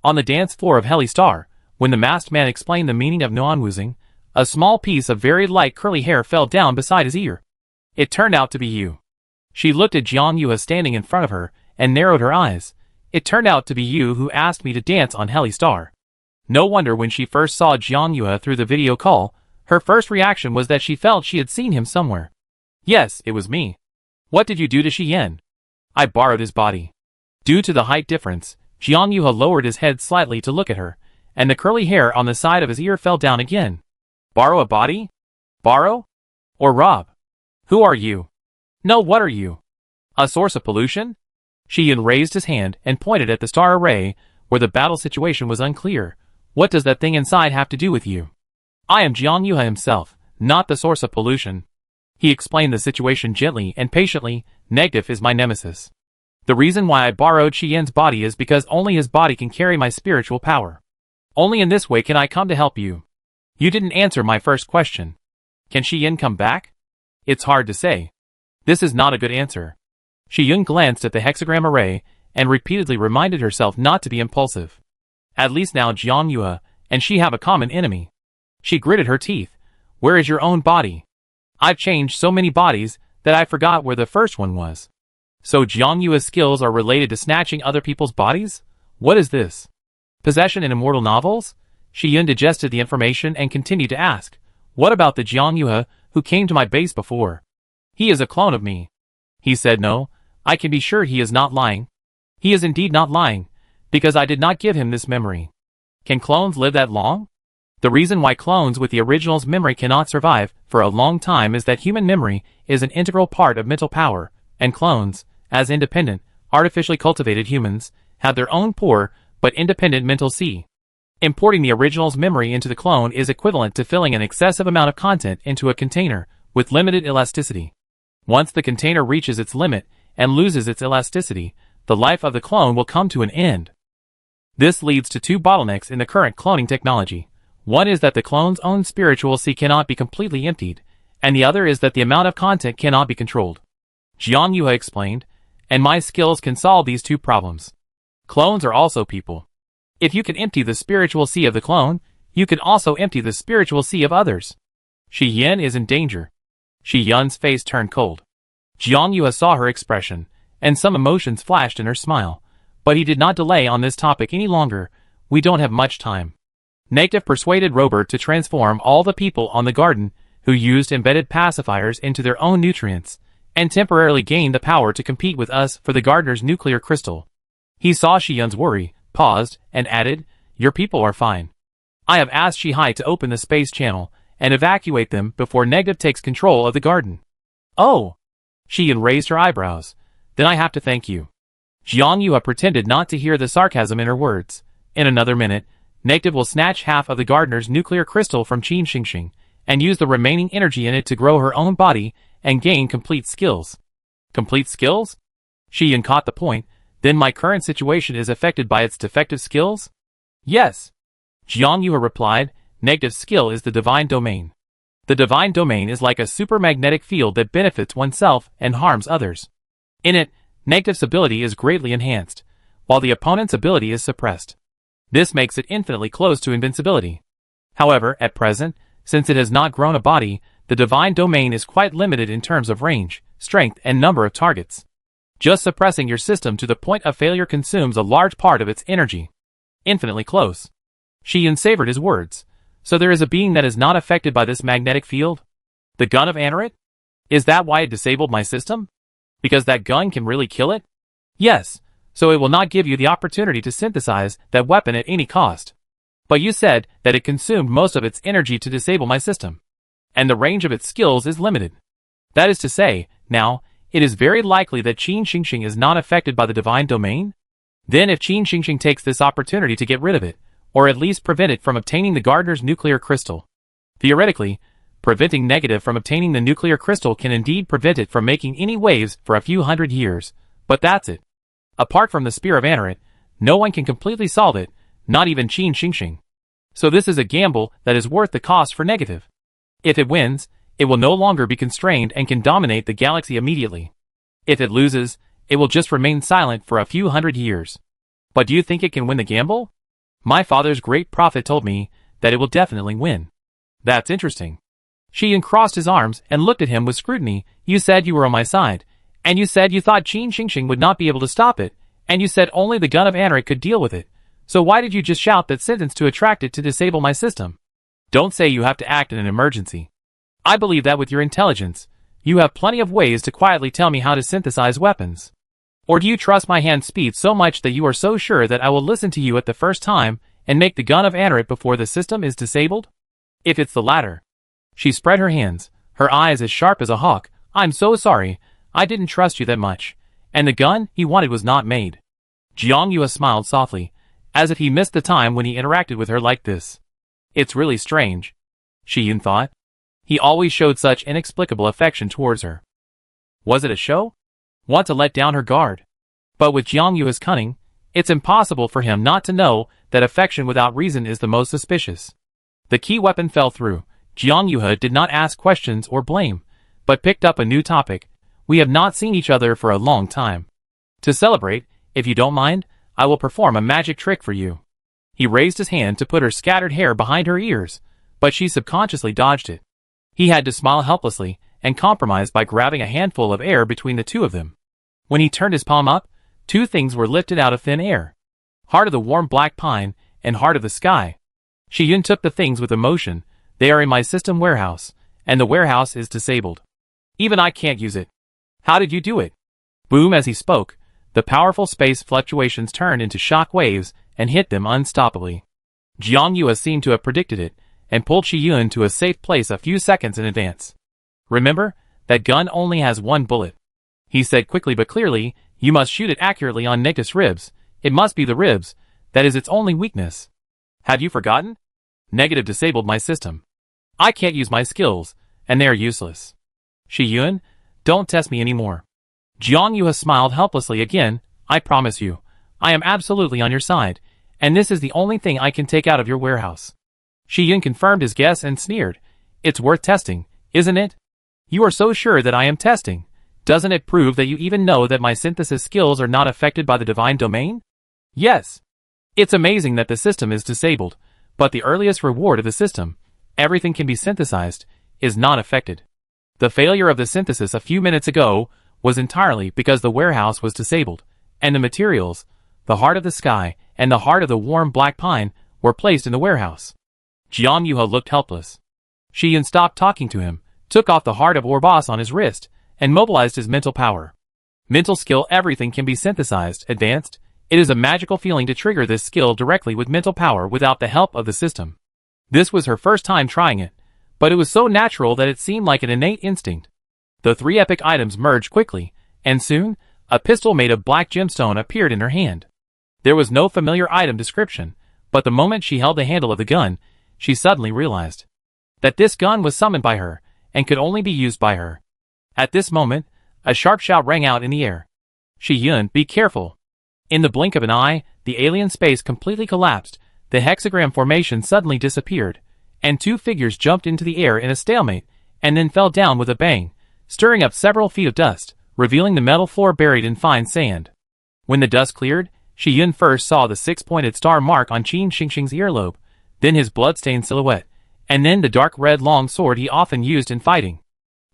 On the dance floor of Heli Star, when the masked man explained the meaning of Nuanwuzing, a small piece of very light curly hair fell down beside his ear. It turned out to be you. She looked at Jiang Yue standing in front of her, and narrowed her eyes. It turned out to be you who asked me to dance on Heli Star. No wonder when she first saw Jiang Yue through the video call, her first reaction was that she felt she had seen him somewhere. Yes, it was me. What did you do to Shi Yan? I borrowed his body. Due to the height difference, Jiang Yue lowered his head slightly to look at her, and the curly hair on the side of his ear fell down again. Borrow a body? Borrow? Or rob? Who are you? No, what are you? A source of pollution? Shi Yan raised his hand and pointed at the star array, where the battle situation was unclear. What does that thing inside have to do with you? I am Jiang Yue himself, not the source of pollution. He explained the situation gently and patiently. Negative is my nemesis. The reason why I borrowed Shi Yan's body is because only his body can carry my spiritual power. Only in this way can I come to help you. You didn't answer my first question. Can Shi Yan come back? It's hard to say. This is not a good answer. Shi Yan glanced at the hexagram array, and repeatedly reminded herself not to be impulsive. At least now Jiang Yue and she have a common enemy. She gritted her teeth. Where is your own body? I've changed so many bodies that I forgot where the first one was. So Jiang Yue's skills are related to snatching other people's bodies? What is this? Possession in immortal novels? Shi Yan digested the information and continued to ask, what about the Jiang Yue who came to my base before? He is a clone of me. He said no, I can be sure he is not lying. He is indeed not lying, because I did not give him this memory. Can clones live that long? The reason why clones with the original's memory cannot survive for a long time is that human memory is an integral part of mental power, and clones, as independent, artificially cultivated humans, have their own poor, but independent mental C. Importing the original's memory into the clone is equivalent to filling an excessive amount of content into a container with limited elasticity. Once the container reaches its limit and loses its elasticity, the life of the clone will come to an end. This leads to two bottlenecks in the current cloning technology. One is that the clone's own spiritual C cannot be completely emptied, and the other is that the amount of content cannot be controlled. Jiang Yue explained, and my skills can solve these two problems. Clones are also people. If you can empty the spiritual C of the clone, you can also empty the spiritual C of others. Shi Yan is in danger. Shi Yan's face turned cold. Jiang Yue saw her expression, and some emotions flashed in her smile, but he did not delay on this topic any longer. We don't have much time. Negative persuaded Robert to transform all the people on the garden who used embedded pacifiers into their own nutrients, and temporarily gained the power to compete with us for the gardener's nuclear crystal. He saw Shi Yan's worry, paused, and added, your people are fine. I have asked Shi Hai to open the space channel and evacuate them before Negative takes control of the garden. Oh! Shi Yan raised her eyebrows. Then I have to thank you. Jiang Yue pretended not to hear the sarcasm in her words. In another minute, Negative will snatch half of the gardener's nuclear crystal from Qin Xingxing, and use the remaining energy in it to grow her own body and gain complete skills. Complete skills? Shi Yan caught the point. Then my current situation is affected by its defective skills? Yes. Jiang Yue replied, Negative's skill is the divine domain. The divine domain is like a supermagnetic field that benefits oneself and harms others. In it, Negative's ability is greatly enhanced, while the opponent's ability is suppressed. This makes it infinitely close to invincibility. However, at present, since it has not grown a body, the divine domain is quite limited in terms of range, strength, and number of targets. Just suppressing your system to the point of failure consumes a large part of its energy. Infinitely close. Shi Yan savored his words. So there is a being that is not affected by this magnetic field? The gun of Anarit? Is that why it disabled my system? Because that gun can really kill it? Yes, so it will not give you the opportunity to synthesize that weapon at any cost. But you said that it consumed most of its energy to disable my system. And the range of its skills is limited. That is to say, now, it is very likely that Qin Xingxing is not affected by the divine domain? Then if Qin Xingxing takes this opportunity to get rid of it, or at least prevent it from obtaining the gardener's nuclear crystal. Theoretically, preventing negative from obtaining the nuclear crystal can indeed prevent it from making any waves for a few hundred years, but that's it. Apart from the Spear of Anarit, no one can completely solve it, not even Qin Xingxing. So this is a gamble that is worth the cost for negative. If it wins, it will no longer be constrained and can dominate the galaxy immediately. If it loses, it will just remain silent for a few hundred years. But do you think it can win the gamble? My father's great prophet told me that it will definitely win. That's interesting. Shi crossed his arms and looked at him with scrutiny. You said you were on my side, and you said you thought Qin Xingxing would not be able to stop it, and you said only the gun of Anarit could deal with it. So why did you just shout that sentence to attract it to disable my system? Don't say you have to act in an emergency. I believe that with your intelligence, you have plenty of ways to quietly tell me how to synthesize weapons. Or do you trust my hand speed so much that you are so sure that I will listen to you at the first time and make the gun of Anarit before the system is disabled? If it's the latter. She spread her hands, her eyes as sharp as a hawk. I'm so sorry, I didn't trust you that much. And the gun he wanted was not made. Jiang Yue smiled softly, as if he missed the time when he interacted with her like this. It's really strange, Shi Yun thought. He always showed such inexplicable affection towards her. Was it a show? Want to let down her guard? But with Jiang Yue's cunning, it's impossible for him not to know that affection without reason is the most suspicious. The key weapon fell through. Jiang Yue did not ask questions or blame, but picked up a new topic. We have not seen each other for a long time. To celebrate, if you don't mind, I will perform a magic trick for you. He raised his hand to put her scattered hair behind her ears, but she subconsciously dodged it. He had to smile helplessly and compromise by grabbing a handful of air between the two of them. When he turned his palm up, two things were lifted out of thin air. Heart of the warm black pine and heart of the sky. Shi Yun took the things with emotion. They are in my system warehouse, and the warehouse is disabled. Even I can't use it. How did you do it? Boom! As he spoke, the powerful space fluctuations turned into shock waves and hit them unstoppably. Jiang Yue seemed to have predicted it, and pulled Shi Yun to a safe place a few seconds in advance. Remember, that gun only has one bullet. He said quickly but clearly, you must shoot it accurately on Negativ's ribs. It must be the ribs, that is its only weakness. Have you forgotten? Negative disabled my system. I can't use my skills, and they are useless. Shi Yun, don't test me anymore. Jiang Yue smiled helplessly again. I promise you, I am absolutely on your side, and this is the only thing I can take out of your warehouse. Shi Yun confirmed his guess and sneered. It's worth testing, isn't it? You are so sure that I am testing. Doesn't it prove that you even know that my synthesis skills are not affected by the divine domain? Yes. It's amazing that the system is disabled, but the earliest reward of the system, everything can be synthesized, is not affected. The failure of the synthesis a few minutes ago was entirely because the warehouse was disabled, and the materials, the heart of the sky, and the heart of the warm black pine, were placed in the warehouse. Jiang Yue looked helpless. Shi Yun stopped talking to him, took off the heart of Orbos on his wrist, and mobilized his mental power. Mental skill. Everything can be synthesized, advanced. It is a magical feeling to trigger this skill directly with mental power without the help of the system. This was her first time trying it, but it was so natural that it seemed like an innate instinct. The three epic items merged quickly, and soon, a pistol made of black gemstone appeared in her hand. There was no familiar item description, but the moment she held the handle of the gun, she suddenly realized that this gun was summoned by her, and could only be used by her. At this moment, a sharp shout rang out in the air. Shi Yun, be careful. In the blink of an eye, the alien space completely collapsed, the hexagram formation suddenly disappeared, and two figures jumped into the air in a stalemate, and then fell down with a bang, stirring up several feet of dust, revealing the metal floor buried in fine sand. When the dust cleared, Shi Yun first saw the six-pointed star mark on Qin Xingxing's earlobe, then his blood-stained silhouette, and then the dark red long sword he often used in fighting.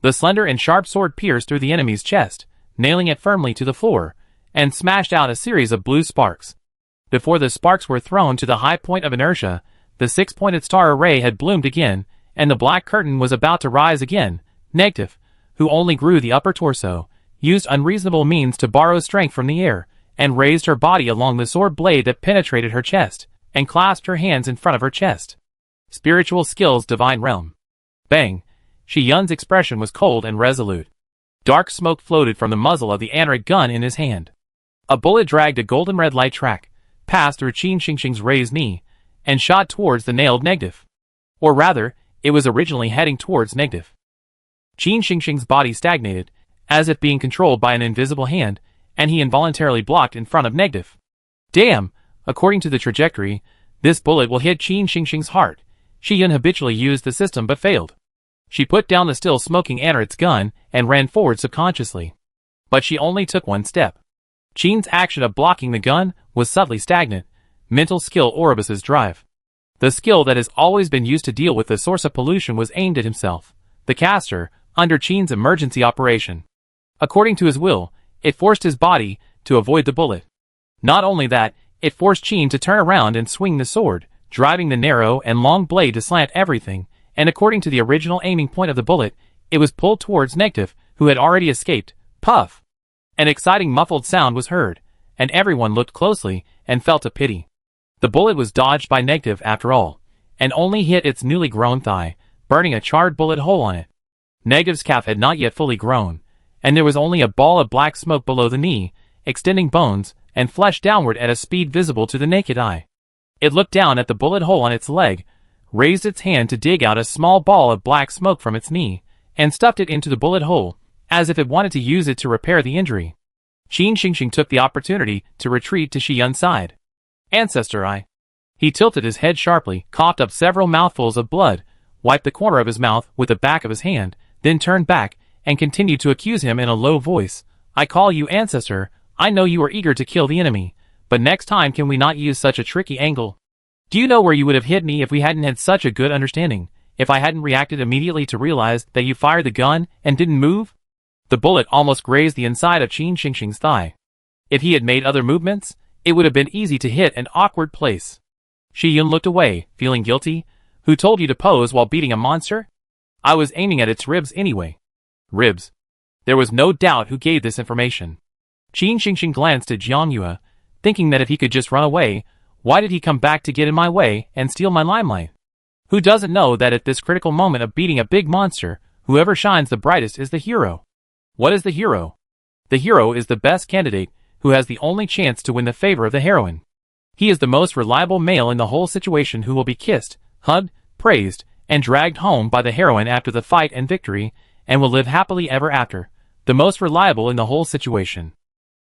The slender and sharp sword pierced through the enemy's chest, nailing it firmly to the floor, and smashed out a series of blue sparks. Before the sparks were thrown to the high point of inertia, the six-pointed star array had bloomed again, and the black curtain was about to rise again. Negative, who only grew the upper torso, used unreasonable means to borrow strength from the air, and raised her body along the sword blade that penetrated her chest, and clasped her hands in front of her chest. Spiritual skills, divine realm. Bang! Shi Yun's expression was cold and resolute. Dark smoke floated from the muzzle of the Anric gun in his hand. A bullet dragged a golden red light track, passed through Qin Xingxing's raised knee, and shot towards the nailed negative. Or rather, it was originally heading towards negative. Qin Xingxing's body stagnated, as if being controlled by an invisible hand, and he involuntarily blocked in front of negative. Damn! According to the trajectory, this bullet will hit Qin Xingxing's heart. Shi Yun habitually used the system but failed. She put down the still smoking Anric's gun and ran forward subconsciously. But she only took one step. Qin's action of blocking the gun was subtly stagnant. Mental skill, Oribus's drive. The skill that has always been used to deal with the source of pollution was aimed at himself, the caster, under Qin's emergency operation. According to his will, it forced his body to avoid the bullet. Not only that, it forced Qin to turn around and swing the sword, driving the narrow and long blade to slant everything, and according to the original aiming point of the bullet, it was pulled towards negative, who had already escaped. Puff! An exciting muffled sound was heard, and everyone looked closely and felt a pity. The bullet was dodged by negative after all, and only hit its newly grown thigh, burning a charred bullet hole on it. Negative's calf had not yet fully grown, and there was only a ball of black smoke below the knee, extending bones and flesh downward at a speed visible to the naked eye. It looked down at the bullet hole on its leg, raised its hand to dig out a small ball of black smoke from its knee, and stuffed it into the bullet hole, as if it wanted to use it to repair the injury. Qin Xingxing took the opportunity to retreat to Shi Yun's side. Ancestor Eye. He tilted his head sharply, coughed up several mouthfuls of blood, wiped the corner of his mouth with the back of his hand, then turned back, and continued to accuse him in a low voice. I call you Ancestor, I know you are eager to kill the enemy, but next time can we not use such a tricky angle? Do you know where you would have hit me if we hadn't had such a good understanding, if I hadn't reacted immediately to realize that you fired the gun and didn't move? The bullet almost grazed the inside of Qin Xingxing's thigh. If he had made other movements, it would have been easy to hit an awkward place. Shi Yun looked away, feeling guilty. Who told you to pose while beating a monster? I was aiming at its ribs anyway. Ribs. There was no doubt who gave this information. Qin Xingxing glanced at Jiang Yue, thinking that if he could just run away, why did he come back to get in my way and steal my limelight? Who doesn't know that at this critical moment of beating a big monster, whoever shines the brightest is the hero? What is the hero? The hero is the best candidate, who has the only chance to win the favor of the heroine. He is the most reliable male in the whole situation who will be kissed, hugged, praised, and dragged home by the heroine after the fight and victory, and will live happily ever after. The most reliable in the whole situation.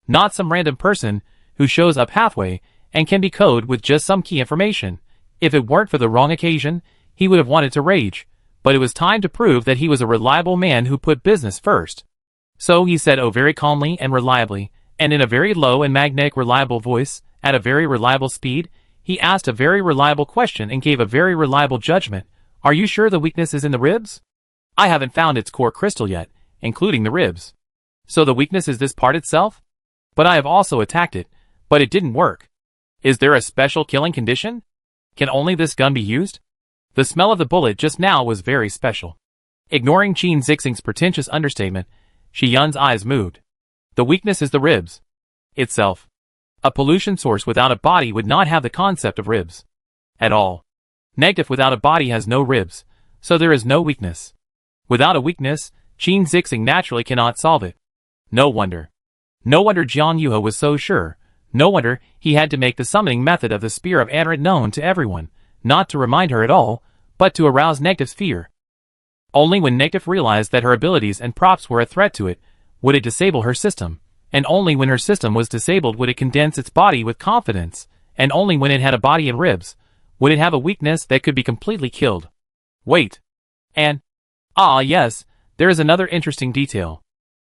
Not some random person who shows up halfway and can be coded with just some key information. If it weren't for the wrong occasion, he would have wanted to rage, but it was time to prove that he was a reliable man who put business first. So he said, oh, very calmly and reliably, and in a very low and magnetic reliable voice, at a very reliable speed, he asked a very reliable question and gave a very reliable judgment. Are you sure the weakness is in the ribs? I haven't found its core crystal yet, including the ribs. So the weakness is this part itself? But I have also attacked it, but it didn't work. Is there a special killing condition? Can only this gun be used? The smell of the bullet just now was very special. Ignoring Qin Xingxing's pretentious understatement, Shi Yun's eyes moved. The weakness is the ribs. Itself. A pollution source without a body would not have the concept of ribs. At all. Negative without a body has no ribs, so there is no weakness. Without a weakness, Qin Xingxing naturally cannot solve it. No wonder. No wonder Jiang Yue was so sure. No wonder he had to make the summoning method of the Spear of Anrit known to everyone, not to remind her at all, but to arouse Negative's fear. Only when Negative realized that her abilities and props were a threat to it, would it disable her system, and only when her system was disabled would it condense its body with confidence, and only when it had a body and ribs, would it have a weakness that could be completely killed. Wait. And, yes, there is another interesting detail.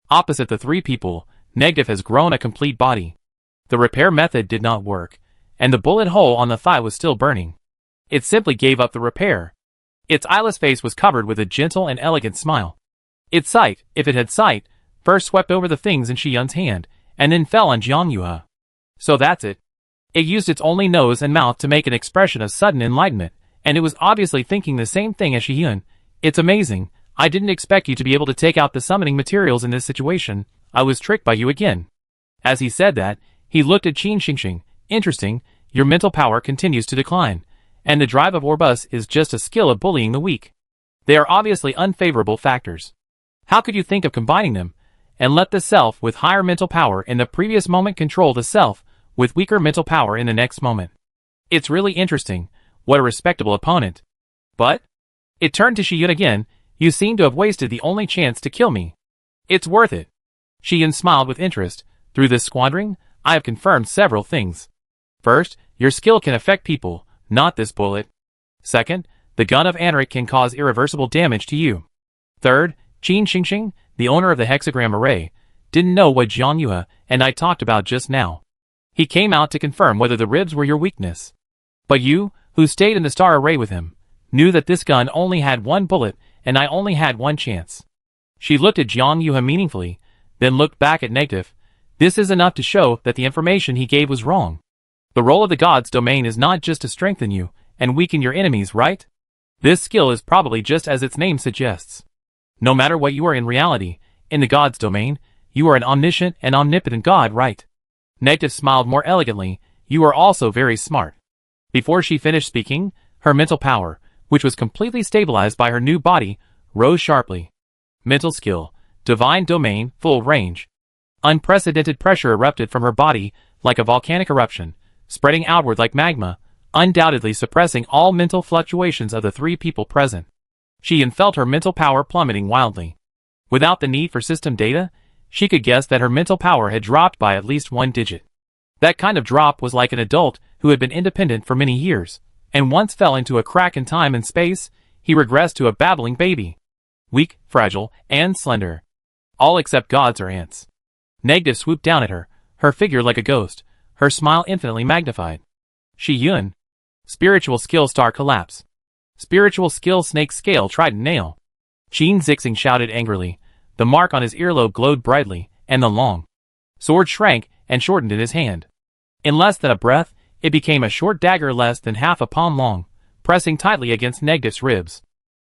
Opposite the three people, Negative has grown a complete body. The repair method did not work, and the bullet hole on the thigh was still burning. It simply gave up the repair. Its eyeless face was covered with a gentle and elegant smile. Its sight, if it had sight, first swept over the things in Shi Yun's hand, and then fell on Jiang Yue. So that's it. It used its only nose and mouth to make an expression of sudden enlightenment, and it was obviously thinking the same thing as Shi Yun. It's amazing. I didn't expect you to be able to take out the summoning materials in this situation. I was tricked by you again. As he said that, he looked at Qin Xingxing. Interesting, your mental power continues to decline, and the drive of Orbus is just a skill of bullying the weak. They are obviously unfavorable factors. How could you think of combining them, and let the self with higher mental power in the previous moment control the self with weaker mental power in the next moment? It's really interesting. What a respectable opponent. But? It turned to Shiyun again. You seem to have wasted the only chance to kill me. It's worth it. Shiyun smiled with interest. Through this squandering, I have confirmed several things. First, your skill can affect people, not this bullet. Second, the gun of Anric can cause irreversible damage to you. Third, Qin Xingxing, the owner of the hexagram array, didn't know what Jiang Yue and I talked about just now. He came out to confirm whether the ribs were your weakness. But you, who stayed in the star array with him, knew that this gun only had one bullet and I only had one chance. She looked at Jiang Yue meaningfully, then looked back at Negative. This is enough to show that the information he gave was wrong. The role of the god's domain is not just to strengthen you and weaken your enemies, right? This skill is probably just as its name suggests. No matter what you are in reality, in the god's domain, you are an omniscient and omnipotent god, right? Negative smiled more elegantly. You are also very smart. Before she finished speaking, her mental power, which was completely stabilized by her new body, rose sharply. Mental skill, divine domain, full range. Unprecedented pressure erupted from her body like a volcanic eruption, spreading outward like magma, undoubtedly suppressing all mental fluctuations of the three people present. Shiyun felt her mental power plummeting wildly. Without the need for system data, she could guess that her mental power had dropped by at least one digit. That kind of drop was like an adult who had been independent for many years, and once fell into a crack in time and space, he regressed to a babbling baby. Weak, fragile, and slender. All except gods or ants. Negative swooped down at her, her figure like a ghost, her smile infinitely magnified. Shiyun. Spiritual skill star collapse. Spiritual skill snake scale trident nail. Qin Zixing shouted angrily. The mark on his earlobe glowed brightly, and the long sword shrank and shortened in his hand. In less than a breath, it became a short dagger less than half a palm long, pressing tightly against Negative's ribs.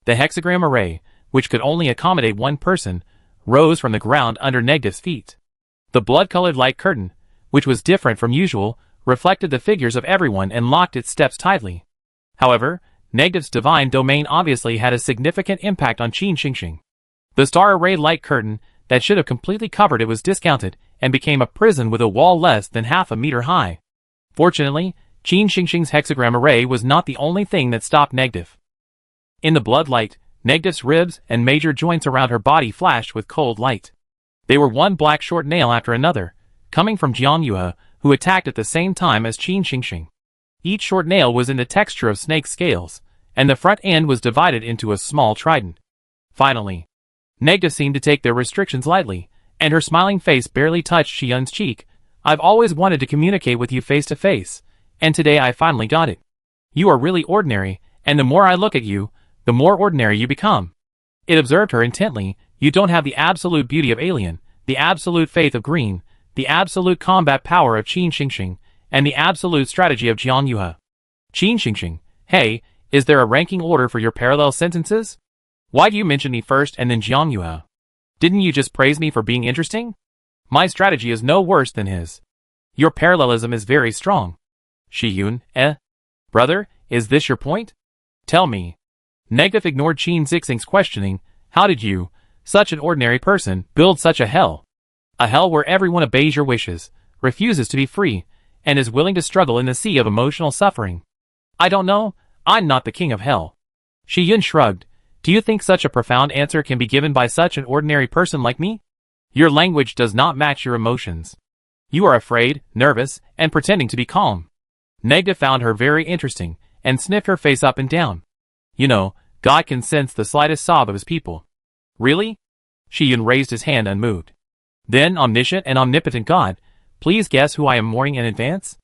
The hexagram array, which could only accommodate one person, rose from the ground under Negative's feet. The blood-colored light curtain, which was different from usual, reflected the figures of everyone and locked its steps tightly. However, Negative's divine domain obviously had a significant impact on Qin Xingxing. The star array light curtain that should have completely covered it was discounted and became a prison with a wall less than half a meter high. Fortunately, Qin Xingxing's hexagram array was not the only thing that stopped Negative. In the blood light, Negative's ribs and major joints around her body flashed with cold light. They were one black short nail after another, coming from Jiang Yue, who attacked at the same time as Qin Xingxing. Each short nail was in the texture of snake scales, and the front end was divided into a small trident. Finally, Negative seemed to take their restrictions lightly, and her smiling face barely touched Shiyun's cheek. I've always wanted to communicate with you face to face, and today I finally got it. You are really ordinary, and the more I look at you, the more ordinary you become. It observed her intently. You don't have the absolute beauty of Alien, the absolute faith of Green, the absolute combat power of Qin Xingxing, and the absolute strategy of Jiang Yue. Qin Xingxing, hey, is there a ranking order for your parallel sentences? Why do you mention me first and then Jiang Yue? Didn't you just praise me for being interesting? My strategy is no worse than his. Your parallelism is very strong. Shiyun, Brother, is this your point? Tell me. Negative ignored Qin Zixing's questioning. How did you, such an ordinary person, build such a hell? A hell where everyone obeys your wishes, refuses to be free, and is willing to struggle in the sea of emotional suffering. I don't know, I'm not the king of hell. Shiyun shrugged. Do you think such a profound answer can be given by such an ordinary person like me? Your language does not match your emotions. You are afraid, nervous, and pretending to be calm. Negative found her very interesting, and sniffed her face up and down. You know, God can sense the slightest sob of his people. Really? Shiyun raised his hand unmoved. Then, omniscient and omnipotent God, please guess who I am mourning in advance?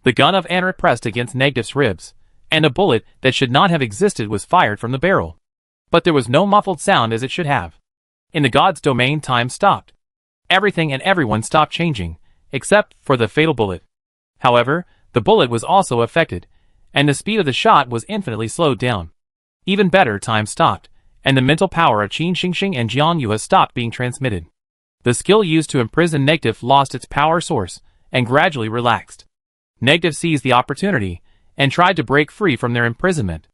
The gun of Anric pressed against Negative's ribs, and a bullet that should not have existed was fired from the barrel. But there was no muffled sound as it should have. In the god's domain, time stopped. Everything and everyone stopped changing, except for the fatal bullet. However, the bullet was also affected, and the speed of the shot was infinitely slowed down. Even better, time stopped, and the mental power of Qin Xingxing and Jiang Yue stopped being transmitted. The skill used to imprison Negative lost its power source, and gradually relaxed. Negative seized the opportunity and tried to break free from their imprisonment.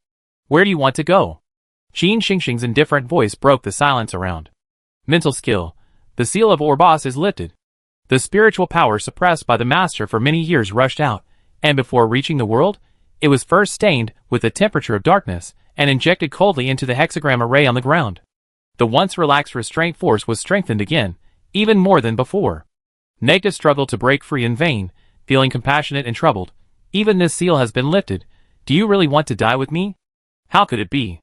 Where do you want to go? Qin Xingxing's indifferent voice broke the silence around. Mental skill. The seal of Orbos is lifted. The spiritual power suppressed by the master for many years rushed out, and before reaching the world, it was first stained with the temperature of darkness and injected coldly into the hexagram array on the ground. The once relaxed restraint force was strengthened again, even more than before. Negative struggled to break free in vain, feeling compassionate and troubled. Even this seal has been lifted. Do you really want to die with me? How could it be?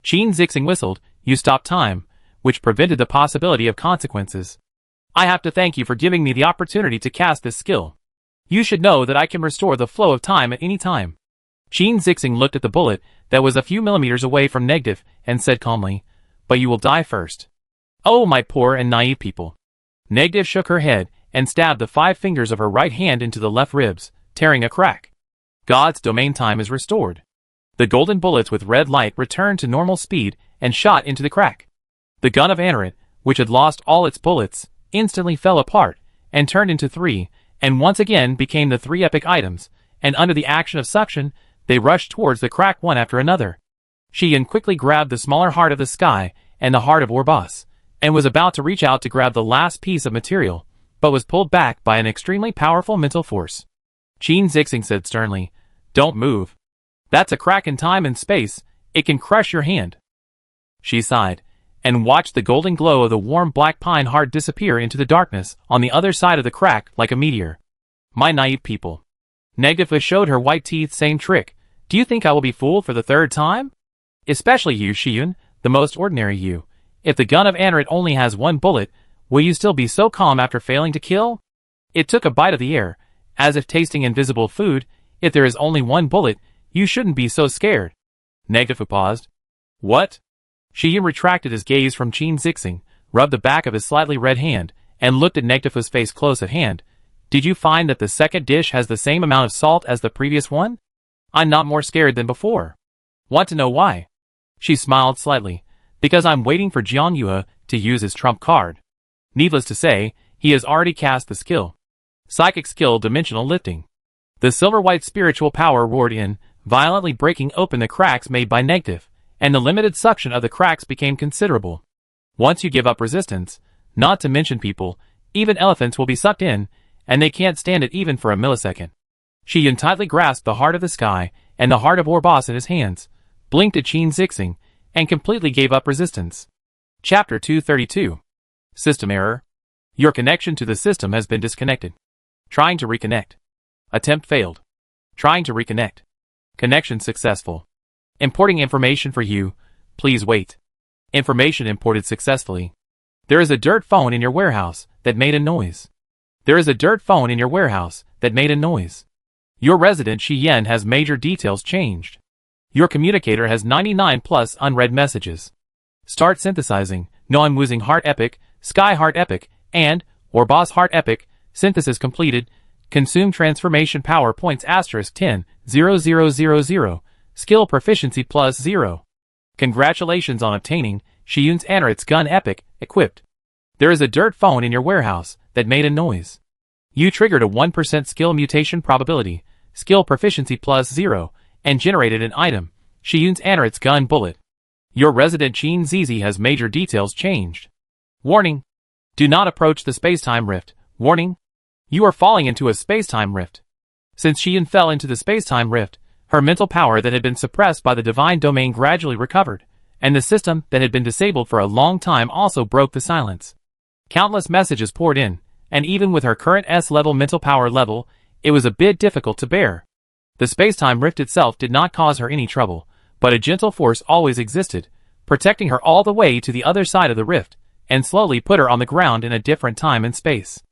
Qin Zixing whistled. You stopped time, which prevented the possibility of consequences. I have to thank you for giving me the opportunity to cast this skill. You should know that I can restore the flow of time at any time. Qin Zixing looked at the bullet that was a few millimeters away from Negative and said calmly, but you will die first. Oh, my poor and naive people. Negative shook her head and stabbed the 5 fingers of her right hand into the left ribs, tearing a crack. God's domain time is restored. The golden bullets with red light returned to normal speed and shot into the crack. The gun of Anarit, which had lost all its bullets, instantly fell apart and turned into 3, and once again became the 3 epic items, and under the action of suction, they rushed towards the crack one after another. Xian quickly grabbed the smaller heart of the sky and the heart of Orbos, and was about to reach out to grab the last piece of material, but was pulled back by an extremely powerful mental force. Qin Zixing said sternly, Don't move. That's a crack in time and space. It can crush your hand. She sighed, and watched the golden glow of the warm black pine heart disappear into the darkness on the other side of the crack like a meteor. My naive people. Negative showed her white teeth. Same trick. Do you think I will be fooled for the 3rd time? Especially you, Xian, the most ordinary you. If the gun of Anarit only has 1 bullet, will you still be so calm after failing to kill? It took a bite of the air, as if tasting invisible food. If there is only 1 bullet, you shouldn't be so scared. Negative paused. What? Xian retracted his gaze from Qin Zixing, rubbed the back of his slightly red hand, and looked at Negative's face close at hand. Did you find that the second dish has the same amount of salt as the previous one? I'm not more scared than before. Want to know why? She smiled slightly. Because I'm waiting for Jiang Yue to use his trump card. Needless to say, he has already cast the skill. Psychic skill dimensional lifting. The silver-white spiritual power roared in, violently breaking open the cracks made by Negative, and the limited suction of the cracks became considerable. Once you give up resistance, not to mention people, even elephants will be sucked in, and they can't stand it even for a millisecond. Xian tightly grasped the heart of the sky and the heart of Orbos in his hands, blinked at Qin Zixing, and completely gave up resistance. Chapter 232. System error. Your connection to the system has been disconnected. Trying to reconnect. Attempt failed. Trying to reconnect. Connection successful. Importing information for you. Please wait. Information imported successfully. There is a dirt phone in your warehouse that made a noise. There is a dirt phone in your warehouse that made a noise. Your resident Xian has major details changed. Your communicator has 99 plus unread messages. Start synthesizing. Non-Musing Heart Epic, Sky Heart Epic, and Orbos Heart Epic. Synthesis completed. Consume transformation power points *10, 0000. Skill proficiency plus 0. Congratulations on obtaining Xian's Anarit's gun epic, equipped. There is a dirt phone in your warehouse that made a noise. You triggered a 1% skill mutation probability, skill proficiency plus 0, and generated an item, Xian's Anarit's gun bullet. Your resident Qin Zizi has major details changed. Warning. Do not approach the space-time rift. Warning. You are falling into a space-time rift. Since Xian fell into the space-time rift, her mental power that had been suppressed by the divine domain gradually recovered, and the system that had been disabled for a long time also broke the silence. Countless messages poured in, and even with her current S-level mental power level, it was a bit difficult to bear. The space-time rift itself did not cause her any trouble, but a gentle force always existed, protecting her all the way to the other side of the rift, and slowly put her on the ground in a different time and space.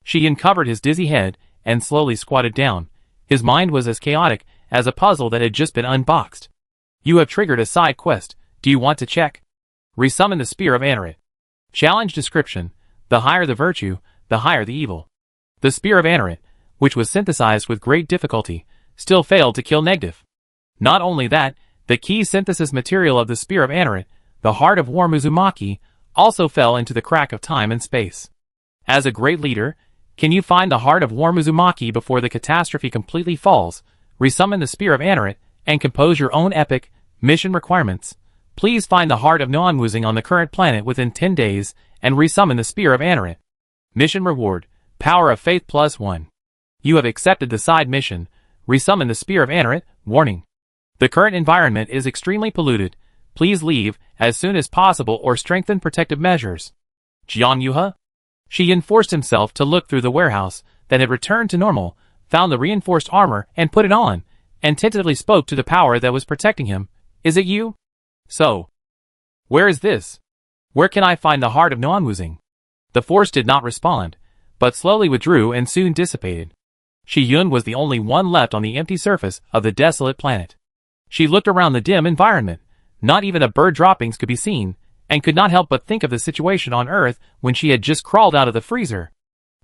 She uncovered his dizzy head, and slowly squatted down. His mind was as chaotic as a puzzle that had just been unboxed. You have triggered a side quest. Do you want to check? Resummon the Spear of Anarit. Challenge description. The higher the virtue, the higher the evil. The Spear of Anarit, which was synthesized with great difficulty, still failed to kill Negative. Not only that, the key synthesis material of the Spear of Anarit, the heart of War Muzumaki, also fell into the crack of time and space. As a great leader, Can you find the heart of War Muzumaki before the catastrophe completely falls, resummon the Spear of Aneret, and compose your own epic? Mission requirements. Please find the heart of Noanwuzing on the current planet within 10 days, and resummon the Spear of Aneret. Mission reward, Power of Faith +1. You have accepted the side mission, resummon the Spear of Aneret. Warning. The current environment is extremely polluted. Please leave as soon as possible or strengthen protective measures. Jiang Yuha? Shi forced himself to look through the warehouse that had returned to normal, found the reinforced armor and put it on, and tentatively spoke to the power that was protecting him. Is it you? So. Where is this? Where can I find the heart of Noanwuzing? The force did not respond, but slowly withdrew and soon dissipated. Shi Yun was the only one left on the empty surface of the desolate planet. She looked around the dim environment. Not even a bird droppings could be seen, and could not help but think of the situation on Earth when she had just crawled out of the freezer.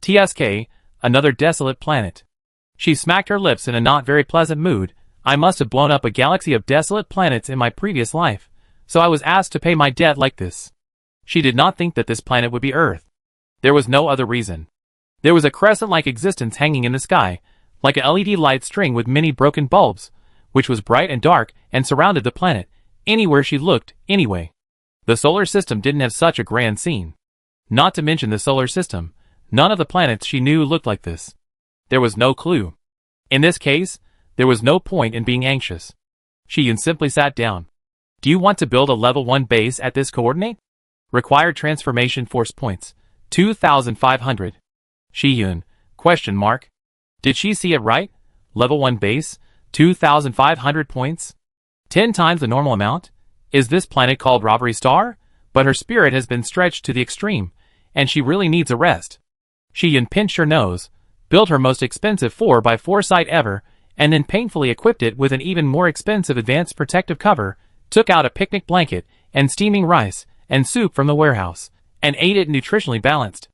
TSK, another desolate planet. She smacked her lips in a not very pleasant mood. I must have blown up a galaxy of desolate planets in my previous life, so I was asked to pay my debt like this. She did not think that this planet would be Earth. There was no other reason. There was a crescent-like existence hanging in the sky, like a LED light string with many broken bulbs, which was bright and dark and surrounded the planet, anywhere she looked, anyway. The solar system didn't have such a grand scene. Not to mention the solar system, none of the planets she knew looked like this. There was no clue. In this case, there was no point in being anxious. Shi simply sat down. Do you want to build a level 1 base at this coordinate? Required transformation force points, 2,500. Shi question mark. Did she see it right? Level 1 base, 2,500 points? 10 times the normal amount? Is this planet called Robbery Star? But her spirit has been stretched to the extreme, and she really needs a rest. Shi pinched her nose, built her most expensive 4x4 site ever, and then painfully equipped it with an even more expensive advanced protective cover, took out a picnic blanket and steaming rice and soup from the warehouse, and ate it nutritionally balanced.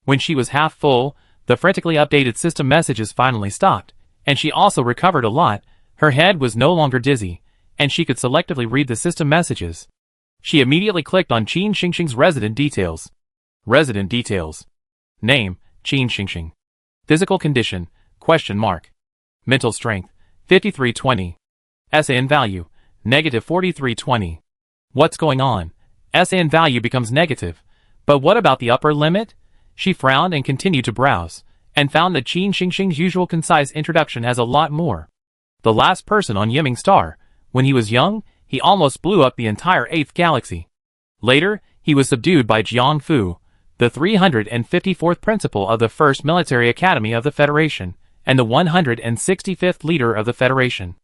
When she was half full, the frantically updated system messages finally stopped, and she also recovered a lot. Her head was no longer dizzy, and she could selectively read the system messages. She immediately clicked on Qin Xingxing's resident details. Resident details. Name, Qin Xingxing. Physical condition, question mark. Mental strength, 5320. SN value, negative 4320. What's going on? SN value becomes negative. But what about the upper limit? She frowned and continued to browse, and found that Qin Xingxing's usual concise introduction has a lot more. The last person on Yiming Star. When he was young, he almost blew up the entire 8th galaxy. Later, he was subdued by Jiang Fu, the 354th principal of the 1st Military Academy of the Federation, and the 165th leader of the Federation.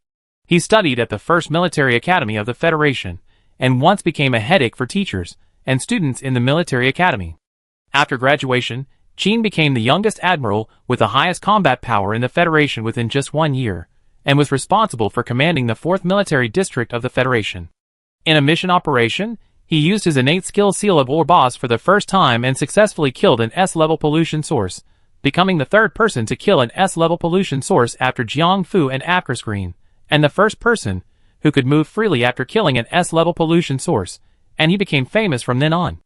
He studied at the 1st Military Academy of the Federation, and once became a headache for teachers and students in the Military Academy. After graduation, Qin became the youngest admiral with the highest combat power in the Federation within just 1 year, and was responsible for commanding the 4th Military District of the Federation. In a mission operation, he used his innate skill Seal of Orboss for the first time and successfully killed an S-level pollution source, becoming the 3rd person to kill an S-level pollution source after Jiang Fu and Afterscreen, and the 1st person who could move freely after killing an S-level pollution source, and he became famous from then on.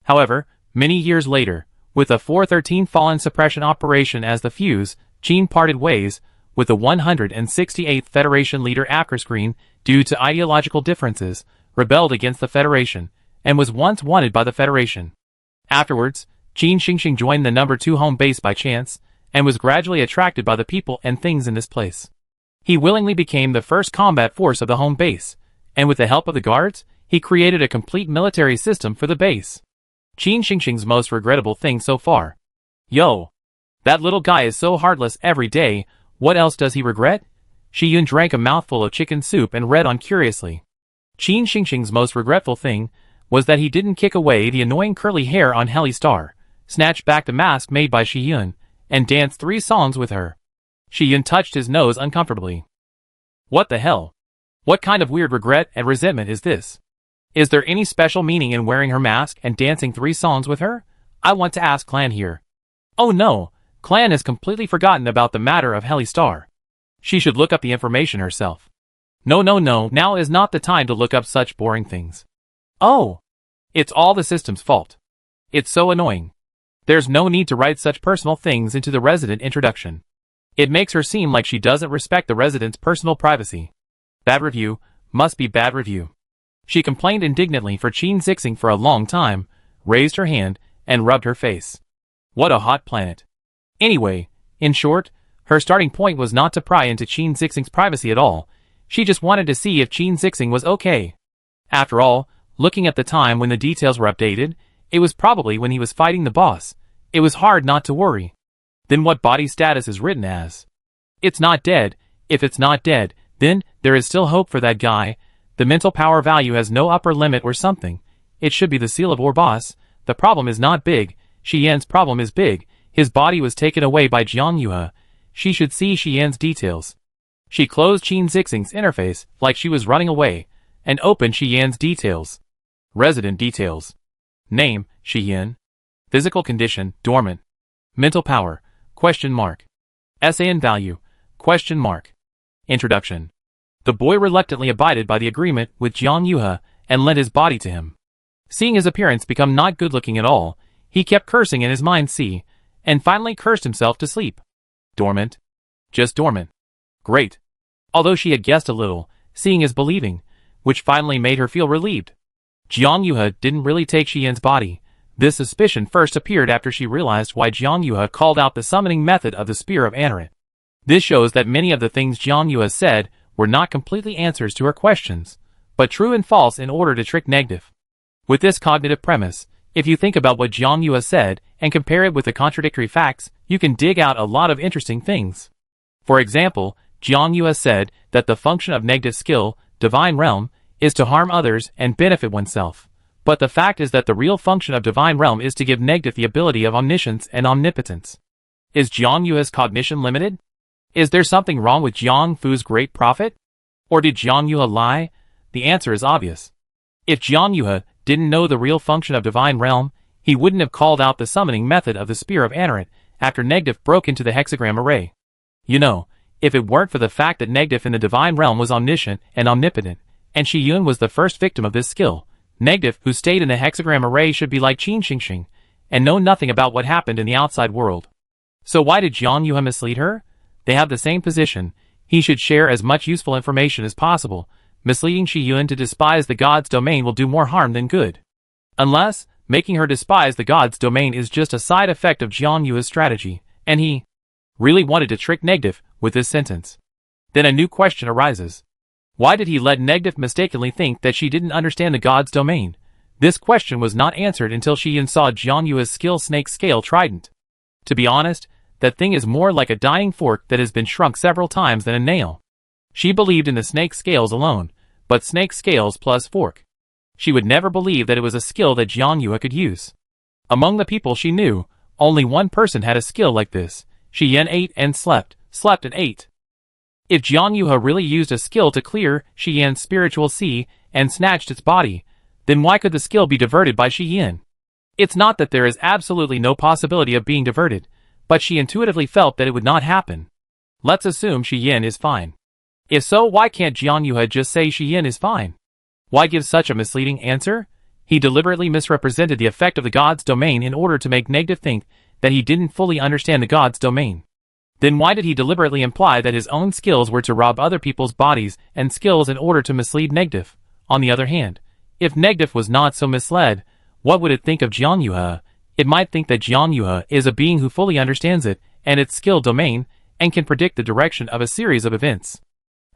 However, many years later, with the 413 Fallen Suppression Operation as the fuse, Qin parted ways with the 168th Federation leader Afterscreen due to ideological differences, rebelled against the Federation, and was once wanted by the Federation. Afterwards, Qin Xingxing joined the number 2 home base by chance, and was gradually attracted by the people and things in this place. He willingly became the first combat force of the home base, and with the help of the guards, he created a complete military system for the base. Qin Xingxing's most regrettable thing so far. Yo! That little guy is so heartless every day. What else does he regret? Shi Yun drank a mouthful of chicken soup and read on curiously. Qin Xingxing's most regretful thing was that he didn't kick away the annoying curly hair on Heli Star, snatch back the mask made by Shi Yun, and dance 3 songs with her. Shi Yun touched his nose uncomfortably. What the hell? What kind of weird regret and resentment is this? Is there any special meaning in wearing her mask and dancing 3 songs with her? I want to ask Clan here. Oh no! Clan has completely forgotten about the matter of Heli Star. She should look up the information herself. No, now is not the time to look up such boring things. Oh! It's all the system's fault. It's so annoying. There's no need to write such personal things into the resident introduction. It makes her seem like she doesn't respect the resident's personal privacy. Bad review, must be bad review. She complained indignantly for Qin Zixing for a long time, raised her hand, and rubbed her face. What a hot planet. Anyway, in short, her starting point was not to pry into Qin Zixing's privacy at all. She just wanted to see if Qin Zixing was okay. After all, looking at the time when the details were updated, it was probably when he was fighting the boss. It was hard not to worry. Then what body status is written as? It's not dead. If it's not dead, then there is still hope for that guy. The mental power value has no upper limit or something. It should be the seal of our boss. The problem is not big. Shi Yan's problem is big. His body was taken away by Jiang Yuhe. She should see Shi Yan's details. She closed Qin Zixing's interface like she was running away, and opened Shi Yan's details. Resident details. Name, Shi Yan. Physical condition, dormant. Mental power, question mark. SAN value, question mark. Introduction. The boy reluctantly abided by the agreement with Jiang Yuhe and lent his body to him. Seeing his appearance become not good-looking at all, he kept cursing in his mind and finally cursed himself to sleep. Dormant. Just dormant. Great. Although she had guessed a little, seeing is believing, which finally made her feel relieved. Jiang Yuhe didn't really take Shi Yan's body. This suspicion first appeared after she realized why Jiang Yuhe called out the summoning method of the Spear of Anrit. This shows that many of the things Jiang Yuhe said were not completely answers to her questions, but true and false in order to trick negative. With this cognitive premise, if you think about what Jiang Yuhe said and compare it with the contradictory facts, you can dig out a lot of interesting things. For example, Jiang Yuhe said that the function of negative skill, Divine Realm, is to harm others and benefit oneself. But the fact is that the real function of Divine Realm is to give negative the ability of omniscience and omnipotence. Is Jiang Yuhe's cognition limited? Is there something wrong with Jiang Fu's great prophet? Or did Jiang Yuhe lie? The answer is obvious. If Jiang Yuhe didn't know the real function of Divine Realm, he wouldn't have called out the summoning method of the Spear of Anrit after negative broke into the hexagram array. You know, if it weren't for the fact that negative in the Divine Realm was omniscient and omnipotent, and Shi Yun was the first victim of this skill, negative who stayed in the hexagram array should be like Qin Xingxing, and know nothing about what happened in the outside world. So why did Jiang Yuhe mislead her? They have the same position. He should share as much useful information as possible. Misleading Shi Yun to despise the god's domain will do more harm than good. Unless, making her despise the god's domain is just a side effect of Jiang Yuhe's strategy, and he really wanted to trick negative with this sentence. Then a new question arises. Why did he let negative mistakenly think that she didn't understand the god's domain? This question was not answered until Shi Yun saw Jiang Yuhe's skill snake scale trident. To be honest, that thing is more like a dying fork that has been shrunk several times than a nail. She believed in the snake scales alone, but snake scales plus fork. She would never believe that it was a skill that Jiang Yuhe could use. Among the people she knew, only one person had a skill like this. Shi Yan ate and slept and ate. If Jiang Yuhe really used a skill to clear Shi Yan's spiritual sea and snatched its body, then why could the skill be diverted by Shi Yan? It's not that there is absolutely no possibility of being diverted, but she intuitively felt that it would not happen. Let's assume Shi Yan is fine. If so, why can't Jiang Yuhe just say Shi Yan is fine? Why give such a misleading answer? He deliberately misrepresented the effect of the god's domain in order to make negative think that he didn't fully understand the god's domain. Then why did he deliberately imply that his own skills were to rob other people's bodies and skills in order to mislead negative? On the other hand, if negative was not so misled, what would it think of Jiang Yuhe? It might think that Jiang Yuhe is a being who fully understands it and its skill domain and can predict the direction of a series of events.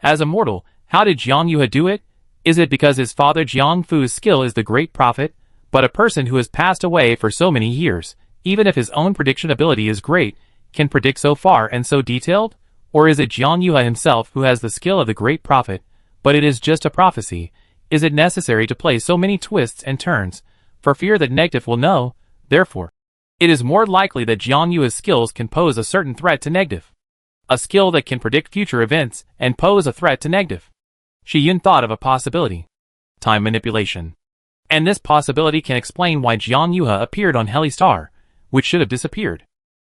As a mortal, how did Jiang Yuhe do it? Is it because his father Jiang Fu's skill is the great prophet, but a person who has passed away for so many years, even if his own prediction ability is great, can predict so far and so detailed? Or is it Jiang Yuhe himself who has the skill of the great prophet, but it is just a prophecy? Is it necessary to play so many twists and turns, for fear that negative will know? Therefore, it is more likely that Jiang Yuhe's skills can pose a certain threat to negative. A skill that can predict future events and pose a threat to negative. Shi Yun thought of a possibility. Time manipulation. And this possibility can explain why Jiang Yuhe appeared on Heli Star, which should have disappeared.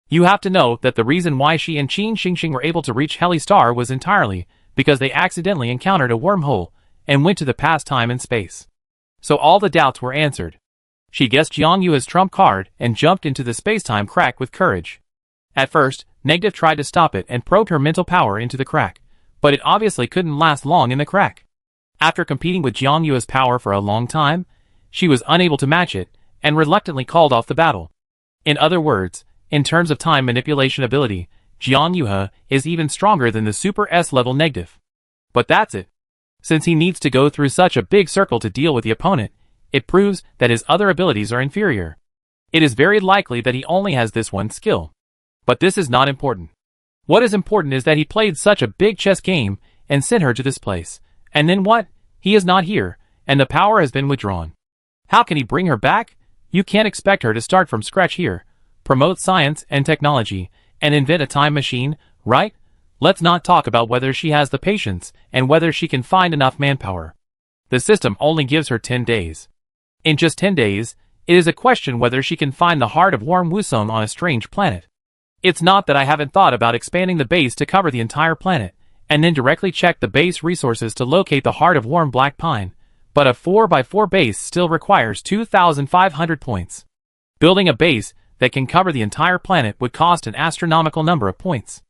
You have to know that the reason why she and Qin Xingxing were able to reach Heli Star was entirely because they accidentally encountered a wormhole and went to the past time and space. So all the doubts were answered. She guessed Jiang Yue's trump card and jumped into the space-time crack with courage. At first, Negative tried to stop it and probed her mental power into the crack, but it obviously couldn't last long in the crack. After competing with Jiang Yue's power for a long time, she was unable to match it and reluctantly called off the battle. In other words, in terms of time manipulation ability, Jiang Yue is even stronger than the Super S-level Negative. But that's it. Since he needs to go through such a big circle to deal with the opponent, it proves that his other abilities are inferior. It is very likely that he only has this one skill. But this is not important. What is important is that he played such a big chess game and sent her to this place. And then what? He is not here, and the power has been withdrawn. How can he bring her back? You can't expect her to start from scratch here, promote science and technology, and invent a time machine, right? Let's not talk about whether she has the patience and whether she can find enough manpower. The system only gives her 10 days. In just 10 days, it is a question whether she can find the heart of warm Wusong on a strange planet. It's not that I haven't thought about expanding the base to cover the entire planet, and then directly check the base resources to locate the heart of warm black pine, but a 4x4 base still requires 2,500 points. Building a base that can cover the entire planet would cost an astronomical number of points.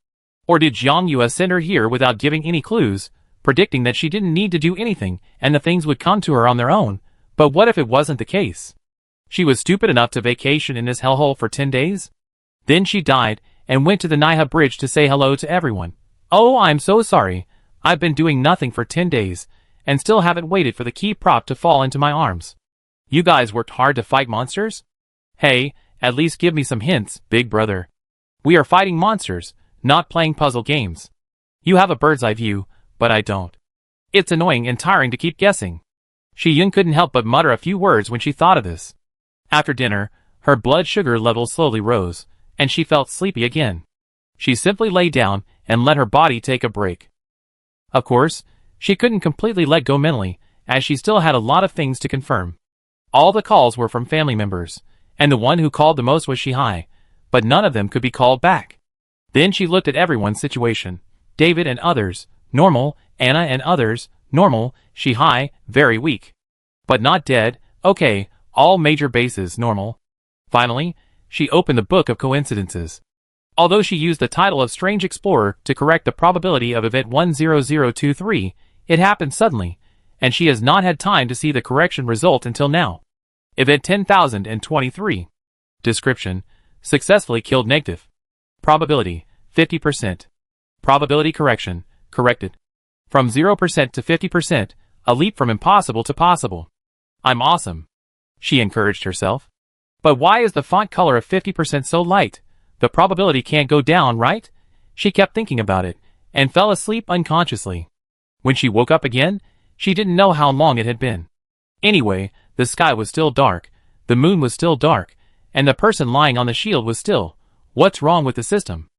Or did Jiang Yue send her here without giving any clues, predicting that she didn't need to do anything and the things would come to her on their own? But what if it wasn't the case? She was stupid enough to vacation in this hellhole for 10 days? Then she died and went to the Naiha bridge to say hello to everyone. Oh, I'm so sorry. I've been doing nothing for 10 days and still haven't waited for the key prop to fall into my arms. You guys worked hard to fight monsters? Hey, at least give me some hints, big brother. We are fighting monsters, not playing puzzle games. You have a bird's eye view, but I don't. It's annoying and tiring to keep guessing. Shi Yun couldn't help but mutter a few words when she thought of this. After dinner, her blood sugar levels slowly rose, and she felt sleepy again. She simply lay down and let her body take a break. Of course, she couldn't completely let go mentally, as she still had a lot of things to confirm. All the calls were from family members, and the one who called the most was Shihai, but none of them could be called back. Then she looked at everyone's situation. David and others, normal. Anna and others, normal. Shihai, very weak. But not dead. Okay, all major bases, normal. Finally, she opened the book of coincidences. Although she used the title of Strange Explorer to correct the probability of event 10023, it happened suddenly, and she has not had time to see the correction result until now. Event 10,023. Description: successfully killed Negative. Probability: 50%. Probability correction: corrected. From 0% to 50%, a leap from impossible to possible. I'm awesome, she encouraged herself. But why is the font color of 50% so light? The probability can't go down, right? She kept thinking about it, and fell asleep unconsciously. When she woke up again, she didn't know how long it had been. Anyway, the sky was still dark, the moon was still dark, and the person lying on the shield was still. What's wrong with the system?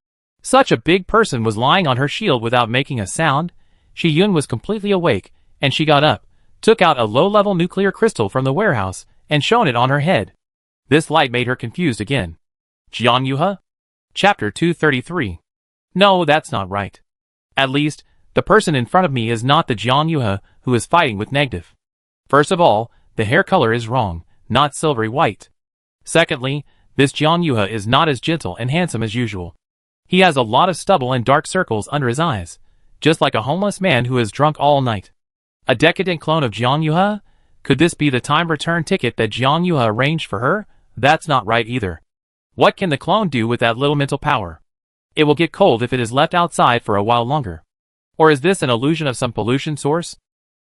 Such a big person was lying on her shield without making a sound. Shi Yun was completely awake, and she got up, took out a low-level nuclear crystal from the warehouse, and shone it on her head. This light made her confused again. Jiang Yue? Chapter 233. No, that's not right. At least, the person in front of me is not the Jiang Yue who is fighting with Negative. First of all, the hair color is wrong, not silvery white. Secondly, this Jiang Yue is not as gentle and handsome as usual. He has a lot of stubble and dark circles under his eyes, just like a homeless man who is drunk all night. A decadent clone of Jiang Yue? Could this be the time return ticket that Jiang Yue arranged for her? That's not right either. What can the clone do with that little mental power? It will get cold if it is left outside for a while longer. Or is this an illusion of some pollution source?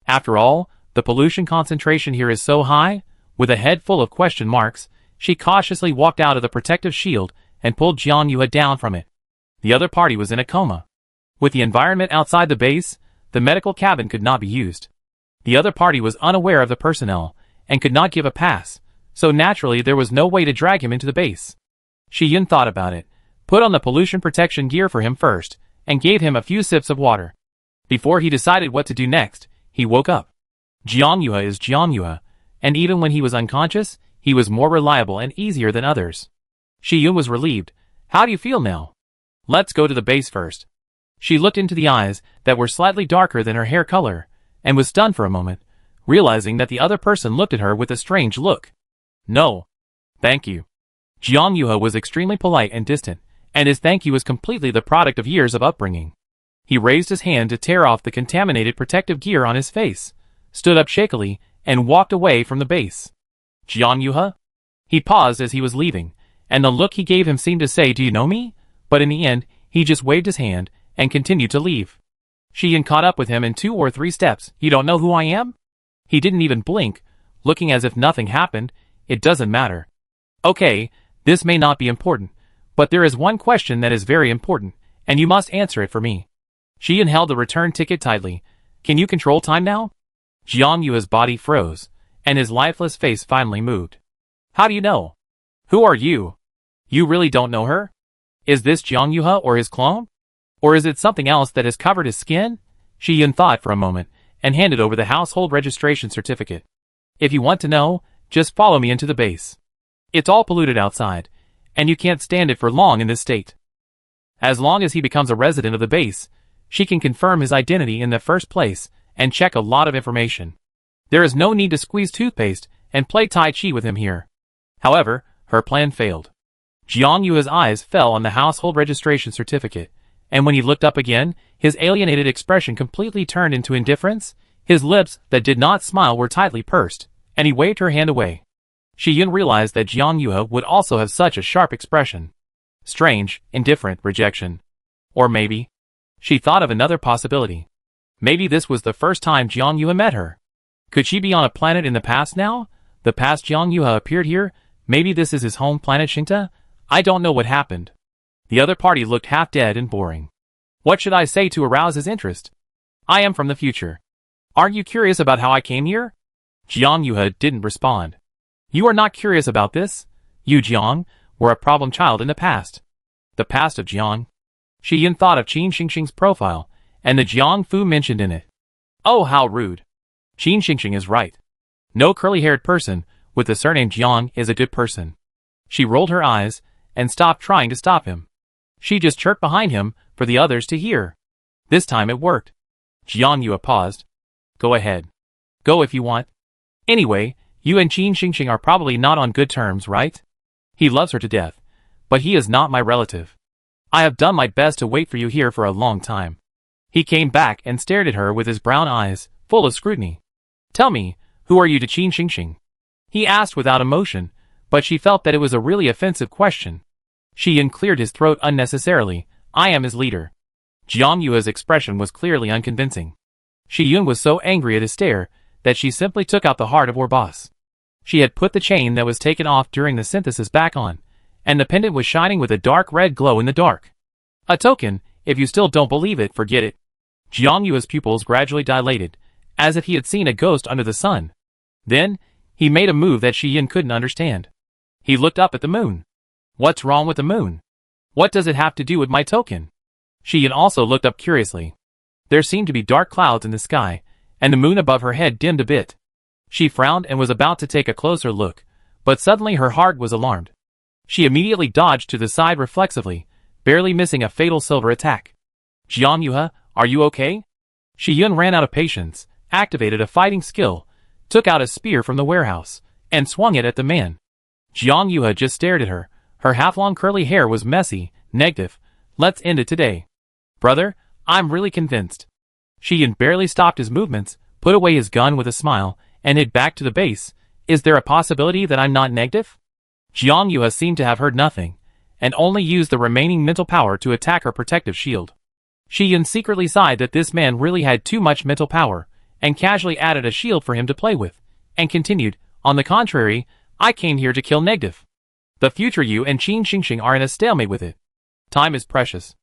After all, the pollution concentration here is so high. With a head full of question marks, she cautiously walked out of the protective shield and pulled Jiang Yue down from it. The other party was in a coma. With the environment outside the base, the medical cabin could not be used. The other party was unaware of the personnel and could not give a pass, so naturally there was no way to drag him into the base. Shi Yun thought about it, put on the pollution protection gear for him first, and gave him a few sips of water. Before he decided what to do next, he woke up. Jiang Yue is Jiang Yue, and even when he was unconscious, he was more reliable and easier than others. Shi Yun was relieved. How do you feel now? Let's go to the base first. She looked into the eyes that were slightly darker than her hair color, and was stunned for a moment, realizing that the other person looked at her with a strange look. No. Thank you. Jiang Yuhe was extremely polite and distant, and his thank you was completely the product of years of upbringing. He raised his hand to tear off the contaminated protective gear on his face, stood up shakily, and walked away from the base. Jiang Yuhe? He paused as he was leaving, and the look he gave him seemed to say, "Do you know me?" But in the end, he just waved his hand and continued to leave. Shi Yin caught up with him in 2 or 3 steps. "You don't know who I am?" He didn't even blink, looking as if nothing happened. "It doesn't matter." "Okay, this may not be important, but there is one question that is very important, and you must answer it for me." Shi Yin held the return ticket tightly. "Can you control time now?" Jiang Yue's body froze, and his lifeless face finally moved. "How do you know? Who are you? You really don't know her? Is this Jiang Yuhe or his clone? Or is it something else that has covered his skin?" Shi Yin thought for a moment, and handed over the household registration certificate. "If you want to know, just follow me into the base. It's all polluted outside, and you can't stand it for long in this state. As long as he becomes a resident of the base, she can confirm his identity in the first place, and check a lot of information. There is no need to squeeze toothpaste and play Tai Chi with him here." However, her plan failed. Jiang Yue's eyes fell on the household registration certificate, and when he looked up again, his alienated expression completely turned into indifference. His lips that did not smile were tightly pursed, and he waved her hand away. Shi Yin realized that Jiang Yuhe would also have such a sharp expression. Strange, indifferent rejection. Or maybe, she thought of another possibility. Maybe this was the first time Jiang Yuhe met her. Could she be on a planet in the past now? The past Jiang Yuhe appeared here? Maybe this is his home planet Xingta? I don't know what happened. The other party looked half dead and boring. What should I say to arouse his interest? I am from the future. Aren't you curious about how I came here? Jiang Yuhe didn't respond. You are not curious about this? You, Jiang, were a problem child in the past. The past of Jiang? Shi Yin thought of Qin Xingxing's profile, and the Jiang Fu mentioned in it. Oh, how rude. Qin Xingxing is right. No curly-haired person with the surname Jiang is a good person. She rolled her eyes and stopped trying to stop him. She just chirped behind him for the others to hear. This time it worked. Jiang Yuhe paused. Go ahead. Go if you want. Anyway, you and Qin Xingxing are probably not on good terms, right? He loves her to death, but he is not my relative. I have done my best to wait for you here for a long time. He came back and stared at her with his brown eyes, full of scrutiny. Tell me, who are you to Qin Xingxing? He asked without emotion, but she felt that it was a really offensive question. Shi Yin cleared his throat unnecessarily. I am his leader. Jiang Yue's expression was clearly unconvincing. Shi Yin was so angry at his stare that she simply took out the heart of her boss. She had put the chain that was taken off during the synthesis back on, and the pendant was shining with a dark red glow in the dark. A token. If you still don't believe it, forget it. Jiang Yue's pupils gradually dilated, as if he had seen a ghost under the sun. Then, he made a move that Shi Yin couldn't understand. He looked up at the moon. What's wrong with the moon? What does it have to do with my token? Shi Yin also looked up curiously. There seemed to be dark clouds in the sky, and the moon above her head dimmed a bit. She frowned and was about to take a closer look, but suddenly her heart was alarmed. She immediately dodged to the side reflexively, barely missing a fatal silver attack. Jiang Yuhe, are you okay? Shi Yin ran out of patience, activated a fighting skill, took out a spear from the warehouse, and swung it at the man. Jiang Yuhe just stared at her. Her half-long curly hair was messy. Negative. Let's end it today. Brother, I'm really convinced. Shi Yin barely stopped his movements, put away his gun with a smile, and hid back to the base. Is there a possibility that I'm not negative? Jiang Yuhe seemed to have heard nothing, and only used the remaining mental power to attack her protective shield. Shi Yin secretly sighed that this man really had too much mental power, and casually added a shield for him to play with, and continued, on the contrary, I came here to kill negative. The future you and Qin Xingxing are in a stalemate with it. Time is precious.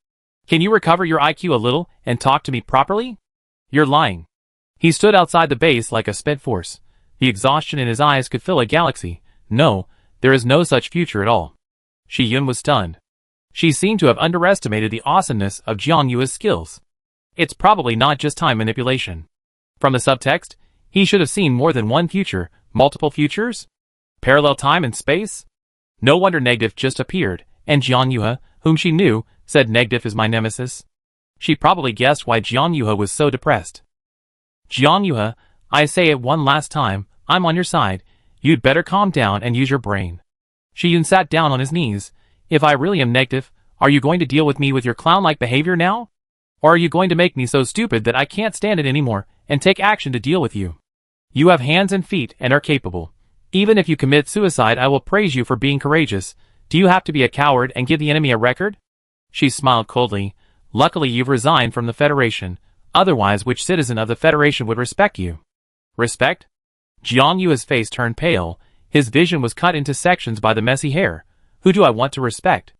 Can you recover your IQ a little and talk to me properly? You're lying. He stood outside the base like a sped force. The exhaustion in his eyes could fill a galaxy. No, there is no such future at all. Shi Yin was stunned. She seemed to have underestimated the awesomeness of Jiang Yue's skills. It's probably not just time manipulation. From the subtext, he should have seen more than one future, multiple futures? Parallel time and space? No wonder negative just appeared, and Jiang Yuhe, whom she knew, said negative is my nemesis. She probably guessed why Jiang Yuhe was so depressed. Jiang Yuhe, I say it one last time, I'm on your side, You'd better calm down and use your brain. Shiyun sat down on his knees. If I really am negative, are you going to deal with me with your clown-like behavior now? Or are you going to make me so stupid that I can't stand it anymore and take action to deal with you? You have hands and feet and are capable. Even if you commit suicide, I will praise you for being courageous. Do you have to be a coward and give the enemy a record? She smiled coldly. Luckily you've resigned from the Federation. Otherwise, which citizen of the Federation would respect you? Respect? Jiang Yue's face turned pale. His vision was cut into sections by the messy hair. Who do I want to respect?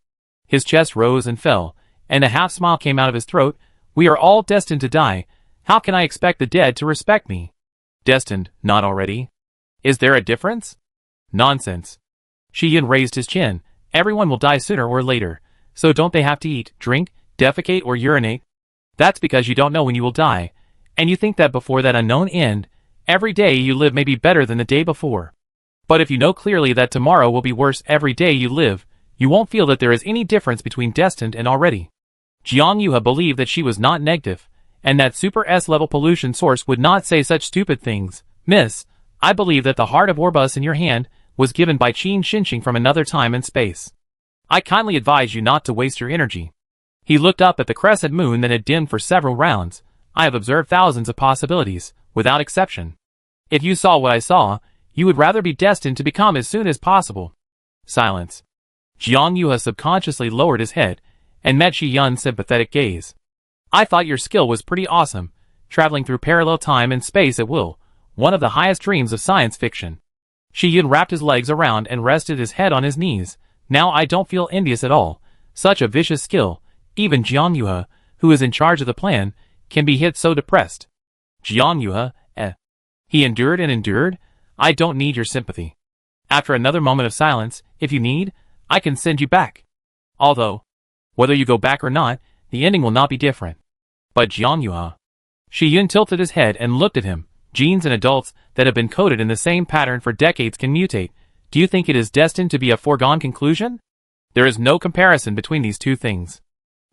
His chest rose and fell, and a half-smile came out of his throat. We are all destined to die. How can I expect the dead to respect me? Destined, not already. Is there a difference? Nonsense. Shiyun raised his chin. Everyone will die sooner or later. So don't they have to eat, drink, defecate or urinate? That's because you don't know when you will die. And you think that before that unknown end, every day you live may be better than the day before. But if you know clearly that tomorrow will be worse every day you live, you won't feel that there is any difference between destined and already. Jiang Yue believed that she was not negative, and that Super S-level pollution source would not say such stupid things. Miss, I believe that the heart of Orbus in your hand was given by Qin Xinqing from another time and space. I kindly advise you not to waste your energy. He looked up at the crescent moon that had dimmed for several rounds. I have observed thousands of possibilities, without exception. If you saw what I saw, you would rather be destined to become as soon as possible. Silence. Jiang Yue subconsciously lowered his head, and met Shiyun's sympathetic gaze. I thought your skill was pretty awesome, traveling through parallel time and space at will, one of the highest dreams of science fiction. Shiyun wrapped his legs around and rested his head on his knees. Now I don't feel envious at all. Such a vicious skill. Even Jiang Yue, who is in charge of the plan, can be hit so depressed. Jiang Yue, He endured and endured? I don't need your sympathy. After another moment of silence, if you need, I can send you back. Although, whether you go back or not, the ending will not be different. But Jiang Yue. Shiyun tilted his head and looked at him. Genes in adults that have been coded in the same pattern for decades can mutate. Do you think it is destined to be a foregone conclusion? There is no comparison between these two things.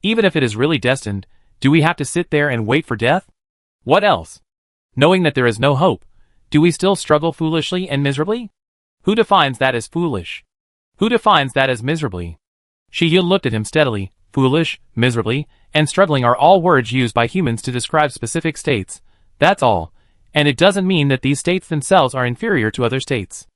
Even if it is really destined, do we have to sit there and wait for death? What else? Knowing that there is no hope, do we still struggle foolishly and miserably? Who defines that as foolish? Who defines that as miserably? Shiyun looked at him steadily. Foolish, miserably, and struggling are all words used by humans to describe specific states. That's all. And it doesn't mean that these states themselves are inferior to other states.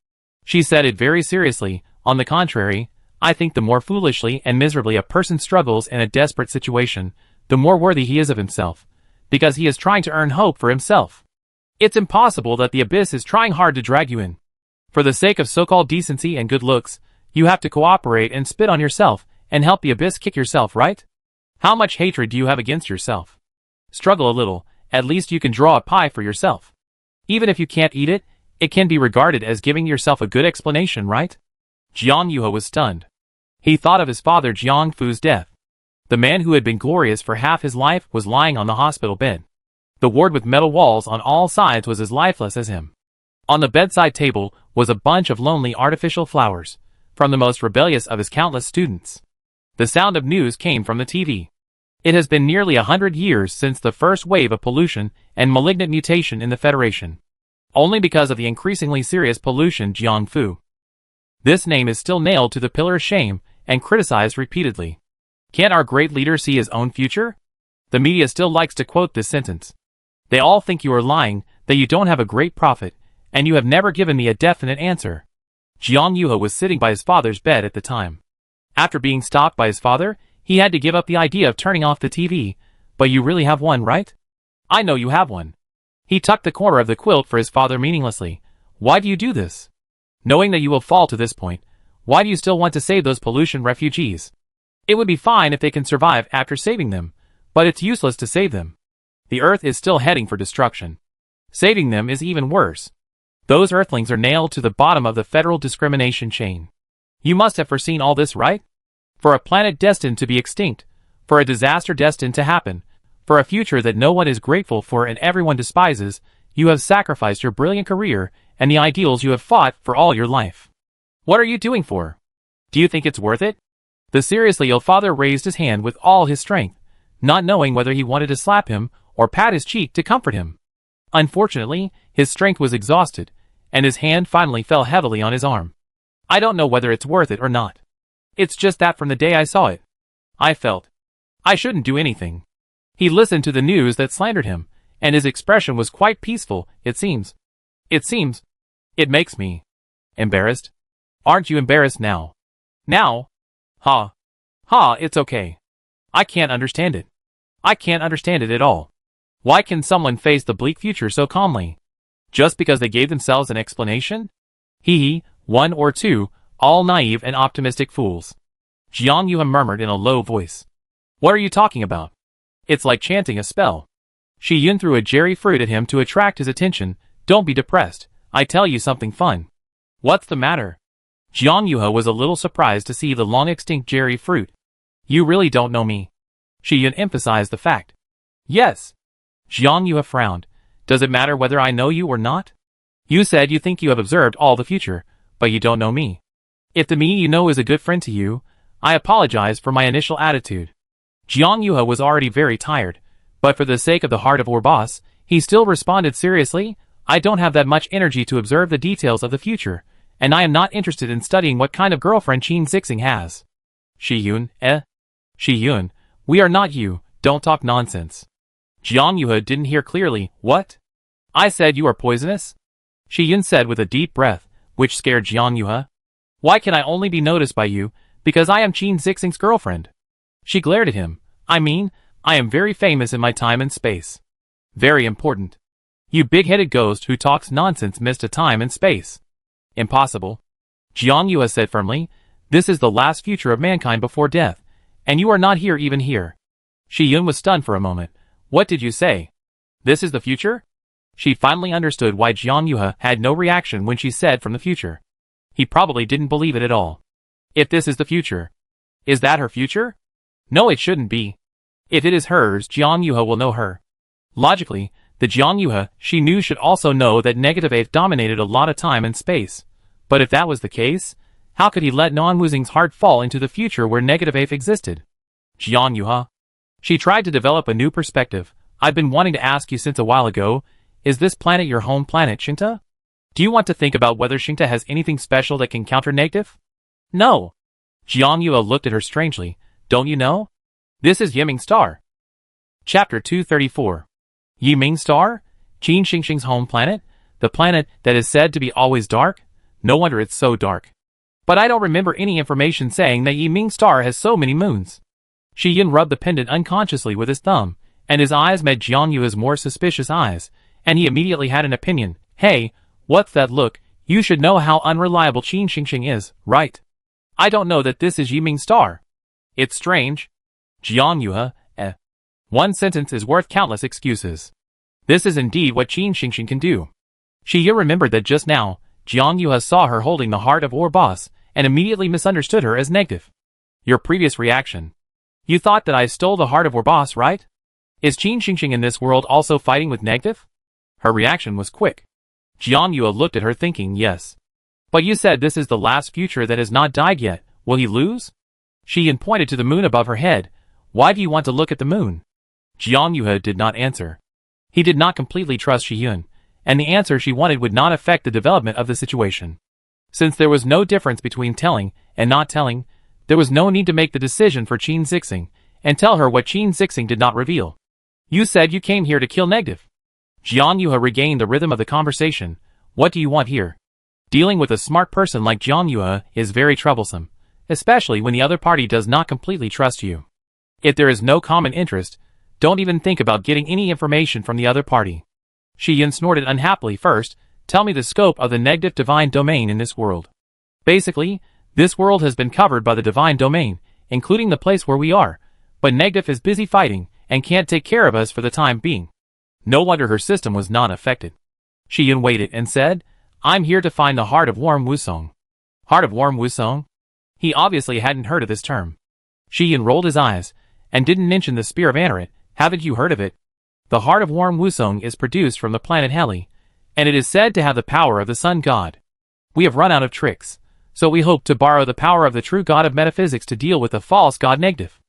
She said it very seriously. On the contrary, I think the more foolishly and miserably a person struggles in a desperate situation, the more worthy he is of himself, because he is trying to earn hope for himself. It's impossible that the abyss is trying hard to drag you in. For the sake of so-called decency and good looks, you have to cooperate and spit on yourself and help the abyss kick yourself, right? How much hatred do you have against yourself? Struggle a little, at least you can draw a pie for yourself. Even if you can't eat it, it can be regarded as giving yourself a good explanation, right? Jiang Yue was stunned. He thought of his father Jiang Fu's death. The man who had been glorious for half his life was lying on the hospital bed. The ward with metal walls on all sides was as lifeless as him. On the bedside table was a bunch of lonely artificial flowers, from the most rebellious of his countless students. The sound of news came from the TV. It has been nearly 100 years since the first wave of pollution and malignant mutation in the Federation. Only because of the increasingly serious pollution Jiang Fu. This name is still nailed to the pillar of shame and criticized repeatedly. Can't our great leader see his own future? The media still likes to quote this sentence. They all think you are lying, that you don't have a great prophet, and you have never given me a definite answer. Jiang Yue was sitting by his father's bed at the time. After being stopped by his father, he had to give up the idea of turning off the TV. But you really have one, right? I know you have one. He tucked the corner of the quilt for his father meaninglessly. Why do you do this? Knowing that you will fall to this point, why do you still want to save those pollution refugees? It would be fine if they can survive after saving them, but it's useless to save them. The Earth is still heading for destruction. Saving them is even worse. Those Earthlings are nailed to the bottom of the federal discrimination chain. You must have foreseen all this, right? For a planet destined to be extinct, for a disaster destined to happen, for a future that no one is grateful for and everyone despises, you have sacrificed your brilliant career and the ideals you have fought for all your life. What are you doing for? Do you think it's worth it? The seriously ill father raised his hand with all his strength, not knowing whether he wanted to slap him or pat his cheek to comfort him. Unfortunately, his strength was exhausted, and his hand finally fell heavily on his arm. I don't know whether it's worth it or not. It's just that from the day I saw it, I felt I shouldn't do anything. He listened to the news that slandered him, and his expression was quite peaceful, it seems. It makes me embarrassed. Aren't you embarrassed now? Now? Ha. Ha, it's okay. I can't understand it. I can't understand it at all. Why can someone face the bleak future so calmly? Just because they gave themselves an explanation? Hee, one or two, all naive and optimistic fools. Jiang Yuan murmured in a low voice. What are you talking about? It's like chanting a spell. Shi Yun threw a jerry fruit at him to attract his attention. Don't be depressed. I tell you something fun. What's the matter? Jiang Yuhe was a little surprised to see the long-extinct jerry fruit. You really don't know me. Shi Yun emphasized the fact. Yes. Jiang Yuhe frowned. Does it matter whether I know you or not? You said you think you have observed all the future, but you don't know me. If the me you know is a good friend to you, I apologize for my initial attitude. Jiang Yuhe was already very tired, but for the sake of the heart of Orboss, he still responded seriously. I don't have that much energy to observe the details of the future, and I am not interested in studying what kind of girlfriend Qin Zixing has. Shi Yun, Shi Yun, we are not you, don't talk nonsense. Jiang Yuhe didn't hear clearly. What? I said you are poisonous? Shi Yun said with a deep breath, which scared Jiang Yuhe. Why can I only be noticed by you, because I am Qin Zixing's girlfriend? She glared at him. I mean, I am very famous in my time and space. Very important. You big-headed ghost who talks nonsense missed a time and space. Impossible. Jiang Yuhe said firmly. This is the last future of mankind before death, and you are not here even here. Shi Yun was stunned for a moment. What did you say? This is the future? She finally understood why Jiang Yuhe had no reaction when she said from the future. He probably didn't believe it at all. If this is the future, is that her future? No, it shouldn't be. If it is hers, Jiang Yuhe will know her. Logically, the Jiang Yuhe she knew should also know that Negative 8 dominated a lot of time and space. But if that was the case, how could he let Non Wuzing's heart fall into the future where Negative 8 existed? Jiang Yuhe. She tried to develop a new perspective. I've been wanting to ask you since a while ago, is this planet your home planet, Xingta? Do you want to think about whether Xingta has anything special that can counter Negative? No. Jiang Yuhe looked at her strangely. Don't you know? This is Yiming Star. Chapter 234. Yiming Star? Qin Xingxing's home planet? The planet that is said to be always dark? No wonder it's so dark. But I don't remember any information saying that Yiming Star has so many moons. Shi Yun rubbed the pendant unconsciously with his thumb, and his eyes met Jiang Yue's more suspicious eyes, and he immediately had an opinion. Hey, what's that look? You should know how unreliable Qin Xingxing is, right? I don't know that this is Yiming Star. It's strange. Jiang Yuhe, One sentence is worth countless excuses. This is indeed what Qin Xingxing can do. Shi Yun remembered that just now, Jiang Yuhe saw her holding the heart of Orboss, and immediately misunderstood her as Negative. Your previous reaction. You thought that I stole the heart of Orboss, right? Is Qin Xingxing in this world also fighting with Negative? Her reaction was quick. Jiang Yuhe looked at her thinking, yes. But you said this is the last future that has not died yet. Will he lose? Shi Yun pointed to the moon above her head. Why do you want to look at the moon? Jiang Yuhe did not answer. He did not completely trust Shi Yun, and the answer she wanted would not affect the development of the situation. Since there was no difference between telling and not telling, there was no need to make the decision for Qin Zixing, and tell her what Qin Zixing did not reveal. You said you came here to kill Negative. Jiang Yuhe regained the rhythm of the conversation. What do you want here? Dealing with a smart person like Jiang Yuhe is very troublesome, especially when the other party does not completely trust you. If there is no common interest, don't even think about getting any information from the other party. Shi Yun snorted unhappily. First, tell me the scope of the Negative divine domain in this world. Basically, this world has been covered by the divine domain, including the place where we are, but Negative is busy fighting and can't take care of us for the time being. No wonder her system was not affected. Shi Yun waited and said, I'm here to find the heart of Warm Wusong. Heart of Warm Wusong? He obviously hadn't heard of this term. Shi Yun rolled his eyes, and didn't mention the Spear of Anarit. Haven't you heard of it? The heart of Warm Wusong is produced from the planet Heli, and it is said to have the power of the sun god. We have run out of tricks, so we hope to borrow the power of the true god of metaphysics to deal with the false god Negative.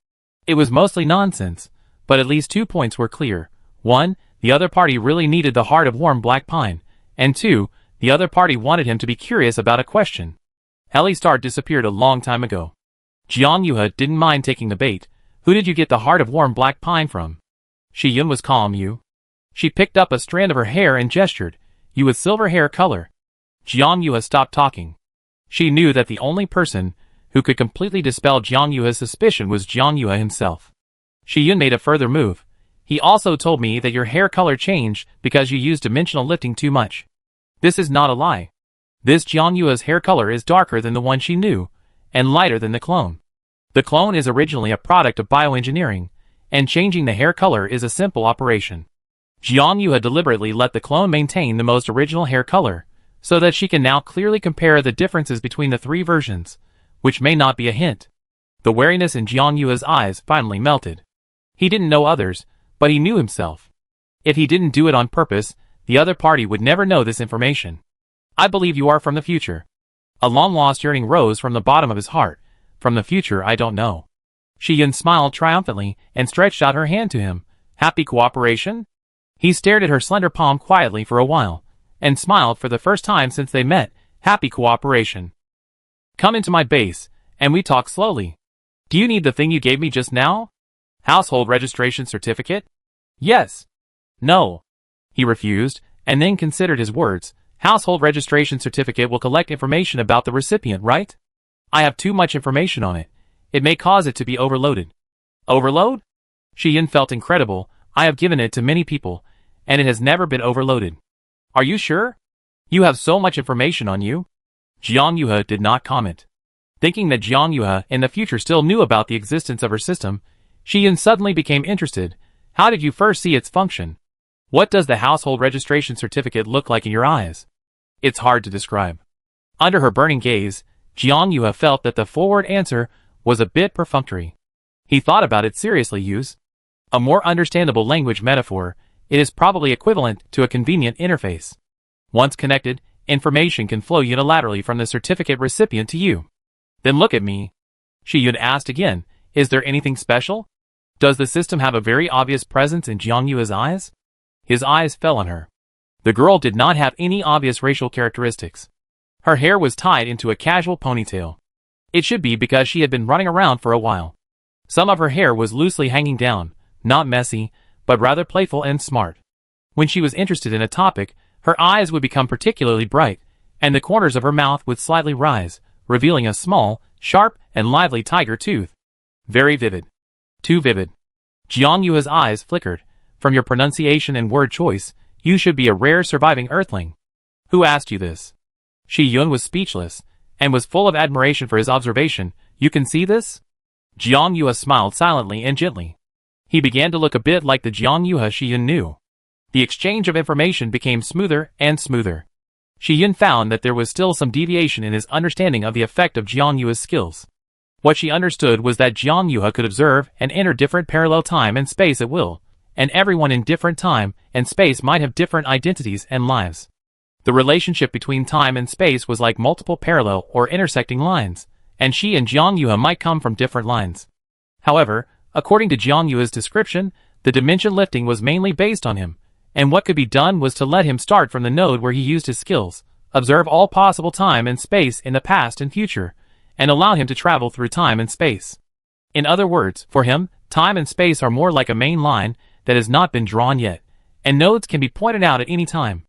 It was mostly nonsense, but at least 2 points were clear. 1. The other party really needed the heart of Warm Black Pine, and 2. The other party wanted him to be curious about a question. Ellie Star disappeared a long time ago. Jiang Yuhe didn't mind taking the bait. Who did you get the heart of warm black pine from? Shi Yun was calm. You. She picked up a strand of her hair and gestured. You with silver hair color. Jiang Yuhe stopped talking. She knew that the only person who could completely dispel Jiang Yuhe's suspicion was Jiang Yuhe himself. Shi Yun made a further move. He also told me that your hair color changed because you used dimensional lifting too much. This is not a lie. This Jiang Yuhe's hair color is darker than the one she knew, and lighter than the clone. The clone is originally a product of bioengineering, and changing the hair color is a simple operation. Jiang Yuhe deliberately let the clone maintain the most original hair color, so that she can now clearly compare the differences between the three versions, which may not be a hint. The wariness in Jiang Yuhe's eyes finally melted. He didn't know others, but he knew himself. If he didn't do it on purpose, the other party would never know this information. I believe you are from the future. A long-lost yearning rose from the bottom of his heart. From the future I don't know. Shi Yun smiled triumphantly and stretched out her hand to him. Happy cooperation? He stared at her slender palm quietly for a while, and smiled for the first time since they met. Happy cooperation. Come into my base, and we talk slowly. Do you need the thing you gave me just now? Household registration certificate? Yes. No. He refused, and then considered his words. Household registration certificate will collect information about the recipient, right? I have too much information on it. It may cause it to be overloaded. Overload? Shi Yun felt incredible. I have given it to many people, and it has never been overloaded. Are you sure? You have so much information on you? Jiang Yuhe did not comment. Thinking that Jiang Yuhe in the future still knew about the existence of her system, Shi Yun suddenly became interested. How did you first see its function? What does the household registration certificate look like in your eyes? It's hard to describe. Under her burning gaze, Jiang Yuhe felt that the forward answer was a bit perfunctory. He thought about it seriously. Use a more understandable language metaphor. It is probably equivalent to a convenient interface. Once connected, information can flow unilaterally from the certificate recipient to you. Then look at me. Shi Yun asked again, is there anything special? Does the system have a very obvious presence in Jiang Yuhe's eyes? His eyes fell on her. The girl did not have any obvious racial characteristics. Her hair was tied into a casual ponytail. It should be because she had been running around for a while. Some of her hair was loosely hanging down, not messy, but rather playful and smart. When she was interested in a topic, her eyes would become particularly bright, and the corners of her mouth would slightly rise, revealing a small, sharp, and lively tiger tooth. Very vivid. Too vivid. Jiang Yuhe's eyes flickered. From your pronunciation and word choice, you should be a rare surviving earthling. Who asked you this? Shi Yun was speechless, and was full of admiration for his observation. You can see this? Jiang Yuhe smiled silently and gently. He began to look a bit like the Jiang Yuhe Shi Yun knew. The exchange of information became smoother and smoother. Shi Yun found that there was still some deviation in his understanding of the effect of Jiang Yuhe's skills. What she understood was that Jiang Yuhe could observe and enter different parallel time and space at will, and everyone in different time and space might have different identities and lives. The relationship between time and space was like multiple parallel or intersecting lines, and she and Jiang Yuhe might come from different lines. However, according to Jiang Yuhe's description, the dimension lifting was mainly based on him, and what could be done was to let him start from the node where he used his skills, observe all possible time and space in the past and future, and allow him to travel through time and space. In other words, for him, time and space are more like a main line that has not been drawn yet, and nodes can be pointed out at any time.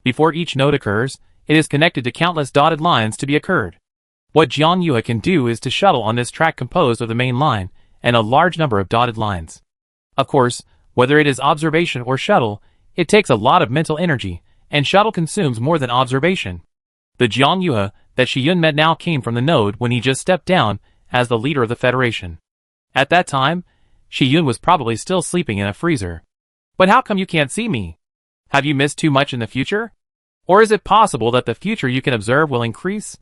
Before each node occurs, it is connected to countless dotted lines to be occurred. What Jiang Yuhe can do is to shuttle on this track composed of the main line and a large number of dotted lines. Of course, whether it is observation or shuttle, it takes a lot of mental energy, and shuttle consumes more than observation. The Jiang Yuhe that Shi Yun met now came from the node when he just stepped down as the leader of the Federation. At that time, Shi Yun was probably still sleeping in a freezer. But how come you can't see me? Have you missed too much in the future? Or is it possible that the future you can observe will increase?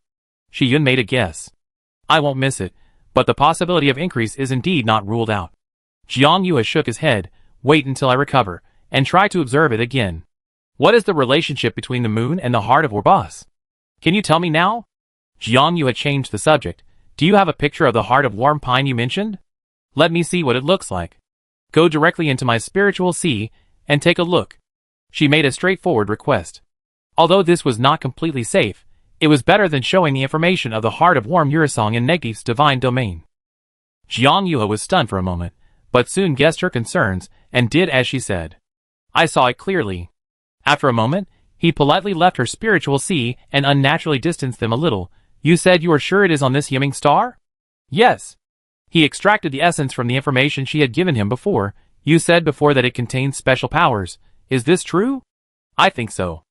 Shi Yun made a guess. I won't miss it, but the possibility of increase is indeed not ruled out. Jiang Yuhe shook his head. Wait until I recover, and try to observe it again. What is the relationship between the moon and the heart of Orbas? Can you tell me now? Jiang Yuhe changed the subject. Do you have a picture of the heart of warm pine you mentioned? Let me see what it looks like. Go directly into my spiritual sea, and take a look. She made a straightforward request. Although this was not completely safe, it was better than showing the information of the heart of Worm Yurasong in Negative's divine domain. Jiang Yuha was stunned for a moment, but soon guessed her concerns and did as she said. I saw it clearly. After a moment, he politely left her spiritual sea and unnaturally distanced them a little. You said you are sure it is on this Yiming star? Yes. He extracted the essence from the information she had given him before. You said before that it contains special powers. Is this true? I think so.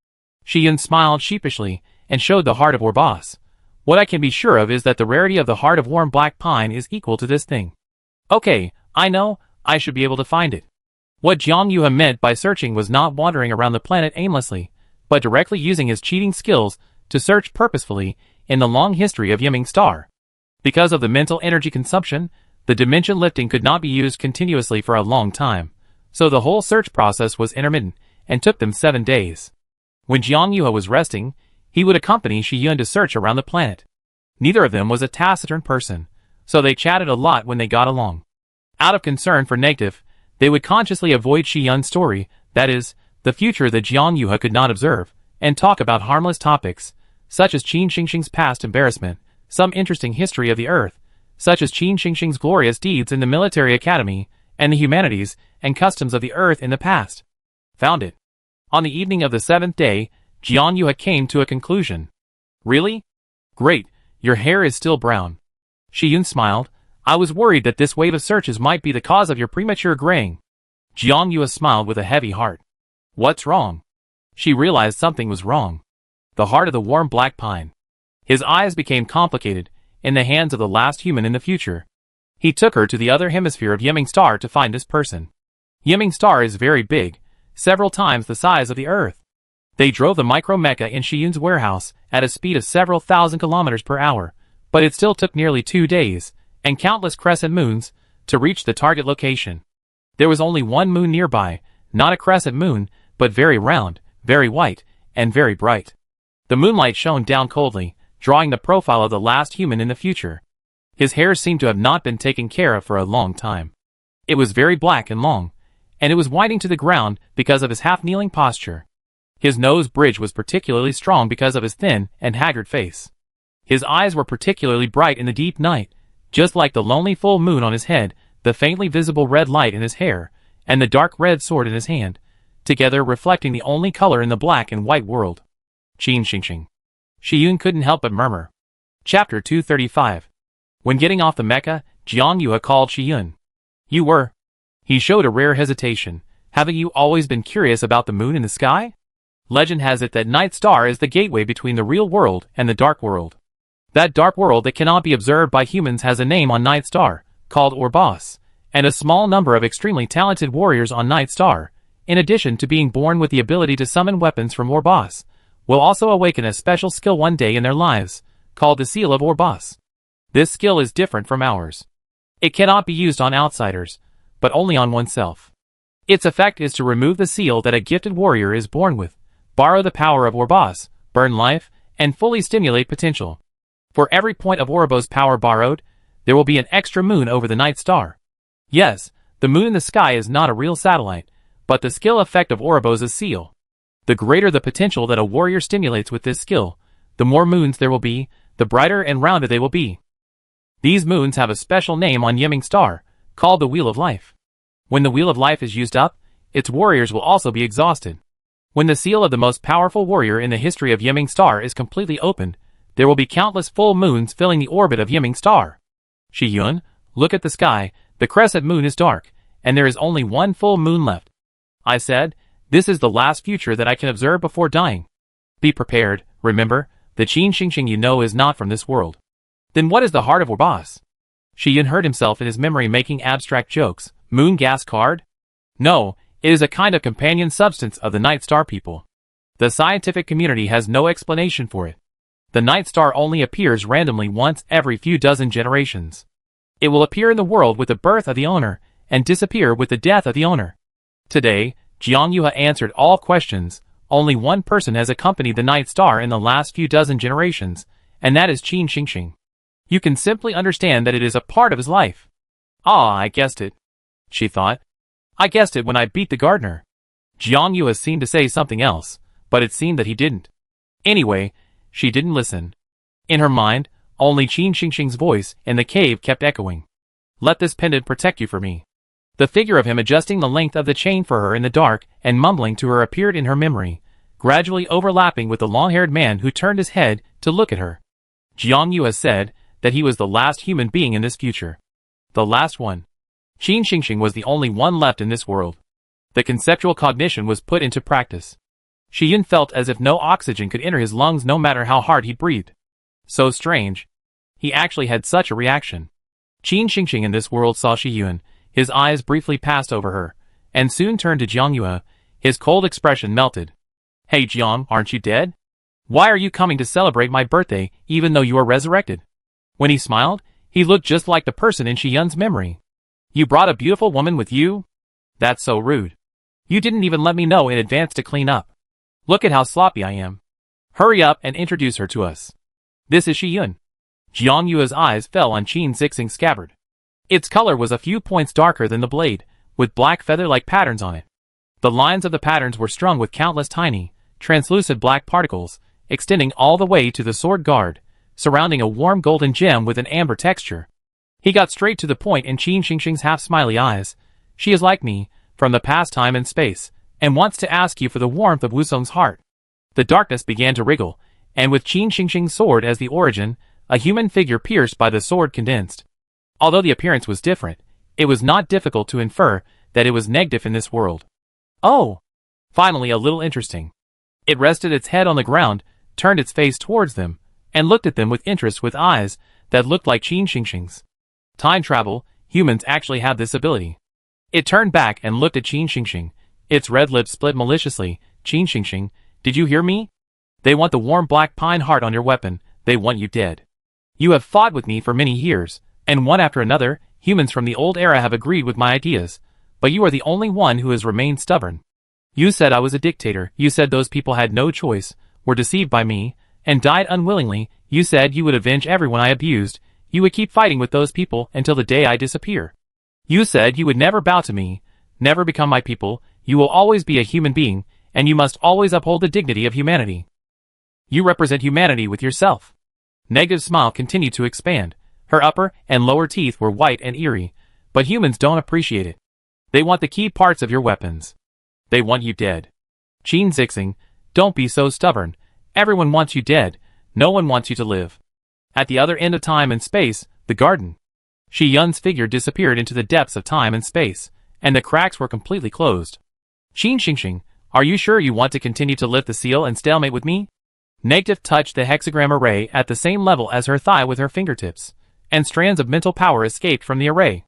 Shiyun smiled sheepishly and showed the heart of Orbos. What I can be sure of is that the rarity of the heart of warm black pine is equal to this thing. Okay, I know, I should be able to find it. What Jiang Yuha meant by searching was not wandering around the planet aimlessly, but directly using his cheating skills to search purposefully in the long history of Yiming Star. Because of the mental energy consumption, the dimension lifting could not be used continuously for a long time, so the whole search process was intermittent and took them 7 days. When Jiang Yuha was resting, he would accompany Shi Yun to search around the planet. Neither of them was a taciturn person, so they chatted a lot when they got along. Out of concern for Negative, they would consciously avoid Shi Yun's story, that is, the future that Jiang Yuha could not observe, and talk about harmless topics, such as Qin Xingxing's past embarrassment, some interesting history of the Earth, such as Qin Xingxing's glorious deeds in the military academy, and the humanities and customs of the Earth in the past. Found it. On the evening of the 7th day, Jiang Yuha came to a conclusion. Really? Great, your hair is still brown. Shi Yun smiled. I was worried that this wave of searches might be the cause of your premature graying. Jiang Yuha smiled with a heavy heart. What's wrong? She realized something was wrong. The heart of the warm black pine. His eyes became complicated, in the hands of the last human in the future. He took her to the other hemisphere of Yiming Star to find this person. Yiming Star is very big, several times the size of the Earth. They drove the micro-mecha in Shiyun's warehouse at a speed of several thousand kilometers per hour, but it still took nearly 2 days, and countless crescent moons, to reach the target location. There was only one moon nearby, not a crescent moon, but very round, very white, and very bright. The moonlight shone down coldly, drawing the profile of the last human in the future. His hair seemed to have not been taken care of for a long time. It was very black and long, and it was winding to the ground because of his half-kneeling posture. His nose bridge was particularly strong because of his thin and haggard face. His eyes were particularly bright in the deep night, just like the lonely full moon on his head, the faintly visible red light in his hair, and the dark red sword in his hand, together reflecting the only color in the black and white world. Qin Xingxing. Shi Yun couldn't help but murmur. Chapter 235. When getting off the mecha, Jiang Yuha called Shi Yun. You were. He showed a rare hesitation. Haven't you always been curious about the moon in the sky? Legend has it that Night Star is the gateway between the real world and the dark world. That dark world that cannot be observed by humans has a name on Night Star, called Orbos, and a small number of extremely talented warriors on Night Star, in addition to being born with the ability to summon weapons from Orbos, will also awaken a special skill one day in their lives, called the Seal of Orbos. This skill is different from ours. It cannot be used on outsiders, but only on oneself. Its effect is to remove the seal that a gifted warrior is born with, borrow the power of Orbos, burn life, and fully stimulate potential. For every point of Orbos power borrowed, there will be an extra moon over the Night Star. Yes, the moon in the sky is not a real satellite, but the skill effect of Orbos' seal. The greater the potential that a warrior stimulates with this skill, the more moons there will be, the brighter and rounder they will be. These moons have a special name on Yiming Star, called the Wheel of Life. When the Wheel of Life is used up, its warriors will also be exhausted. When the seal of the most powerful warrior in the history of Yiming Star is completely opened, there will be countless full moons filling the orbit of Yiming Star. Shi Yun, look at the sky, the crescent moon is dark, and there is only one full moon left. I said, this is the last future that I can observe before dying. Be prepared, remember, the Qin Xingxing you know is not from this world. Then what is the heart of Orbos? Shi Yun heard himself in his memory making abstract jokes. Moon gas card? No, it is a kind of companion substance of the Night Star people. The scientific community has no explanation for it. The Night Star only appears randomly once every few dozen generations. It will appear in the world with the birth of the owner, and disappear with the death of the owner. Today, Jiang Yuha answered all questions. Only one person has accompanied the Night Star in the last few dozen generations, and that is Qin Xingxing. You can simply understand that it is a part of his life. Ah, I guessed it, she thought. I guessed it when I beat the gardener. Jiang Yuha seemed to say something else, but it seemed that he didn't. Anyway, she didn't listen. In her mind, only Qin Xingxing's voice in the cave kept echoing. Let this pendant protect you for me. The figure of him adjusting the length of the chain for her in the dark and mumbling to her appeared in her memory, gradually overlapping with the long-haired man who turned his head to look at her. Jiang Yu has said that he was the last human being in this future. The last one. Qin Xingxing was the only one left in this world. The conceptual cognition was put into practice. Shi Yun felt as if no oxygen could enter his lungs no matter how hard he breathed. So strange. He actually had such a reaction. Qin Xingxing in this world saw Shi Yun. His eyes briefly passed over her, and soon turned to Jiang Yu. His cold expression melted. Hey Jiang, aren't you dead? Why are you coming to celebrate my birthday even though you are resurrected? When he smiled, he looked just like the person in Shi Yun's memory. You brought a beautiful woman with you? That's so rude. You didn't even let me know in advance to clean up. Look at how sloppy I am. Hurry up and introduce her to us. This is Shi Yun. Jiang Yu's eyes fell on Qin Xingxing's scabbard. Its color was a few points darker than the blade, with black feather-like patterns on it. The lines of the patterns were strung with countless tiny, translucent black particles, extending all the way to the sword guard, surrounding a warm golden gem with an amber texture. He got straight to the point in Qin Xingxing's half-smiley eyes. She is like me, from the past time and space, and wants to ask you for the warmth of Wusong's heart. The darkness began to wriggle, and with Qin Xingxing's sword as the origin, a human figure pierced by the sword condensed. Although the appearance was different, it was not difficult to infer that it was negative in this world. Oh! Finally a little interesting. It rested its head on the ground, turned its face towards them, and looked at them with interest with eyes that looked like Qin Xingxing's. Time travel, humans actually have this ability. It turned back and looked at Qin Xingxing. Its red lips split maliciously. Qin Xingxing, did you hear me? They want the warm black pine heart on your weapon. They want you dead. You have fought with me for many years, and one after another, humans from the old era have agreed with my ideas, but you are the only one who has remained stubborn. You said I was a dictator. You said those people had no choice, were deceived by me, and died unwillingly. You said you would avenge everyone I abused. You would keep fighting with those people until the day I disappear. You said you would never bow to me, never become my people. You will always be a human being, and you must always uphold the dignity of humanity. You represent humanity with yourself. Negative smile continued to expand. Her upper and lower teeth were white and eerie, but humans don't appreciate it. They want the key parts of your weapons. They want you dead. Qin Xingxing, don't be so stubborn. Everyone wants you dead. No one wants you to live. At the other end of time and space, the garden. Shi Yun's figure disappeared into the depths of time and space, and the cracks were completely closed. Qin Xingxing, are you sure you want to continue to lift the seal and stalemate with me? Negative touched the hexagram array at the same level as her thigh with her fingertips, and strands of mental power escaped from the array.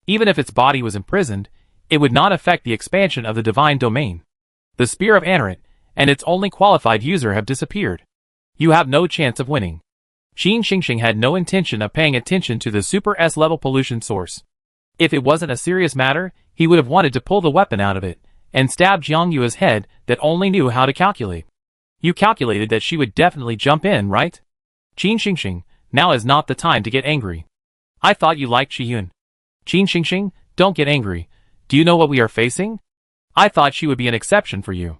Even if its body was imprisoned, it would not affect the expansion of the divine domain. The spear of Anarit and its only qualified user have disappeared. You have no chance of winning. Qin Xingxing had no intention of paying attention to the super S-level pollution source. If it wasn't a serious matter, he would have wanted to pull the weapon out of it and stab Jiang Yu's head that only knew how to calculate. You calculated that she would definitely jump in, right? Qin Xingxing, now is not the time to get angry. I thought you liked Shi Yun. Qin Xingxing, don't get angry. Do you know what we are facing? I thought she would be an exception for you.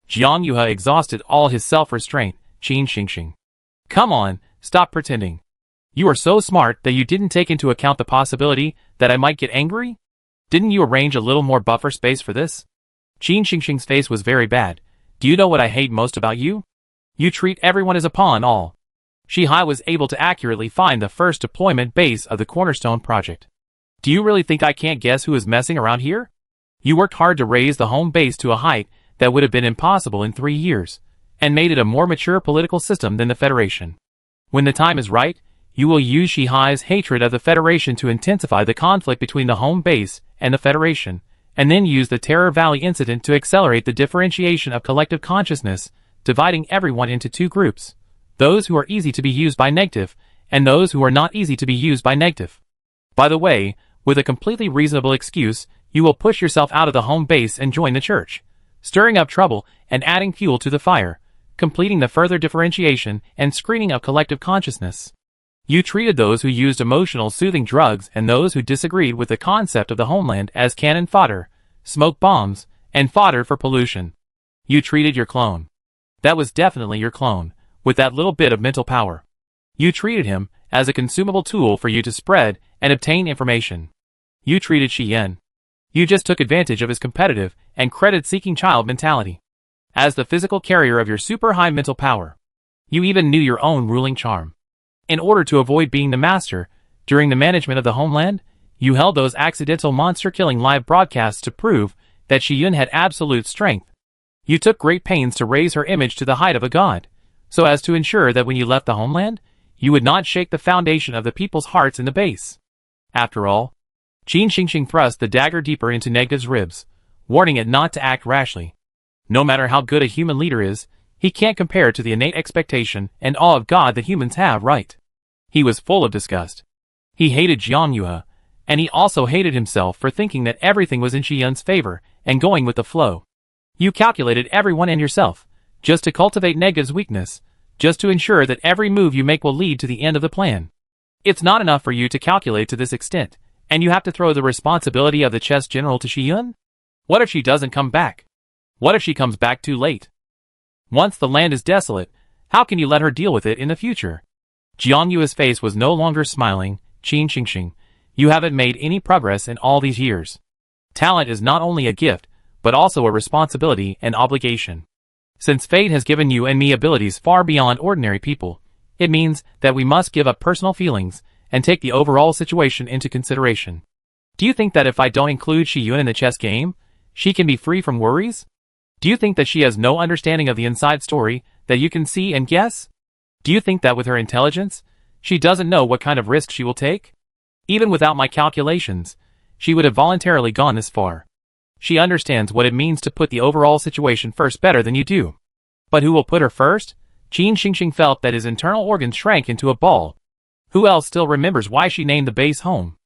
Jiang Yu exhausted all his self-restraint. Qin Xingxing. Come on, stop pretending. You are so smart that you didn't take into account the possibility that I might get angry? Didn't you arrange a little more buffer space for this? Qin Xingxing's face was very bad. Do you know what I hate most about you? You treat everyone as a pawn all. Shi Hai was able to accurately find the first deployment base of the Cornerstone project. Do you really think I can't guess who is messing around here? You worked hard to raise the home base to a height that would have been impossible in 3 years, and made it a more mature political system than the Federation. When the time is right, you will use Shi Hai's hatred of the Federation to intensify the conflict between the home base and the Federation, and then use the Terror Valley incident to accelerate the differentiation of collective consciousness, dividing everyone into 2 groups. Those who are easy to be used by negative, and those who are not easy to be used by negative. By the way, with a completely reasonable excuse, you will push yourself out of the home base and join the church, stirring up trouble and adding fuel to the fire, completing the further differentiation and screening of collective consciousness. You treated those who used emotional soothing drugs and those who disagreed with the concept of the homeland as cannon fodder, smoke bombs, and fodder for pollution. You treated your clone That was definitely your clone, with that little bit of mental power. You treated him as a consumable tool for you to spread and obtain information. You treated Shi Yin. You just took advantage of his competitive and credit-seeking child mentality. As the physical carrier of your super high mental power, you even knew your own ruling charm. In order to avoid being the master, during the management of the homeland, you held those accidental monster-killing live broadcasts to prove that Shi Yun had absolute strength. You took great pains to raise her image to the height of a god, so as to ensure that when you left the homeland, you would not shake the foundation of the people's hearts in the base. After all, Qin Xingxing thrust the dagger deeper into Negative's ribs, warning it not to act rashly. No matter how good a human leader is, he can't compare to the innate expectation and awe of God that humans have, right? He was full of disgust. He hated Jiang Yue, and he also hated himself for thinking that everything was in Shi Yun's favor and going with the flow. You calculated everyone and yourself, just to cultivate Negative's weakness, just to ensure that every move you make will lead to the end of the plan. It's not enough for you to calculate to this extent, and you have to throw the responsibility of the chess general to Shi Yun? What if she doesn't come back? What if she comes back too late? Once the land is desolate, how can you let her deal with it in the future? Jiang Yue's face was no longer smiling. Qin Xingxing, you haven't made any progress in all these years. Talent is not only a gift, but also a responsibility and obligation. Since fate has given you and me abilities far beyond ordinary people, it means that we must give up personal feelings and take the overall situation into consideration. Do you think that if I don't include Shi Yun in the chess game, she can be free from worries? Do you think that she has no understanding of the inside story that you can see and guess? Do you think that with her intelligence, she doesn't know what kind of risk she will take? Even without my calculations, she would have voluntarily gone this far. She understands what it means to put the overall situation first better than you do. But who will put her first? Qin Xingxing felt that his internal organs shrank into a ball. Who else still remembers why she named the base home?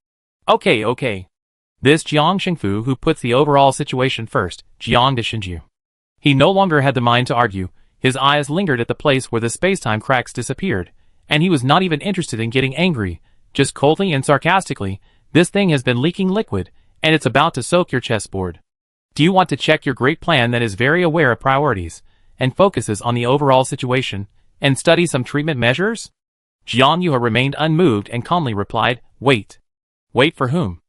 Okay. This Jiang Xingfu who puts the overall situation first, Jiang de Shinju. He no longer had the mind to argue. His eyes lingered at the place where the space-time cracks disappeared, and he was not even interested in getting angry, just coldly and sarcastically, this thing has been leaking liquid, and it's about to soak your chessboard. Do you want to check your great plan that is very aware of priorities, and focuses on the overall situation, and study some treatment measures? Jiang Yue remained unmoved and calmly replied, Wait. Wait for whom?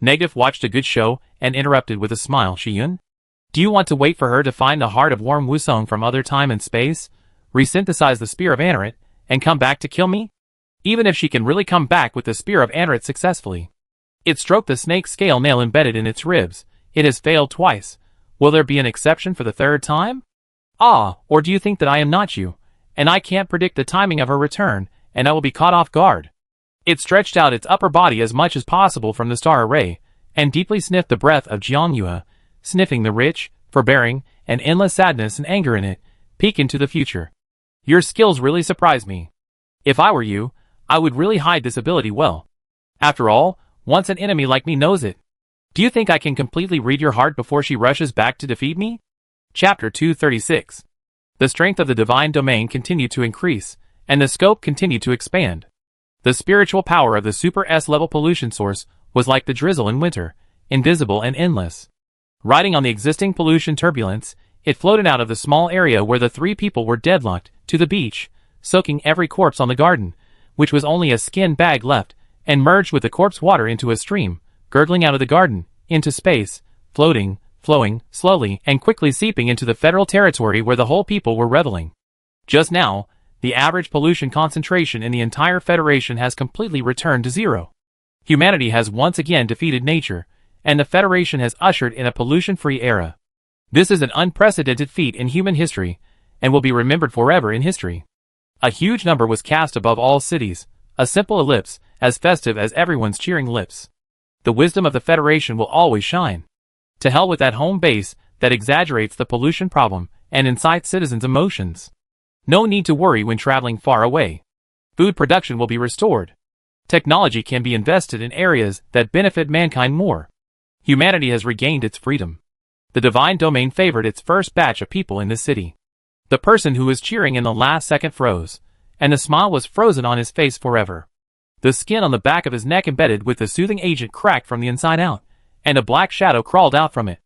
Negative watched a good show, and interrupted with a smile, Shi Yun? Do you want to wait for her to find the heart of warm Wusong from other time and space, resynthesize the spear of Anarit, and come back to kill me? Even if she can really come back with the spear of Anarit successfully. It stroked the snake's scale nail embedded in its ribs. It has failed twice. Will there be an exception for the third time? Or do you think that I am not you, and I can't predict the timing of her return, and I will be caught off guard? It stretched out its upper body as much as possible from the star array, and deeply sniffed the breath of Jiang Yue, sniffing the rich, forbearing, and endless sadness and anger in it, peek into the future. Your skills really surprise me. If I were you, I would really hide this ability well. After all, once an enemy like me knows it. Do you think I can completely read your heart before she rushes back to defeat me? Chapter 236. The strength of the divine domain continued to increase, and the scope continued to expand. The spiritual power of the Super S-level pollution source was like the drizzle in winter, invisible and endless. Riding on the existing pollution turbulence, it floated out of the small area where the three people were deadlocked, to the beach, soaking every corpse on the garden, which was only a skin bag left, and merged with the corpse water into a stream, gurgling out of the garden, into space, floating, flowing, slowly and quickly seeping into the federal territory where the whole people were reveling. Just now, the average pollution concentration in the entire Federation has completely returned to zero. Humanity has once again defeated nature, and the Federation has ushered in a pollution-free era. This is an unprecedented feat in human history, and will be remembered forever in history. A huge number was cast above all cities, a simple ellipse, as festive as everyone's cheering lips. The wisdom of the Federation will always shine. To hell with that home base that exaggerates the pollution problem and incites citizens' emotions. No need to worry when traveling far away. Food production will be restored. Technology can be invested in areas that benefit mankind more. Humanity has regained its freedom. The divine domain favored its first batch of people in the city. The person who was cheering in the last second froze, and the smile was frozen on his face forever. The skin on the back of his neck embedded with the soothing agent cracked from the inside out, and a black shadow crawled out from it.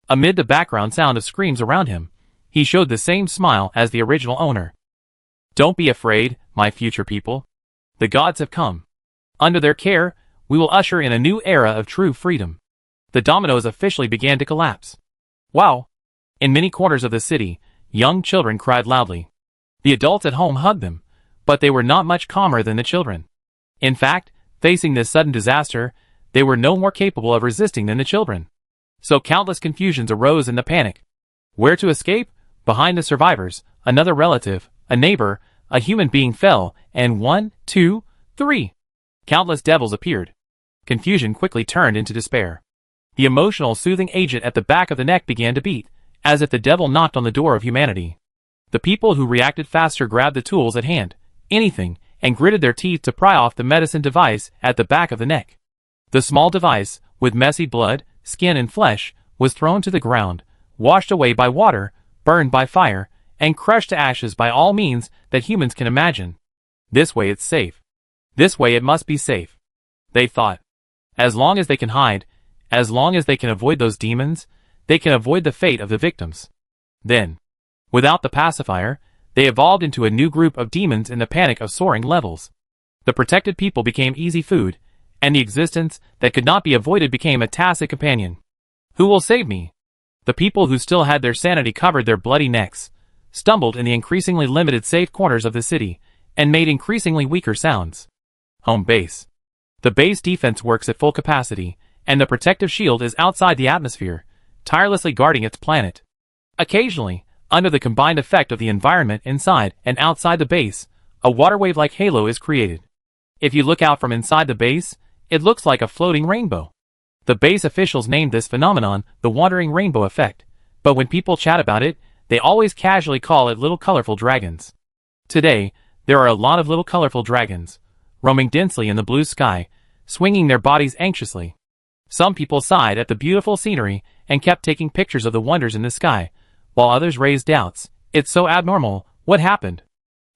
Amid the background sound of screams around him, He showed the same smile as the original owner. Don't be afraid, my future people. The gods have come. Under their care, we will usher in a new era of true freedom. The dominoes officially began to collapse. Wow! In many corners of the city, young children cried loudly. The adults at home hugged them, but they were not much calmer than the children. In fact, facing this sudden disaster, they were no more capable of resisting than the children. So countless confusions arose in the panic. Where to escape? Behind the survivors, another relative, a neighbor, a human being fell, and 1, 2, 3. Countless devils appeared. Confusion quickly turned into despair. The emotional soothing agent at the back of the neck began to beat, as if the devil knocked on the door of humanity. The people who reacted faster grabbed the tools at hand, anything, and gritted their teeth to pry off the medicine device at the back of the neck. The small device, with messy blood, skin and flesh, was thrown to the ground, washed away by water, burned by fire, and crushed to ashes by all means that humans can imagine. This way it's safe. This way it must be safe. They thought. As long as they can hide, as long as they can avoid those demons, they can avoid the fate of the victims. Then, without the pacifier, they evolved into a new group of demons in the panic of soaring levels. The protected people became easy food, and the existence that could not be avoided became a tacit companion. Who will save me? The people who still had their sanity covered their bloody necks, stumbled in the increasingly limited safe corners of the city, and made increasingly weaker sounds. Home base. The base defense works at full capacity, and the protective shield is outside the atmosphere, tirelessly guarding its planet. Occasionally, under the combined effect of the environment inside and outside the base, a water wave-like halo is created. If you look out from inside the base, it looks like a floating rainbow. The base officials named this phenomenon the wandering rainbow effect, but when people chat about it, they always casually call it little colorful dragons. Today, there are a lot of little colorful dragons, roaming densely in the blue sky, swinging their bodies anxiously. Some people sighed at the beautiful scenery and kept taking pictures of the wonders in the sky, while others raised doubts. It's so abnormal, what happened?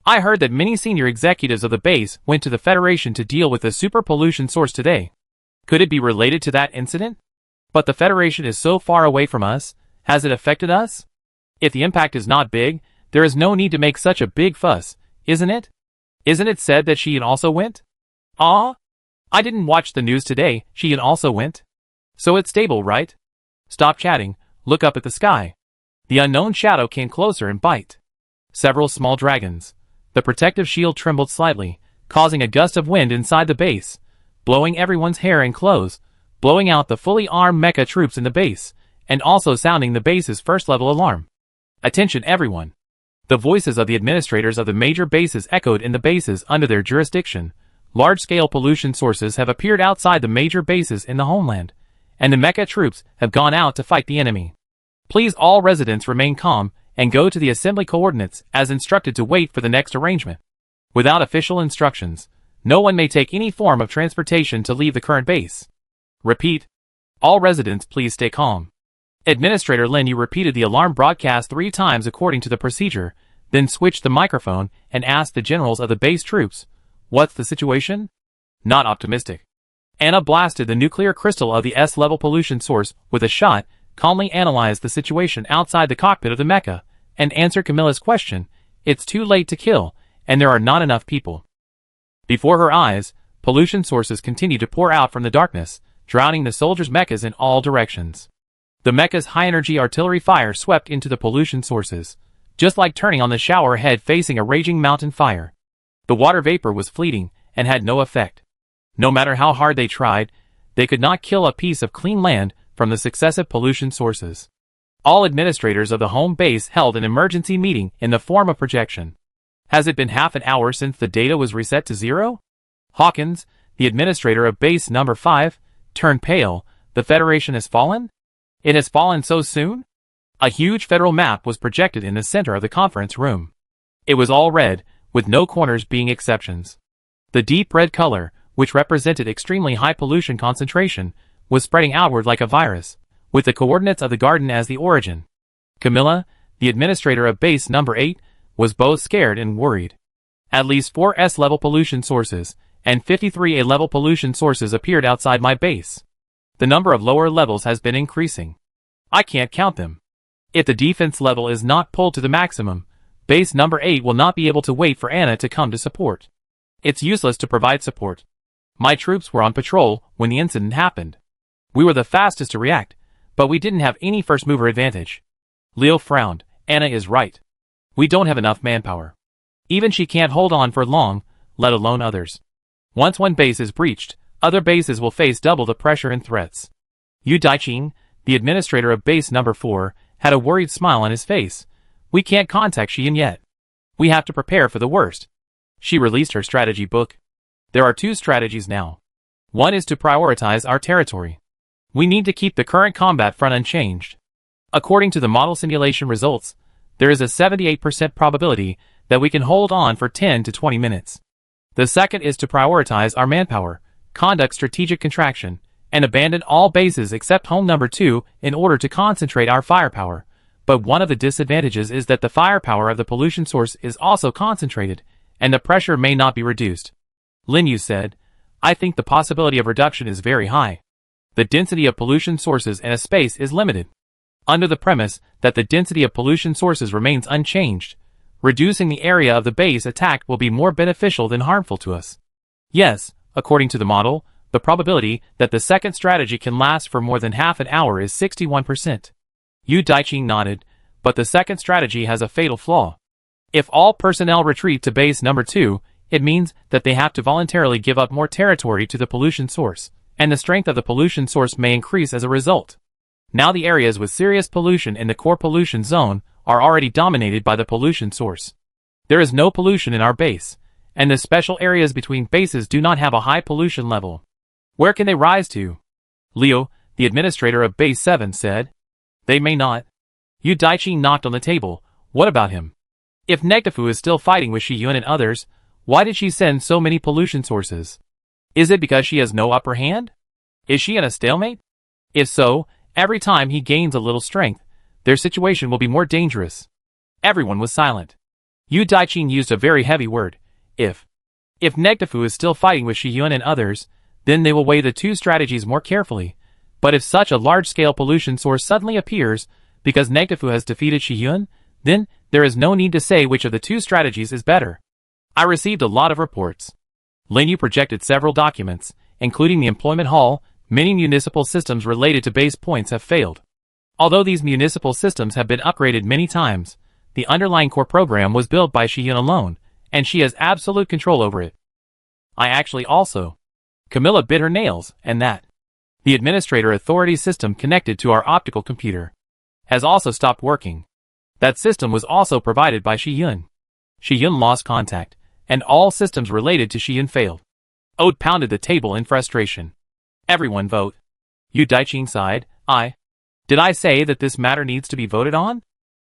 I heard that many senior executives of the base went to the Federation to deal with the super pollution source today. Could it be related to that incident? But the Federation is so far away from us, has it affected us? If the impact is not big, there is no need to make such a big fuss, isn't it? Isn't it said that Sheehan also went? Ah? I didn't watch the news today, Sheehan also went. So it's stable, right? Stop chatting, look up at the sky. The unknown shadow came closer and bite. Several small dragons. The protective shield trembled slightly, causing a gust of wind inside the base, blowing everyone's hair and clothes, blowing out the fully armed mecha troops in the base, and also sounding the base's first-level alarm. Attention everyone! The voices of the administrators of the major bases echoed in the bases under their jurisdiction. Large-scale pollution sources have appeared outside the major bases in the homeland, and the mecha troops have gone out to fight the enemy. Please all residents remain calm and go to the assembly coordinates as instructed to wait for the next arrangement. Without official instructions, no one may take any form of transportation to leave the current base. Repeat. All residents please stay calm. Administrator Lin Yu repeated the alarm broadcast 3 times according to the procedure, then switched the microphone and asked the generals of the base troops, "What's the situation?" Not optimistic. Anna blasted the nuclear crystal of the S-level pollution source with a shot, calmly analyzed the situation outside the cockpit of the mecha, and answered Camilla's question. It's too late to kill, and there are not enough people. Before her eyes, pollution sources continued to pour out from the darkness, drowning the soldiers' mechas in all directions. The mecha's high-energy artillery fire swept into the pollution sources, just like turning on the shower head facing a raging mountain fire. The water vapor was fleeting and had no effect. No matter how hard they tried, they could not kill a piece of clean land from the successive pollution sources. All administrators of the home base held an emergency meeting in the form of projection. Has it been half an hour since the data was reset to 0? Hawkins, the administrator of base number 5, turned pale. The Federation has fallen? It has fallen so soon? A huge federal map was projected in the center of the conference room. It was all red, with no corners being exceptions. The deep red color, which represented extremely high pollution concentration, was spreading outward like a virus, with the coordinates of the garden as the origin. Camilla, the administrator of base number 8, was both scared and worried. At least 4 S-level pollution sources, and 53 A-level pollution sources appeared outside my base. The number of lower levels has been increasing. I can't count them. If the defense level is not pulled to the maximum, base number 8 will not be able to wait for Anna to come to support. It's useless to provide support. My troops were on patrol when the incident happened. We were the fastest to react, but we didn't have any first mover advantage. Leo frowned. Anna is right. We don't have enough manpower. Even she can't hold on for long, let alone others. Once one base is breached, other bases will face double the pressure and threats. Yu Daiqing, the administrator of base number 4, had a worried smile on his face. We can't contact Xian yet. We have to prepare for the worst. She released her strategy book. There are 2 strategies now. One is to prioritize our territory. We need to keep the current combat front unchanged. According to the model simulation results, there is a 78% probability that we can hold on for 10 to 20 minutes. The second is to prioritize our manpower, conduct strategic contraction, and abandon all bases except home number 2 in order to concentrate our firepower. But one of the disadvantages is that the firepower of the pollution source is also concentrated, and the pressure may not be reduced. Lin Yu said, I think the possibility of reduction is very high. The density of pollution sources in a space is limited. Under the premise that the density of pollution sources remains unchanged, reducing the area of the base attacked will be more beneficial than harmful to us. Yes, according to the model, the probability that the second strategy can last for more than half an hour is 61%. Yu Daiqing nodded, but the second strategy has a fatal flaw. If all personnel retreat to base number 2, it means that they have to voluntarily give up more territory to the pollution source, and the strength of the pollution source may increase as a result. Now the areas with serious pollution in the core pollution zone are already dominated by the pollution source. There is no pollution in our base, and the special areas between bases do not have a high pollution level. Where can they rise to? Leo, the administrator of base 7, said. They may not. Yu Daiqing knocked on the table. What about him? If Negdefu is still fighting with Shi Yun and others, why did she send so many pollution sources? Is it because she has no upper hand? Is she in a stalemate? If so, every time he gains a little strength, their situation will be more dangerous. Everyone was silent. Yu Daiqing used a very heavy word. If Negdefu is still fighting with Shi Yun and others, then they will weigh the 2 strategies more carefully. But if such a large-scale pollution source suddenly appears, because Negdefu has defeated Shi Yun, then there is no need to say which of the 2 strategies is better. I received a lot of reports. Lin Yu projected several documents, including the employment hall. Many municipal systems related to base points have failed. Although these municipal systems have been upgraded many times, the underlying core program was built by Shi Yun alone, and she has absolute control over it. I actually also. Camilla bit her nails, and that. The administrator authority system connected to our optical computer has also stopped working. That system was also provided by Shi Yun. Shi Yun lost contact, and all systems related to Shi Yun failed. Ode pounded the table in frustration. Everyone vote. Yu Daiqing sighed. Did I say that this matter needs to be voted on?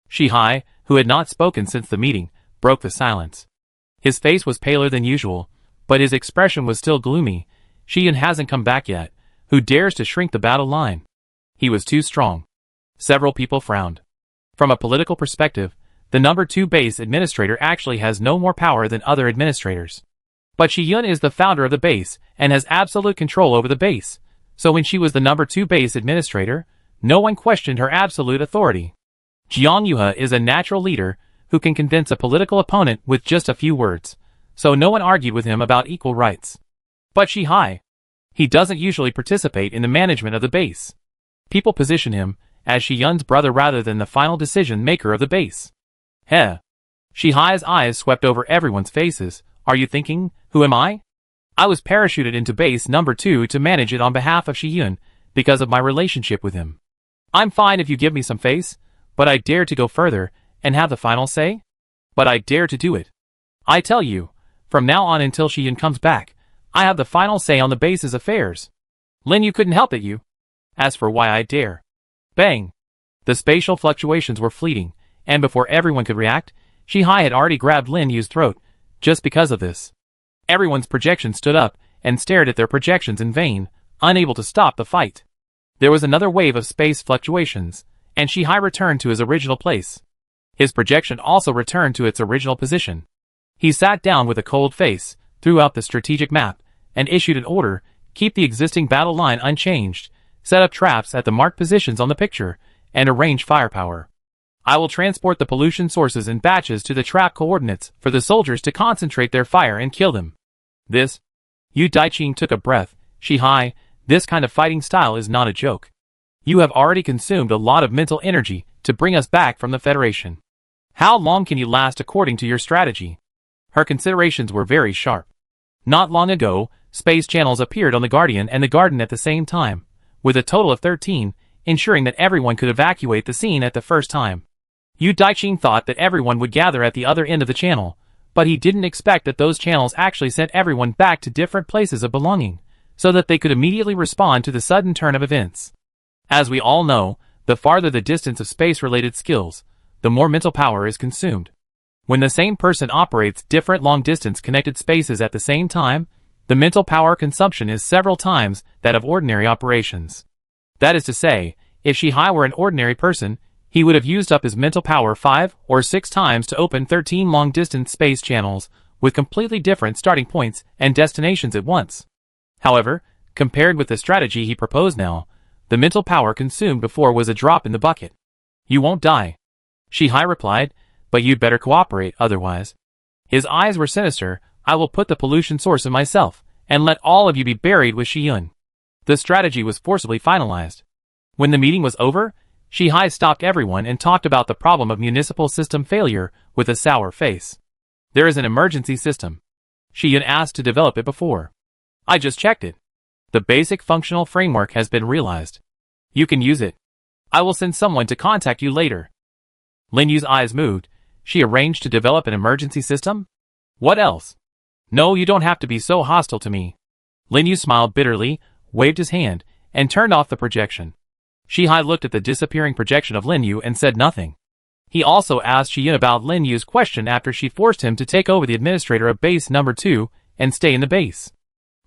Shi Hai, who had not spoken since the meeting, broke the silence. His face was paler than usual, but his expression was still gloomy. Shi Yun hasn't come back yet. Who dares to shrink the battle line? He was too strong. Several people frowned. From a political perspective, the number 2 base administrator actually has no more power than other administrators. But Shi Yun is the founder of the base and has absolute control over the base, so when she was the number 2 base administrator, no one questioned her absolute authority. Jiang Yuhe is a natural leader who can convince a political opponent with just a few words, so no one argued with him about equal rights. But Shi Hai, he doesn't usually participate in the management of the base. People position him as Shi Yun's brother rather than the final decision maker of the base. Heh. Shi Hai's eyes swept over everyone's faces. Are you thinking, who am I? I was parachuted into base number 2 to manage it on behalf of Shi Yun because of my relationship with him. I'm fine if you give me some face, but I dare to go further and have the final say? But I dare to do it. I tell you, from now on until Shi Yun comes back, I have the final say on the base's affairs. Lin Yu couldn't help it, you. As for why I dare. Bang! The spatial fluctuations were fleeting, and before everyone could react, Shi Hai had already grabbed Lin Yu's throat. Just because of this, everyone's projections stood up and stared at their projections in vain, unable to stop the fight. There was another wave of space fluctuations, and Shi Hai returned to his original place. His projection also returned to its original position. He sat down with a cold face, threw out the strategic map, and issued an order: keep the existing battle line unchanged, set up traps at the marked positions on the picture, and arrange firepower. I will transport the pollution sources in batches to the trap coordinates for the soldiers to concentrate their fire and kill them. This. Yu Daiqing took a breath. Shihai, this kind of fighting style is not a joke. You have already consumed a lot of mental energy to bring us back from the Federation. How long can you last according to your strategy? Her considerations were very sharp. Not long ago, space channels appeared on the Guardian and the Garden at the same time, with a total of 13, ensuring that everyone could evacuate the scene at the first time. Yu Daiqing thought that everyone would gather at the other end of the channel, but he didn't expect that those channels actually sent everyone back to different places of belonging, so that they could immediately respond to the sudden turn of events. As we all know, the farther the distance of space-related skills, the more mental power is consumed. When the same person operates different long-distance connected spaces at the same time, the mental power consumption is several times that of ordinary operations. That is to say, if Shihai were an ordinary person, he would have used up his mental power 5 or 6 times to open 13 long-distance space channels, with completely different starting points and destinations at once. However, compared with the strategy he proposed now, the mental power consumed before was a drop in the bucket. You won't die. Shihai replied, but you'd better cooperate otherwise. His eyes were sinister. I will put the pollution source in myself, and let all of you be buried with Shiyun. The strategy was forcibly finalized. When the meeting was over, Shihai stopped everyone and talked about the problem of municipal system failure with a sour face. There is an emergency system. Shiyun asked to develop it before. I just checked it. The basic functional framework has been realized. You can use it. I will send someone to contact you later. Lin Yu's eyes moved. She arranged to develop an emergency system? What else? No, you don't have to be so hostile to me. Lin Yu smiled bitterly, waved his hand, and turned off the projection. Shihai looked at the disappearing projection of Lin Yu and said nothing. He also asked Shiyun about Lin Yu's question after she forced him to take over the administrator of base number 2 and stay in the base.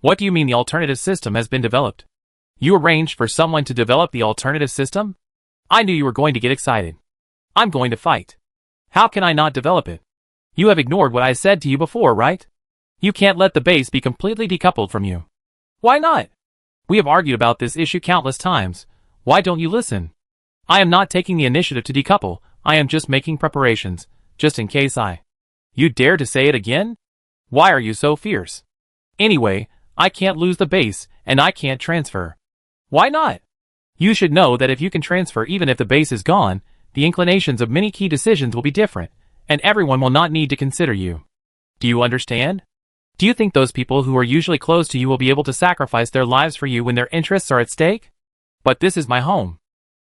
What do you mean the alternative system has been developed? You arranged for someone to develop the alternative system? I knew you were going to get excited. I'm going to fight. How can I not develop it? You have ignored what I said to you before, right? You can't let the base be completely decoupled from you. Why not? We have argued about this issue countless times. Why don't you listen? I am not taking the initiative to decouple, I am just making preparations, just in case You dare to say it again? Why are you so fierce? Anyway, I can't lose the base, and I can't transfer. Why not? You should know that if you can transfer even if the base is gone, the inclinations of many key decisions will be different, and everyone will not need to consider you. Do you understand? Do you think those people who are usually close to you will be able to sacrifice their lives for you when their interests are at stake? But this is my home.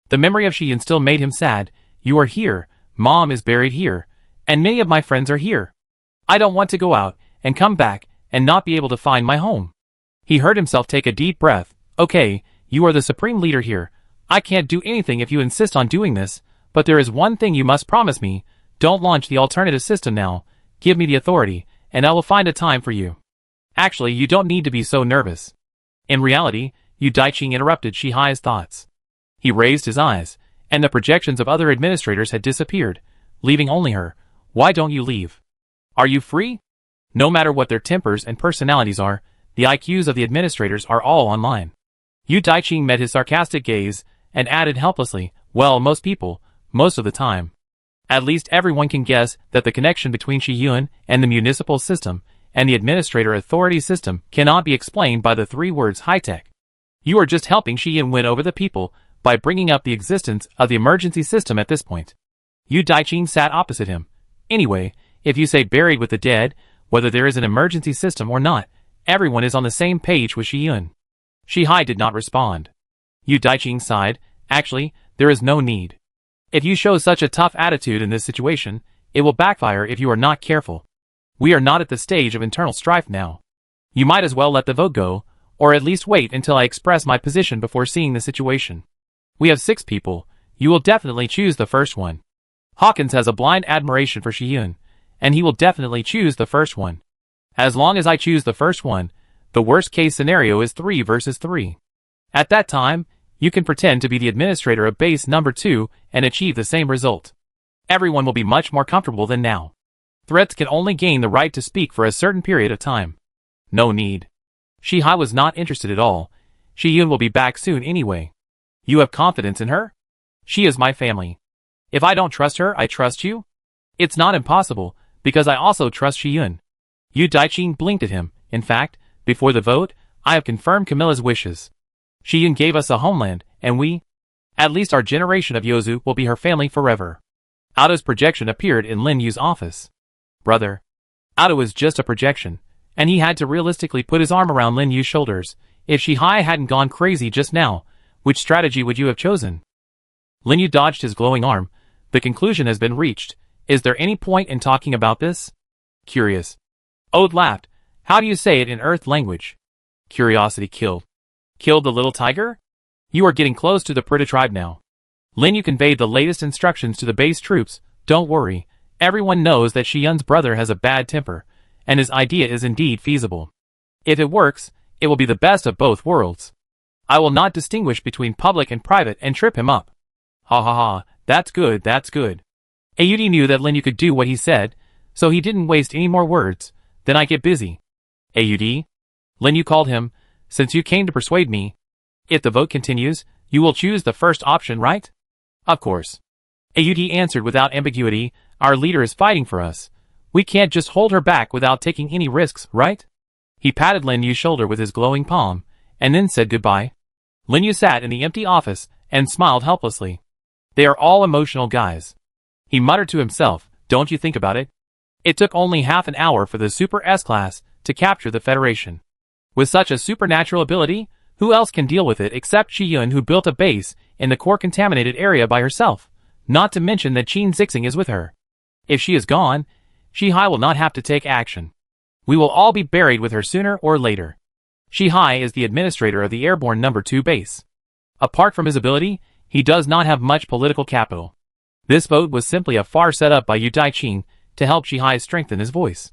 The memory of Shiyun still made him sad. You are here, Mom is buried here, and many of my friends are here. I don't want to go out, and come back, and not be able to find my home. He heard himself take a deep breath. Okay, you are the supreme leader here. I can't do anything if you insist on doing this, but there is one thing you must promise me. Don't launch the alternative system now. Give me the authority, and I will find a time for you. Actually, you don't need to be so nervous. In reality, Yu Daiqing interrupted Shihai's thoughts. He raised his eyes, and the projections of other administrators had disappeared, leaving only her. Why don't you leave? Are you free? No matter what their tempers and personalities are, the IQs of the administrators are all online. Yu Daiqing met his sarcastic gaze, and added helplessly, well, most people, most of the time. At least everyone can guess that the connection between Shiyun and the municipal system and the administrator authority system cannot be explained by the 3 words high-tech. You are just helping Shiyun win over the people by bringing up the existence of the emergency system at this point. Yu Daiqing sat opposite him. Anyway, if you say buried with the dead, whether there is an emergency system or not, everyone is on the same page with Shiyun. Shihai did not respond. Yu Daiqing sighed. Actually, there is no need. If you show such a tough attitude in this situation, it will backfire if you are not careful. We are not at the stage of internal strife now. You might as well let the vote go, or at least wait until I express my position before seeing the situation. We have 6 people. You will definitely choose the first one. Hawkins has a blind admiration for Shiyun, and he will definitely choose the first one. As long as I choose the first one, the worst case scenario is 3 versus 3. At that time, you can pretend to be the administrator of base number 2 and achieve the same result. Everyone will be much more comfortable than now. Threats can only gain the right to speak for a certain period of time. No need. Shihai was not interested at all. Shiyun will be back soon anyway. You have confidence in her? She is my family. If I don't trust her, I trust you? It's not impossible, because I also trust Shiyun. Yu Daiqing blinked at him. In fact, before the vote, I have confirmed Camilla's wishes. Shiyun gave us a homeland, and at least our generation of Yozu will be her family forever. Aoda's projection appeared in Lin Yu's office. Brother. Aoda was just a projection, and he had to realistically put his arm around Lin Yu's shoulders. If Shihai hadn't gone crazy just now, which strategy would you have chosen? Lin Yu dodged his glowing arm. The conclusion has been reached. Is there any point in talking about this? Curious. Ode laughed. How do you say it in Earth language? Curiosity killed. Killed the little tiger? You are getting close to the Prita tribe now. Lin Yu conveyed the latest instructions to the base troops. Don't worry. Everyone knows that Shiyun's brother has a bad temper, and his idea is indeed feasible. If it works, it will be the best of both worlds. I will not distinguish between public and private and trip him up. Ha ha ha, that's good, that's good. Audi knew that Lin Yu could do what he said, so he didn't waste any more words. Then I get busy. Audi? Lin Yu called him. Since you came to persuade me, if the vote continues, you will choose the first option, right? Of course. Audi answered without ambiguity. Our leader is fighting for us. We can't just hold her back without taking any risks, right? He patted Lin Yu's shoulder with his glowing palm, and then said goodbye. Lin Yu sat in the empty office and smiled helplessly. They are all emotional guys. He muttered to himself, don't you think about it? It took only half an hour for the Super S-Class to capture the Federation. With such a supernatural ability, who else can deal with it except Shiyun, who built a base in the core contaminated area by herself, not to mention that Qin Zixing is with her. If she is gone, Shihai will not have to take action. We will all be buried with her sooner or later. Shihai is the administrator of the Airborne No. 2 base. Apart from his ability, he does not have much political capital. This vote was simply a farce set up by Yu Daiqing to help Shihai strengthen his voice.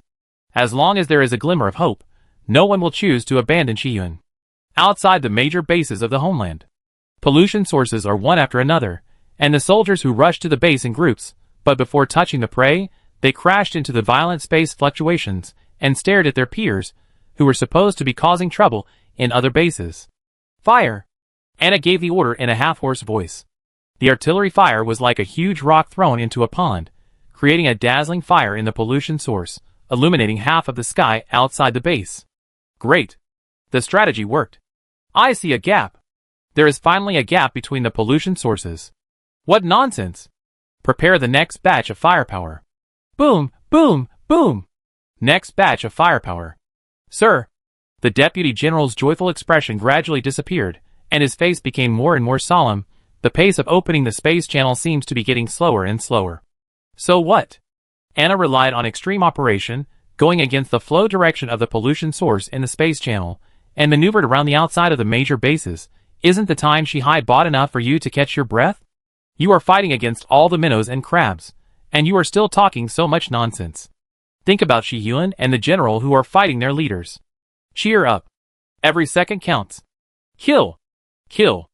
As long as there is a glimmer of hope, no one will choose to abandon Shiyun. Outside the major bases of the homeland, pollution sources are one after another, and the soldiers who rushed to the base in groups, but before touching the prey, they crashed into the violent space fluctuations and stared at their peers, who were supposed to be causing trouble in other bases. Fire! Anna gave the order in a half-hoarse voice. The artillery fire was like a huge rock thrown into a pond, creating a dazzling fire in the pollution source, illuminating half of the sky outside the base. Great! The strategy worked. I see a gap. There is finally a gap between the pollution sources. What nonsense! Prepare the next batch of firepower. Boom, boom, boom! Next batch of firepower. Sir! The Deputy General's joyful expression gradually disappeared, and his face became more and more solemn. The pace of opening the space channel seems to be getting slower and slower. So what? Anna relied on extreme operation, going against the flow direction of the pollution source in the space channel, and maneuvered around the outside of the major bases. Isn't the time Shihai bought enough for you to catch your breath? You are fighting against all the minnows and crabs, and you are still talking so much nonsense. Think about Shiyun and the general who are fighting their leaders. Cheer up. Every second counts. Kill. Kill.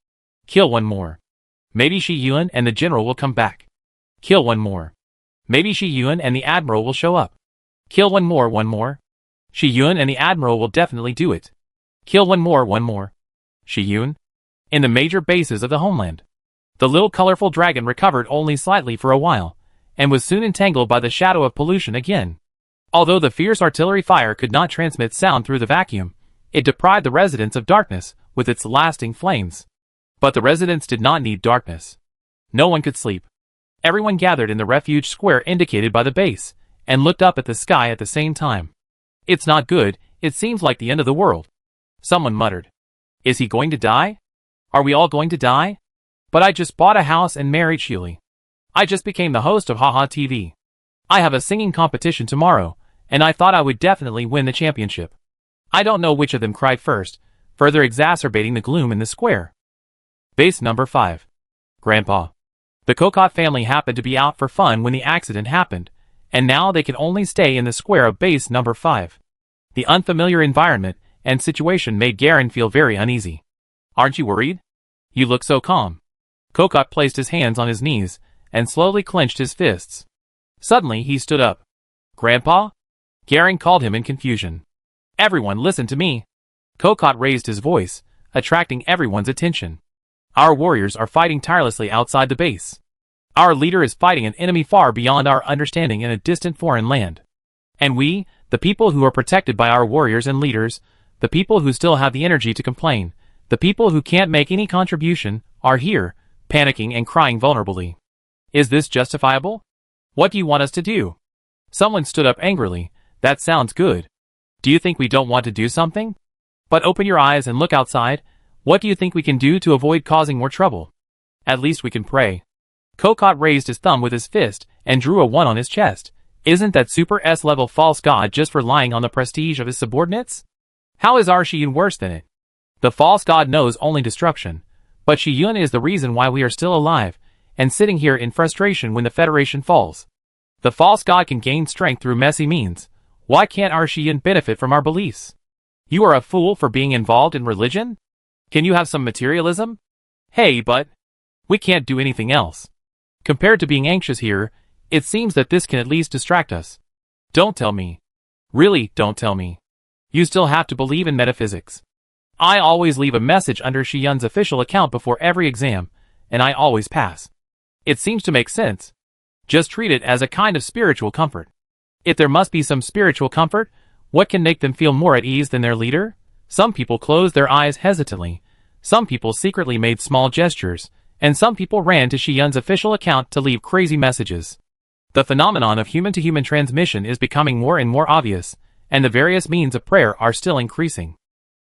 Kill one more. Maybe Shiyun and the general will come back. Kill one more. Maybe Shiyun and the admiral will show up. Kill one more. Shiyun and the admiral will definitely do it. Kill one more. Shiyun? In the major bases of the homeland. The little colorful dragon recovered only slightly for a while, and was soon entangled by the shadow of pollution again. Although the fierce artillery fire could not transmit sound through the vacuum, it deprived the residents of darkness with its lasting flames. But the residents did not need darkness. No one could sleep. Everyone gathered in the refuge square indicated by the base, and looked up at the sky at the same time. It's not good, it seems like the end of the world. Someone muttered. Is he going to die? Are we all going to die? But I just bought a house and married Shili. I just became the host of Haha TV. I have a singing competition tomorrow, and I thought I would definitely win the championship. I don't know which of them cried first, further exacerbating the gloom in the square. Base number 5. Grandpa. The Kokot family happened to be out for fun when the accident happened, and now they can only stay in the square of base number 5. The unfamiliar environment and situation made Garen feel very uneasy. Aren't you worried? You look so calm. Kokot placed his hands on his knees and slowly clenched his fists. Suddenly he stood up. Grandpa? Garen called him in confusion. Everyone listen to me. Kokot raised his voice, attracting everyone's attention. Our warriors are fighting tirelessly outside the base. Our leader is fighting an enemy far beyond our understanding in a distant foreign land. And we, the people who are protected by our warriors and leaders, the people who still have the energy to complain, the people who can't make any contribution, are here, panicking and crying vulnerably. Is this justifiable? What do you want us to do? Someone stood up angrily. That sounds good. Do you think we don't want to do something? But open your eyes and look outside. What do you think we can do to avoid causing more trouble? At least we can pray. Kokot raised his thumb with his fist and drew a 1 on his chest. Isn't that super S-level false god just relying on the prestige of his subordinates? How is our Shiyun worse than it? The false god knows only destruction, but Shiyun is the reason why we are still alive, and sitting here in frustration when the Federation falls. The false god can gain strength through messy means. Why can't our Shiyun benefit from our beliefs? You are a fool for being involved in religion? Can you have some materialism? Hey, but we can't do anything else. Compared to being anxious here, it seems that this can at least distract us. Don't tell me. Really, don't tell me. You still have to believe in metaphysics. I always leave a message under Shiyun's official account before every exam, and I always pass. It seems to make sense. Just treat it as a kind of spiritual comfort. If there must be some spiritual comfort, what can make them feel more at ease than their leader? Some people closed their eyes hesitantly. Some people secretly made small gestures, and some people ran to Shiyun's official account to leave crazy messages. The phenomenon of human-to-human transmission is becoming more and more obvious, and the various means of prayer are still increasing.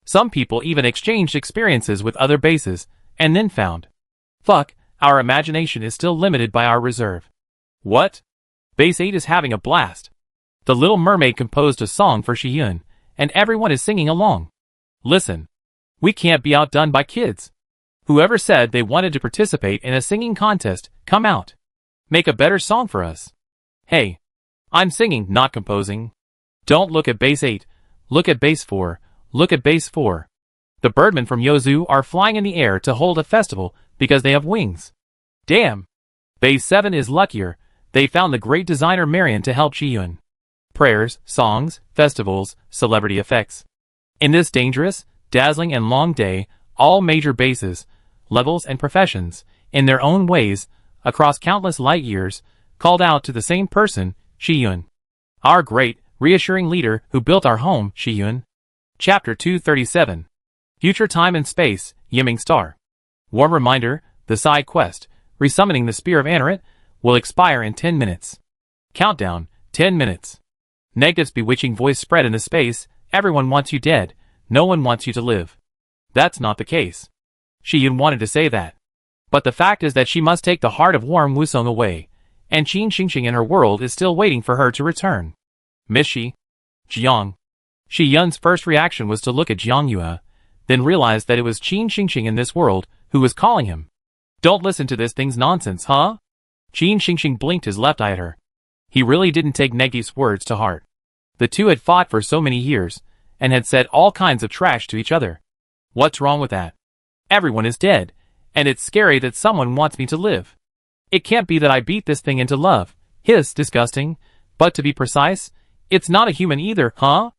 Some people even exchanged experiences with other bases, and then found, fuck, our imagination is still limited by our reserve. What? Base 8 is having a blast. The Little Mermaid composed a song for Shiyun, and everyone is singing along. Listen. We can't be outdone by kids. Whoever said they wanted to participate in a singing contest, come out. Make a better song for us. Hey. I'm singing, not composing. Don't look at base 8. Look at base 4. Look at base 4. The birdmen from Yozu are flying in the air to hold a festival because they have wings. Damn. Base 7 is luckier. They found the great designer Marion to help Shiyun. Prayers, songs, festivals, celebrity effects. In this dangerous, dazzling and long day, all major bases, levels and professions, in their own ways, across countless light years, called out to the same person, Shiyun. Our great, reassuring leader who built our home, Shiyun. Chapter 237. Future Time and Space, Yiming Star. Warm reminder, the side quest, resummoning the Spear of Anerit, will expire in 10 minutes. Countdown, 10 minutes. Negative's bewitching voice spread into space. Everyone wants you dead. No one wants you to live. That's not the case. Shiyun wanted to say that. But the fact is that she must take the heart of warm Wusong away, and Qin Xingxing in her world is still waiting for her to return. Miss she? Jiang. Shiyun's first reaction was to look at Jiang Yue, then realized that it was Qin Xingxing in this world who was calling him. Don't listen to this thing's nonsense, huh? Qin Xingxing blinked his left eye at her. He really didn't take Negative's words to heart. The two had fought for so many years, and had said all kinds of trash to each other. What's wrong with that? Everyone is dead, and it's scary that someone wants me to live. It can't be that I beat this thing into love. Hiss, disgusting. But to be precise, it's not a human either, huh?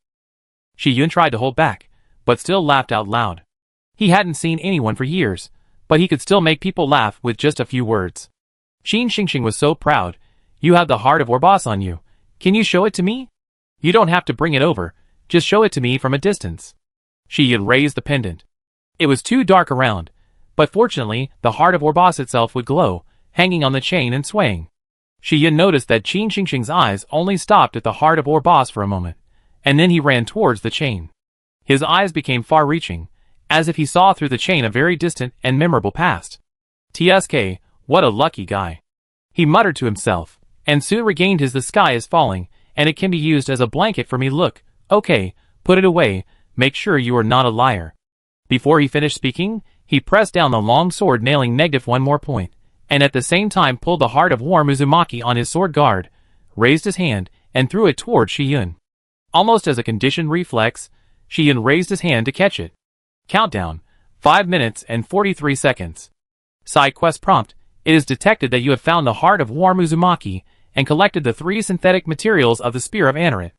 Shiyun tried to hold back, but still laughed out loud. He hadn't seen anyone for years, but he could still make people laugh with just a few words. Qin Xingxing was so proud. You have the heart of Orboss on you. Can you show it to me? You don't have to bring it over. Just show it to me from a distance. Shiyun raised the pendant. It was too dark around, but fortunately, the heart of Orboss itself would glow, hanging on the chain and swaying. Shiyun noticed that Qin Xingxing's eyes only stopped at the heart of Orboss for a moment, and then he ran towards the chain. His eyes became far-reaching, as if he saw through the chain a very distant and memorable past. TSK, what a lucky guy. He muttered to himself, and soon regained his "the sky is falling, and it can be used as a blanket for me. Look, okay, put it away, make sure you are not a liar." Before he finished speaking, he pressed down the long sword, nailing negative one more point, and at the same time pulled the heart of Warm Uzumaki on his sword guard, raised his hand, and threw it toward Shiyun. Almost as a conditioned reflex, Shiyun raised his hand to catch it. Countdown, 5 minutes and 43 seconds. Side quest prompt, it is detected that you have found the heart of Warm Uzumaki, and collected the 3 synthetic materials of the Spear of Anerit.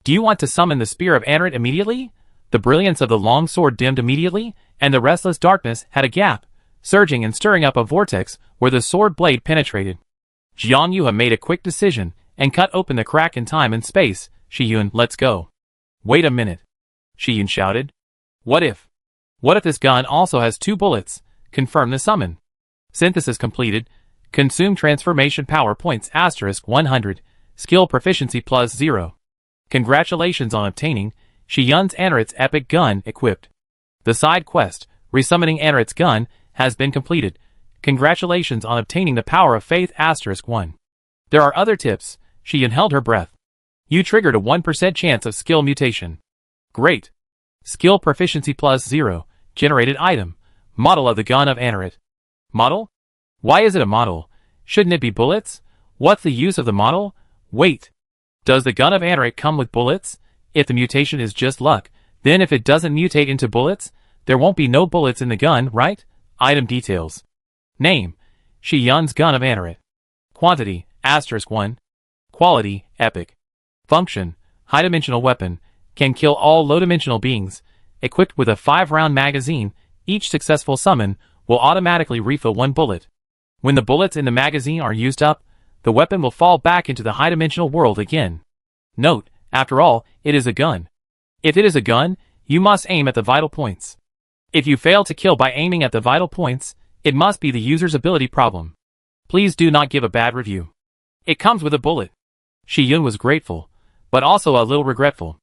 Do you want to summon the Spear of Anerit immediately? The brilliance of the long sword dimmed immediately, and the restless darkness had a gap, surging and stirring up a vortex where the sword blade penetrated. Jiang Yuha made a quick decision and cut open the crack in time and space. Shiyun, let's go. Wait a minute. Shiyun shouted. What if? What if this gun also has 2 bullets? Confirm the summon. Synthesis completed. Consume transformation power points *100. Skill proficiency +0. Congratulations on obtaining Shiyun's Anerit's epic gun equipped. The side quest, Resummoning Anerit's gun, has been completed. Congratulations on obtaining the power of faith *1. There are other tips. Shiyun held her breath. You triggered a 1% chance of skill mutation. Great. Skill proficiency +0. Generated item. Model of the gun of Anerit. Model? Why is it a model? Shouldn't it be bullets? What's the use of the model? Wait. Does the gun of Anerit come with bullets? If the mutation is just luck, then if it doesn't mutate into bullets, there won't be no bullets in the gun, right? Item details. Name. Shiyun's gun of Anerit. Quantity, *1. Quality, epic. Function, high-dimensional weapon, can kill all low-dimensional beings. Equipped with a 5-round magazine, each successful summon will automatically refill 1 bullet. When the bullets in the magazine are used up, the weapon will fall back into the high-dimensional world again. Note, after all, it is a gun. If it is a gun, you must aim at the vital points. If you fail to kill by aiming at the vital points, it must be the user's ability problem. Please do not give a bad review. It comes with a bullet. Shiyun was grateful, but also a little regretful.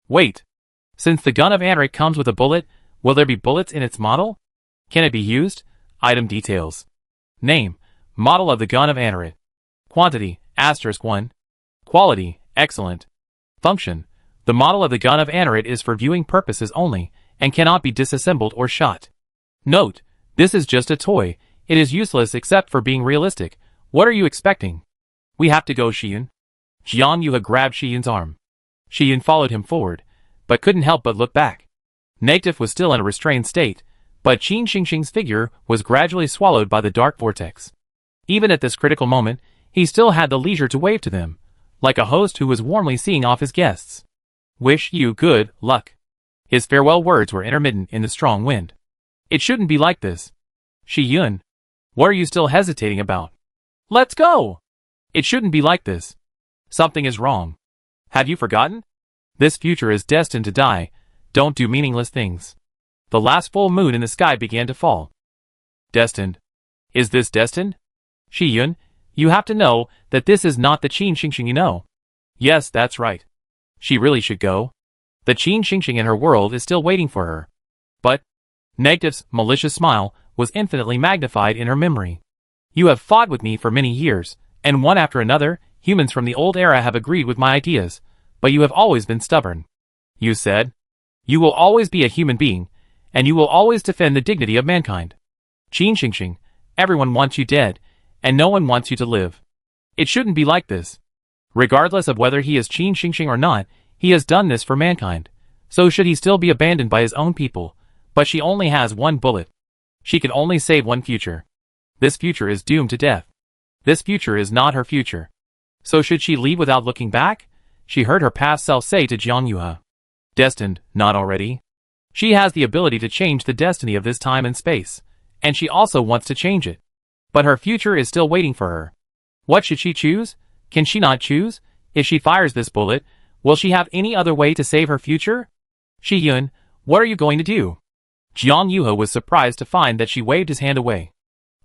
Wait. Since the gun of Anerit comes with a bullet, will there be bullets in its model? Can it be used? Item details. Name. Model of the gun of Anerit. Quantity, *1. Quality, excellent. Function. The model of the gun of Anerit is for viewing purposes only, and cannot be disassembled or shot. Note. This is just a toy. It is useless except for being realistic. What are you expecting? We have to go, Shiyun. Jiang Yuha grabbed Shiyun's arm. Shiyun followed him forward, but couldn't help but look back. Negative was still in a restrained state, but Qin Xingxing's figure was gradually swallowed by the dark vortex. Even at this critical moment, he still had the leisure to wave to them, like a host who was warmly seeing off his guests. Wish you good luck. His farewell words were intermittent in the strong wind. It shouldn't be like this. Shiyun, what are you still hesitating about? Let's go! It shouldn't be like this. Something is wrong. Have you forgotten? This future is destined to die. Don't do meaningless things. The last full moon in the sky began to fall. Destined. Is this destined? Shiyun, you have to know that this is not the Qin Xingxing you know. Yes, that's right. She really should go. The Qin Xingxing in her world is still waiting for her. But Negative's malicious smile was infinitely magnified in her memory. You have fought with me for many years, and one after another, humans from the old era have agreed with my ideas, but you have always been stubborn. You said, you will always be a human being, and you will always defend the dignity of mankind. Qin Xingxing, everyone wants you dead, and no one wants you to live. It shouldn't be like this. Regardless of whether he is Qin Xingxing or not, he has done this for mankind. So should he still be abandoned by his own people? But she only has 1 bullet. She can only save 1 future. This future is doomed to death. This future is not her future. So should she leave without looking back? She heard her past self say to Jiang Yuha. Destined, not already. She has the ability to change the destiny of this time and space, and she also wants to change it. But her future is still waiting for her. What should she choose? Can she not choose? If she fires this bullet, will she have any other way to save her future? Shiyun, what are you going to do? Jiang Yuha was surprised to find that she waved his hand away.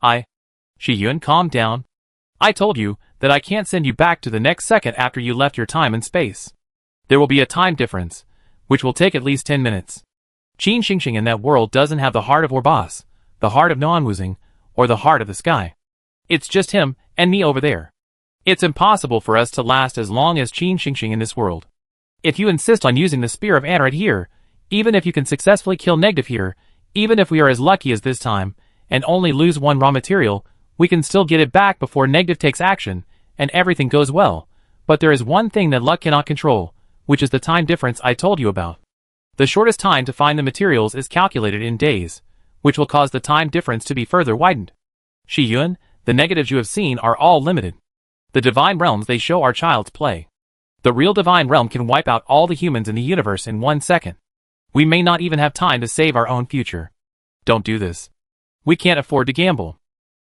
Shiyun, calm down. I told you that I can't send you back to the next second after you left your time and space. There will be a time difference, which will take at least 10 minutes. Qin Xingxing in that world doesn't have the heart of Orbas, the heart of Nanwuzing, or the heart of the sky. It's just him and me over there. It's impossible for us to last as long as Qin Xingxing in this world. If you insist on using the Spear of Anerit here, even if you can successfully kill Negative here, even if we are as lucky as this time, and only lose 1 raw material, we can still get it back before Negative takes action, and everything goes well. But there is one thing that luck cannot control, which is the time difference I told you about. The shortest time to find the materials is calculated in days, which will cause the time difference to be further widened. Shiyun, the negatives you have seen are all limited. The divine realms they show are child's play. The real divine realm can wipe out all the humans in the universe in 1 second. We may not even have time to save our own future. Don't do this. We can't afford to gamble.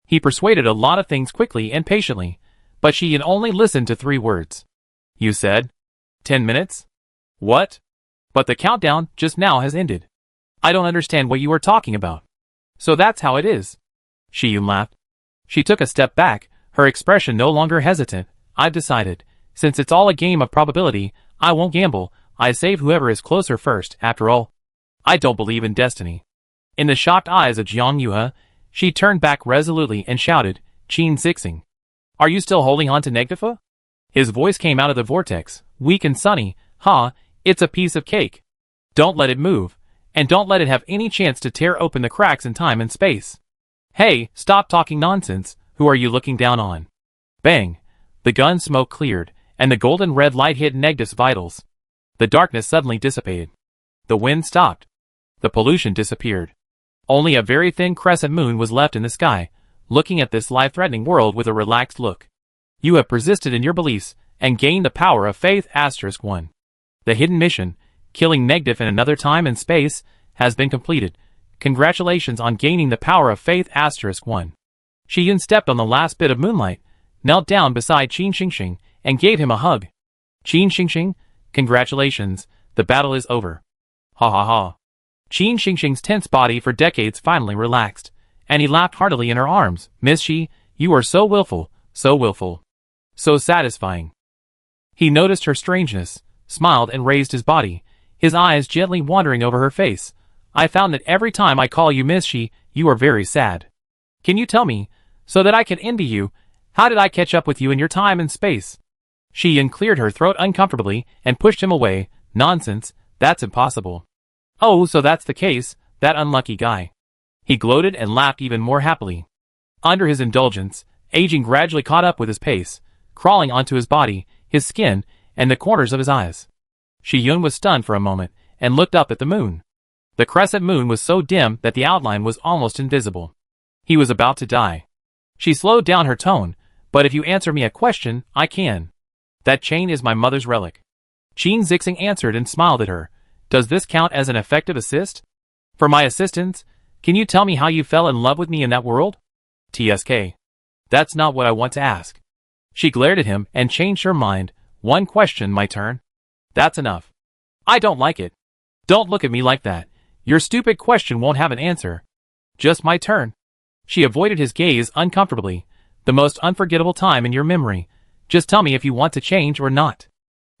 He persuaded a lot of things quickly and patiently, But she had only listened to 3 words. You said? 10 minutes? What? But the countdown just now has ended. I don't understand what you are talking about. So that's how it is. Shi-yun laughed. She took a step back, her expression no longer hesitant. I've decided. Since it's all a game of probability, I won't gamble. I save whoever is closer first. After all, I don't believe in destiny. In the shocked eyes of Jiang Yuhe, she turned back resolutely and shouted, Qin Zixing. Are you still holding on to Negdefa? His voice came out of the vortex, weak and sunny. Ha, it's a piece of cake. Don't let it move, and don't let it have any chance to tear open the cracks in time and space. Hey, stop talking nonsense. Who are you looking down on? Bang! The gun smoke cleared, and the golden red light hit Negdefa's vitals. The darkness suddenly dissipated. The wind stopped. The pollution disappeared. Only a very thin crescent moon was left in the sky, looking at this life-threatening world with a relaxed look. You have persisted in your beliefs, and gained the power of faith. *1. The hidden mission, killing Negdefa in another time and space, has been completed. Congratulations on gaining the power of faith. *1. Shi-yun stepped on the last bit of moonlight, knelt down beside Qin Xingxing, and gave him a hug. Qin Xingxing, congratulations, the battle is over. Ha ha ha. Qin Xingxing's tense body for decades finally relaxed, and he laughed heartily in her arms. Miss Shi, you are so willful, so satisfying. He noticed her strangeness, smiled and raised his body, his eyes gently wandering over her face. I found that every time I call you Miss Shi, you are very sad. Can you tell me, so that I can envy you, how did I catch up with you in your time and space? Shi-yun cleared her throat uncomfortably and pushed him away. Nonsense, that's impossible. Oh, so that's the case, that unlucky guy. He gloated and laughed even more happily. Under his indulgence, aging gradually caught up with his pace, crawling onto his body, his skin, and the corners of his eyes. Shi-yun was stunned for a moment, and looked up at the moon. The crescent moon was so dim that the outline was almost invisible. He was about to die. She slowed down her tone, but if you answer me a question, I can. That chain is my mother's relic. Qin Zixing answered and smiled at her. Does this count as an effective assist? For my assistance, can you tell me how you fell in love with me in that world? TSK. That's not what I want to ask. She glared at him and changed her mind. One question, my turn. That's enough. I don't like it. Don't look at me like that. Your stupid question won't have an answer. Just my turn. She avoided his gaze uncomfortably. The most unforgettable time in your memory. Just tell me if you want to change or not.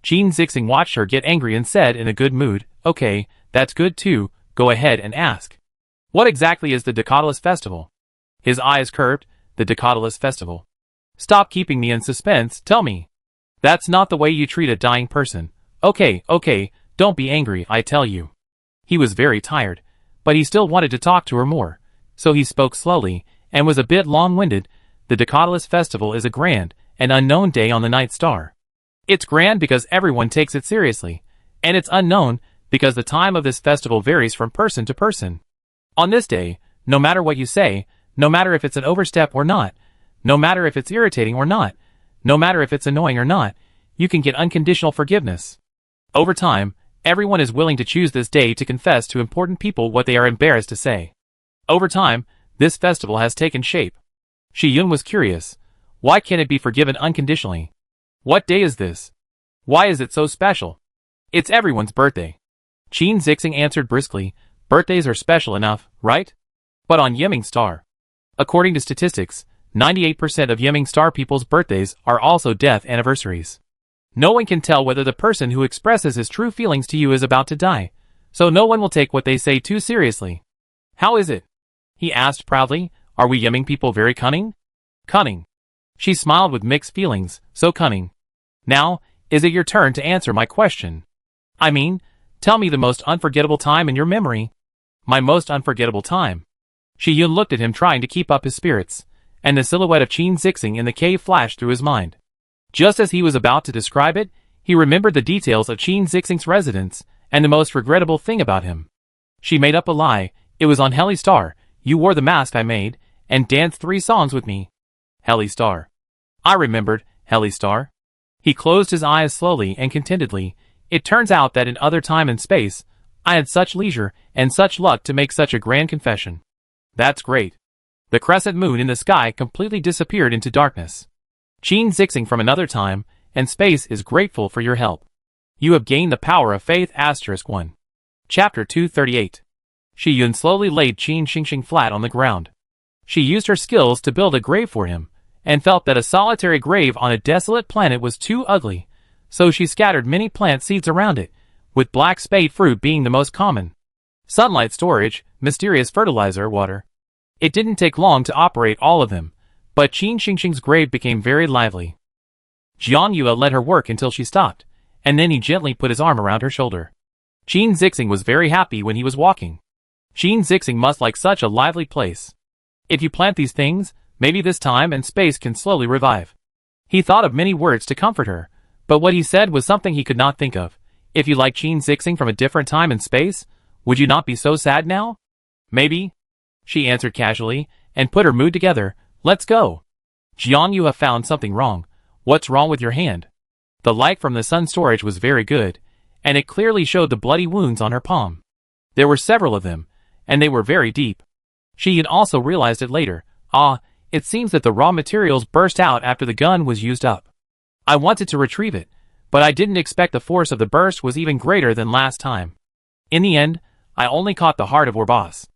Qin Zixing watched her get angry and said in a good mood, Okay, that's good too, go ahead and ask. What exactly is the Dakotalis Festival? His eyes curved. The Dakotalis Festival. Stop keeping me in suspense, tell me. That's not the way you treat a dying person. Okay, don't be angry, I tell you. He was very tired, but he still wanted to talk to her more, so he spoke slowly, and was a bit long-winded. The Dakotalis Festival is a grand and unknown day on the night star. It's grand because everyone takes it seriously, and it's unknown because the time of this festival varies from person to person. On this day, no matter what you say, no matter if it's an overstep or not, no matter if it's irritating or not, no matter if it's annoying or not, you can get unconditional forgiveness. Over time, everyone is willing to choose this day to confess to important people what they are embarrassed to say. Over time, this festival has taken shape. Shi-yun was curious. Why can't it be forgiven unconditionally? What day is this? Why is it so special? It's everyone's birthday. Qin Zixing answered briskly. Birthdays are special enough, right? But on Yiming Star. According to statistics, 98% of Yiming Star people's birthdays are also death anniversaries. No one can tell whether the person who expresses his true feelings to you is about to die, so no one will take what they say too seriously. How is it? He asked proudly. Are we Yiming people very cunning? Cunning. She smiled with mixed feelings. So cunning. Now, is it your turn to answer my question? I mean, tell me the most unforgettable time in your memory. My most unforgettable time. Shi-yun looked at him trying to keep up his spirits, and the silhouette of Qin Zixing in the cave flashed through his mind. Just as he was about to describe it, he remembered the details of Qin Zixing's residence, and the most regrettable thing about him. She made up a lie. It was on Heli Star. You wore the mask I made, and danced 3 songs with me. Heli Star. I remembered, Heli Star. He closed his eyes slowly and contentedly. It turns out that in other time and space, I had such leisure and such luck to make such a grand confession. That's great. The crescent moon in the sky completely disappeared into darkness. Gene Zixing from another time and space is grateful for your help. You have gained the power of faith. *1. Chapter 238. Shi Yun slowly laid Qin Xingxing flat on the ground. She used her skills to build a grave for him, and felt that a solitary grave on a desolate planet was too ugly, so she scattered many plant seeds around it, with black spade fruit being the most common. Sunlight storage, mysterious fertilizer, water. It didn't take long to operate all of them, but Qin Xingxing's grave became very lively. Jiang Yue let her work until she stopped, and then he gently put his arm around her shoulder. Qin Zixing was very happy when he was walking. Qin Zixing must like such a lively place. If you plant these things, maybe this time and space can slowly revive. He thought of many words to comfort her, but what he said was something he could not think of. If you like Qin Zixing from a different time and space, would you not be so sad now? Maybe, she answered casually, and put her mood together. Let's go. Jiang, you have found something wrong. What's wrong with your hand? The light from the sun storage was very good, and it clearly showed the bloody wounds on her palm. There were several of them, and they were very deep. She had also realized it later. It seems that the raw materials burst out after the gun was used up. I wanted to retrieve it, but I didn't expect the force of the burst was even greater than last time. In the end, I only caught the heart of our boss.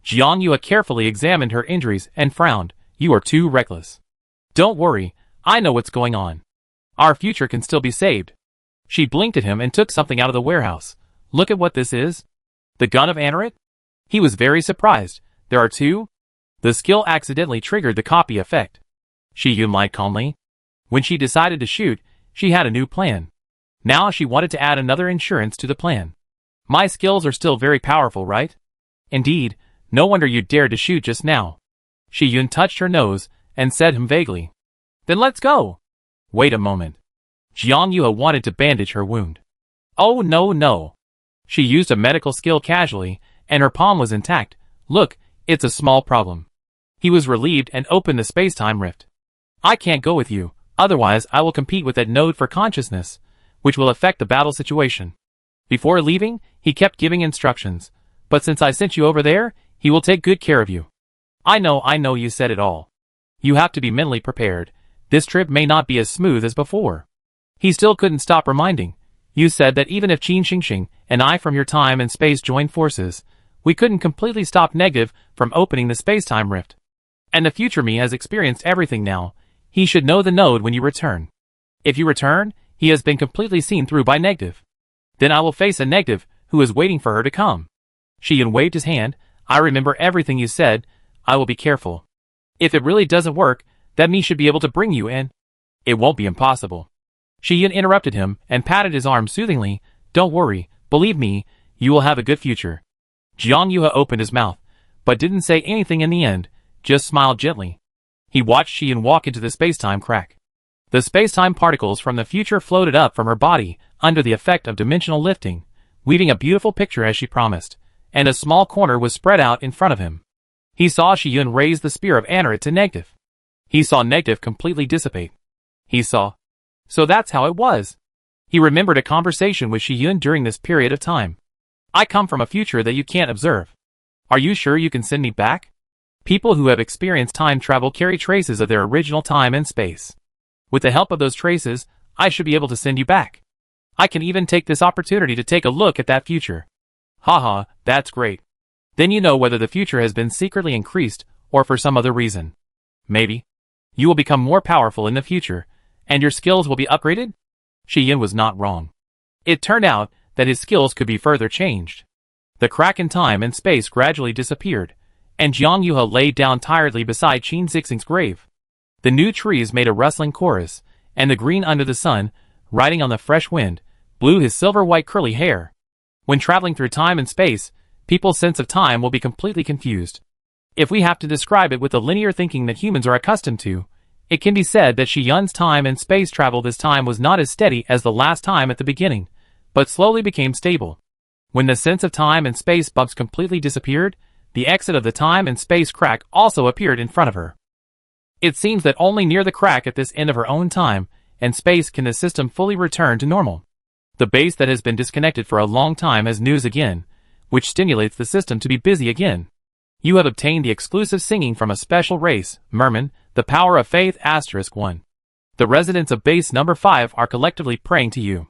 Jiang Yue carefully examined her injuries and frowned. You are too reckless. Don't worry, I know what's going on. Our future can still be saved. She blinked at him and took something out of the warehouse. Look at what this is. The gun of Anarit? He was very surprised. There are two? The skill accidentally triggered the copy effect. Shi Yun lied calmly. When she decided to shoot, she had a new plan. Now she wanted to add another insurance to the plan. My skills are still very powerful, right? Indeed, no wonder you dared to shoot just now. Shi Yun touched her nose and said him vaguely. Then let's go. Wait a moment. Jiang Yue wanted to bandage her wound. Oh no. She used a medical skill casually, and her palm was intact. Look, it's a small problem. He was relieved and opened the space-time rift. I can't go with you, otherwise I will compete with that node for consciousness, which will affect the battle situation. Before leaving, he kept giving instructions, but since I sent you over there, he will take good care of you. I know you said it all. You have to be mentally prepared. This trip may not be as smooth as before. He still couldn't stop reminding. You said that even if Qin Xingxing and I from your time and space joined forces, we couldn't completely stop negative from opening the space-time rift. And the future me has experienced everything now. He should know the node when you return. If you return, he has been completely seen through by negative. Then I will face a negative who is waiting for her to come. Shi Yun waved his hand. I remember everything you said. I will be careful. If it really doesn't work, that me should be able to bring you in. It won't be impossible. Shi Yun interrupted him and patted his arm soothingly. Don't worry, believe me, you will have a good future. Jiang Yue opened his mouth, but didn't say anything in the end, just smiled gently. He watched Shi Yun walk into the space-time crack. The space-time particles from the future floated up from her body under the effect of dimensional lifting, weaving a beautiful picture as she promised, and a small corner was spread out in front of him. He saw Shi Yun raise the spear of Anarit to negative. He saw negative completely dissipate. So that's how it was. He remembered a conversation with Shi Yun during this period of time. I come from a future that you can't observe. Are you sure you can send me back? People who have experienced time travel carry traces of their original time and space. With the help of those traces, I should be able to send you back. I can even take this opportunity to take a look at that future. Haha, that's great. Then you know whether the future has been secretly increased or for some other reason. Maybe. You will become more powerful in the future, and your skills will be upgraded? Shi Yun was not wrong. It turned out that his skills could be further changed. The crack in time and space gradually disappeared, and Jiang Yue lay down tiredly beside Qin Zixing's grave. The new trees made a rustling chorus, and the green under the sun, riding on the fresh wind, blew his silver-white curly hair. When traveling through time and space, people's sense of time will be completely confused. If we have to describe it with the linear thinking that humans are accustomed to, it can be said that Shi Yun's time and space travel this time was not as steady as the last time at the beginning, but slowly became stable. When the sense of time and space bumps completely disappeared, the exit of the time and space crack also appeared in front of her. It seems that only near the crack at this end of her own time and space can the system fully return to normal. The base that has been disconnected for a long time has news again, which stimulates the system to be busy again. You have obtained the exclusive singing from a special race, Merman, the power of faith *1. The residents of base number 5 are collectively praying to you.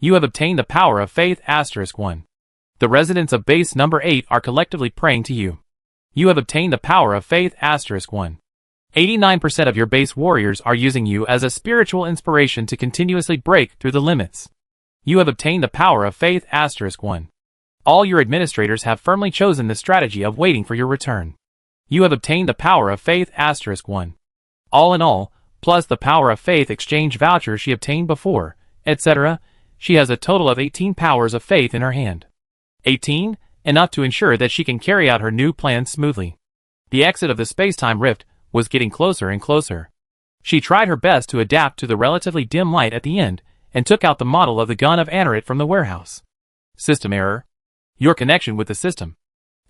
You have obtained the power of faith *1. The residents of base number 8 are collectively praying to you. You have obtained the power of faith *1. 89% of your base warriors are using you as a spiritual inspiration to continuously break through the limits. You have obtained the power of faith *1. All your administrators have firmly chosen the strategy of waiting for your return. You have obtained the power of faith *1. All in all, plus the power of faith exchange voucher she obtained before, etc., she has a total of 18 powers of faith in her hand. 18, enough to ensure that she can carry out her new plans smoothly. The exit of the space-time rift was getting closer and closer. She tried her best to adapt to the relatively dim light at the end, and took out the model of the gun of Anarit from the warehouse. System error. Your connection with the system.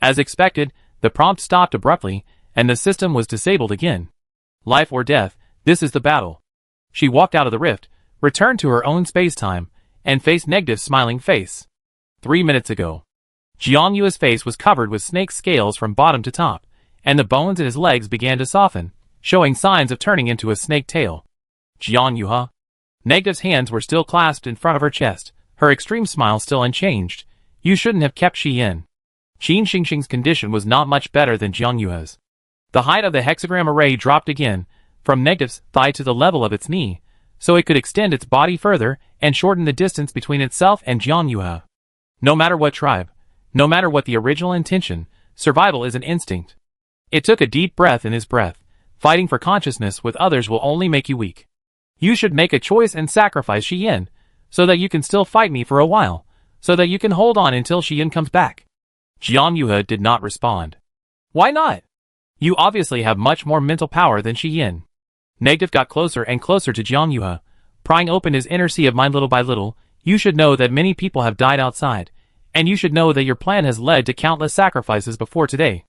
As expected, the prompt stopped abruptly, and the system was disabled again. Life or death, this is the battle. She walked out of the rift, returned to her own space-time, and faced Negative's smiling face. 3 minutes ago. Jiang Yue's face was covered with snake scales from bottom to top, and the bones in his legs began to soften, showing signs of turning into a snake tail. Jiang Yue, huh? Negative's hands were still clasped in front of her chest, her extreme smile still unchanged. You shouldn't have kept Shi in. Qin Xingxing's condition was not much better than Jiang Yue's. The height of the hexagram array dropped again, from Negative's thigh to the level of its knee, so it could extend its body further and shorten the distance between itself and Jiang Yue. No matter what tribe, no matter what the original intention, survival is an instinct. It took a deep breath in his breath. Fighting for consciousness with others will only make you weak. You should make a choice and sacrifice Shi Yin, so that you can still fight me for a while, so that you can hold on until Shi Yin comes back. Jiang Yue did not respond. Why not? You obviously have much more mental power than Shi Yin. Negative got closer and closer to Jiang Yue, prying open his inner sea of mind little by little. You should know that many people have died outside, and you should know that your plan has led to countless sacrifices before today.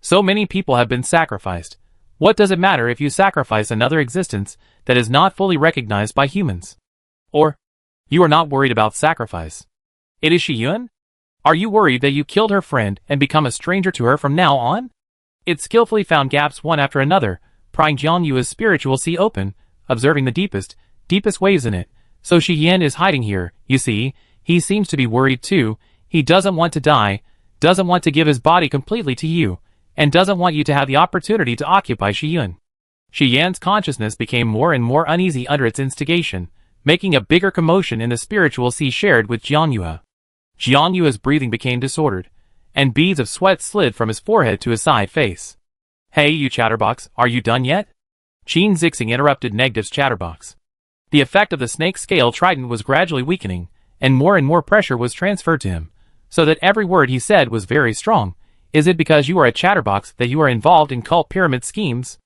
So many people have been sacrificed. What does it matter if you sacrifice another existence that is not fully recognized by humans? Or, you are not worried about sacrifice. It is Shi Yun? Are you worried that you killed her friend and become a stranger to her from now on? It skillfully found gaps one after another, prying Jiang Yue's spiritual sea open, observing the deepest waves in it. So Shi Yin is hiding here, you see. He seems to be worried too. He doesn't want to die, doesn't want to give his body completely to you, and doesn't want you to have the opportunity to occupy Shi Yun. Shi Yan's consciousness became more and more uneasy under its instigation, making a bigger commotion in the spiritual sea shared with Jiang Yue. Jiang Yue's breathing became disordered, and beads of sweat slid from his forehead to his side face. Hey you chatterbox, are you done yet? Qin Xixing interrupted Negative's chatterbox. The effect of the snake scale trident was gradually weakening, and more pressure was transferred to him, so that every word he said was very strong. Is it because you are a chatterbox that you are involved in cult pyramid schemes?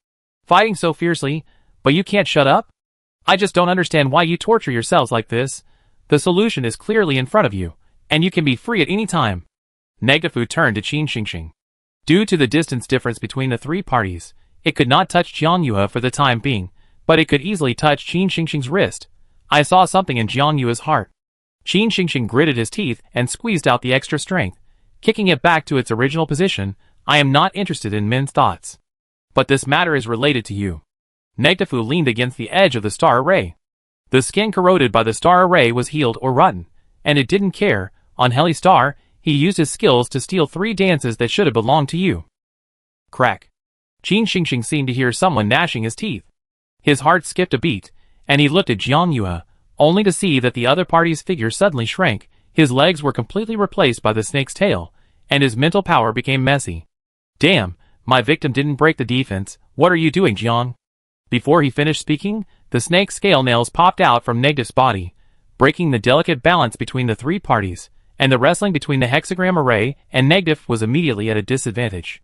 Fighting so fiercely, but you can't shut up? I just don't understand why you torture yourselves like this. The solution is clearly in front of you, and you can be free at any time. Negafu turned to Qin Xingxing. Due to the distance difference between the three parties, it could not touch Jiang Yue for the time being, but it could easily touch Qin Xingxing's wrist. I saw something in Jiang Yue's heart. Qin Xingxing gritted his teeth and squeezed out the extra strength, kicking it back to its original position. I am not interested in men's thoughts. But this matter is related to you. Negafu leaned against the edge of the star array. The skin corroded by the star array was healed or rotten, and it didn't care. On Heli Star, he used his skills to steal 3 dances that should have belonged to you. Crack. Qin Xingxing seemed to hear someone gnashing his teeth. His heart skipped a beat, and he looked at Jiang Yue, only to see that the other party's figure suddenly shrank. His legs were completely replaced by the snake's tail, and his mental power became messy. Damn, my victim didn't break the defense. What are you doing, Jiang? Before he finished speaking, the snake's scale nails popped out from Negative's body, breaking the delicate balance between the three parties, and the wrestling between the hexagram array and Negative was immediately at a disadvantage.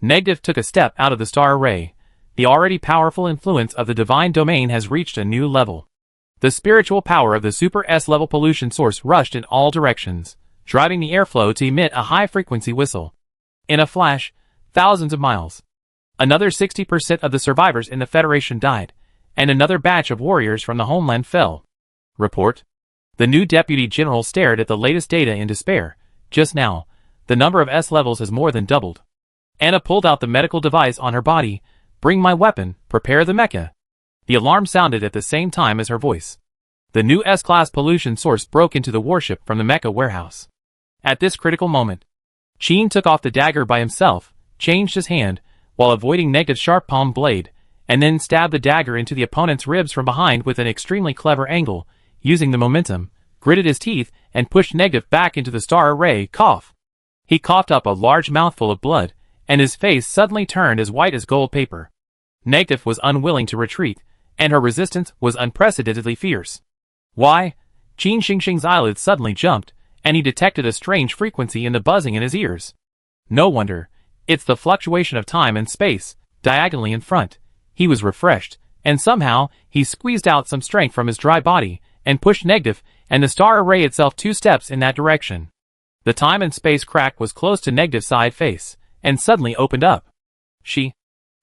Negative took a step out of the star array. The already powerful influence of the divine domain has reached a new level. The spiritual power of the Super S-level pollution source rushed in all directions, driving the airflow to emit a high-frequency whistle. In a flash, thousands of miles. Another 60% of the survivors in the Federation died, and another batch of warriors from the homeland fell. Report. The new Deputy General stared at the latest data in despair. Just now, the number of S levels has more than doubled. Anna pulled out the medical device on her body. Bring my weapon, prepare the mecha. The alarm sounded at the same time as her voice. The new S-class pollution source broke into the warship from the mecha warehouse. At this critical moment, Qin took off the dagger by himself, changed his hand, while avoiding Negative's sharp palm blade, and then stabbed the dagger into the opponent's ribs from behind with an extremely clever angle, using the momentum, gritted his teeth, and pushed Negative back into the star array. Cough. He coughed up a large mouthful of blood, and his face suddenly turned as white as gold paper. Negative was unwilling to retreat, and her resistance was unprecedentedly fierce. Why? Qin Xingxing's eyelids suddenly jumped, and he detected a strange frequency in the buzzing in his ears. No wonder. It's the fluctuation of time and space, diagonally in front. He was refreshed, and somehow, he squeezed out some strength from his dry body, and pushed Negative and the star array itself 2 steps in that direction. The time and space crack was close to Negative's side face, and suddenly opened up. Qin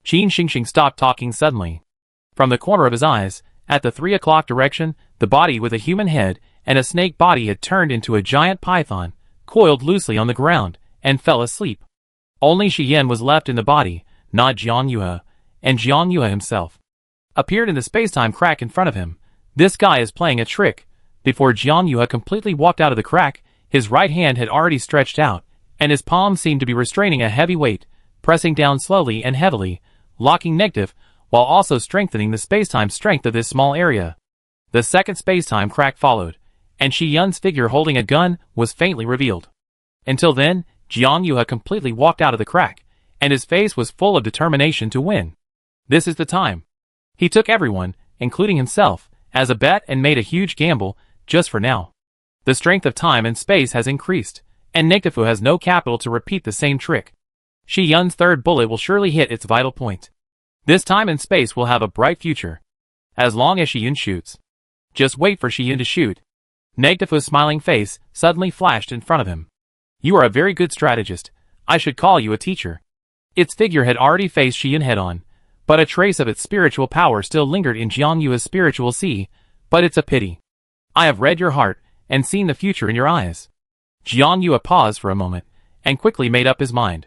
Xingxing stopped talking suddenly. From the corner of his eyes, at the 3 o'clock direction, the body with a human head and a snake body had turned into a giant python, coiled loosely on the ground, and fell asleep. Only Shi Yin was left in the body, not Jiang Yue, and Jiang Yue himself appeared in the space-time crack in front of him. This guy is playing a trick. Before Jiang Yue completely walked out of the crack, his right hand had already stretched out, and his palm seemed to be restraining a heavy weight, pressing down slowly and heavily, locking Negative, while also strengthening the space-time strength of this small area. The second space-time crack followed, and Shi Yun's figure holding a gun was faintly revealed. Until then, Jiang Yue completely walked out of the crack, and his face was full of determination to win. This is the time. He took everyone, including himself, as a bet and made a huge gamble, just for now. The strength of time and space has increased, and Negative has no capital to repeat the same trick. Shi Yun's third bullet will surely hit its vital point. This time and space will have a bright future. As long as Shi Yun shoots. Just wait for Shi Yun to shoot. Negative's smiling face suddenly flashed in front of him. You are a very good strategist. I should call you a teacher. Its figure had already faced Shi Yun head-on, but a trace of its spiritual power still lingered in Jiang Yue's spiritual sea, but it's a pity. I have read your heart, and seen the future in your eyes. Jiang Yue paused for a moment, and quickly made up his mind.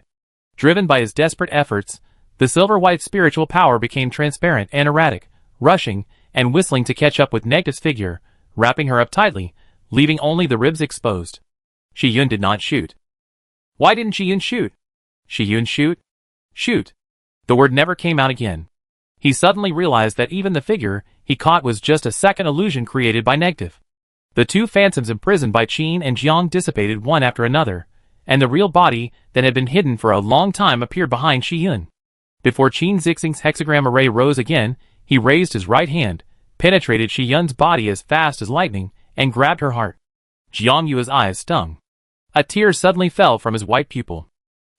Driven by his desperate efforts, the silver-white spiritual power became transparent and erratic, rushing, and whistling to catch up with Negative's figure, wrapping her up tightly, leaving only the ribs exposed. Shi Yun did not shoot. Why didn't Shi Yun shoot? Shi Yun shoot? Shoot. The word never came out again. He suddenly realized that even the figure he caught was just a second illusion created by Negative. The 2 phantoms imprisoned by Qin and Jiang dissipated one after another, and the real body that had been hidden for a long time appeared behind Shi Yun. Before Qin Zixing's hexagram array rose again, he raised his right hand, penetrated Shi Yun's body as fast as lightning, and grabbed her heart. Jiang Yue's eyes stung. A tear suddenly fell from his white pupil.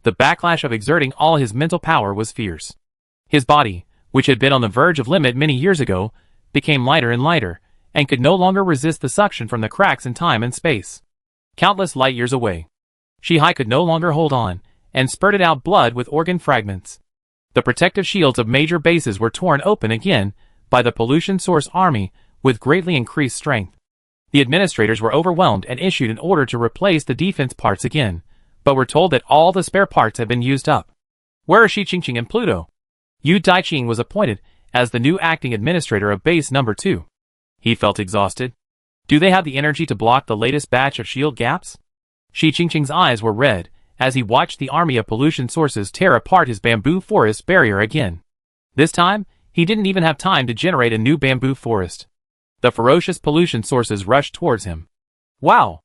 The backlash of exerting all his mental power was fierce. His body, which had been on the verge of limit many years ago, became lighter and lighter, and could no longer resist the suction from the cracks in time and space. Countless light years away, Shihai could no longer hold on, and spurted out blood with organ fragments. The protective shields of major bases were torn open again by the pollution source army with greatly increased strength. The administrators were overwhelmed and issued an order to replace the defense parts again, but were told that all the spare parts had been used up. Where are Shi Qingqing and Pluto? Yu Daiqing was appointed as the new acting administrator of base number 2. He felt exhausted. Do they have the energy to block the latest batch of shield gaps? Shi Qingqing's eyes were red as he watched the army of pollution sources tear apart his bamboo forest barrier again. This time, he didn't even have time to generate a new bamboo forest. The ferocious pollution sources rushed towards him. Wow!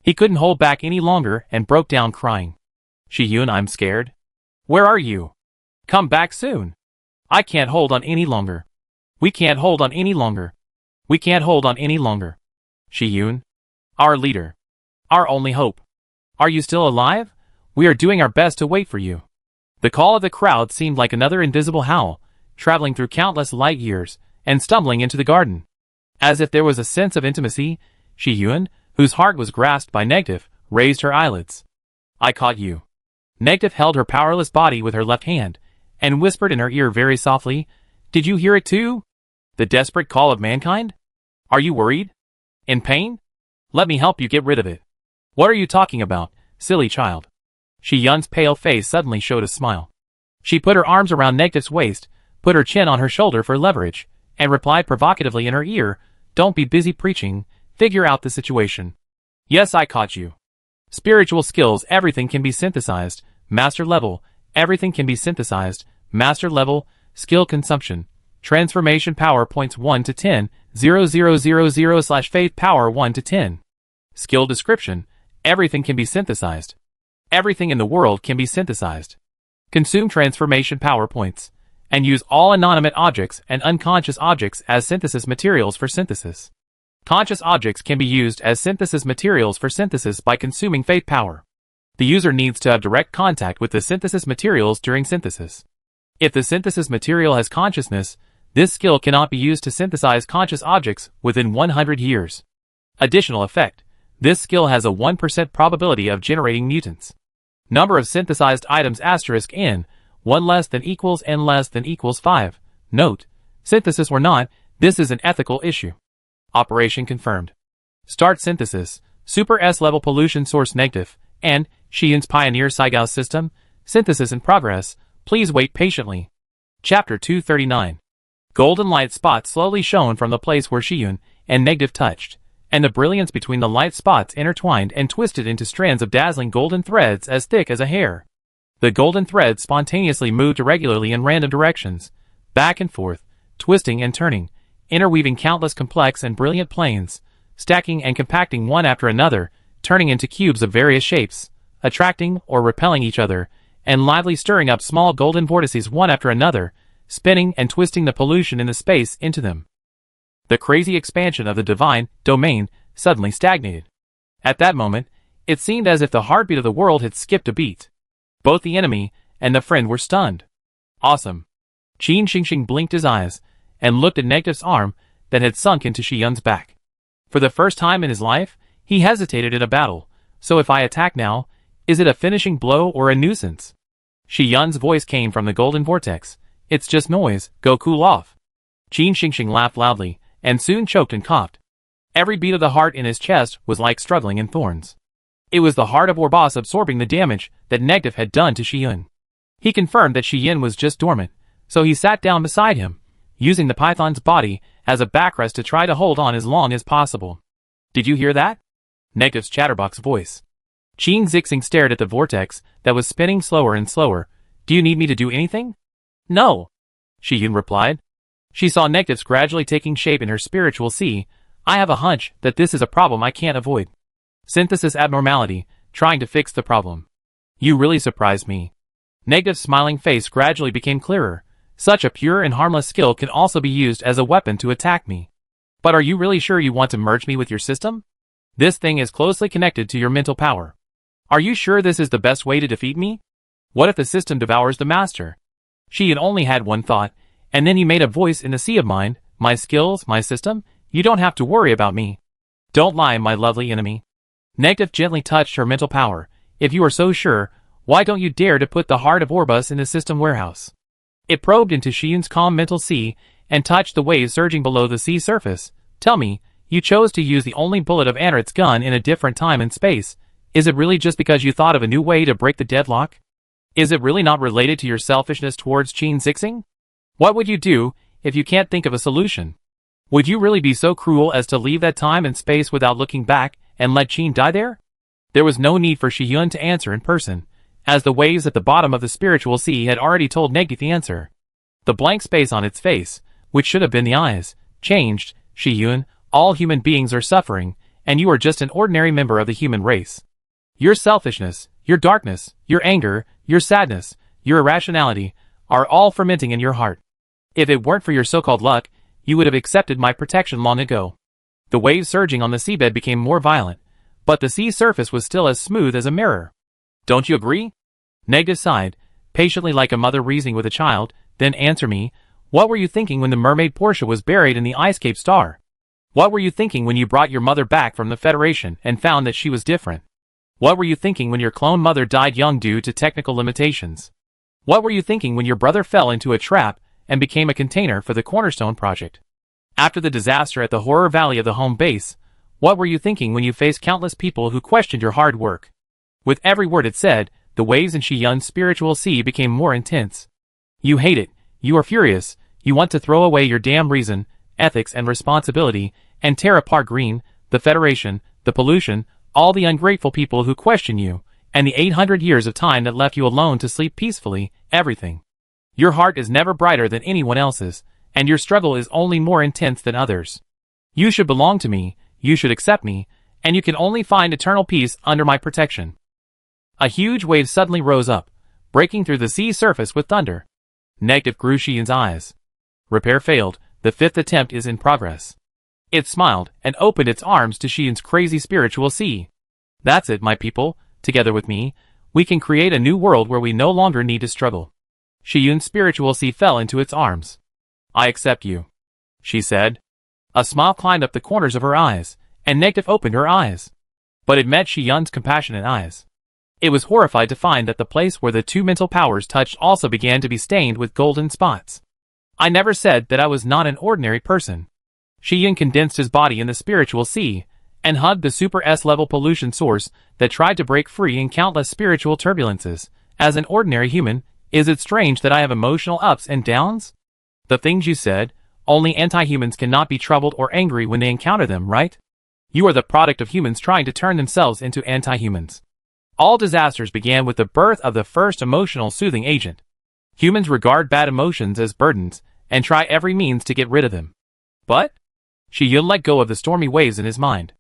He couldn't hold back any longer and broke down crying. Shi Yun, I'm scared. Where are you? Come back soon. I can't hold on any longer. We can't hold on any longer. We can't hold on any longer. Shi Yun, our leader. Our only hope. Are you still alive? We are doing our best to wait for you. The call of the crowd seemed like another invisible howl, traveling through countless light years, and stumbling into the garden. As if there was a sense of intimacy, Shi Yun, whose heart was grasped by Negative, raised her eyelids. I caught you. Negative held her powerless body with her left hand, and whispered in her ear very softly, Did you hear it too? The desperate call of mankind? Are you worried? In pain? Let me help you get rid of it. What are you talking about, silly child? Shi Yun's pale face suddenly showed a smile. She put her arms around Negative's waist, put her chin on her shoulder for leverage, and replied provocatively in her ear, "Don't be busy preaching, figure out the situation." Yes, I caught you. Spiritual skills, everything can be synthesized. Master level, everything can be synthesized. Master level, skill consumption. Transformation power points 1 to 10, 0000/faith power 1 to 10. Skill description, everything can be synthesized. Everything in the world can be synthesized. Consume transformation power points, and use all inanimate objects and unconscious objects as synthesis materials for synthesis. Conscious objects can be used as synthesis materials for synthesis by consuming faith power. The user needs to have direct contact with the synthesis materials during synthesis. If the synthesis material has consciousness, this skill cannot be used to synthesize conscious objects within 100 years. Additional effect. This skill has a 1% probability of generating mutants. Number of synthesized items *n, 1 less than equals n less than equals 5. Note: synthesis or not, this is an ethical issue. Operation confirmed. Start synthesis. Super S level pollution source negative, and Shiyun's Pioneer Saigao system. Synthesis in progress. Please wait patiently. Chapter 239. Golden light spots slowly shone from the place where Shiyun and negative touched, and the brilliance between the light spots intertwined and twisted into strands of dazzling golden threads as thick as a hair. The golden threads spontaneously moved irregularly in random directions, back and forth, twisting and turning, interweaving countless complex and brilliant planes, stacking and compacting one after another, turning into cubes of various shapes, attracting or repelling each other, and lively stirring up small golden vortices one after another, spinning and twisting the pollution in the space into them. The crazy expansion of the divine domain suddenly stagnated. At that moment, it seemed as if the heartbeat of the world had skipped a beat. Both the enemy and the friend were stunned. Awesome. Qin Xingxing blinked his eyes and looked at Negative's arm that had sunk into Shiyun's back. For the first time in his life, he hesitated in a battle. So if I attack now, is it a finishing blow or a nuisance? Shiyun's voice came from the golden vortex. It's just noise, go cool off. Qin Xingxing laughed loudly, and soon choked and coughed. Every beat of the heart in his chest was like struggling in thorns. It was the heart of Orboss absorbing the damage that Negative had done to Shiyun. He confirmed that Shiyun was just dormant, so he sat down beside him, using the python's body as a backrest to try to hold on as long as possible. Did you hear that? Negative's chatterbox voice. Qin Xingxing stared at the vortex that was spinning slower and slower. Do you need me to do anything? No, Shiyun replied. She saw negatives gradually taking shape in her spiritual sea. I have a hunch that this is a problem I can't avoid. Synthesis abnormality, trying to fix the problem. You really surprised me. Negative's smiling face gradually became clearer. Such a pure and harmless skill can also be used as a weapon to attack me. But are you really sure you want to merge me with your system? This thing is closely connected to your mental power. Are you sure this is the best way to defeat me? What if the system devours the master? She had only had one thought, and then he made a voice in the sea of mind. My skills, my system, you don't have to worry about me. Don't lie, my lovely enemy. Negative gently touched her mental power. If you are so sure, why don't you dare to put the heart of Orboss in the system warehouse? It probed into Shiyun's calm mental sea, and touched the waves surging below the sea surface. Tell me, you chose to use the only bullet of Anrit's gun in a different time and space. Is it really just because you thought of a new way to break the deadlock? Is it really not related to your selfishness towards Qin Xingxing? What would you do if you can't think of a solution? Would you really be so cruel as to leave that time and space without looking back and let Qin die there? There was no need for Shiyun to answer in person, as the waves at the bottom of the spiritual sea had already told Negative the answer. The blank space on its face, which should have been the eyes, changed. Shiyun, all human beings are suffering, and you are just an ordinary member of the human race. Your selfishness, your darkness, your anger, your sadness, your irrationality, are all fermenting in your heart. If it weren't for your so-called luck, you would have accepted my protection long ago. The waves surging on the seabed became more violent, but the sea surface was still as smooth as a mirror. Don't you agree? Negative sighed, patiently like a mother reasoning with a child. Then answer me, what were you thinking when the mermaid Portia was buried in the Ice Cape Star? What were you thinking when you brought your mother back from the Federation and found that she was different? What were you thinking when your clone mother died young due to technical limitations? What were you thinking when your brother fell into a trap and became a container for the Cornerstone Project? After the disaster at the Horror Valley of the home base, what were you thinking when you faced countless people who questioned your hard work? With every word it said, the waves in Shiyun's spiritual sea became more intense. You hate it, you are furious, You want to throw away your damn reason, ethics and responsibility, and tear apart Green, the Federation, the pollution, all the ungrateful people who question you, and the 800 years of time that left you alone to sleep peacefully, everything. Your heart is never brighter than anyone else's, and your struggle is only more intense than others. You should belong to me, you should accept me, and you can only find eternal peace under my protection. A huge wave suddenly rose up, breaking through the sea surface with thunder. Negative grew Xian's eyes. Repair failed, the 5th attempt is in progress. It smiled and opened its arms to Xian's crazy spiritual sea. That's it, my people, together with me, we can create a new world where we no longer need to struggle. Xian's spiritual sea fell into its arms. I accept you, she said. A smile climbed up the corners of her eyes, and Negative opened her eyes. But it met Xian's compassionate eyes. It was horrified to find that the place where the two mental powers touched also began to be stained with golden spots. I never said that I was not an ordinary person. Xian condensed his body in the spiritual sea, and hugged the super S-level pollution source that tried to break free in countless spiritual turbulences. As an ordinary human, is it strange that I have emotional ups and downs? The things you said, only anti-humans cannot be troubled or angry when they encounter them, right? You are the product of humans trying to turn themselves into anti-humans. All disasters began with the birth of the first emotional soothing agent. Humans regard bad emotions as burdens, and try every means to get rid of them. But Xian let go of the stormy waves in his mind.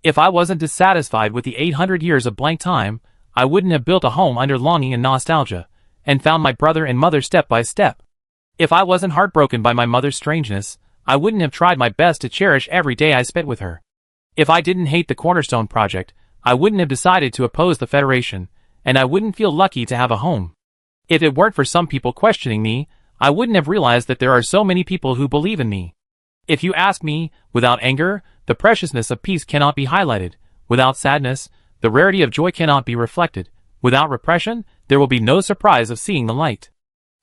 If I wasn't dissatisfied with the 800 years of blank time, I wouldn't have built a home under longing and nostalgia, and found my brother and mother step by step. If I wasn't heartbroken by my mother's strangeness, I wouldn't have tried my best to cherish every day I spent with her. If I didn't hate the Cornerstone Project, I wouldn't have decided to oppose the Federation, and I wouldn't feel lucky to have a home. If it weren't for some people questioning me, I wouldn't have realized that there are so many people who believe in me. If you ask me, without anger, the preciousness of peace cannot be highlighted. Without sadness, the rarity of joy cannot be reflected. Without repression, there will be no surprise of seeing the light.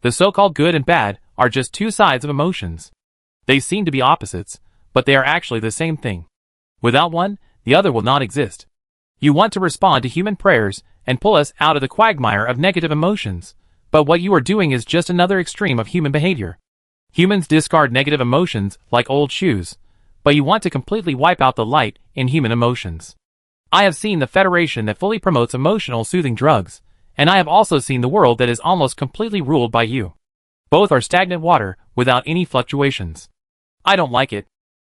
The so-called good and bad are just two sides of emotions. They seem to be opposites, but they are actually the same thing. Without one, the other will not exist. You want to respond to human prayers and pull us out of the quagmire of negative emotions, but what you are doing is just another extreme of human behavior. Humans discard negative emotions like old shoes, but you want to completely wipe out the light in human emotions. I have seen the Federation that fully promotes emotional soothing drugs, and I have also seen the world that is almost completely ruled by you. Both are stagnant water without any fluctuations. I don't like it.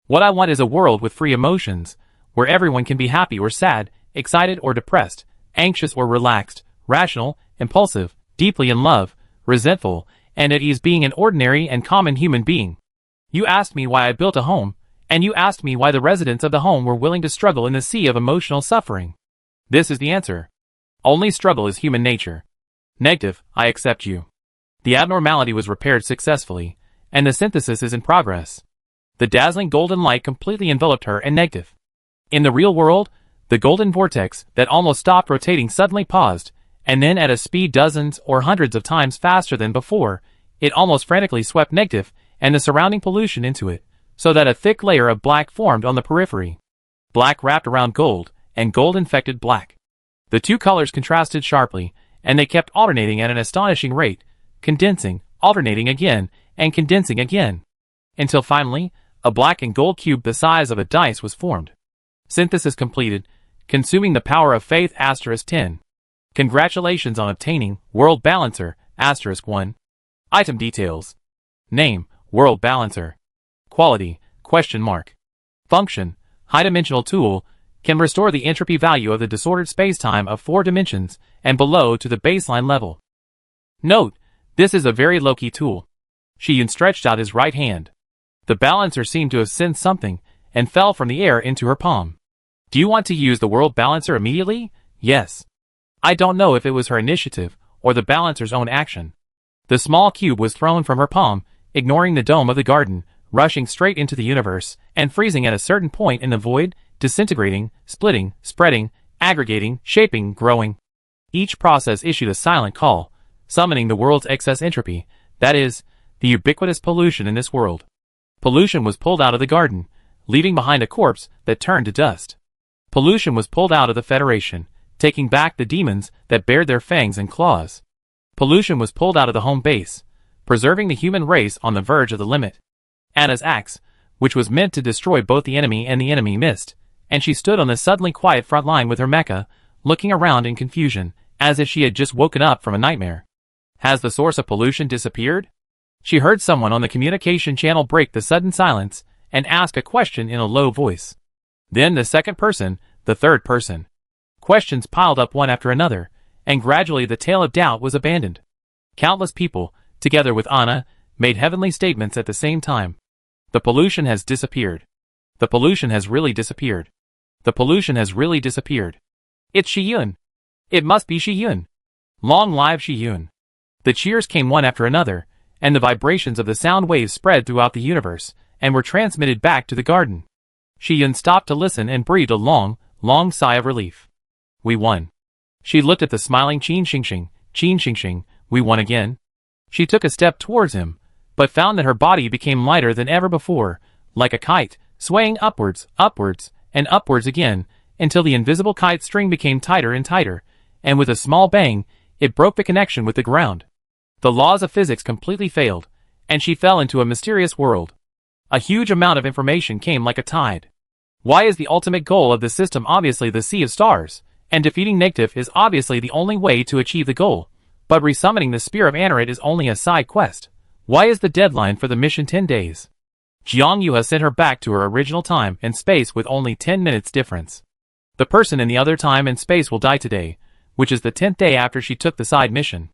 What I want is a world with free emotions, where everyone can be happy or sad, excited or depressed, anxious or relaxed, rational, impulsive, deeply in love, resentful, and at ease being an ordinary and common human being. You asked me why I built a home, and you asked me why the residents of the home were willing to struggle in the sea of emotional suffering. This is the answer. Only struggle is human nature. Negative, I accept you. The abnormality was repaired successfully, and the synthesis is in progress. The dazzling golden light completely enveloped her and Negative. In the real world, the golden vortex that almost stopped rotating suddenly paused, and then at a speed dozens or hundreds of times faster than before, it almost frantically swept Negative and the surrounding pollution into it, so that a thick layer of black formed on the periphery. Black wrapped around gold, and gold infected black. The two colors contrasted sharply, and they kept alternating at an astonishing rate, condensing, alternating again, and condensing again. Until finally, a black and gold cube the size of a dice was formed. Synthesis completed, consuming the power of faith *10. Congratulations on obtaining World Balancer *1. Item details. Name, World Balancer. Quality, ? Function, high-dimensional tool, can restore the entropy value of the disordered spacetime of 4 dimensions and below to the baseline level. Note, this is a very low-key tool. Xian stretched out his right hand. The balancer seemed to have sensed something and fell from the air into her palm. Do you want to use the World Balancer immediately? Yes. I don't know if it was her initiative or the balancer's own action. The small cube was thrown from her palm, ignoring the dome of the garden, rushing straight into the universe, and freezing at a certain point in the void, disintegrating, splitting, spreading, aggregating, shaping, growing. Each process issued a silent call, summoning the world's excess entropy, that is, the ubiquitous pollution in this world. Pollution was pulled out of the garden, leaving behind a corpse that turned to dust. Pollution was pulled out of the Federation, taking back the demons that bared their fangs and claws. Pollution was pulled out of the home base, preserving the human race on the verge of the limit. Anna's axe, which was meant to destroy both the enemy missed, and she stood on the suddenly quiet front line with her mecha, looking around in confusion, as if she had just woken up from a nightmare. Has the source of pollution disappeared? She heard someone on the communication channel break the sudden silence and ask a question in a low voice. Then the second person, the third person. Questions piled up one after another, and gradually the tale of doubt was abandoned. Countless people, together with Anna, made heavenly statements at the same time. The pollution has disappeared. The pollution has really disappeared. The pollution has really disappeared. It's Shiyun. It must be Shiyun. Long live Shiyun. The cheers came one after another, and the vibrations of the sound waves spread throughout the universe, and were transmitted back to the garden. Shiyun stopped to listen and breathed a long, long sigh of relief. We won. She looked at the smiling Qin Xingxing, we won again. She took a step towards him, but found that her body became lighter than ever before, like a kite, swaying upwards, and upwards again, until the invisible kite string became tighter and tighter, and with a small bang, it broke the connection with the ground. The laws of physics completely failed, and she fell into a mysterious world. A huge amount of information came like a tide. Why is the ultimate goal of the system obviously the Sea of Stars, and defeating negative is obviously the only way to achieve the goal, but resummoning the Spear of Anerit is only a side quest? Why is the deadline for the mission 10 days? Jiang Yuha sent her back to her original time and space with only 10 minutes difference. The person in the other time and space will die today, which is the 10th day after she took the side mission.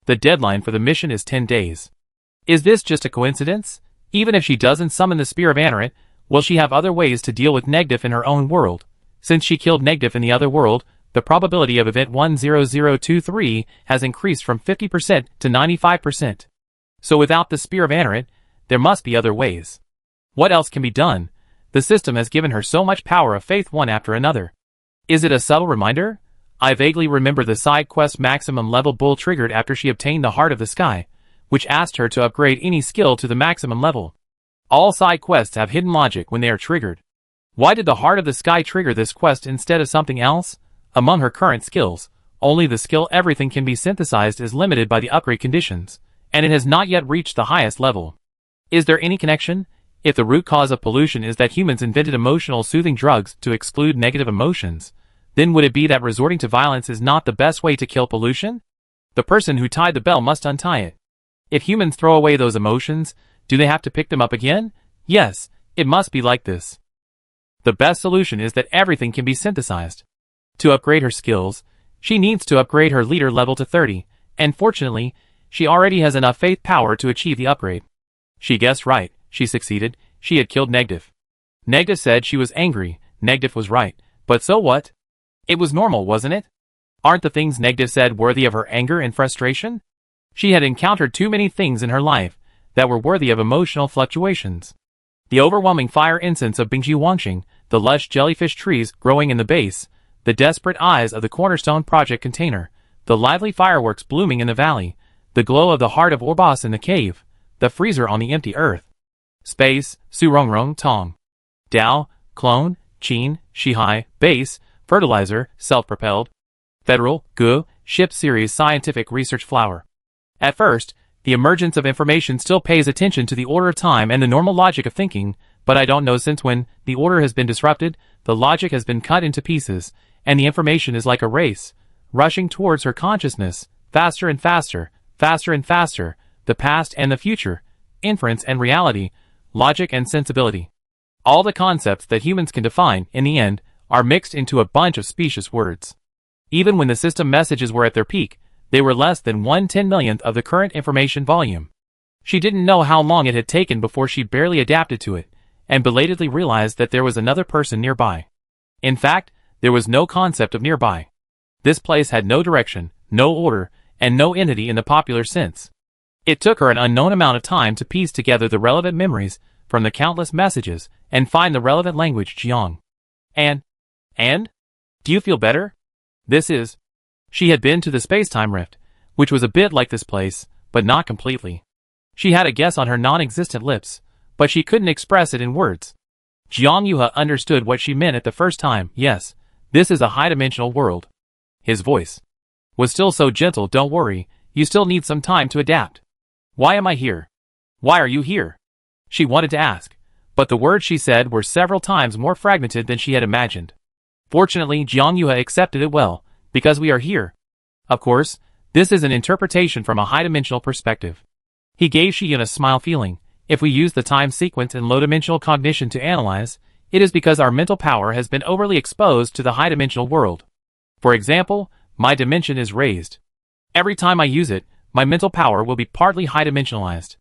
The deadline for the mission is 10 days. Is this just a coincidence? Even if she doesn't summon the Spear of Anerit, will she have other ways to deal with negative in her own world? Since she killed negative in the other world, the probability of event 10023 has increased from 50% to 95%. So without the Spear of Anerit, there must be other ways. What else can be done? The system has given her so much power of faith one after another. Is it a subtle reminder? I vaguely remember the side quest maximum level bull triggered after she obtained the Heart of the Sky, which asked her to upgrade any skill to the maximum level. All side quests have hidden logic when they are triggered. Why did the Heart of the Sky trigger this quest instead of something else? Among her current skills, only the skill Everything Can Be Synthesized is limited by the upgrade conditions, and it has not yet reached the highest level. Is there any connection? If the root cause of pollution is that humans invented emotional soothing drugs to exclude negative emotions, then would it be that resorting to violence is not the best way to kill pollution? The person who tied the bell must untie it. If humans throw away those emotions, do they have to pick them up again? Yes, it must be like this. The best solution is that everything can be synthesized. To upgrade her skills, she needs to upgrade her leader level to 30, and fortunately, she already has enough faith power to achieve the upgrade. She guessed right, she succeeded, she had killed Negative. Negative said she was angry, Negative was right, but so what? It was normal, wasn't it? Aren't the things Negative said worthy of her anger and frustration? She had encountered too many things in her life that were worthy of emotional fluctuations. The overwhelming fire incense of Bingji Wangxing, the lush jellyfish trees growing in the base, the desperate eyes of the Cornerstone Project container, the lively fireworks blooming in the valley, the glow of the heart of Orbos in the cave, the freezer on the empty earth. Space, Surongrong Tong. Dao, Clone, Qin, Shihai, Base, Fertilizer, Self-Propelled. Federal, Gu, Ship Series Scientific Research Flower. At first, the emergence of information still pays attention to the order of time and the normal logic of thinking, but I don't know since when the order has been disrupted, the logic has been cut into pieces, and the information is like a race, rushing towards her consciousness, faster and faster, faster and faster, the past and the future, inference and reality, logic and sensibility. All the concepts that humans can define, in the end, are mixed into a bunch of specious words. Even when the system messages were at their peak, they were less than 1/10,000,000th of the current information volume. She didn't know how long it had taken before she barely adapted to it, and belatedly realized that there was another person nearby. In fact, there was no concept of nearby. This place had no direction, no order, and no entity in the popular sense. It took her an unknown amount of time to piece together the relevant memories from the countless messages and find the relevant language Jiang. And? Do you feel better? She had been to the space-time rift, which was a bit like this place, but not completely. She had a guess on her non-existent lips, but she couldn't express it in words. Jiang Yuha understood what she meant at the first time. Yes, this is a high-dimensional world. His voice was still so gentle. Don't worry, you still need some time to adapt. Why am I here? Why are you here? She wanted to ask, but the words she said were several times more fragmented than she had imagined. Fortunately, Jiang Yue accepted it well, because we are here. Of course, this is an interpretation from a high-dimensional perspective. He gave Shi Yun a smile, feeling, if we use the time sequence and low-dimensional cognition to analyze, it is because our mental power has been overly exposed to the high-dimensional world. For example, my dimension is raised. Every time I use it, my mental power will be partly high-dimensionalized.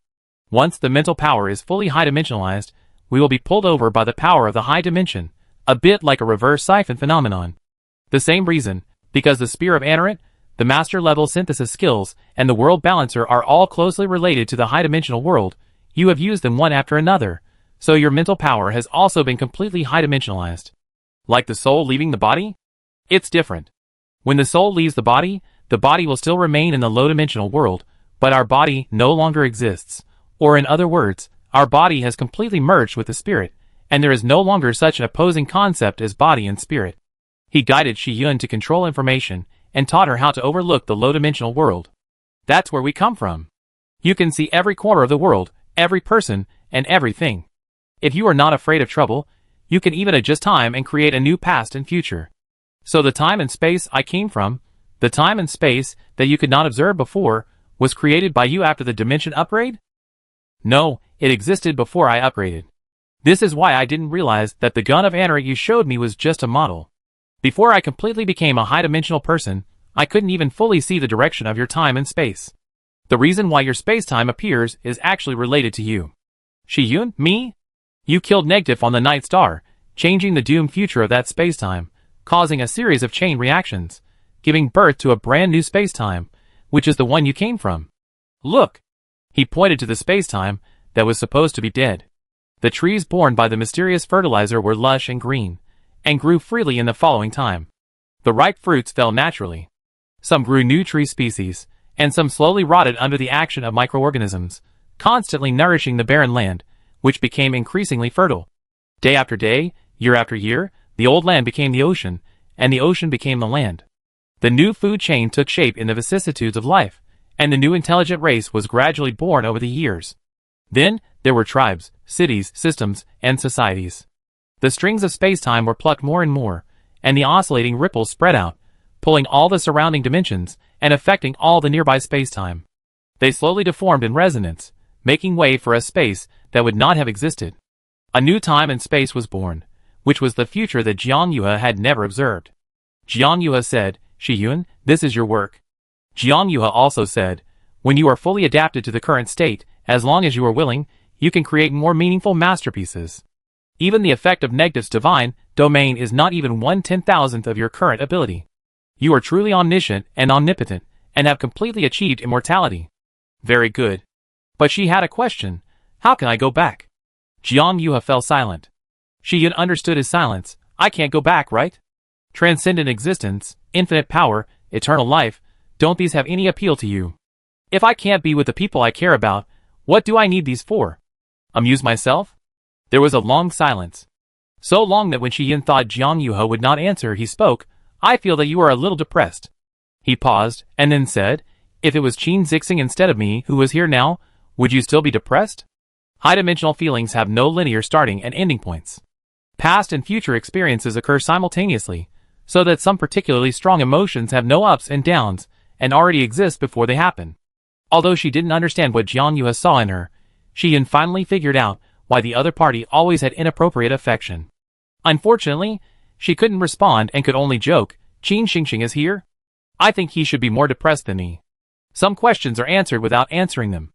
Once the mental power is fully high-dimensionalized, we will be pulled over by the power of the high dimension, a bit like a reverse siphon phenomenon. The same reason, because the Spear of Anerant, the master-level synthesis skills, and the world balancer are all closely related to the high-dimensional world, you have used them one after another, so your mental power has also been completely high-dimensionalized. Like the soul leaving the body? It's different. When the soul leaves the body will still remain in the low-dimensional world, but our body no longer exists. Or in other words, our body has completely merged with the spirit, and there is no longer such an opposing concept as body and spirit. He guided Shi Yun to control information, and taught her how to overlook the low-dimensional world. That's where we come from. You can see every corner of the world, every person, and everything. If you are not afraid of trouble, you can even adjust time and create a new past and future. So the time and space I came from, the time and space that you could not observe before, was created by you after the dimension upgrade? No, it existed before I upgraded. This is why I didn't realize that the gun of Anerant you showed me was just a model. Before I completely became a high-dimensional person, I couldn't even fully see the direction of your time and space. The reason why your space-time appears is actually related to you. Shi Yun, me? You killed Negative on the Night Star, changing the doomed future of that space-time, causing a series of chain reactions, giving birth to a brand new space-time, which is the one you came from. Look! He pointed to the space-time that was supposed to be dead. The trees born by the mysterious fertilizer were lush and green, and grew freely in the following time. The ripe fruits fell naturally. Some grew new tree species, and some slowly rotted under the action of microorganisms, constantly nourishing the barren land, which became increasingly fertile. Day after day, year after year, the old land became the ocean, and the ocean became the land. The new food chain took shape in the vicissitudes of life, and the new intelligent race was gradually born over the years. Then, there were tribes, cities, systems, and societies. The strings of space-time were plucked more and more, and the oscillating ripples spread out, pulling all the surrounding dimensions, and affecting all the nearby space-time. They slowly deformed in resonance, making way for a space that would not have existed. A new time and space was born, which was the future that Jiang Yue had never observed. Jiang Yue said, Shi Yun, this is your work. Jiang Yue also said, when you are fully adapted to the current state, as long as you are willing, you can create more meaningful masterpieces. Even the effect of Negative's divine domain is not even 1/10,000th of your current ability. You are truly omniscient and omnipotent, and have completely achieved immortality. Very good. But she had a question. How can I go back? Jiang Yue fell silent. Shi Yun understood his silence. I can't go back, right? Transcendent existence, infinite power, eternal life, don't these have any appeal to you? If I can't be with the people I care about, what do I need these for? Amuse myself? There was a long silence. So long that when Shi Yun thought Jiang Yue would not answer, he spoke, I feel that you are a little depressed. He paused, and then said, if it was Qin Zixing instead of me who was here now, would you still be depressed? High-dimensional feelings have no linear starting and ending points. Past and future experiences occur simultaneously, so that some particularly strong emotions have no ups and downs, and already exist before they happen. Although she didn't understand what Jiang Yue saw in her, Shi Yun finally figured out why the other party always had inappropriate affection. Unfortunately, she couldn't respond and could only joke, Qin Xingxing is here? I think he should be more depressed than me. Some questions are answered without answering them.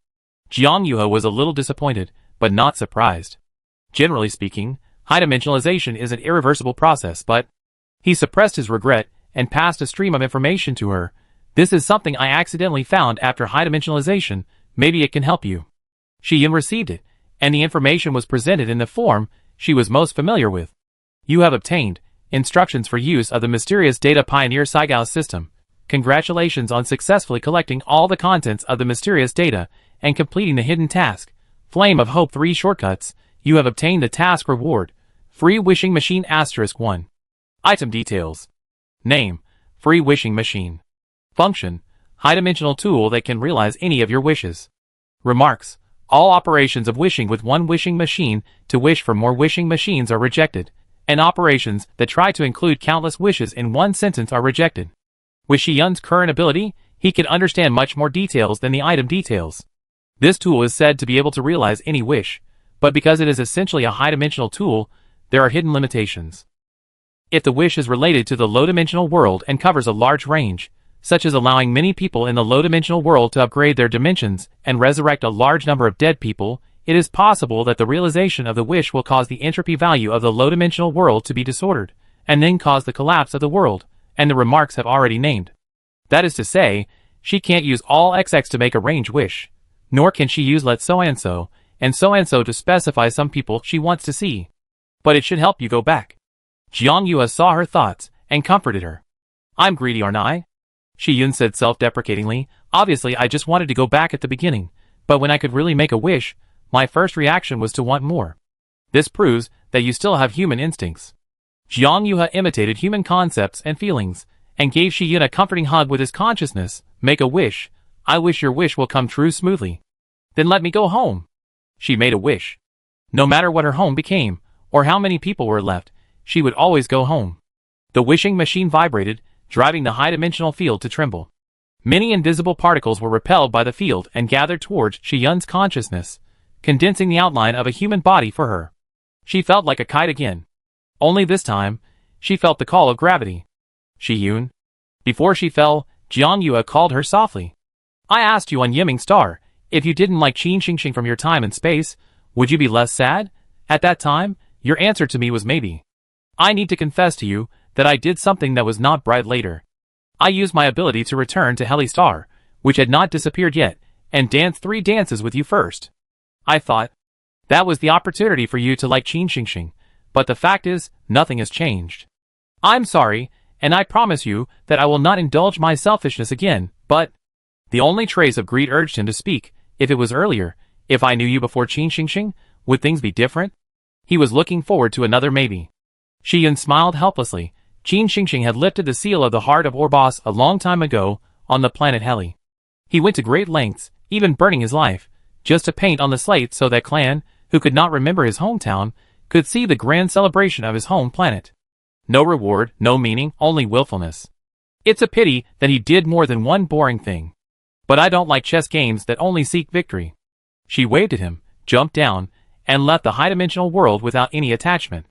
Jiang Yue was a little disappointed, but not surprised. Generally speaking, high dimensionalization is an irreversible process, but he suppressed his regret and passed a stream of information to her. This is something I accidentally found after high dimensionalization, maybe it can help you. Shi Yun received it, and the information was presented in the form she was most familiar with. You have obtained instructions for use of the mysterious Data Pioneer Saigao system. Congratulations on successfully collecting all the contents of the mysterious data and completing the hidden task. Flame of Hope 3 shortcuts. You have obtained the task reward. Free Wishing Machine *1. Item details. Name: Free Wishing Machine. Function: high-dimensional tool that can realize any of your wishes. Remarks. All operations of wishing with one wishing machine to wish for more wishing machines are rejected, and operations that try to include countless wishes in one sentence are rejected. With Shiyun's current ability, he can understand much more details than the item details. This tool is said to be able to realize any wish, but because it is essentially a high-dimensional tool, there are hidden limitations. If the wish is related to the low-dimensional world and covers a large range, such as allowing many people in the low-dimensional world to upgrade their dimensions and resurrect a large number of dead people, it is possible that the realization of the wish will cause the entropy value of the low-dimensional world to be disordered, and then cause the collapse of the world, and the remarks have already named. That is to say, she can't use all XX to make a range wish, nor can she use let so-and-so, and so-and-so to specify some people she wants to see. But it should help you go back. Jiang Yue saw her thoughts, and comforted her. I'm greedy, aren't I? Shiyun said self-deprecatingly. Obviously I just wanted to go back at the beginning, but when I could really make a wish, my first reaction was to want more. This proves that you still have human instincts. Jiang Yue imitated human concepts and feelings, and gave Shiyun a comforting hug with his consciousness. Make a wish. I wish your wish will come true smoothly. Then let me go home. She made a wish. No matter what her home became, or how many people were left, she would always go home. The wishing machine vibrated, driving the high-dimensional field to tremble. Many invisible particles were repelled by the field and gathered towards Shiyun's consciousness, condensing the outline of a human body for her. She felt like a kite again. Only this time, she felt the call of gravity. Shiyun. Before she fell, Jiang Yue called her softly. I asked you on Yiming Star, if you didn't like Qin Xingxing from your time and space, would you be less sad? At that time, your answer to me was maybe. I need to confess to you that I did something that was not bright later. I used my ability to return to Heli Star, which had not disappeared yet, and dance 3 dances with you first. I thought that was the opportunity for you to like Qin Xingxing, but the fact is, nothing has changed. I'm sorry, and I promise you that I will not indulge my selfishness again, but... The only trace of greed urged him to speak. If it was earlier, if I knew you before Qin Xingxing, would things be different? He was looking forward to another maybe. Shiyun smiled helplessly. Qin Xingxing had lifted the seal of the heart of Orbos a long time ago, on the planet Heli. He went to great lengths, even burning his life, just to paint on the slate so that Clan, who could not remember his hometown, could see the grand celebration of his home planet. No reward, no meaning, only willfulness. It's a pity that he did more than one boring thing. But I don't like chess games that only seek victory. She waved at him, jumped down, and left the high-dimensional world without any attachment.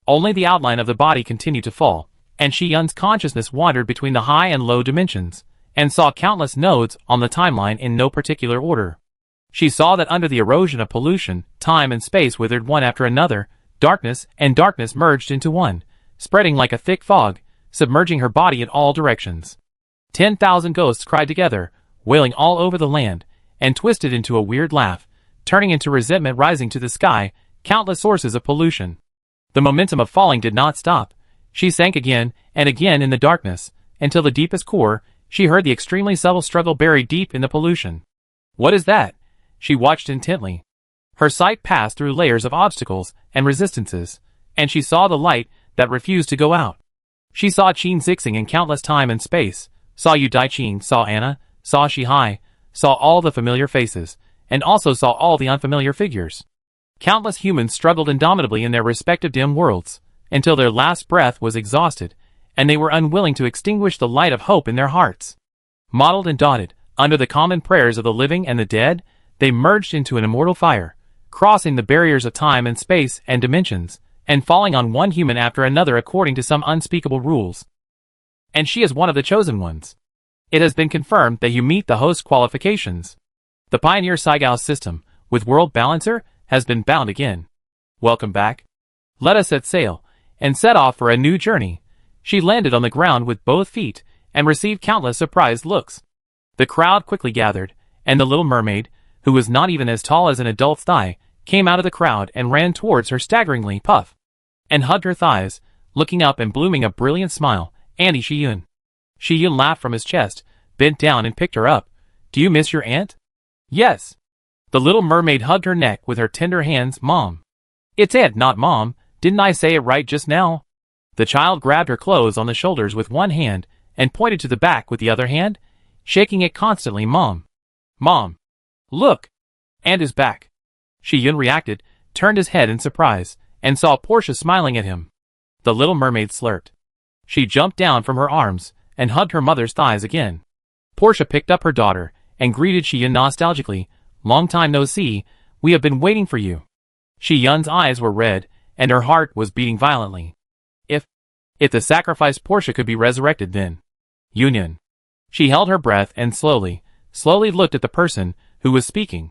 Only the outline of the body continued to fall, and Shiyun's consciousness wandered between the high and low dimensions, and saw countless nodes on the timeline in no particular order. She saw that under the erosion of pollution, time and space withered one after another, darkness and darkness merged into one, spreading like a thick fog, submerging her body in all directions. 10,000 ghosts cried together, wailing all over the land, and twisted into a weird laugh, turning into resentment rising to the sky, countless sources of pollution. The momentum of falling did not stop. She sank again and again in the darkness, until the deepest core, she heard the extremely subtle struggle buried deep in the pollution. What is that? She watched intently. Her sight passed through layers of obstacles and resistances, and she saw the light that refused to go out. She saw Qin Xixing in countless time and space, saw Yu Daiqing, saw Anna, saw Shihai, saw all the familiar faces, and also saw all the unfamiliar figures. Countless humans struggled indomitably in their respective dim worlds, until their last breath was exhausted, and they were unwilling to extinguish the light of hope in their hearts. Mottled and dotted, under the common prayers of the living and the dead, they merged into an immortal fire, crossing the barriers of time and space and dimensions, and falling on one human after another according to some unspeakable rules. And she is one of the chosen ones. It has been confirmed that you meet the host qualifications. The Pioneer Saigao system, with World Balancer, has been bound again. Welcome back. Let us set sail, and set off for a new journey. She landed on the ground with both feet, and received countless surprised looks. The crowd quickly gathered, and the little mermaid, who was not even as tall as an adult's thigh, came out of the crowd and ran towards her staggeringly puff, and hugged her thighs, looking up and blooming a brilliant smile. Auntie Shiyun. Shiyun laughed from his chest, bent down and picked her up. Do you miss your aunt? Yes. The little mermaid hugged her neck with her tender hands. Mom. It's aunt, not mom. Didn't I say it right just now? The child grabbed her clothes on the shoulders with one hand, and pointed to the back with the other hand, shaking it constantly. Mom. Mom. Look. And is back. Shi-yun reacted, turned his head in surprise, and saw Portia smiling at him. The little mermaid slurped. She jumped down from her arms, and hugged her mother's thighs again. Portia picked up her daughter, and greeted Shi-yun nostalgically. Long time no see, we have been waiting for you. Shi-yun's eyes were red, and her heart was beating violently. If the sacrificed Portia could be resurrected then. Union. She held her breath and slowly looked at the person who was speaking.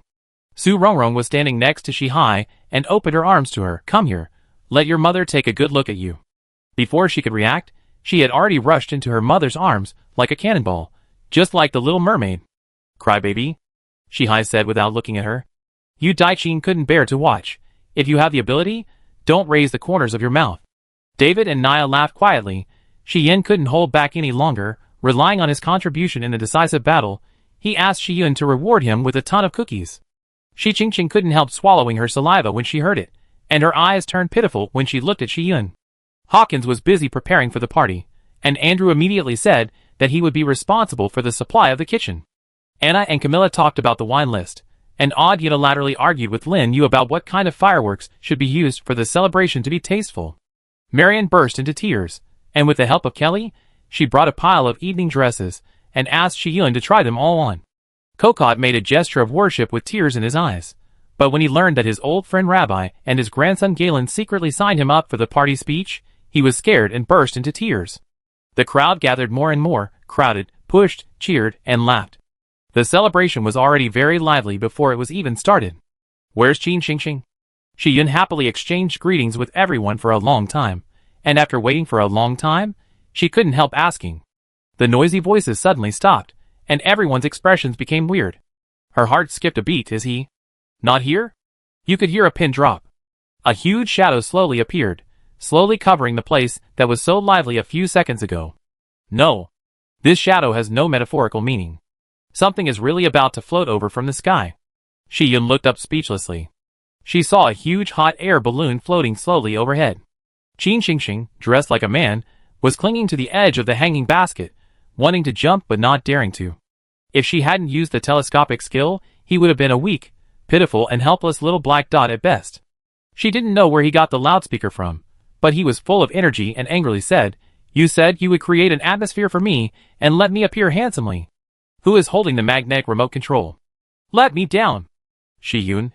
Su Rongrong was standing next to Shi-hai and opened her arms to her. Come here, let your mother take a good look at you. Before she could react, she had already rushed into her mother's arms like a cannonball, just like the little mermaid. Crybaby, Shi-hai said without looking at her. You Daichin couldn't bear to watch. If you have the ability, don't raise the corners of your mouth. David and Nia laughed quietly. Shi-yun couldn't hold back any longer, relying on his contribution in the decisive battle. He asked Shi-yun to reward him with a ton of cookies. Shi Qingqing couldn't help swallowing her saliva when she heard it, and her eyes turned pitiful when she looked at Shi-yun. Hawkins was busy preparing for the party, and Andrew immediately said that he would be responsible for the supply of the kitchen. Anna and Camilla talked about the wine list, and Odd unilaterally argued with Lin Yu about what kind of fireworks should be used for the celebration to be tasteful. Marian burst into tears, and with the help of Kelly, she brought a pile of evening dresses, and asked Shi-yun to try them all on. Kokot made a gesture of worship with tears in his eyes, but when he learned that his old friend Rabbi and his grandson Galen secretly signed him up for the party speech, he was scared and burst into tears. The crowd gathered more and more, crowded, pushed, cheered, and laughed. The celebration was already very lively before it was even started. Where's Qin Xingxing? Shi-yun happily exchanged greetings with everyone for a long time, and after waiting for a long time, she couldn't help asking. The noisy voices suddenly stopped, and everyone's expressions became weird. Her heart skipped a beat. Is he not here? You could hear a pin drop. A huge shadow slowly appeared, slowly covering the place that was so lively a few seconds ago. No. This shadow has no metaphorical meaning. Something is really about to float over from the sky. Shi-yun looked up speechlessly. She saw a huge hot air balloon floating slowly overhead. Qin Xingxing, dressed like a man, was clinging to the edge of the hanging basket, wanting to jump but not daring to. If she hadn't used the telescopic skill, he would have been a weak, pitiful and helpless little black dot at best. She didn't know where he got the loudspeaker from, but he was full of energy and angrily said, You said you would create an atmosphere for me and let me appear handsomely. Who is holding the magnetic remote control? Let me down. Shi-yun,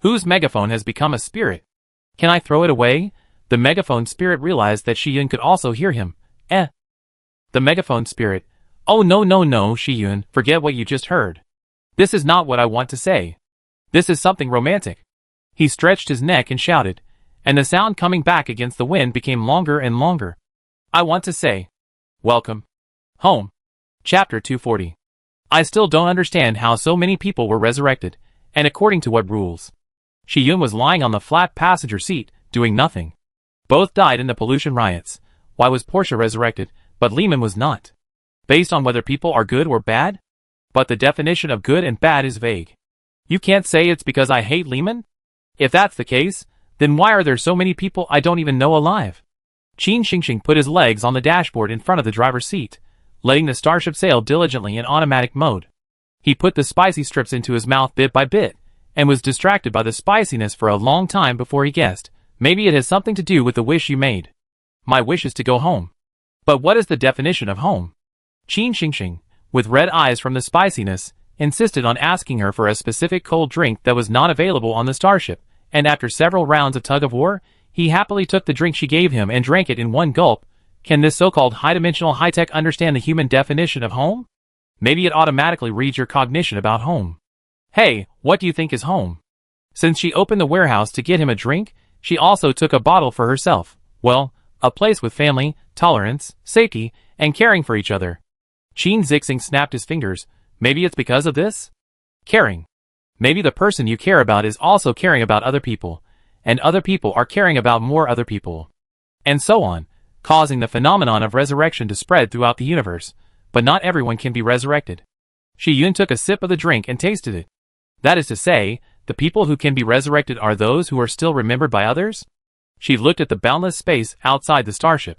Whose megaphone has become a spirit? Can I throw it away? The megaphone spirit realized that Shi-yun could also hear him. The megaphone spirit. Oh no, Shi-yun, forget what you just heard. This is not what I want to say. This is something romantic. He stretched his neck and shouted, and the sound coming back against the wind became longer and longer. I want to say, welcome home. Chapter 240. I still don't understand how so many people were resurrected, and according to what rules. Shi-yun was lying on the flat passenger seat, doing nothing. Both died in the pollution riots. Why was Portia resurrected, but Lehman was not? Based on whether people are good or bad? But the definition of good and bad is vague. You can't say it's because I hate Lehman? If that's the case, then why are there so many people I don't even know alive? Qin Xingxing put his legs on the dashboard in front of the driver's seat, letting the starship sail diligently in automatic mode. He put the spicy strips into his mouth bit by bit, and was distracted by the spiciness for a long time before he guessed, maybe it has something to do with the wish you made. My wish is to go home. But what is the definition of home? Qin Xingxing, with red eyes from the spiciness, insisted on asking her for a specific cold drink that was not available on the starship, and after several rounds of tug-of-war, he happily took the drink she gave him and drank it in one gulp. Can this so-called high-dimensional high-tech understand the human definition of home? Maybe it automatically reads your cognition about home. Hey, what do you think is home? Since she opened the warehouse to get him a drink, she also took a bottle for herself. Well, a place with family, tolerance, safety, and caring for each other. Qin Xingxing snapped his fingers. Maybe it's because of this? Caring. Maybe the person you care about is also caring about other people, and other people are caring about more other people. And so on, causing the phenomenon of resurrection to spread throughout the universe. But not everyone can be resurrected. Shi-yun took a sip of the drink and tasted it. That is to say, the people who can be resurrected are those who are still remembered by others? She looked at the boundless space outside the starship.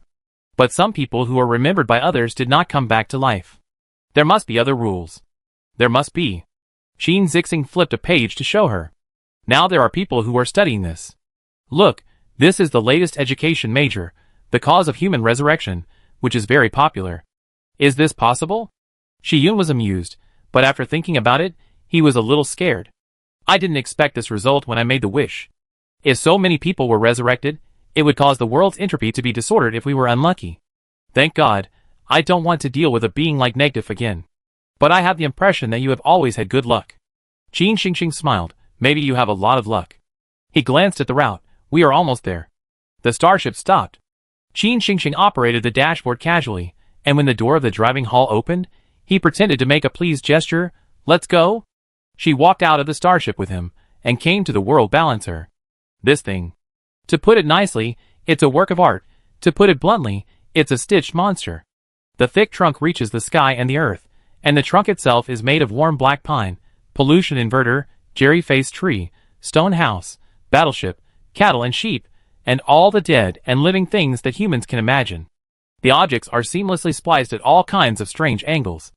But some people who are remembered by others did not come back to life. There must be other rules. There must be. Qin Zixing flipped a page to show her. Now there are people who are studying this. Look, this is the latest education major, the cause of human resurrection, which is very popular. Is this possible? Shi-yun was amused, but after thinking about it, he was a little scared. I didn't expect this result when I made the wish. If so many people were resurrected, it would cause the world's entropy to be disordered if we were unlucky. Thank God, I don't want to deal with a being like Negative again. But I have the impression that you have always had good luck. Qin Xingxing smiled. Maybe you have a lot of luck. He glanced at the route. We are almost there. The starship stopped. Qin Xingxing operated the dashboard casually, and when the door of the driving hall opened, he pretended to make a pleased gesture. Let's go. She walked out of the starship with him, and came to the world balancer. This thing. To put it nicely, it's a work of art. To put it bluntly, it's a stitched monster. The thick trunk reaches the sky and the earth, and the trunk itself is made of warm black pine, pollution inverter, jerry-faced tree, stone house, battleship, cattle and sheep, and all the dead and living things that humans can imagine. The objects are seamlessly spliced at all kinds of strange angles.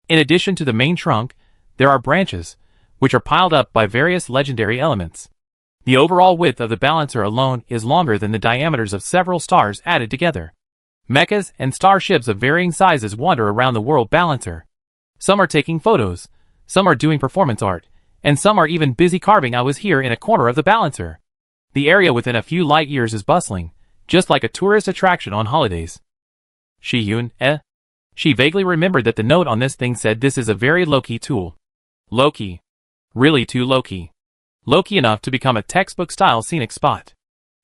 In addition to the main trunk, there are branches, which are piled up by various legendary elements. The overall width of the balancer alone is longer than the diameters of several stars added together. Mechas and starships of varying sizes wander around the world balancer. Some are taking photos, some are doing performance art, and some are even busy carving. I was here in a corner of the balancer. The area within a few light years is bustling, just like a tourist attraction on holidays. Shi-yun, She vaguely remembered that the note on this thing said this is a very low-key tool. Low-key. Really too low-key. Low-key enough to become a textbook-style scenic spot.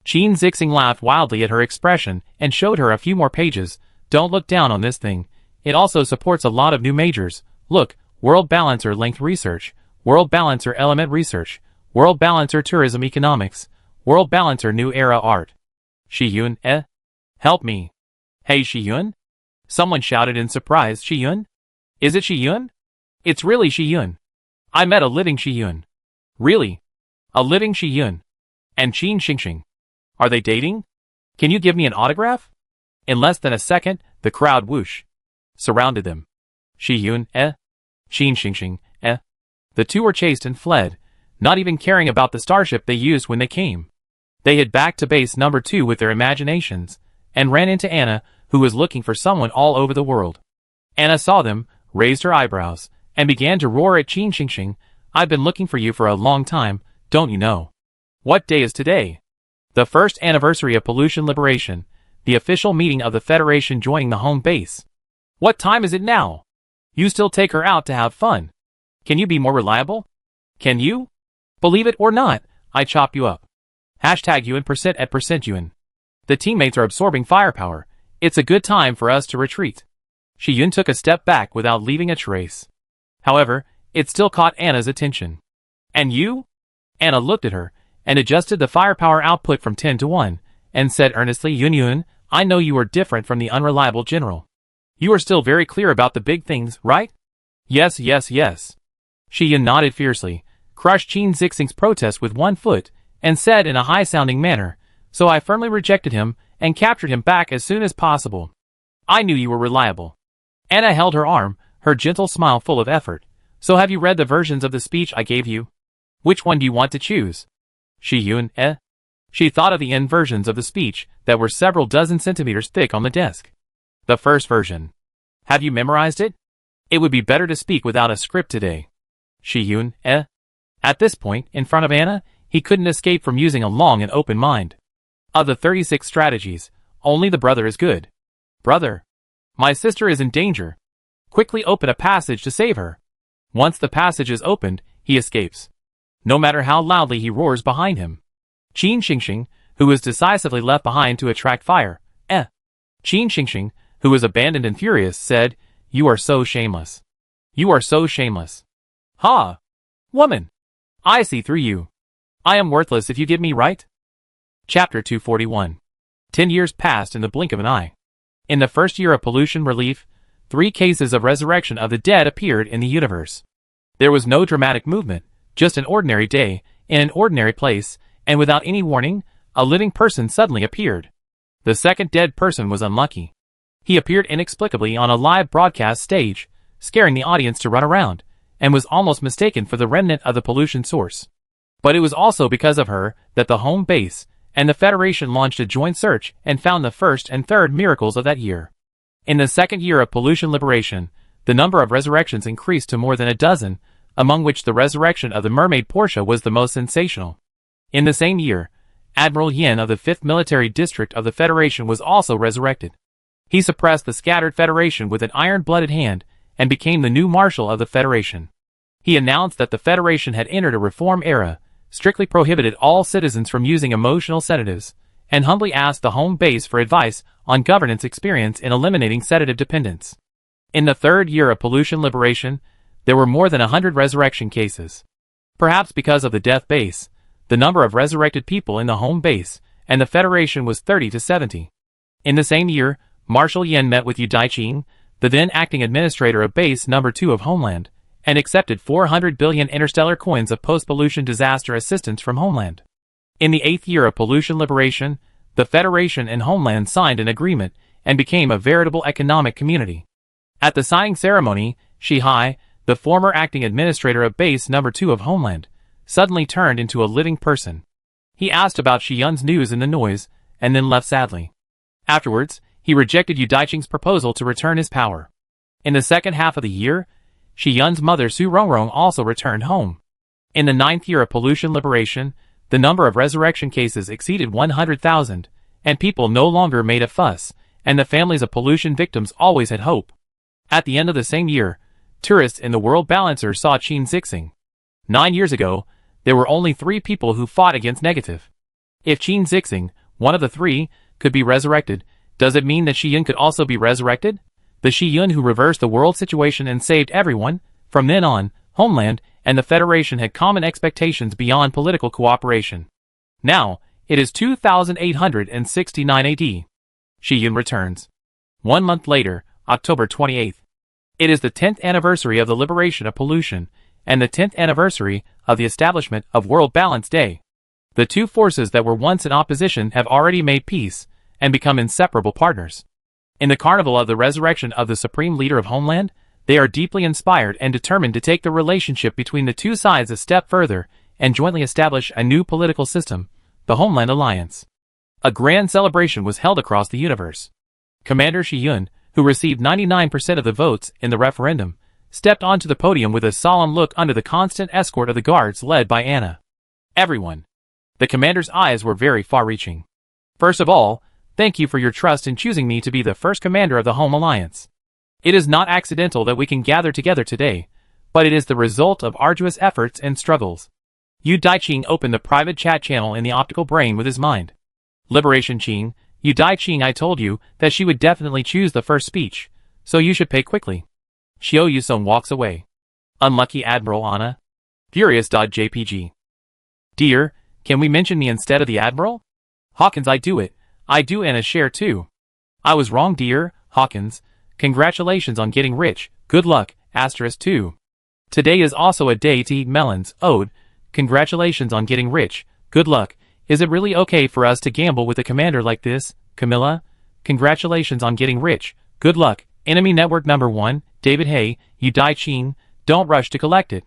Qin Zixing laughed wildly at her expression and showed her a few more pages. Don't look down on this thing. It also supports a lot of new majors. Look, World Balancer Length Research, World Balancer Element Research, World Balancer Tourism Economics, World Balancer New Era Art. Shi-yun, Help me. Hey Shi-yun? Someone shouted in surprise. Shi-yun? Is it Shi-yun? It's really Shi-yun. I met a living Shi-yun. Really? A living Shi-yun. And Qin Xingxing. Are they dating? Can you give me an autograph? In less than a second, the crowd whoosh surrounded them. Shi-yun, Qin Xingxing, The two were chased and fled, not even caring about the starship they used when they came. They hid back to base number 2 with their imaginations, and ran into Anna, who was looking for someone all over the world. Anna saw them, raised her eyebrows, and began to roar at Qin Xingxing. I've been looking for you for a long time, don't you know? What day is today? The first anniversary of pollution liberation, the official meeting of the Federation joining the home base. What time is it now? You still take her out to have fun. Can you be more reliable? Can you? Believe it or not, I chop you up. #UN %@%UN. The teammates are absorbing firepower. It's a good time for us to retreat. Shi-yun took a step back without leaving a trace. However, it still caught Anna's attention. And you? Anna looked at her, and adjusted the firepower output from 10 to 1, and said earnestly, Yun, I know you are different from the unreliable general. You are still very clear about the big things, right? Yes. Shi-yun nodded fiercely, crushed Qin Zixing's protest with one foot, and said in a high-sounding manner, so I firmly rejected him, and captured him back as soon as possible. I knew you were reliable. Anna held her arm, her gentle smile full of effort. So have you read the versions of the speech I gave you? Which one do you want to choose? Shi-yun, She thought of the end versions of the speech that were several dozen centimeters thick on the desk. The first version. Have you memorized it? It would be better to speak without a script today. Shi-yun, At this point, in front of Anna, he couldn't escape from using a long and open mind. Of the 36 strategies, only the brother is good. Brother. My sister is in danger. Quickly open a passage to save her. Once the passage is opened, he escapes. No matter how loudly he roars behind him. Qin Xingxing, who was decisively left behind to attract fire. Qin Xingxing, who was abandoned and furious, said, You are so shameless. You are so shameless. Ha! Woman! I see through you. I am worthless if you give me right. Chapter 241. 10 years passed in the blink of an eye. In the first year of pollution relief, 3 cases of resurrection of the dead appeared in the universe. There was no dramatic movement, just an ordinary day, in an ordinary place, and without any warning, a living person suddenly appeared. The second dead person was unlucky. He appeared inexplicably on a live broadcast stage, scaring the audience to run around, and was almost mistaken for the remnant of the pollution source. But it was also because of her that the home base and the Federation launched a joint search and found the first and third miracles of that year. In the second year of pollution liberation, the number of resurrections increased to more than a dozen, among which the resurrection of the mermaid Portia was the most sensational. In the same year, Admiral Yin of the 5th Military District of the Federation was also resurrected. He suppressed the scattered Federation with an iron-blooded hand and became the new Marshal of the Federation. He announced that the Federation had entered a reform era, strictly prohibited all citizens from using emotional sedatives, and humbly asked the home base for advice on governance experience in eliminating sedative dependence. In the third year of pollution liberation, there were more than 100 resurrection cases. Perhaps because of the death base, the number of resurrected people in the home base and the Federation was 30 to 70. In the same year, Marshal Yin met with Yu Daiqing, the then acting administrator of Base No. 2 of Homeland, and accepted 400 billion interstellar coins of post-pollution disaster assistance from Homeland. In the 8th year of pollution liberation, the Federation and Homeland signed an agreement and became a veritable economic community. At the signing ceremony, Shi Hai, the former acting administrator of Base No. 2 of Homeland, suddenly turned into a living person. He asked about Shi Yun's news in the noise, and then left sadly. Afterwards, he rejected Yu Daiqing's proposal to return his power. In the second half of the year, Shi Yun's mother Su Rongrong also returned home. In the 9th year of pollution liberation, the number of resurrection cases exceeded 100,000, and people no longer made a fuss, and the families of pollution victims always had hope. At the end of the same year, tourists in the World Balancer saw Qin Zixing. 9 years ago, there were only 3 people who fought against negative. If Qin Zixing, one of the 3, could be resurrected, does it mean that Shi Yun could also be resurrected? The Shi Yun who reversed the world situation and saved everyone. From then on, Homeland and the Federation had common expectations beyond political cooperation. Now, it is 2869 AD. Shi Yun returns. 1 month later, October 28th. It is the 10th anniversary of the liberation of pollution, and the 10th anniversary of the establishment of World Balance Day. The two forces that were once in opposition have already made peace, and become inseparable partners. In the carnival of the resurrection of the Supreme Leader of Homeland, they are deeply inspired and determined to take the relationship between the two sides a step further and jointly establish a new political system, the Homeland Alliance. A grand celebration was held across the universe. Commander Shi Yun, who received 99% of the votes in the referendum, stepped onto the podium with a solemn look under the constant escort of the guards led by Anna. Everyone. The commander's eyes were very far-reaching. First of all, thank you for your trust in choosing me to be the first commander of the Home Alliance. It is not accidental that we can gather together today, but it is the result of arduous efforts and struggles. Yu Daiqing opened the private chat channel in the optical brain with his mind. Liberation Qing, Yu Daiqing, I told you that she would definitely choose the first speech, so you should pay quickly. Xiao Yusong walks away. Unlucky Admiral Anna. Furious.jpg. Dear, can we mention me instead of the Admiral? Hawkins, I do it. I do, and a share too. I was wrong, dear Hawkins. Congratulations on getting rich. Good luck, *2. Today is also a day to eat melons. Ode. Congratulations on getting rich. Good luck. Is it really okay for us to gamble with a commander like this, Camilla? Congratulations on getting rich. Good luck. Enemy Network number 1, David Hay, Yu Daiqing. Don't rush to collect it.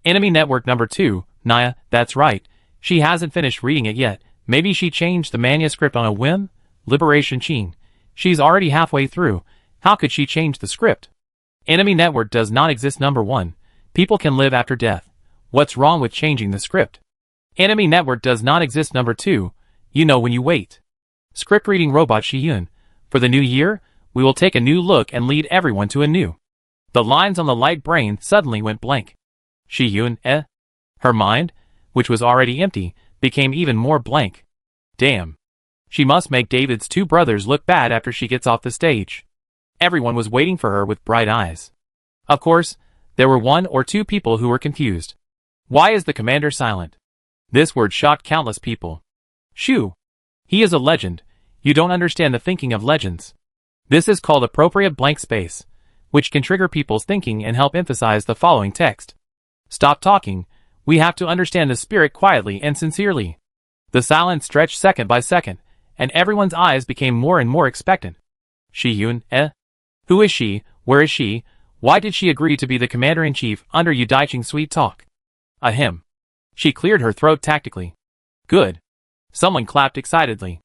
Enemy Network number 2, Naya. That's right. She hasn't finished reading it yet. Maybe she changed the manuscript on a whim? Liberation Qing. She's already halfway through. How could she change the script? Enemy Network does not exist number 1. People can live after death. What's wrong with changing the script? Enemy Network does not exist number 2. You know when you wait. Script reading robot Shi Yun. For the new year, we will take a new look and lead everyone to a new. The lines on the light brain suddenly went blank. Shi Yun, Her mind, which was already empty, became even more blank. Damn. She must make David's 2 brothers look bad after she gets off the stage. Everyone was waiting for her with bright eyes. Of course, there were 1 or 2 people who were confused. Why is the commander silent? This word shocked countless people. Shoo! He is a legend. You don't understand the thinking of legends. This is called appropriate blank space, which can trigger people's thinking and help emphasize the following text. Stop talking. We have to understand the spirit quietly and sincerely. The silence stretched second by second, and everyone's eyes became more and more expectant. Shi Yun, Who is she? Where is she? Why did she agree to be the commander-in-chief under Yu Daiqing's sweet talk? Ahem. She cleared her throat tactically. Good. Someone clapped excitedly.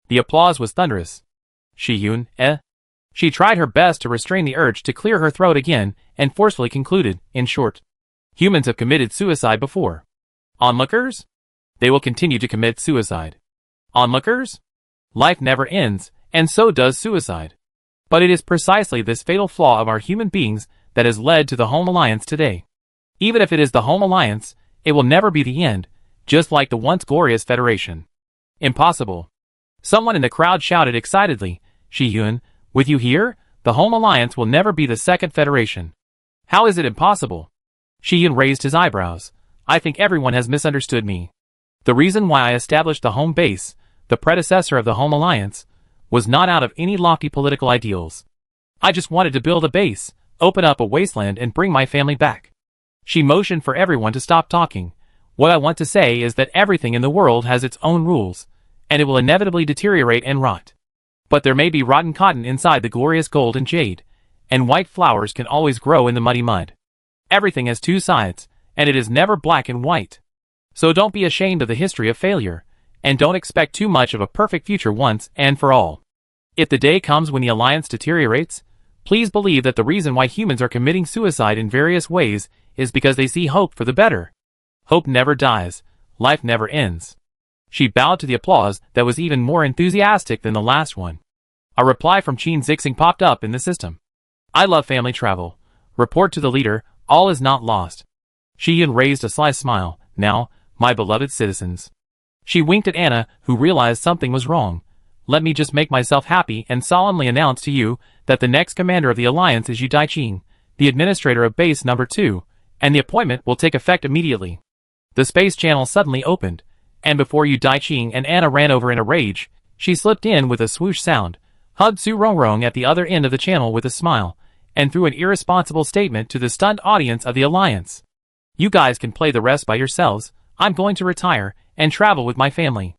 The applause was thunderous. Shi Yun, eh? She tried her best to restrain the urge to clear her throat again and forcefully concluded, in short. Humans have committed suicide before. Onlookers? They will continue to commit suicide. Onlookers? Life never ends, and so does suicide. But it is precisely this fatal flaw of our human beings that has led to the Home Alliance today. Even if it is the Home Alliance, it will never be the end, just like the once glorious Federation. Impossible. Someone in the crowd shouted excitedly, Shi Yun, with you here, the Home Alliance will never be the Second Federation. How is it impossible? Shi Yun raised his eyebrows. I think everyone has misunderstood me. The reason why I established the Home Base, the predecessor of the Home Alliance, was not out of any lofty political ideals. I just wanted to build a base, open up a wasteland and bring my family back. She motioned for everyone to stop talking. What I want to say is that everything in the world has its own rules, and it will inevitably deteriorate and rot. But there may be rotten cotton inside the glorious gold and jade, and white flowers can always grow in the muddy mud. Everything has two sides, and it is never black and white. So don't be ashamed of the history of failure, and don't expect too much of a perfect future once and for all. If the day comes when the Alliance deteriorates, please believe that the reason why humans are committing suicide in various ways is because they see hope for the better. Hope never dies, life never ends. She bowed to the applause that was even more enthusiastic than the last one. A reply from Qin Zixing popped up in the system. I love family travel. Report to the leader, all is not lost. Shi Yun raised a sly smile. Now, my beloved citizens. She winked at Anna, who realized something was wrong. Let me just make myself happy and solemnly announce to you that the next commander of the Alliance is Yu Daiqing, the administrator of base number 2, and the appointment will take effect immediately. The space channel suddenly opened, and before Yu Daiqing and Anna ran over in a rage, she slipped in with a swoosh sound, hugged Su Rongrong at the other end of the channel with a smile, and threw an irresponsible statement to the stunned audience of the Alliance. You guys can play the rest by yourselves. I'm going to retire and travel with my family.